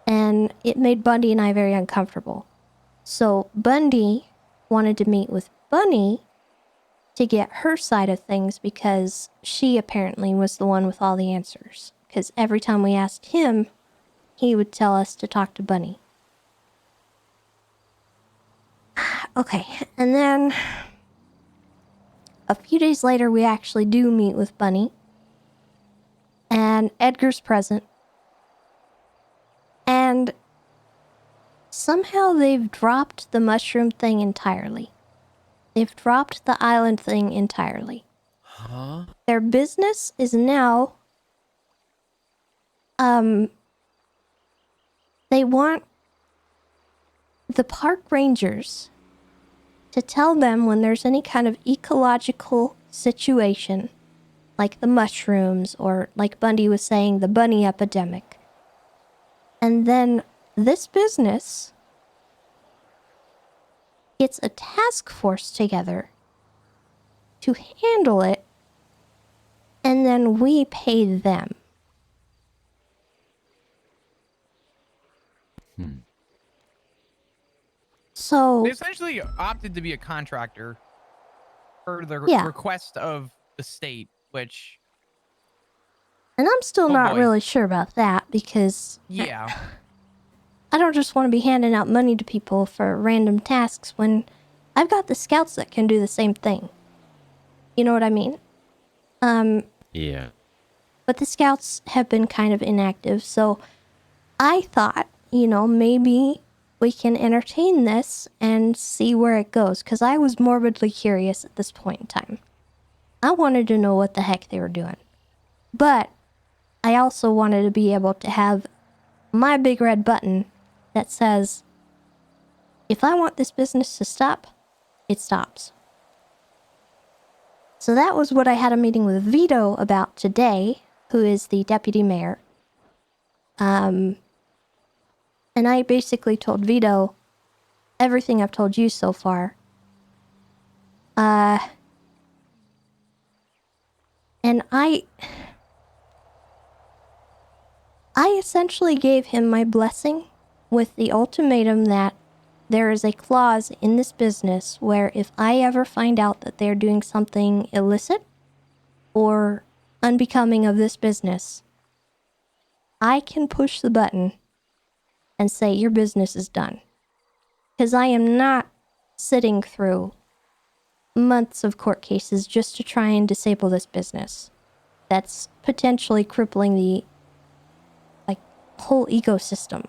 And it made Bundy and I very uncomfortable. So Bundy wanted to meet with Bunny to get her side of things because she apparently was the one with all the answers. Because every time we asked him, he would tell us to talk to Bunny. Okay, and then a few days later, we actually do meet with Bunny. And Edgar's present. And somehow they've dropped the mushroom thing entirely. They've dropped the island thing entirely. Huh? Their business is now, they want the park rangers to tell them when there's any kind of ecological situation, like the mushrooms, or like Bundy was saying, the bunny epidemic. And then this business gets a task force together to handle it, and then we pay them. So They essentially opted to be a contractor for the Yeah. request of the state, which And I'm still Oh, not boy. really sure about that because yeah. I don't just want to be handing out money to people for random tasks when I've got the scouts that can do the same thing. You know what I mean? Yeah. But the scouts have been kind of inactive, so I thought, maybe we can entertain this and see where it goes, because I was morbidly curious at this point in time. I wanted to know what the heck they were doing. But I also wanted to be able to have my big red button that says, if I want this business to stop, it stops. So that was what I had a meeting with Vito about today, who is the deputy mayor. And I basically told Vito everything I've told you so far. And I essentially gave him my blessing with the ultimatum that there is a clause in this business where if I ever find out that they're doing something illicit or unbecoming of this business, I can push the button and say your business is done. Because I am not sitting through months of court cases just to try and disable this business. That's potentially crippling the whole ecosystem.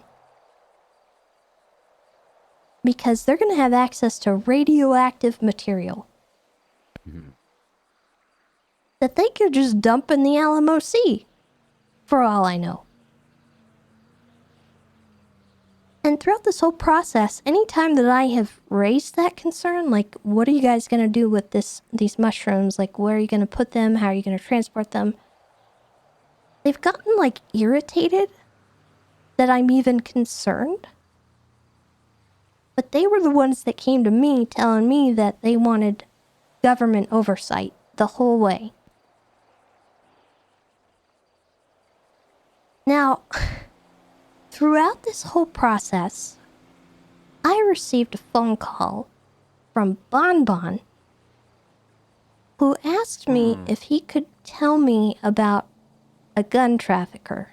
Because they're going to have access to radioactive material that they could just dump in the Alamo Sea, for all I know. And throughout this whole process, anytime that I have raised that concern, like, what are you guys going to do with these mushrooms? Like, where are you going to put them? How are you going to transport them? They've gotten, irritated that I'm even concerned. But they were the ones that came to me telling me that they wanted government oversight the whole way. Now, throughout this whole process, I received a phone call from Bon Bon, who asked me if he could tell me about a gun trafficker.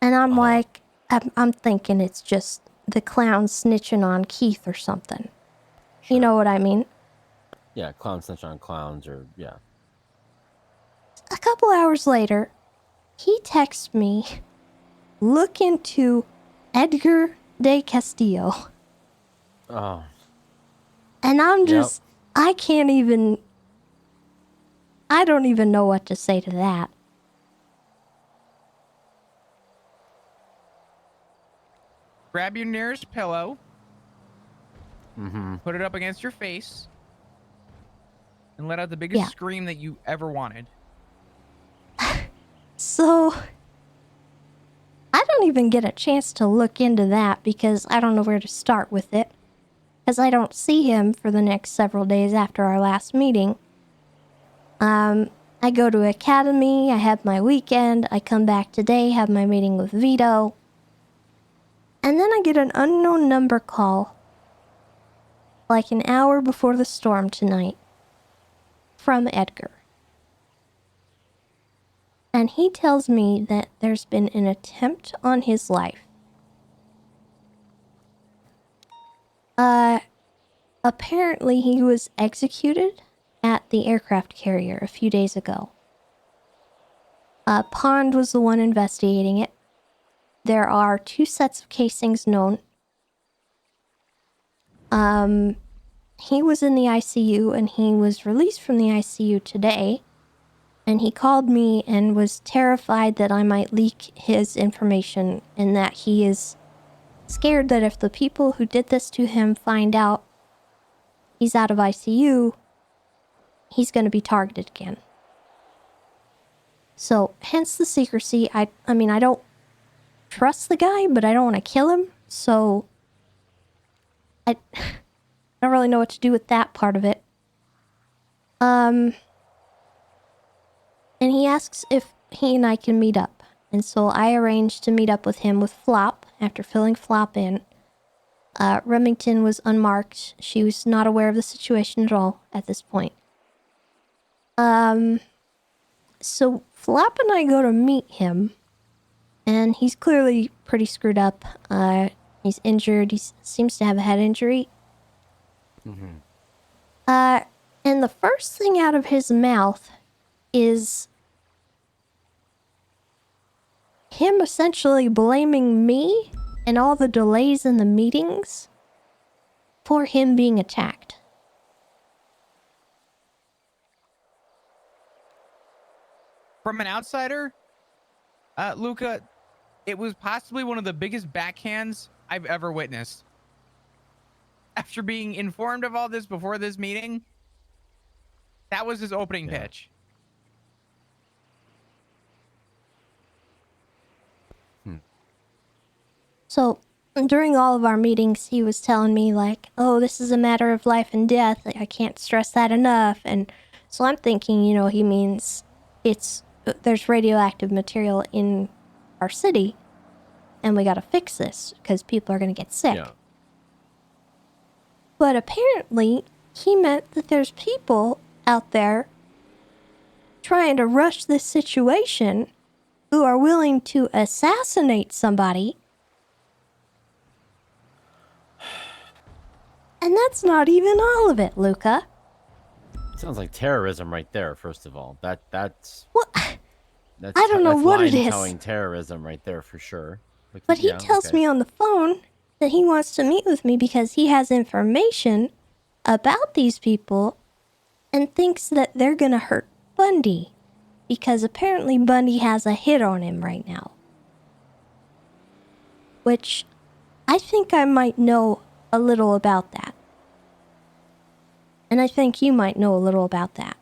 And I'm like, I'm thinking it's just the clown snitching on Keith or something. You know what I mean? Yeah, clown snitch on clowns, or yeah. A couple hours later, he texts me, look into Edgar de Castillo. Oh. And I'm just, I don't even know what to say to that. Grab your nearest pillow, Mm-hmm. put it up against your face, and let out the biggest Yeah. scream that you ever wanted. So, I don't even get a chance to look into that because I don't know where to start with it. Because I don't see him for the next several days after our last meeting. I go to Academy, I have my weekend, I come back today, have my meeting with Vito. And then I get an unknown number call like an hour before the storm tonight from Edgar. And he tells me that there's been an attempt on his life. Apparently he was executed at the aircraft carrier a few days ago. Pond was the one investigating it. There are 2 sets of casings known. He was in the ICU and he was released from the ICU today. And he called me and was terrified that I might leak his information and that he is scared that if the people who did this to him find out he's out of ICU, he's going to be targeted again. So, hence the secrecy. I mean, I don't trust the guy, but I don't want to kill him. So, I don't really know what to do with that part of it. And he asks if he and I can meet up. And so I arranged to meet up with him with Flop after filling Flop in. Remington was unmarked. She was not aware of the situation at all at this point. So Flop and I go to meet him. And he's clearly pretty screwed up. He's injured. He seems to have a head injury. Mm-hmm. And the first thing out of his mouth is him essentially blaming me and all the delays in the meetings for him being attacked. From an outsider, Luca, it was possibly one of the biggest backhands I've ever witnessed. After being informed of all this before this meeting, that was his opening pitch. So, during all of our meetings, he was telling me, like, oh, this is a matter of life and death. I can't stress that enough. And so I'm thinking, you know, he means there's radioactive material in our city, and we gotta fix this, because people are gonna get sick. Yeah. But apparently, he meant that there's people out there trying to rush this situation who are willing to assassinate somebody. And that's not even all of it, Luca. Sounds like terrorism right there, first of all. That's I don't know what it is. Line-towing terrorism right there for sure. But he tells me on the phone that he wants to meet with me because he has information about these people and thinks that they're gonna hurt Bundy. Because apparently Bundy has a hit on him right now. Which I think I might know a little about that. And I think you might know a little about that.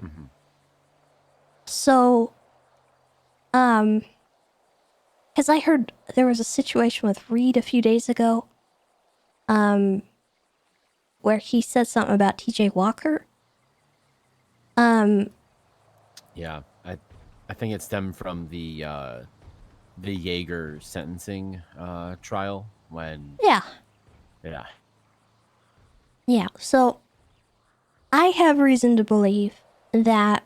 Mm-hmm. So, because I heard there was a situation with Reed a few days ago, where he said something about TJ Walker. Yeah, I think it stemmed from the Jaeger sentencing trial when. Yeah. Yeah. Yeah, so I have reason to believe that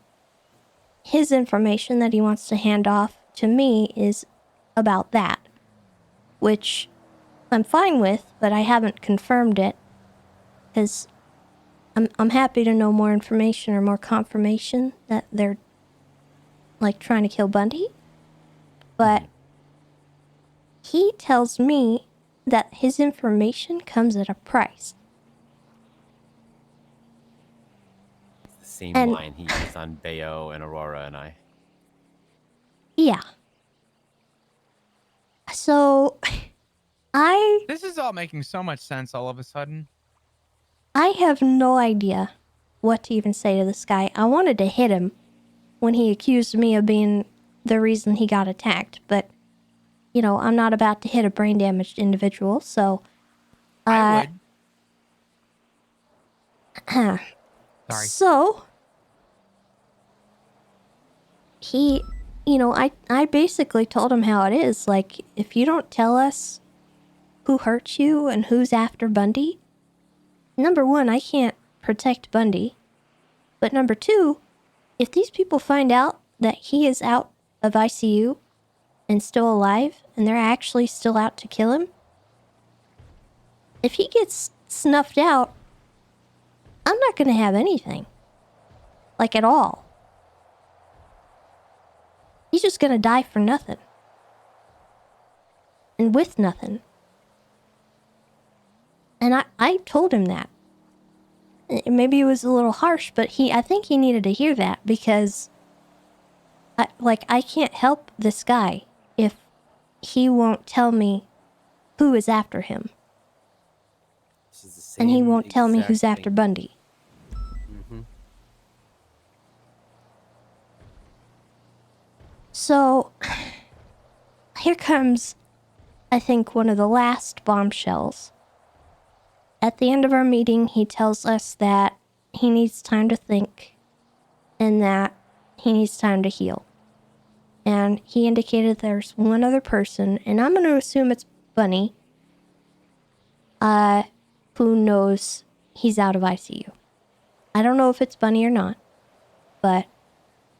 his information that he wants to hand off to me is about that, which I'm fine with, but I haven't confirmed it, because I'm happy to know more information or more confirmation that they're, like, trying to kill Bundy, but he tells me that his information comes at a price. The same And- line he used on Bayo and Aurora and I. Yeah. So, This is all making so much sense all of a sudden. I have no idea what to even say to this guy. I wanted to hit him when he accused me of being the reason he got attacked, but, you know, I'm not about to hit a brain-damaged individual, so... I would. Sorry. So, he, you know, I basically told him how it is. Like, if you don't tell us who hurt you and who's after Bundy, number one, I can't protect Bundy. But number two, if these people find out that he is out of ICU and still alive, and they're actually still out to kill him, if he gets snuffed out, I'm not going to have anything. Like, at all. He's just going to die for nothing. And with nothing. And I told him that. Maybe it was a little harsh, but I think he needed to hear that, because I can't help this guy if he won't tell me who is after him. And he won't tell me who's after Bundy. Mm-hmm. So, here comes, I think, one of the last bombshells. At the end of our meeting, he tells us that he needs time to think and that he needs time to heal. And he indicated there's one other person, and I'm going to assume it's Bunny, who knows he's out of ICU. I don't know if it's Bunny or not, but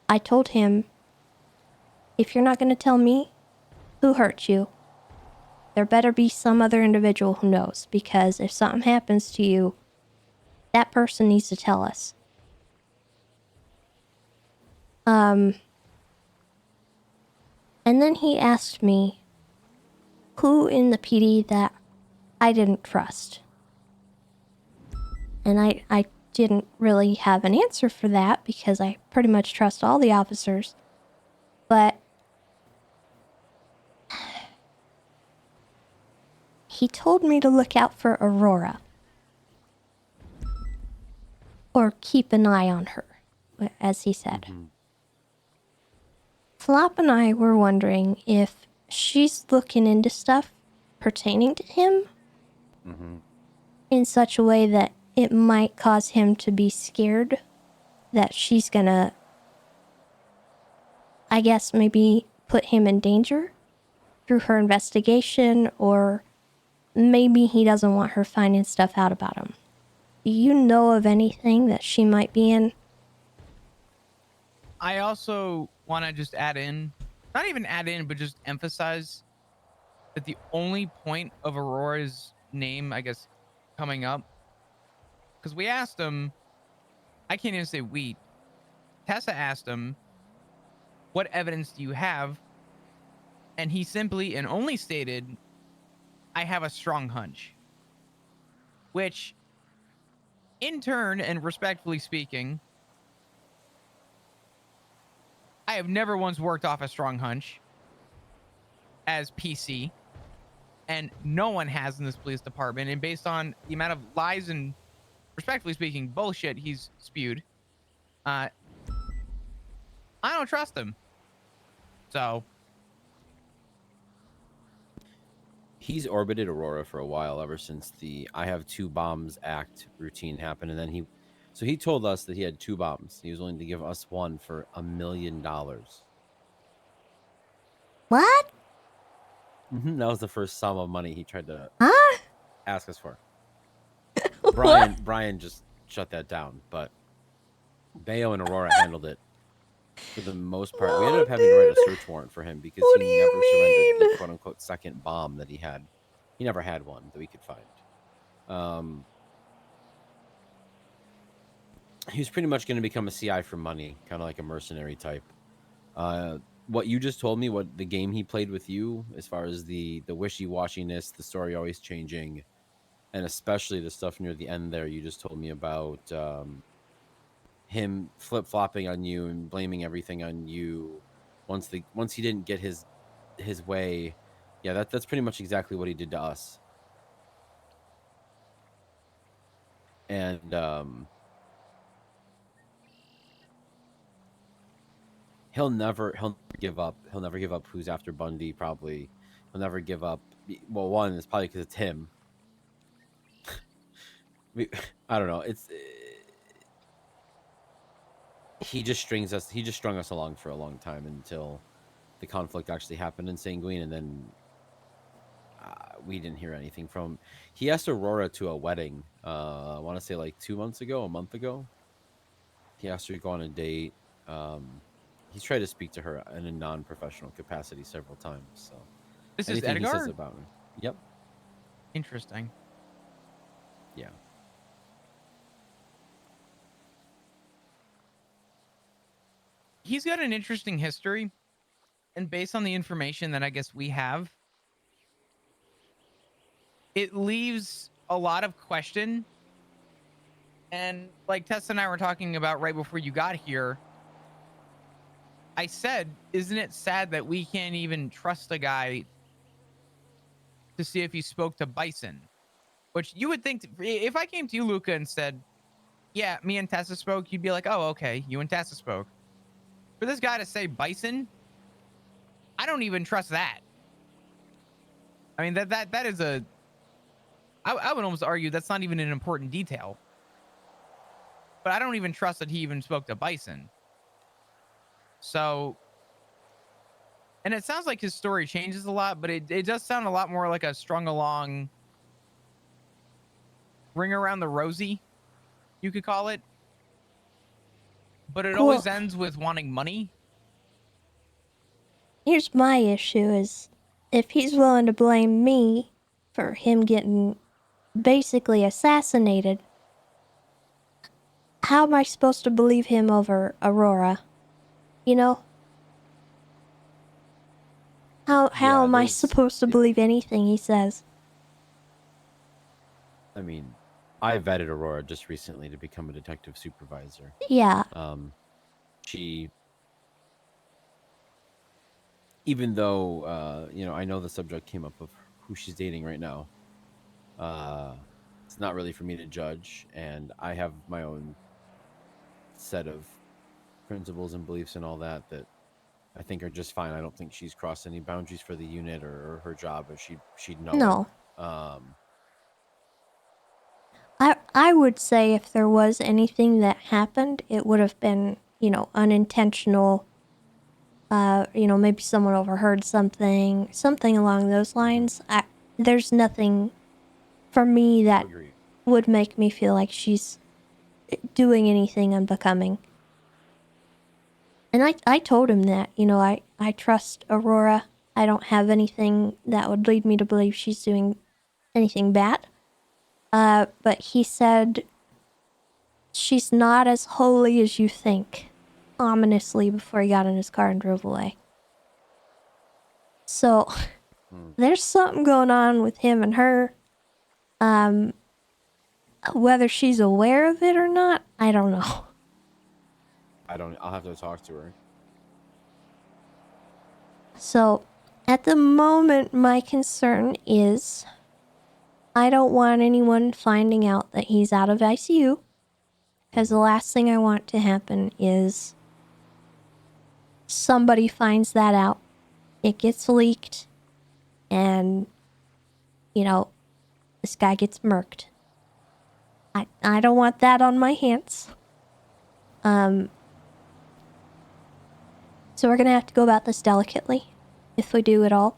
I told him, if you're not going to tell me who hurt you, there better be some other individual who knows, because if something happens to you, that person needs to tell us. And then he asked me who in the PD that I didn't trust. And I didn't really have an answer for that, because I pretty much trust all the officers. But he told me to look out for Aurora. Or keep an eye on her, as he said. Mm-hmm. Flop and I were wondering if she's looking into stuff pertaining to him in such a way that it might cause him to be scared that she's gonna, I guess, maybe put him in danger through her investigation, or maybe he doesn't want her finding stuff out about him. Do you know of anything that she might be in? I also want to just add in, not even add in, but just emphasize that the only point of Aurora's name, I guess, coming up, because we asked him, I can't even say we, Tessa asked him, what evidence do you have? And he simply and only stated, I have a strong hunch. Which, in turn, and respectfully speaking, I have never once worked off a strong hunch as PC, and no one has in this police department. And based on the amount of lies and, respectfully speaking, bullshit he's spewed, I don't trust him. So He's orbited Aurora for a while, ever since the I have 2 bombs act routine happened. And then he told us that he had 2 bombs. He was willing to give us 1 for $1 million. What? That was the first sum of money he tried to ask us for. Brian just shut that down, but Bayo and Aurora handled it for the most part. We ended up having to write a search warrant for him because he never surrendered the quote-unquote second bomb that he had. He never had one that we could find. He was pretty much going to become a CI for money, kind of like a mercenary type. What you just told me, what the game he played with you, as far as the wishy-washiness, the story always changing, and especially the stuff near the end there you just told me about, him flip-flopping on you and blaming everything on you once he didn't get his way. Yeah, that's pretty much exactly what he did to us. And he'll never give up. He'll never give up who's after Bundy, probably. He'll never give up. Well, one, it's probably because it's him. I don't know. He just strung us along for a long time until the conflict actually happened in Sanguine, and then we didn't hear anything from. He asked Aurora to a wedding. I want to say like 2 months ago, a month ago. He asked her to go on a date. He's tried to speak to her in a non-professional capacity several times. So This is anything he says Edgar? about her. Yep. Interesting. Yeah. He's got an interesting history, and based on the information that I guess we have, it leaves a lot of question. And like Tessa and I were talking about right before you got here, I said, isn't it sad that we can't even trust a guy to see if he spoke to Bison? Which you would think, if I came to you, Luca, and said, yeah, me and Tessa spoke, you'd be like, oh, okay, you and Tessa spoke. For this guy to say Bison, I don't even trust that. I mean, that is a... I would almost argue that's not even an important detail. But I don't even trust that he even spoke to Bison. So... And it sounds like his story changes a lot, but it does sound a lot more like a strung along... ring around the rosy, you could call it. But it always ends with wanting money. Here's my issue is if he's willing to blame me for him getting basically assassinated, how am I supposed to believe him over Aurora? You know? How am I supposed to believe anything he says? I mean, I vetted Aurora just recently to become a detective supervisor. Yeah. She, even though, you know, I know the subject came up of who she's dating right now. It's not really for me to judge, and I have my own set of principles and beliefs and all that I think are just fine. I don't think she's crossed any boundaries for the unit or her job, or she'd know. No. It. I would say if there was anything that happened, it would have been, you know, unintentional. You know, maybe someone overheard something along those lines. There's nothing for me that would make me feel like she's doing anything unbecoming. And I told him that, you know, I trust Aurora. I don't have anything that would lead me to believe she's doing anything bad. But he said, she's not as holy as you think, ominously, before he got in his car and drove away. So, there's something going on with him and her. Whether she's aware of it or not, I don't know. I'll have to talk to her. So, at the moment, my concern is I don't want anyone finding out that he's out of ICU. Because the last thing I want to happen is somebody finds that out. It gets leaked. And, you know, this guy gets murked. I don't want that on my hands. So we're going to have to go about this delicately, if we do at all.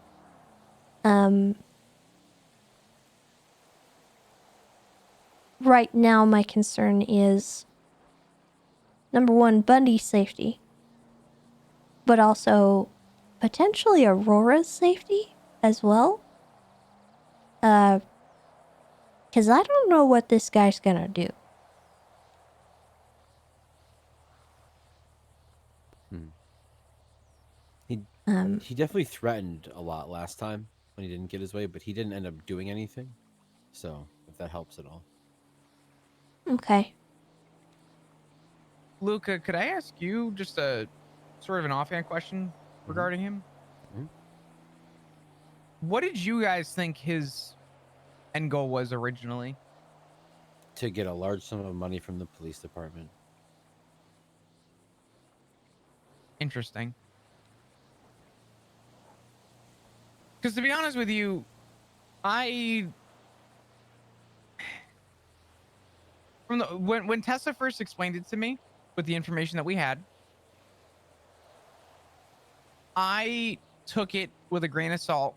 Right now, my concern is, number one, Bundy's safety, but also potentially Aurora's safety as well. Because I don't know what this guy's going to do. He definitely threatened a lot last time when he didn't get his way, but he didn't end up doing anything. So, if that helps at all. Okay. Luca, could I ask you just a sort of an offhand question regarding him? What did you guys think his end goal was originally? To get a large sum of money from the police department. Interesting. Because to be honest with you, when Tessa first explained it to me with the information that we had, I took it with a grain of salt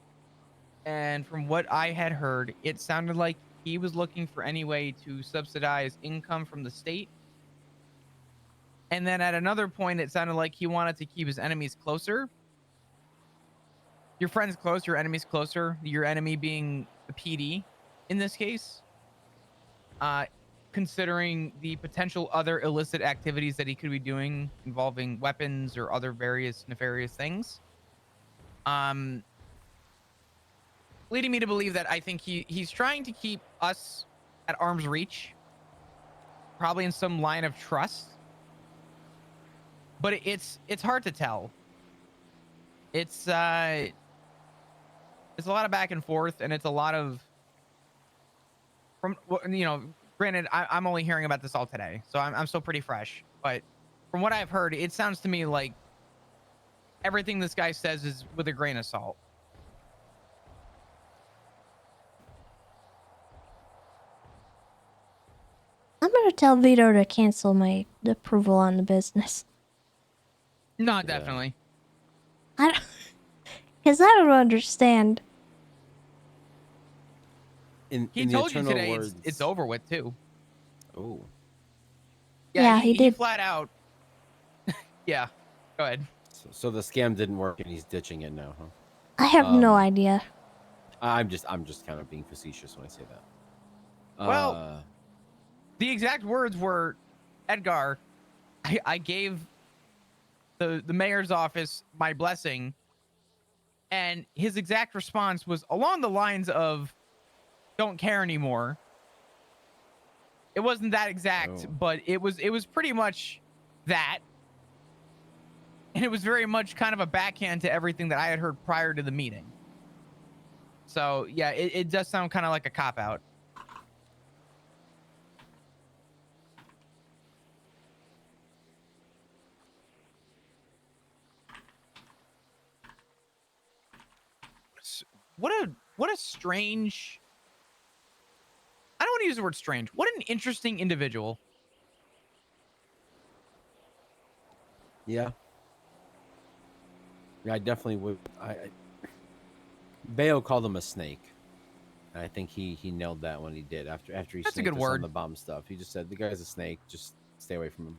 And from what I had heard, it sounded like he was looking for any way to subsidize income from the state. And then at another point, it sounded like he wanted to keep his enemies closer. Your friends close, your enemies closer. Your enemy being the PD in this case. Considering the potential other illicit activities that he could be doing involving weapons or other various nefarious things. Leading me to believe that I think he's trying to keep us at arm's reach, probably in some line of trust. But it's hard to tell. It's a lot of back and forth, and it's a lot of granted, I'm only hearing about this all today, so I'm still pretty fresh. But from what I've heard, it sounds to me like everything this guy says is with a grain of salt. I'm gonna tell Vito to cancel my approval on the business. No, definitely. Because I don't understand. He told you today it's over with too. Oh. Yeah, he did. Flat out. Yeah. Go ahead. So the scam didn't work, and he's ditching it now, huh? I have no idea. I'm just kind of being facetious when I say that. Well, the exact words were, Edgar, I gave the mayor's office my blessing, and his exact response was along the lines of, "Don't care anymore." It wasn't that exact, but it was pretty much that. And it was very much kind of a backhand to everything that I had heard prior to the meeting. So yeah, it does sound kind of like a cop-out. What a strange... I don't want to use the word strange. What an interesting individual. Yeah. Yeah, I definitely would. Bayo called him a snake. And I think he nailed that when he did. After he That's a snaked good us word. on the bomb stuff. He just said, the guy's a snake. Just stay away from him.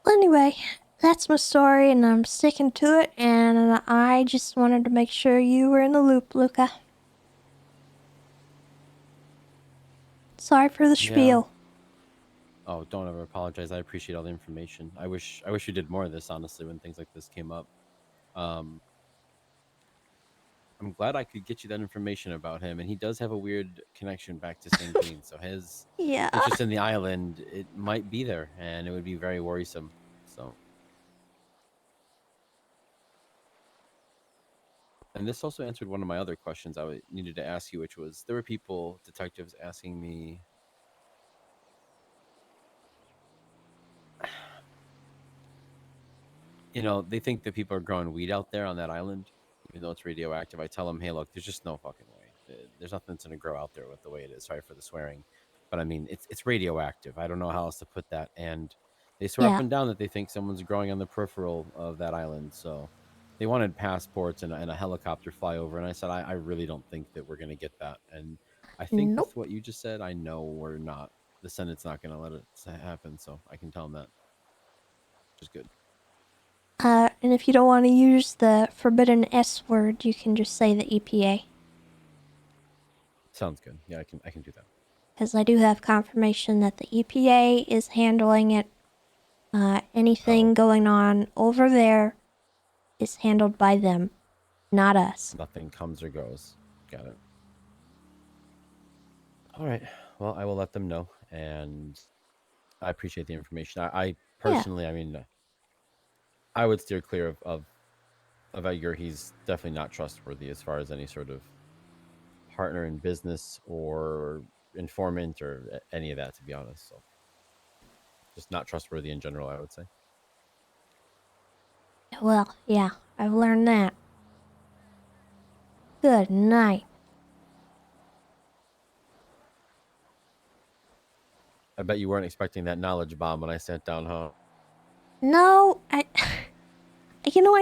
Anyway, that's my story, and I'm sticking to it, and I just wanted to make sure you were in the loop, Luca. Sorry for the spiel. Oh, don't ever apologize. I appreciate all the information. I wish we did more of this, honestly, when things like this came up. I'm glad I could get you that information about him, and he does have a weird connection back to St. Bean, so his interest in the island, it might be there, and it would be very worrisome. So, and this also answered one of my other questions I needed to ask you, which was, there were detectives asking me, they think that people are growing weed out there on that island, even though it's radioactive. I tell them, hey, look, there's just no fucking way. There's nothing that's going to grow out there with the way it is. Sorry for the swearing. But I mean, it's radioactive. I don't know how else to put that. And they swear up and down that they think someone's growing on the peripheral of that island. So they wanted passports and a helicopter flyover. And I said, I really don't think that we're going to get that. And I think with what you just said, I know we're not. The Senate's not going to let it happen. So I can tell them that. Which is good. And if you don't want to use the forbidden S word, you can just say the EPA. Sounds good. Yeah, I can do that. Because I do have confirmation that the EPA is handling it. Anything going on over there is handled by them, not us. Nothing comes or goes. Got it. All right. Well, I will let them know, and I appreciate the information. I personally, I mean, I would steer clear of Edgar. He's definitely not trustworthy as far as any sort of partner in business or informant or any of that, to be honest. So just not trustworthy in general, I would say. Well, yeah, I've learned that. Good night. I bet you weren't expecting that knowledge bomb when I sat down, huh? No, I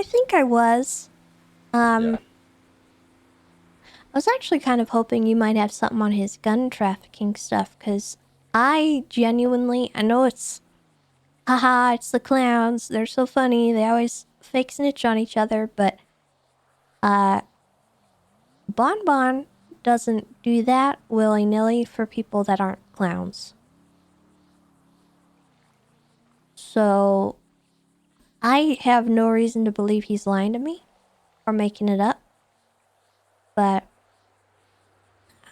think I was. I was actually kind of hoping you might have something on his gun trafficking stuff, because I know it's, haha, it's the clowns, they're so funny, they always fake snitch on each other, but, Bon doesn't do that willy-nilly for people that aren't clowns. So, I have no reason to believe he's lying to me, or making it up, but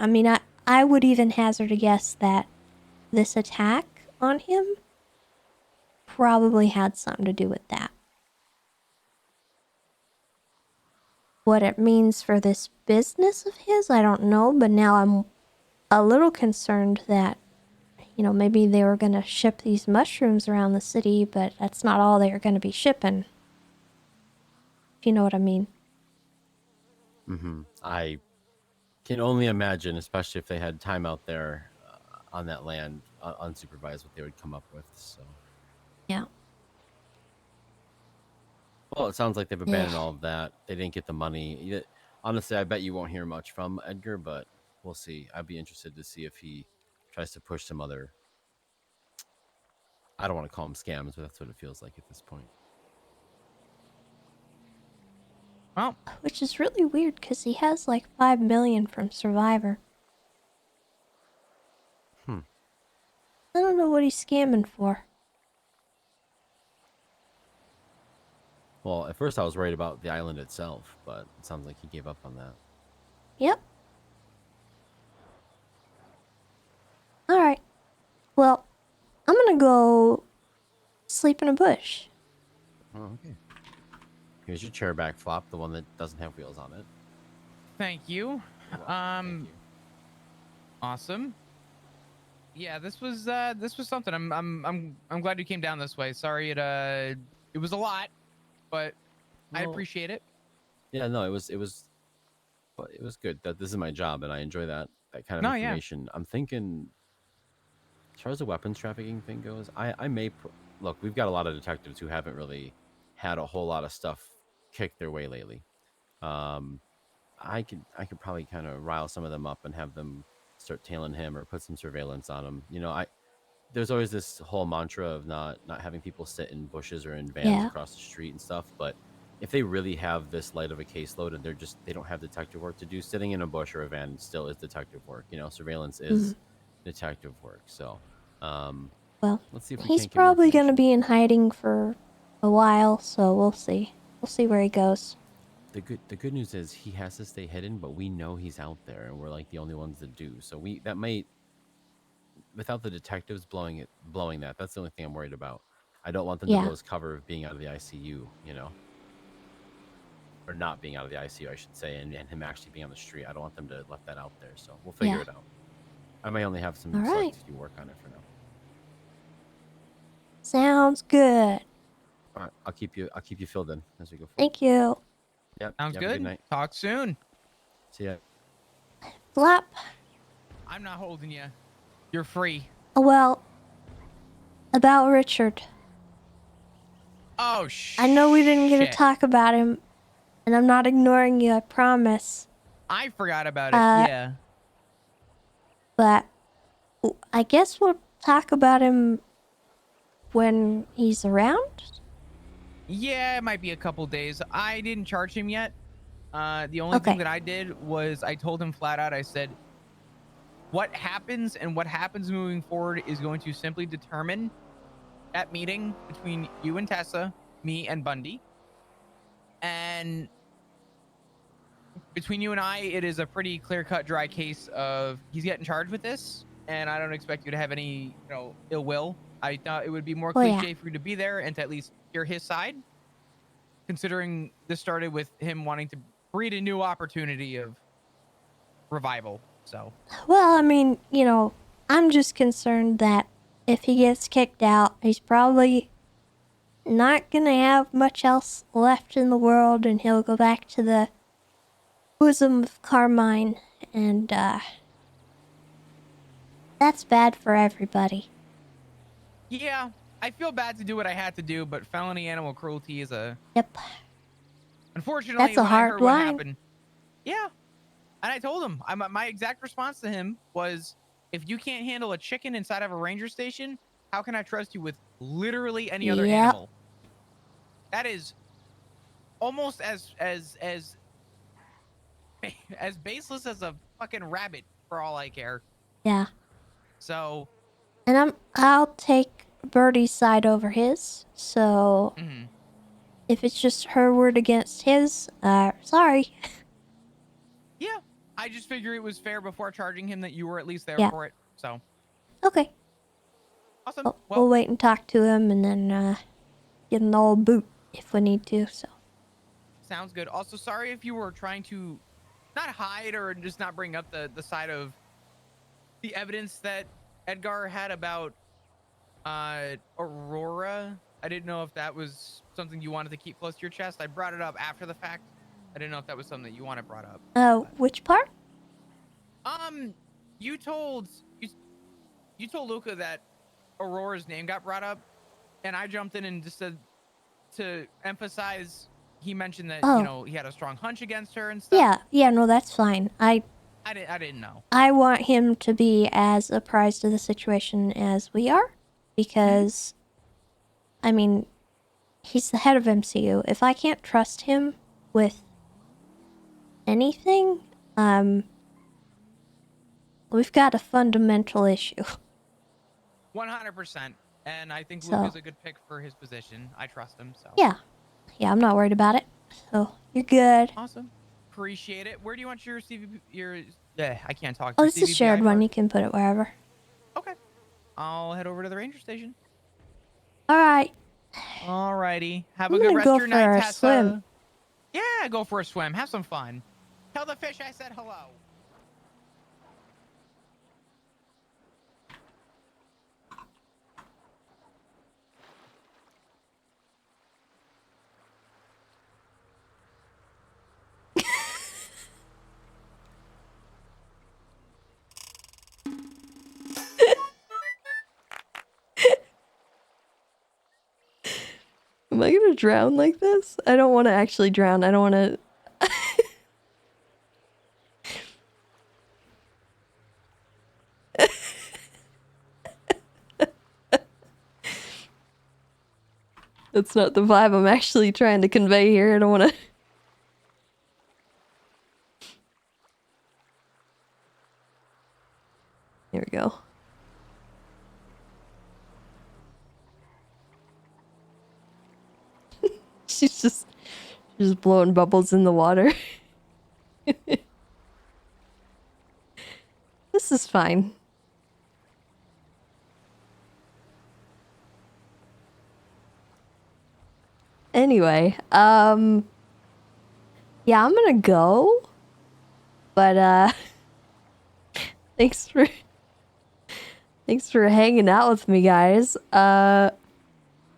I mean, I would even hazard a guess that this attack on him probably had something to do with that. What it means for this business of his, I don't know, but now I'm a little concerned that, maybe they were going to ship these mushrooms around the city, but that's not all they are going to be shipping. If you know what I mean. Mm-hmm. I can only imagine, especially if they had time out there on that land, unsupervised, what they would come up with. So. Yeah. Well, it sounds like they've abandoned all of that. They didn't get the money. Honestly, I bet you won't hear much from Edgar, but we'll see. I'd be interested to see if he tries to push some other... I don't want to call them scams, but that's what it feels like at this point. Well, which is really weird because he has like 5 million from Survivor. I don't know what he's scamming for. Well, at first I was worried about the island itself, but it sounds like he gave up on that. Yep. Alright. Well, I'm gonna go sleep in a bush. Oh, okay. Here's your chair back flop, the one that doesn't have wheels on it. Thank you. Awesome. Yeah, this was something. I'm glad you came down this way. Sorry it was a lot, but I appreciate it. Yeah, no, it was good. That this is my job, and I enjoy that kind of information. Yeah. I'm thinking, as far as the weapons trafficking thing goes, I may look. We've got a lot of detectives who haven't really had a whole lot of stuff kick their way lately. I could probably kind of rile some of them up and have them start tailing him or put some surveillance on him. There's always this whole mantra of not having people sit in bushes or in vans across the street and stuff, but if they really have this light of a caseload and they don't have detective work to do, sitting in a bush or a van still is detective work. Surveillance is detective work. So, well, let's see if he's probably going to be in hiding for a while, so we'll see. We'll see where he goes. The good news is he has to stay hidden, but we know he's out there, and we're like the only ones that do. So that might, without the detectives blowing that, that's the only thing I'm worried about. I don't want them to lose cover of being out of the ICU, or not being out of the ICU, I should say, and him actually being on the street. I don't want them to let that out there. So we'll figure it out. I may only have some selective work on it for now. Sounds good. All right, I'll keep you filled in as we go forward. Thank you. Yep. Sounds good. Good night. Talk soon. See ya. Flop. I'm not holding you. You're free. Well, about Richard. Oh, I know we didn't get to talk about him, and I'm not ignoring you, I promise. I forgot about it, yeah. But I guess we'll talk about him when he's around? Yeah, it might be a couple days. I didn't charge him yet. The only thing that I did was I told him flat out, I said, what happens and what happens moving forward is going to simply determine that meeting between you and Tessa, me and Bundy. And between you and I, it is a pretty clear-cut, dry case of he's getting charged with this, and I don't expect you to have any, ill will. I thought it would be more cliche for you to be there and to at least hear his side, considering this started with him wanting to breed a new opportunity of revival. So, well, I mean, I'm just concerned that if he gets kicked out, he's probably not gonna have much else left in the world, and he'll go back to the bosom of Carmine, and that's bad for everybody. Yeah, I feel bad to do what I had to do, but felony animal cruelty is a... Yep. Unfortunately, That's a when I hard heard what line. happened... Yeah. And I told him, my exact response to him was, if you can't handle a chicken inside of a ranger station, how can I trust you with literally any other Yep. animal? That is almost as baseless as a fucking rabbit, for all I care. Yeah. So... And I'll take Birdie's side over his, so... If it's just her word against his, sorry. Yeah, I just figure it was fair before charging him that you were at least there Yeah. for it. So Okay. awesome. We'll wait and talk to him, and then get an old boot if we need to. So Sounds good. Also, sorry if you were trying to not hide or just not bring up the side of the evidence that Edgar had about Aurora. I didn't know if that was something you wanted to keep close to your chest. I brought it up after the fact. I didn't know if that was something that you wanted brought up. which part? You told Luca that Aurora's name got brought up, and I jumped in and just said to emphasize. He mentioned that he had a strong hunch against her and stuff. Yeah, no, that's fine. I didn't know. I want him to be as apprised of the situation as we are, because, I mean, he's the head of MCU. If I can't trust him with anything, we've got a fundamental issue. 100%. And I think So- Luca's a good pick for his position. I trust him. So Yeah, I'm not worried about it. So you're good. awesome. Appreciate it. Where do you want your CVP? I can't talk. Oh, Your this is a CVPI shared one. for? You can put it wherever. I'll head over to the ranger station. All right. Alrighty. Have I'm a good gonna rest go of your for night, a Tessa. swim. Yeah, go for a swim. Have some fun. Tell the fish I said hello. Am I gonna drown like this? I don't want to actually drown. I don't want to. That's not the vibe I'm actually trying to convey here. I don't want to. Here we go. She's just blowing bubbles in the water. This is fine. Anyway, yeah, I'm gonna go. But thanks for hanging out with me, guys.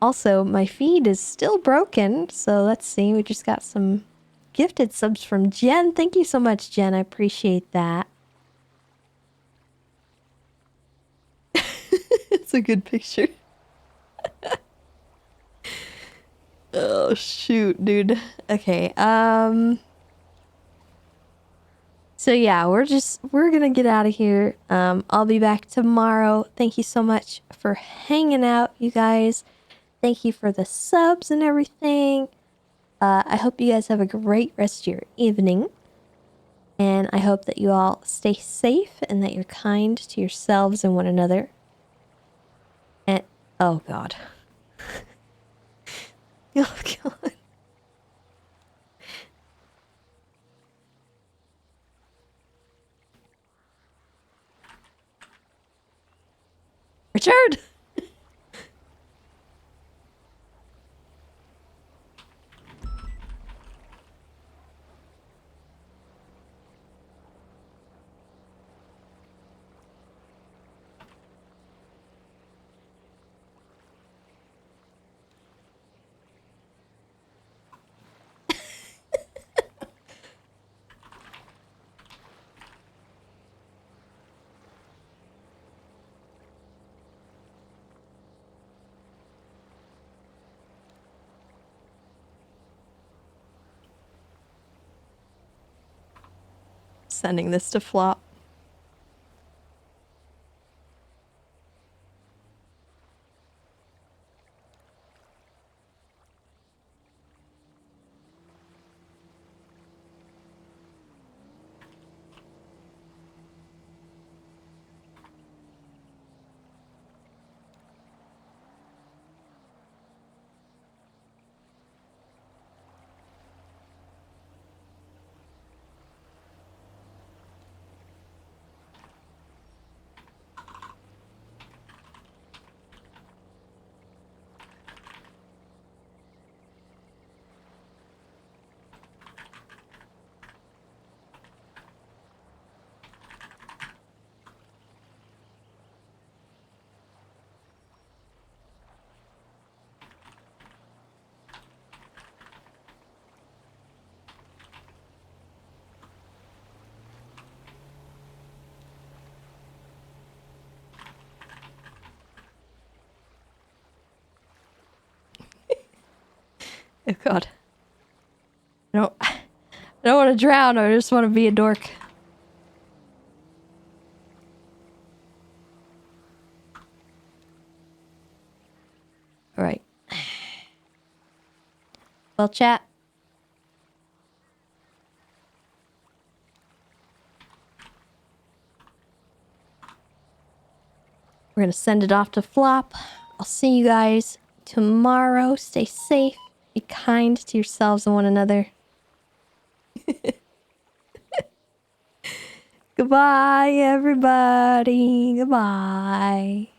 Also, my feed is still broken, so let's see. We just got some gifted subs from Jen. Thank you so much, Jen. I appreciate that. It's a good picture. Oh, shoot, dude. Okay, so yeah, we're gonna get out of here. I'll be back tomorrow. Thank you so much for hanging out, you guys. Thank you for the subs and everything. I hope you guys have a great rest of your evening. And I hope that you all stay safe and that you're kind to yourselves and one another. And, oh God. Oh God. Richard! sending this to Flop. Oh god. I don't want to drown, I just want to be a dork. Alright. Well, chat. We're gonna send it off to Flop. I'll see you guys tomorrow. Stay safe. Be kind to yourselves and one another. Goodbye, everybody. Goodbye.